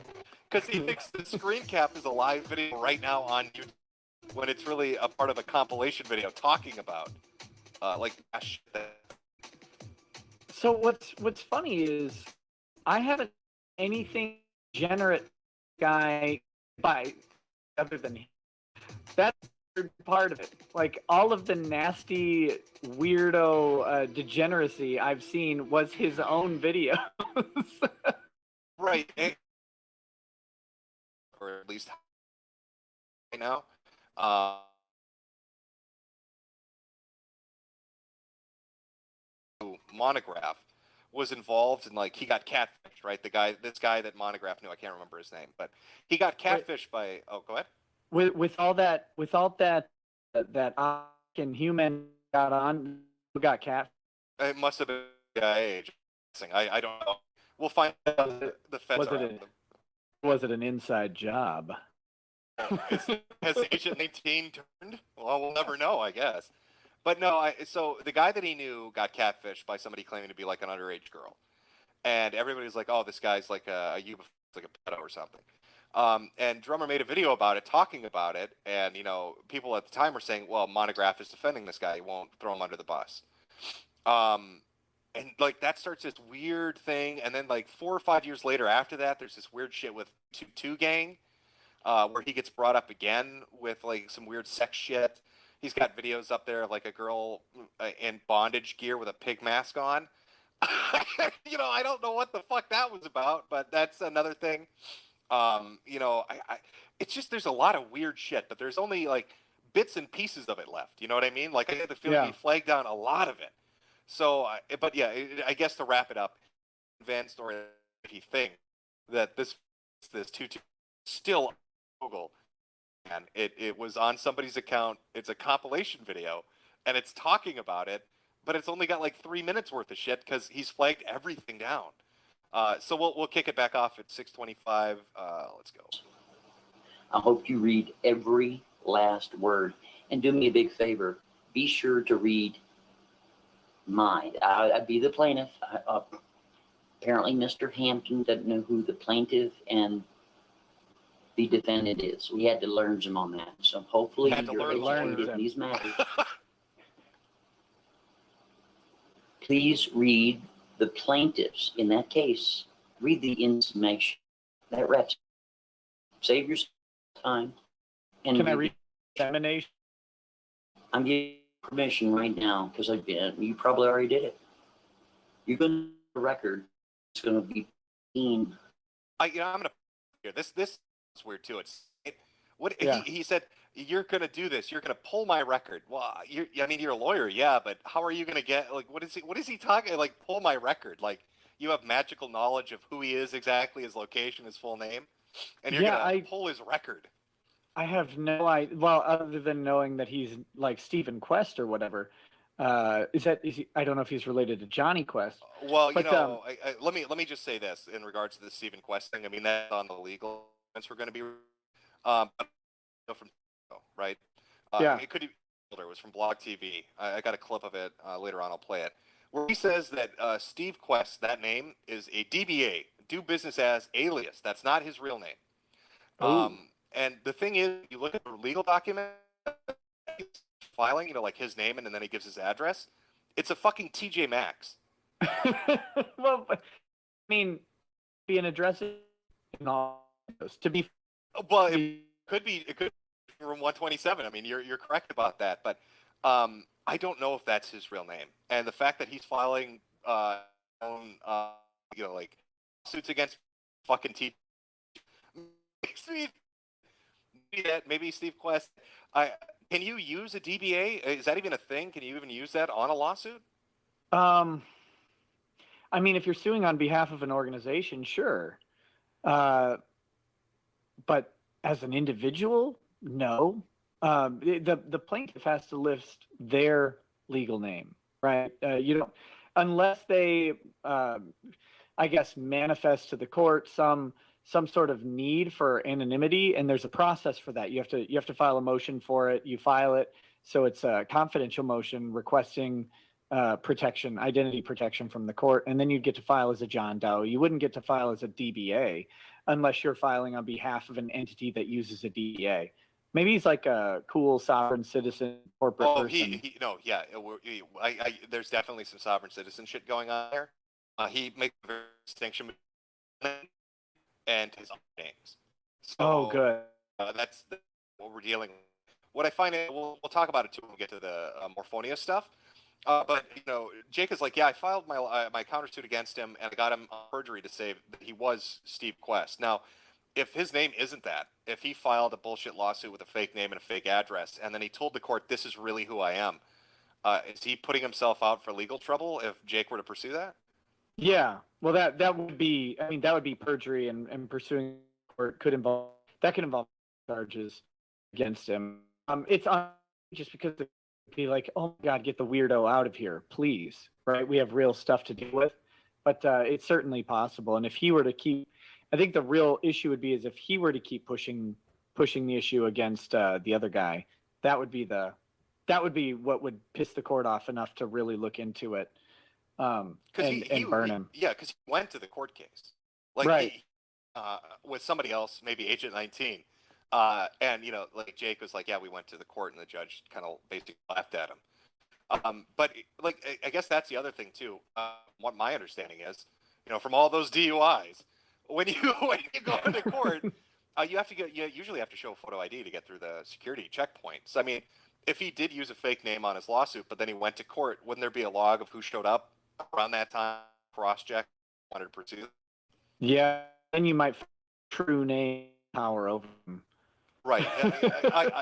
because he thinks the screen cap is a live video right now on YouTube when it's really a part of a compilation video talking about shit that. So what's funny is I haven't anything degenerate guy by other than him. That's part of it. Like all of the nasty weirdo degeneracy I've seen was his own videos. Right. Or at least right now. Monograph was involved in he got catfished, right? This guy that Monograph knew, I can't remember his name, but he got catfished by. Oh, go ahead. With all that human got on, who got cat? It must have been age. I don't know. We'll find out. The feds Was it an inside job? Has Agent 19 turned? Well, we'll never know, I guess. But no, so the guy that he knew got catfished by somebody claiming to be like an underage girl, and everybody's like, "Oh, this guy's like a pedo or something." And Drummer made a video about it, talking about it, and people at the time were saying, "Well, Monograph is defending this guy; he won't throw him under the bus." And that starts this weird thing, and then 4 or 5 years later, after that, there's this weird shit with 2 Gang, where he gets brought up again with some weird sex shit. He's got videos up there of a girl in bondage gear with a pig mask on. I don't know what the fuck that was about, but that's another thing. It's just there's a lot of weird shit, but there's only bits and pieces of it left. You know what I mean? I had the feeling he flagged down a lot of it. So, but yeah, I guess to wrap it up, convinced or if you think that this 2 still Google. And it was on somebody's account. It's a compilation video, and it's talking about it, but it's only got 3 minutes worth of shit because he's flagged everything down. So we'll kick it back off at 6:25. Let's go. I hope you read every last word, and do me a big favor. Be sure to read mine. I'd be the plaintiff. Apparently, Mr. Hampton doesn't know who the plaintiff and the defendant is. We had to learn some on that. So hopefully you're educated in these matters. Please read the plaintiffs in that case. Read the information. That wraps. Save your time And Can I read examination? I'm getting permission right now because you probably already did it. You're going to the record. It's going to be seen. I'm gonna here. This is weird too. Yeah. He said you're gonna do this. You're gonna pull my record. Well, you're a lawyer, yeah, but how are you gonna get what is he talking like? Pull my record? Like you have magical knowledge of who he is exactly, his location, his full name, and you're gonna pull his record. I have no idea. Well, other than knowing that he's like Stephen Quest or whatever. I don't know if he's related to Johnny Quest. Well, but, let me just say this in regards to the Stephen Quest thing. I mean, that's on the legal events we're going to be from right. Yeah. It could be older. It was from Blog TV. I got a clip of it later on. I'll play it. Where he says that Steve Quest, that name is a DBA, do business as alias. That's not his real name. And the thing is, you look at the legal document filing, like his name, and then he gives his address. It's a fucking TJ Maxx. Well, I mean, be an address in all to be. Well, it could be room 127. I mean, you're correct about that, but I don't know if that's his real name. And the fact that he's filing like suits against fucking TJ makes me maybe Steve Quest. Can you use a DBA? Is that even a thing? Can you even use that on a lawsuit? I mean, if you're suing on behalf of an organization, sure. But as an individual, no. The plaintiff has to list their legal name, right? You don't, unless they, I guess, manifest to the court some sort of need for anonymity, and there's a process for that. You have to file a motion for it. You file it, so it's a confidential motion requesting identity protection from the court, and then you'd get to file as a John Doe. You wouldn't get to file as a DBA unless you're filing on behalf of an entity that uses a DBA. Maybe he's like a cool sovereign citizen corporate person. There's definitely some sovereign citizen shit going on there. He makes a distinction between and his own names. So, good. That's what we're dealing with. What I find, we'll talk about it too when we get to the Morphonia stuff. But Jake is like, yeah, I filed my countersuit against him, and I got him on perjury to say that he was Steve Quest. Now, if his name isn't that, if he filed a bullshit lawsuit with a fake name and a fake address, and then he told the court, this is really who I am, is he putting himself out for legal trouble if Jake were to pursue that? Yeah, well, that would be, I mean, that would be perjury, and pursuing court could involve charges against him. It's just because it'd be like, oh my God, get the weirdo out of here, please, right? We have real stuff to deal with, but it's certainly possible. And if he were to keep, I think the real issue would be is if he were to keep pushing the issue against the other guy, that would be what would piss the court off enough to really look into it. And burn him. Yeah, because he went to the court case, like right. With somebody else, maybe Agent 19, and like Jake was like, yeah, we went to the court, and the judge kind of basically laughed at him. But like, I guess that's the other thing too. What my understanding is, from all those DUIs, when you go into court, you usually have to show a photo ID to get through the security checkpoints. I mean, if he did use a fake name on his lawsuit, but then he went to court, wouldn't there be a log of who showed up around that time, cross-check, wanted to pursue? Yeah, then you might true name power over him. Right,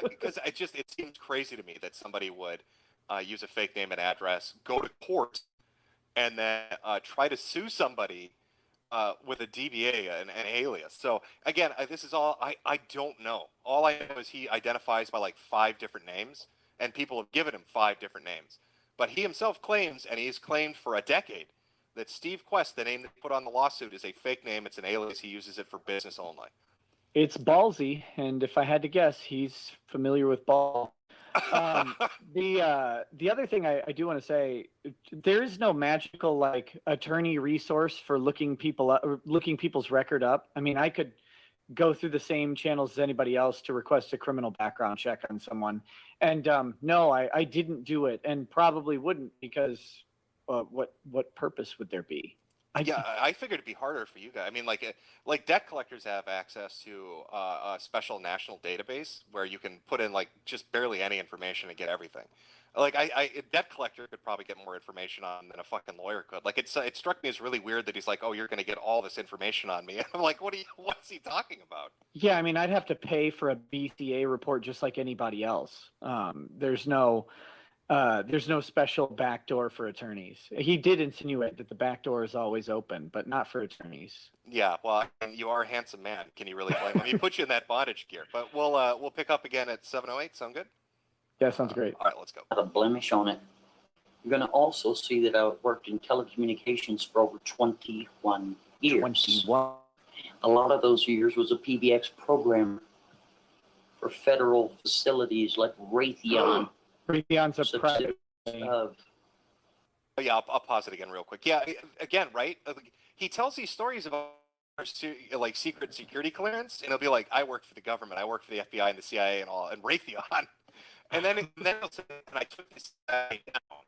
because it seems crazy to me that somebody would use a fake name and address, go to court, and then try to sue somebody with a DBA, an alias. So again, this is all, I don't know. All I know is he identifies by like 5 different names, and people have given him 5 different names. But he himself claims, and he's claimed for a decade, that Steve Quest, the name that he put on the lawsuit, is a fake name. It's an alias. He uses it for business only. It's ballsy, and if I had to guess, he's familiar with ball. The other thing I do want to say, there is no magical like attorney resource for looking people's record up. I mean, I could go through the same channels as anybody else to request a criminal background check on someone, and no, I didn't do it, and probably wouldn't, because what purpose would there be? Yeah, I figured it'd be harder for you guys. I mean, like debt collectors have access to a special national database where you can put in like just barely any information and get everything. Like a debt collector could probably get more information on than a fucking lawyer could. Like it struck me as really weird that he's like, oh, you're going to get all this information on me. I'm like, what's he talking about? Yeah, I mean, I'd have to pay for a BCA report just like anybody else. There's no special backdoor for attorneys. He did insinuate that the backdoor is always open, but not for attorneys. Yeah, well, you are a handsome man. Can you really blame him? He put you in that bondage gear. But we'll pick up again at 7:08. Sound good? Yeah, sounds great. All right, let's go. A blemish on it. You're going to also see that I worked in telecommunications for over 21 years. 21. A lot of those years was a PBX program for federal facilities like Raytheon. Raytheon's a private. Oh, yeah, I'll pause it again real quick. Yeah, again, right? He tells these stories about like secret security clearance, and he'll be like, "I work for the government. I work for the FBI and the CIA and all, and Raytheon." And then he'll say, "And I took this guy down."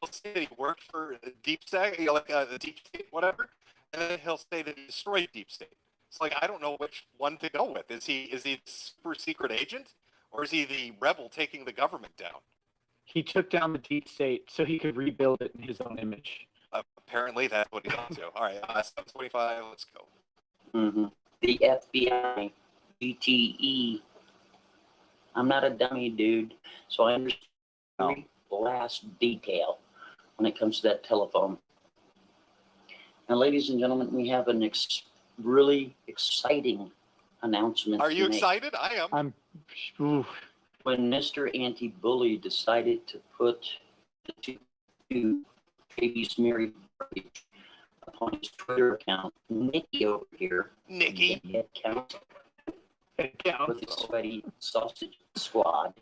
He'll say that he worked for Deep State, like the Deep State, whatever, and then he'll say that he destroyed Deep State. It's like I don't know which one to go with. Is he the super secret agent, or is he the rebel taking the government down? He took down the Deep State so he could rebuild it in his own image. Apparently, that's what he's up to. All right, 7:25. Let's go. Mm-hmm. The FBI, GTE. I'm not a dummy, dude, so I understand every last detail when it comes to that telephone. Now, ladies and gentlemen, we have an really exciting announcement. Are you to make. excited? I am. When Mr. Anti-Bully decided to put the two babies married upon his Twitter account, Nikki over here, Nikki, with the Sweaty Sausage Squad,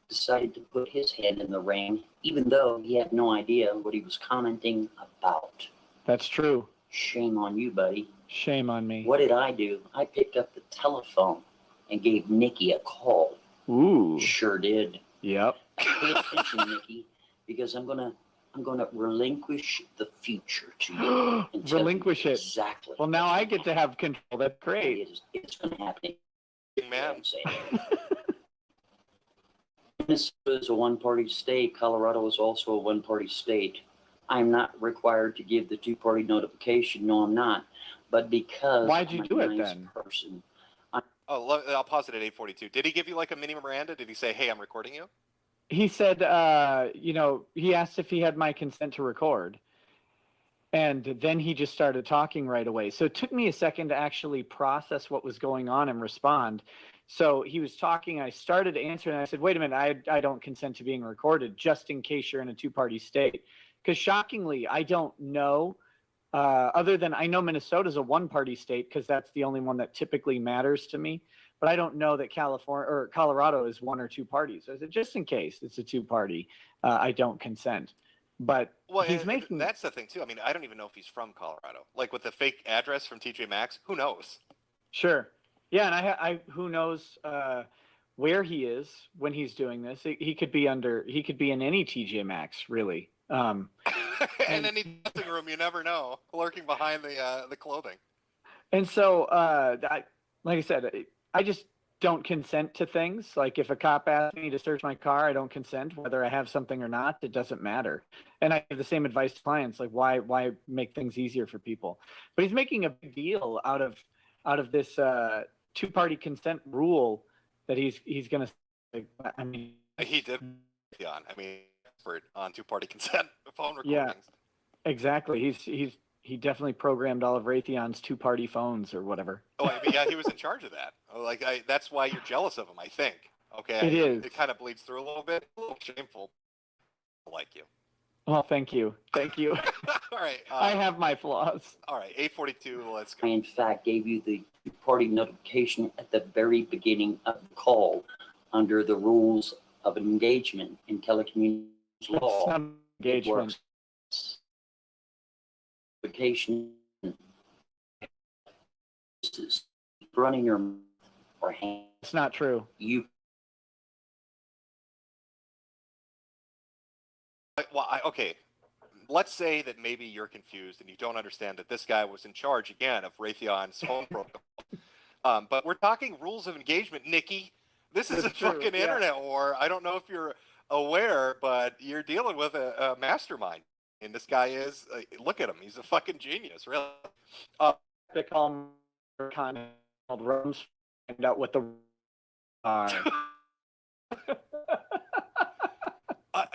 decided to put his head in the ring, even though he had no idea what he was commenting about. That's true. Shame on you, buddy. Shame on me. What did I do? I picked up the telephone and gave Nikki a call. Ooh. Sure did. Yep. Pay attention, Nikki, because I'm gonna relinquish the future to you. and tell Relinquish you it. Exactly. Well, now I get to have control. That's great. It's gonna happen. Man. Minnesota is a one-party state. Colorado is also a one-party state. I'm not required to give the two-party notification. No, I'm not. But because Why'd you I'm a do it nice then? person, Oh, I'll pause it at 8:42. Did he give you like a mini Miranda? Did he say, "Hey, I'm recording you"? He said, he asked if he had my consent to record. And then he just started talking right away. So it took me a second to actually process what was going on and respond. So he was talking, I started answering, and I said, wait a minute, I don't consent to being recorded, just in case you're in a two-party state. Because shockingly, I don't know, other than I know Minnesota's a one-party state because that's the only one that typically matters to me. But I don't know that California or Colorado is one or two parties. So I said, just in case it's a two-party, I don't consent. But he's making... That's the thing, too. I mean, I don't even know if he's from Colorado. Like, with the fake address from TJ Maxx, who knows? Sure. Yeah, and I who knows where he is when he's doing this. He could be in any TJ Maxx, really. And any dressing room, you never know, lurking behind the clothing. And so, like I said, I just don't consent to things. Like if a cop asks me to search my car, I don't consent. Whether I have something or not, it doesn't matter. And I give the same advice to clients, like why make things easier for people? But he's making a big deal out of this two-party consent rule that he's going to. I mean, he did. I mean, expert on two-party consent phone recordings. Yeah, exactly. He definitely programmed all of Raytheon's two-party phones or whatever. Oh, I mean, yeah, he was in charge of that. Like, that's why you're jealous of him, I think. Okay, It is. It kind of bleeds through a little bit. A little shameful. I like you. Well, thank you. All right. I have my flaws. All right, 8:42. Let's go. I, in fact, gave you the two-party notification at the very beginning of the call under the rules of engagement in telecommunications law. It's not engagement. Notification is running your mouth or hand. It's not true. You. Well, okay. let's say that maybe you're confused and you don't understand that this guy was in charge again of Raytheon's phone protocol. But we're talking rules of engagement, Nikki. This is That's a true, fucking yeah. internet war. I don't know if you're aware, but you're dealing with a mastermind. And this guy is, look at him. He's a fucking genius, really. They call him kind of called Rums. Find out what the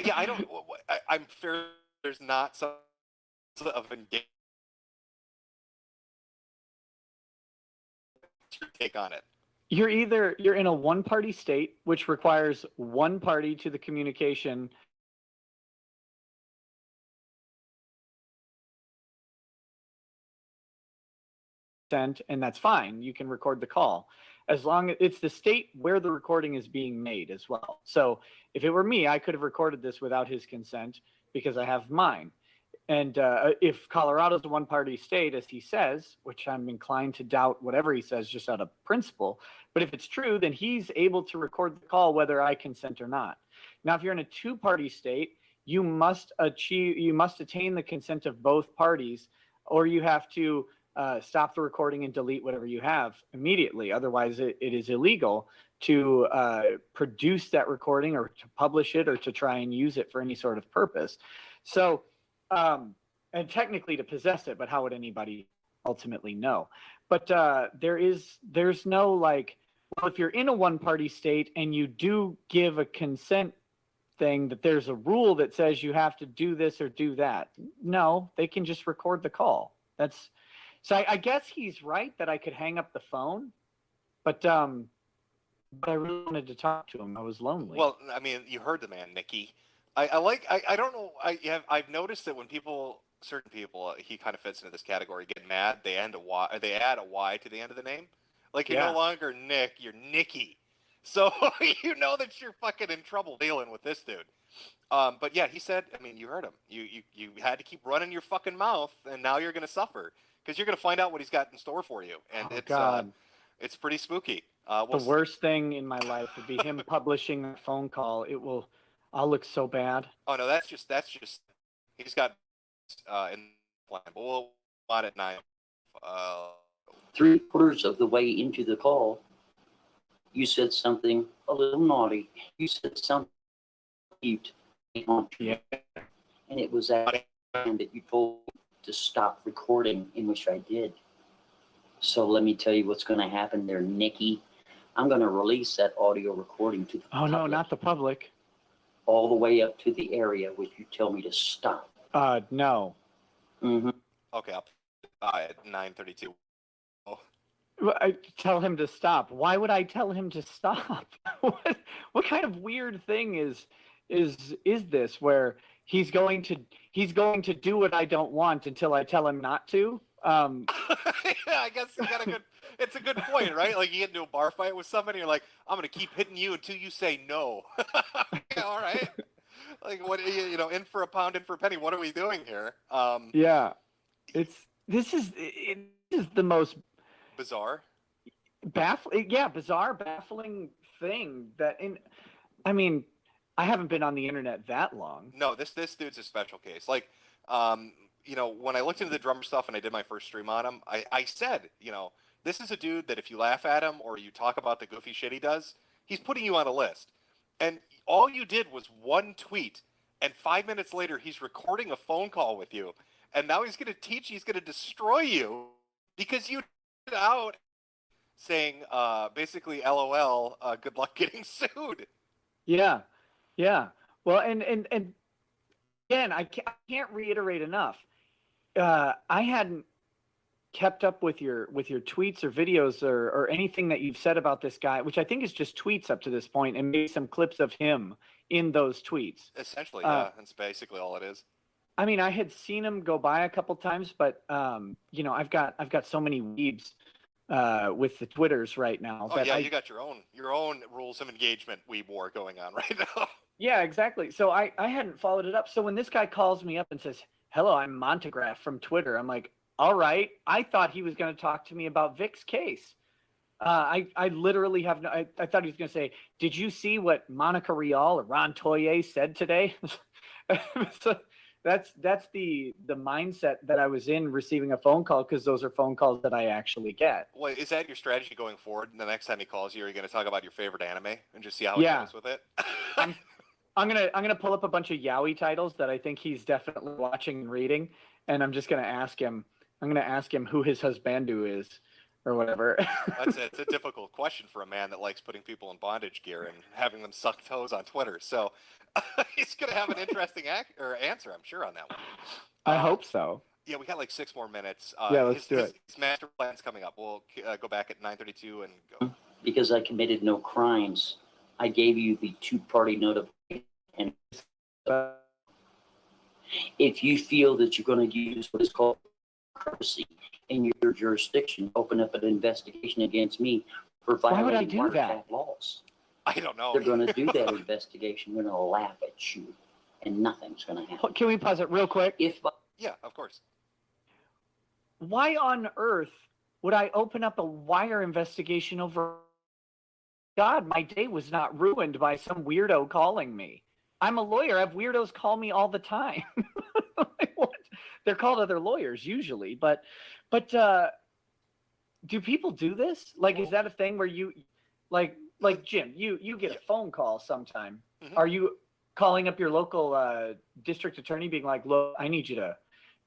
yeah, I don't. I'm fair. There's not some of engagement. What's your take on it? You're in a one-party state, which requires one party to the communication. And that's fine. You can record the call as long as it's the state where the recording is being made as well. So if it were me, I could have recorded this without his consent because I have mine. And if Colorado's a one-party state, as he says, which I'm inclined to doubt whatever he says just out of principle, but if it's true, then he's able to record the call whether I consent or not. Now, if you're in a two-party state, you must attain the consent of both parties, or you have to stop the recording and delete whatever you have immediately. Otherwise, it is illegal to produce that recording or to publish it or to try and use it for any sort of purpose. So, and technically to possess it, but how would anybody ultimately know? But there's no like, well, if you're in a one-party state and you do give a consent thing, that there's a rule that says you have to do this or do that. No, they can just record the call. That's so I guess he's right that I could hang up the phone, but I really wanted to talk to him. I was lonely. Well, I mean, you heard the man, Nikki. I don't know. I've noticed that when certain people, he kind of fits into this category, get mad, they add a Y to the end of the name. Like you're no longer Nick, you're Nikki. So you know that you're fucking in trouble dealing with this dude. But yeah, he said, I mean, you heard him. You had to keep running your fucking mouth, and now you're gonna suffer because you're gonna find out what he's got in store for you, and it's pretty spooky. The worst thing in my life would be him publishing that phone call. I'll look so bad. Oh no, that's just he's got in plan. But we'll on at 9. 3/4 of the way into the call, you said something a little naughty. You said something cute. Yeah. And it was that time that you told me to stop recording, in which I did. So let me tell you what's going to happen there, Nikki. I'm going to release that audio recording to the public. No, not the public. All the way up to the area where you tell me to stop. No. Mm-hmm. Okay, at 9:32. I tell him to stop. Why would I tell him to stop? What kind of weird thing is this where he's going to do what I don't want until I tell him not to? Yeah, I guess you got it's a good point, right? Like you get into a bar fight with somebody, you're like, I'm gonna keep hitting you until you say no. All right. Like what in for a pound, in for a penny. What are we doing here? Yeah. This is the most bizarre. Bizarre, baffling thing I mean, I haven't been on the internet that long. No, this dude's a special case. Like, when I looked into the drummer stuff and I did my first stream on him, I said, this is a dude that if you laugh at him or you talk about the goofy shit he does, he's putting you on a list. And all you did was one tweet, and 5 minutes later, he's recording a phone call with you. And now he's going to destroy you because you out saying basically LOL, good luck getting sued. Yeah. Well, and again, I can't reiterate enough. I hadn't kept up with your tweets or videos or anything that you've said about this guy, which I think is just tweets up to this point, and maybe some clips of him in those tweets. Essentially, yeah, that's basically all it is. I mean, I had seen him go by a couple times, but I've got so many weebs with the Twitters right now. Oh yeah, you got your own rules of engagement weeb war going on right now. Yeah, exactly. So I hadn't followed it up. So when this guy calls me up and says, "Hello, I'm Montegraph from Twitter," I'm like, all right. I thought he was going to talk to me about Vic's case. I literally have no. I thought he was going to say, "Did you see what Monica Rial or Ron Toye said today?" that's the mindset that I was in receiving a phone call, because those are phone calls that I actually get. Well, is that your strategy going forward? The next time he calls you, are you going to talk about your favorite anime and just see how he goes with it? I'm gonna pull up a bunch of yaoi titles that I think he's definitely watching and reading, and I'm just gonna ask him. I'm gonna ask him who his husbandu is, or whatever. It's a difficult question for a man that likes putting people in bondage gear and having them suck toes on Twitter. So he's going to have an interesting answer, I'm sure, on that one. I hope so. Yeah, we got like 6 more minutes. Yeah, let's do it. His master plan's coming up. We'll go back at 9:32 and go. Because I committed no crimes, I gave you the two-party notification. And if you feel that you're going to use what is called courtesy in your jurisdiction, open up an investigation against me for violating wiretap laws. I don't know. They're going to do that investigation. They're going to laugh at you, and nothing's going to happen. Can we pause it real quick? Yeah, of course. Why on earth would I open up a wire investigation over? God, my day was not ruined by some weirdo calling me. I'm a lawyer. I have weirdos call me all the time. Like, what? They're called other lawyers usually, but do people do this? Like, is that a thing where you, like Jim, you get a phone call sometime. Are you calling up your local district attorney being like, look, I need you to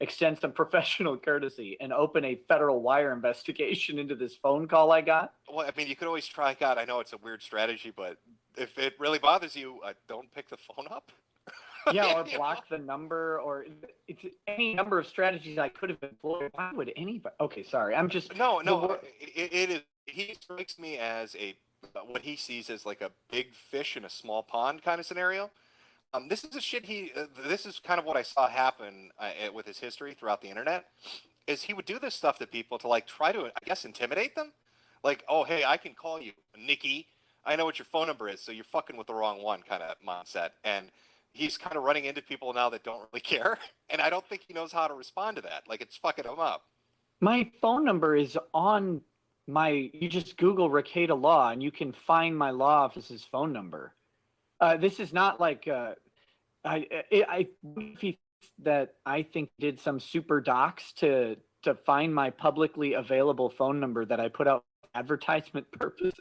extend some professional courtesy and open a federal wire investigation into this phone call I got? Well, I mean, you could always try. God, I know it's a weird strategy, but if it really bothers you, don't pick the phone up. Yeah, or block the number, or it's any number of strategies I could have employed. Why would anybody? Okay, sorry. I'm just no. It is. He strikes me as what he sees as like a big fish in a small pond kind of scenario. This is a shit this is kind of what I saw happen with his history throughout the internet. Is he would do this stuff to people to like try to, I guess, intimidate them. Like, oh, hey, I can call you, Nikki. I know what your phone number is, so you're fucking with the wrong one kind of mindset. And he's kind of running into people now that don't really care. And I don't think he knows how to respond to that. Like, it's fucking him up. My phone number is on you just Google RheeeeTard Law and you can find my law office's phone number. This is not like, I think did some super docs to find my publicly available phone number that I put out for advertisement purposes.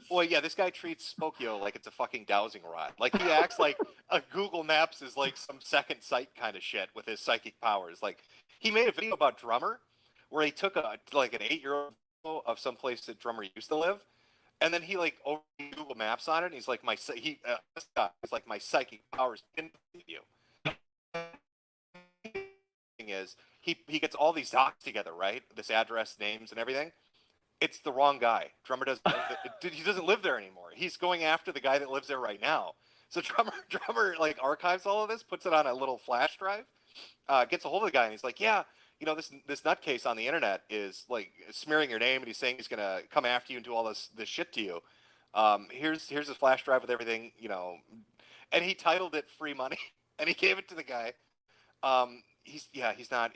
Well, yeah, this guy treats Spokio like it's a fucking dowsing rod. Like, he acts like a Google Maps is like some second sight kind of shit with his psychic powers. Like, he made a video about Drummer where he took an 8-year-old of some place that Drummer used to live, and then he like over Google Maps on it, and he's like, this guy is like, my psychic powers didn't you. Thing is, he gets all these docs together, right? This address, names, and everything. It's the wrong guy. Drummer he doesn't live there anymore. He's going after the guy that lives there right now. So Drummer like archives all of this, puts it on a little flash drive, gets a hold of the guy, and he's like, yeah, you know, this nutcase on the internet is like smearing your name, and he's saying he's gonna come after you and do all this shit to you. Here's a flash drive with everything, you know, and he titled it "Free Money," and he gave it to the guy. He's not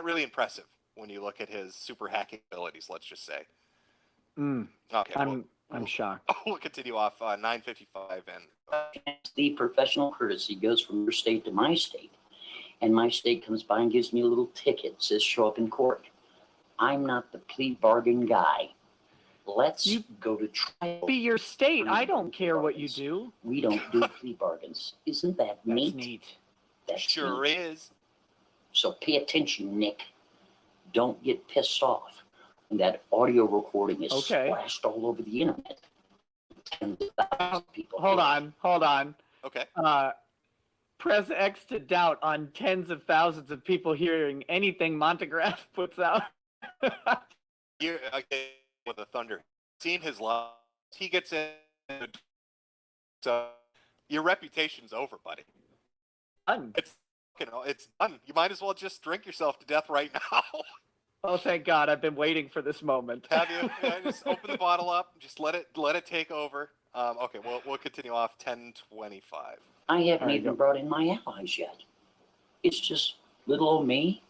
really impressive when you look at his super hacking abilities. Let's just say. Okay, I'm shocked. We'll continue off 9:55 and the professional courtesy goes from your state to my state. And my state comes by and gives me a little ticket, says show up in court. I'm not the plea bargain guy. Let's go to trial. Be your state. I don't care what you do. We don't do plea bargains. Isn't that neat? That's neat. That sure is. So pay attention, Nick. Don't get pissed off when that audio recording is splashed all over the internet. Hold on. Okay. Press X to doubt on tens of thousands of people hearing anything Montegraph puts out. You're with the thunder. Seen his life. He gets in. So your reputation's over, buddy. Done. It's done. You might as well just drink yourself to death right now. Oh, thank God! I've been waiting for this moment. Have you? Yeah, just open the bottle up. Just let it take over. Okay, we'll continue off 10:25. I haven't even brought in my allies yet. It's just little old me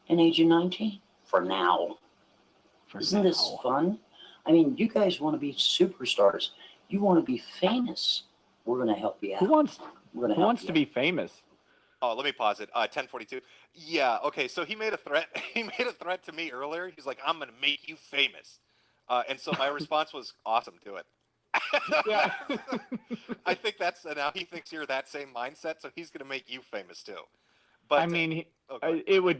and Agent 19 for now. Isn't this fun? I mean, you guys want to be superstars. You want to be famous. We're going to help you out. Who wants to be famous? Oh, let me pause it. 1042. Yeah. Okay. So he made a threat. He made a threat to me earlier. He's like, "I'm gonna make you famous," and so my response was, "Awesome, do it." Yeah. I think that's now he thinks you're that same mindset, so he's gonna make you famous too. But I mean, go ahead. it would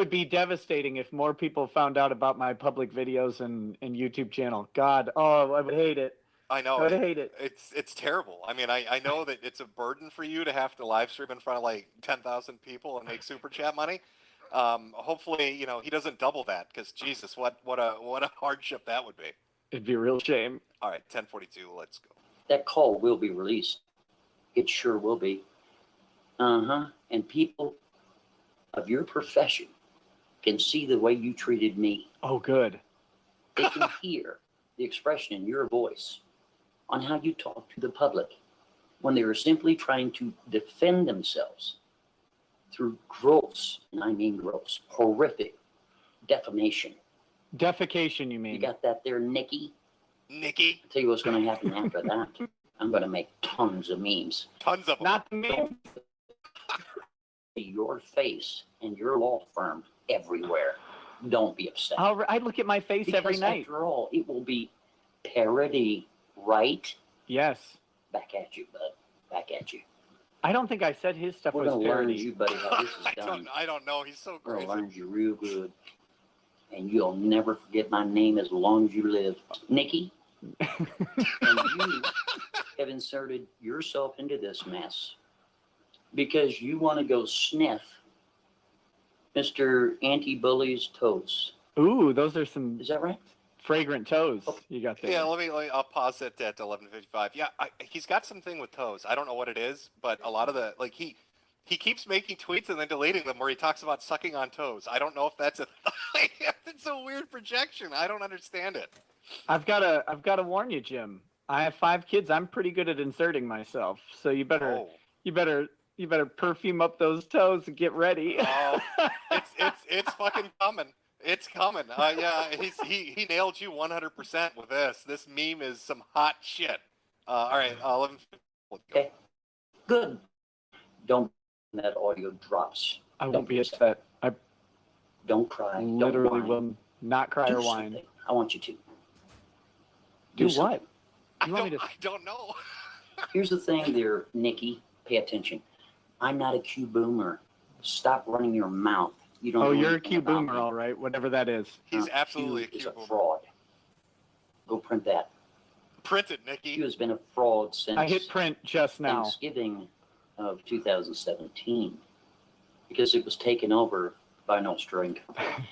be devastating if more people found out about my public videos and YouTube channel. God, oh, I would hate it. I know I would hate it. It's terrible. I mean, I know that it's a burden for you to have to live stream in front of like 10,000 people and make super chat money. Hopefully, you know, he doesn't double that because Jesus, what a hardship that would be. It'd be a real shame. All right, 1042. Let's go. That call will be released. It sure will be. And people of your profession can see the way you treated me. Oh, good. They can hear the expression in your voice on how you talk to the public when they are simply trying to defend themselves through gross, and I mean gross, horrific defamation. Defecation, you mean? You got that there, Nikki? Nikki? I'll tell you what's going to happen after that. I'm going to make tons of memes. Tons of them. Not the memes. Your face and your law firm everywhere. Don't be upset. I look at my face every Because night. after all, it will be parody, right? Yes. Back at you, bud. Back at you. I don't think I said his stuff We're was going to learn parody. you, buddy, how this is done. I don't know. He's so We're crazy. going to learn you real good. And you'll never forget my name as long as you live. Nikki, and you have inserted yourself into this mess because you want to go sniff Mr. Anti-Bully's toes. Ooh, those are some. Is that right? Fragrant toes you got there. Yeah, I'll pause it at 11:55. Yeah, he's got something with toes. I don't know what it is, but a lot of the he keeps making tweets and then deleting them where he talks about sucking on toes. I don't know if that's it's a weird projection. I don't understand it. I've got to warn you, Jim. I have 5 kids. I'm pretty good at inserting myself. So you better perfume up those toes and get ready. Oh, it's fucking coming. It's coming. Yeah, he nailed you 100% with this. This meme is some hot shit. All right, 11. Okay. Good. Don't that audio drops. I won't be upset. I don't cry. Literally don't whine. will not cry Do or whine. something. I want you to. Do something. what? You want me to? I don't know. Here's the thing there, Nikki. Pay attention. I'm not a Q boomer. Stop running your mouth. You don't Oh, know you're a anything Q about boomer, me. all right. Whatever that is. He's absolutely Q a is Q a boomer. fraud. Go print that. Print it, Nikki. Q has been a fraud since I hit print just now. Thanksgiving of 2017 because it was taken over by an Australian company.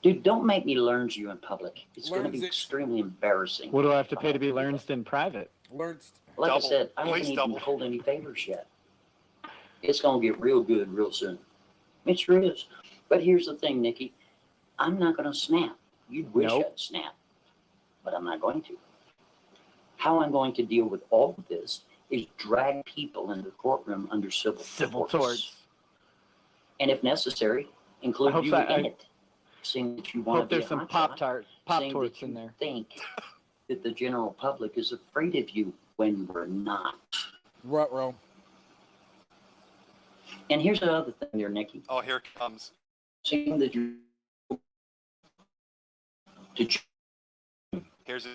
Dude, don't make me learn you in public. It's going to be extremely embarrassing. What do I have to pay to be learned in private? Like double. I said, I At haven't least even double. pulled any favors yet. It's going to get real good real soon. It sure is. But here's the thing, Nikki. I'm not going to snap. You'd wish Nope. I'd snap, but I'm not going to. How I'm going to deal with all of this is drag people in the courtroom under civil torts. And if necessary, include hope you that- in it. Seeing that you want Hope to be there's a some hot Pop shot, Tarts saying that in you there. think that the general public is afraid of you when we're not. Ruh-roh. And here's the other thing there, Nikki. Oh, here it comes. Seeing that you Here's it.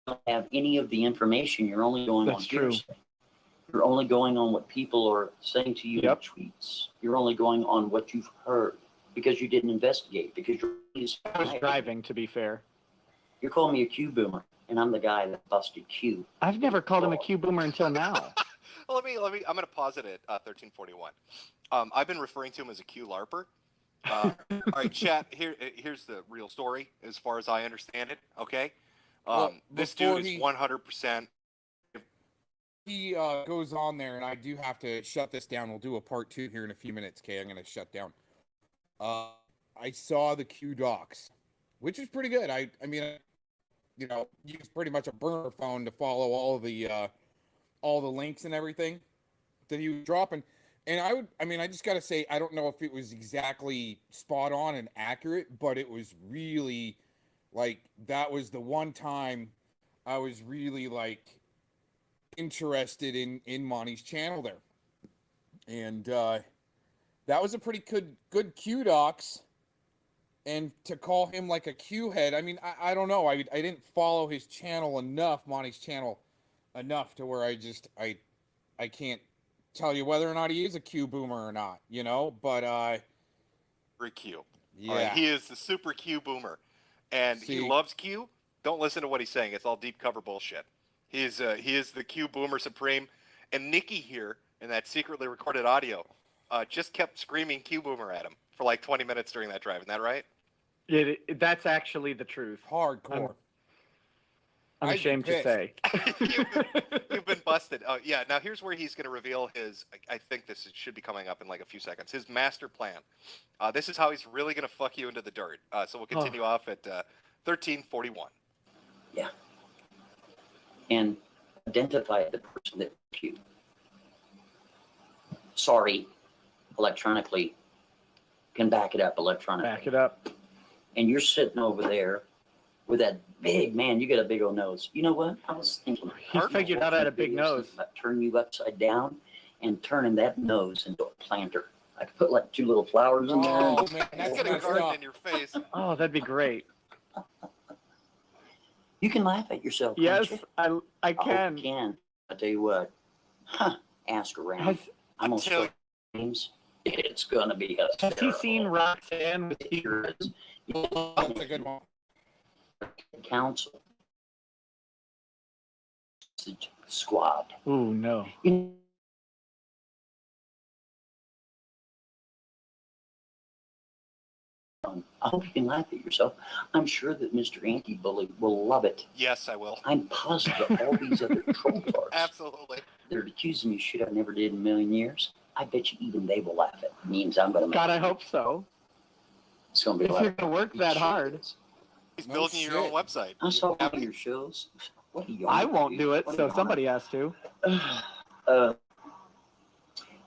don't have any of the information, you're only going on That's true. hearsay. You're only going on what people are saying to you in tweets. You're only going on what you've heard because you didn't investigate, because I was driving, to be fair. You're calling me a Q boomer, and I'm the guy that busted Q. I've never called him a Q boomer until now. Well, let me. I'm going to pause it at 1341. I've been referring to him as a Q LARPer. All right, chat. Here's the real story, as far as I understand it. Okay. Well, This before dude is he- 100%. He goes on there, and I do have to shut this down. We'll do a part 2 here in a few minutes. Okay, I'm going to shut down. I saw the Q docs, which is pretty good. I mean, you know, use pretty much a burner phone to follow all the links and everything that he was dropping. And I just got to say, I don't know if it was exactly spot on and accurate, but it was really, like, that was the one time I was really, like, interested in Monty's channel there. And that was a pretty good Q docs. And to call him like a Q head, I mean, I don't know. I didn't follow his channel enough, Monty's channel enough to where I can't tell you whether or not he is a Q boomer or not, you know, but Q. Yeah. All right, he is the super Q boomer. And he loves Q. Don't listen to what he's saying. It's all deep cover bullshit. He is the Q boomer supreme. And Nikki here in that secretly recorded audio just kept screaming Q boomer at him for like 20 minutes during that drive. Isn't that right? That's actually the truth. Hardcore. I'm ashamed to say. You've been busted. Oh, yeah. Now, here's where he's going to reveal his, I think this should be coming up in like a few seconds, his master plan. This is how he's really going to fuck you into the dirt. So we'll continue off at 1341. Yeah. And identify the person that you. Sorry, electronically. Can back it up electronically. Back it up. And you're sitting over there with that big man. You got a big old nose. You know what? I was thinking. He figured out I had a big nose. About turning you upside down and turning that nose into a planter. I could put like 2 little flowers in there. Oh, man, that's going to garden in your face. Oh, that'd be great. You can laugh at yourself. Yes, can't you? I can. I can. I tell you what. Ask around. I'm gonna start names. It's gonna be us. Has he seen Roxanne with That's a good one. Council squad. Ooh, no. I hope you can laugh at yourself. I'm sure that Mr. Anti-Bully will love it. Yes, I will. I'm positive all these other troll tarts Absolutely. that are accusing me of shit I never did in a million years. I bet you even they will laugh at memes I'm going to make. God, I hope so. It's going to be if like, you're going to work that hard. He's building your own website. I saw one of your shows. What are you I won't do it, so somebody has to.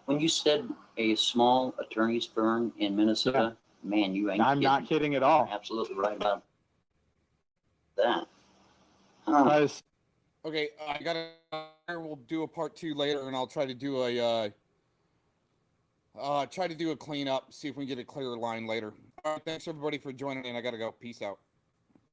When you said a small attorney's firm in Minnesota, man, you ain't I'm not kidding at all. You're absolutely right about that. Okay, I gotta. We'll do a part 2 later, and I'll try to do a cleanup. See if we can get a clearer line later. All right, thanks everybody for joining in. I gotta go. Peace out.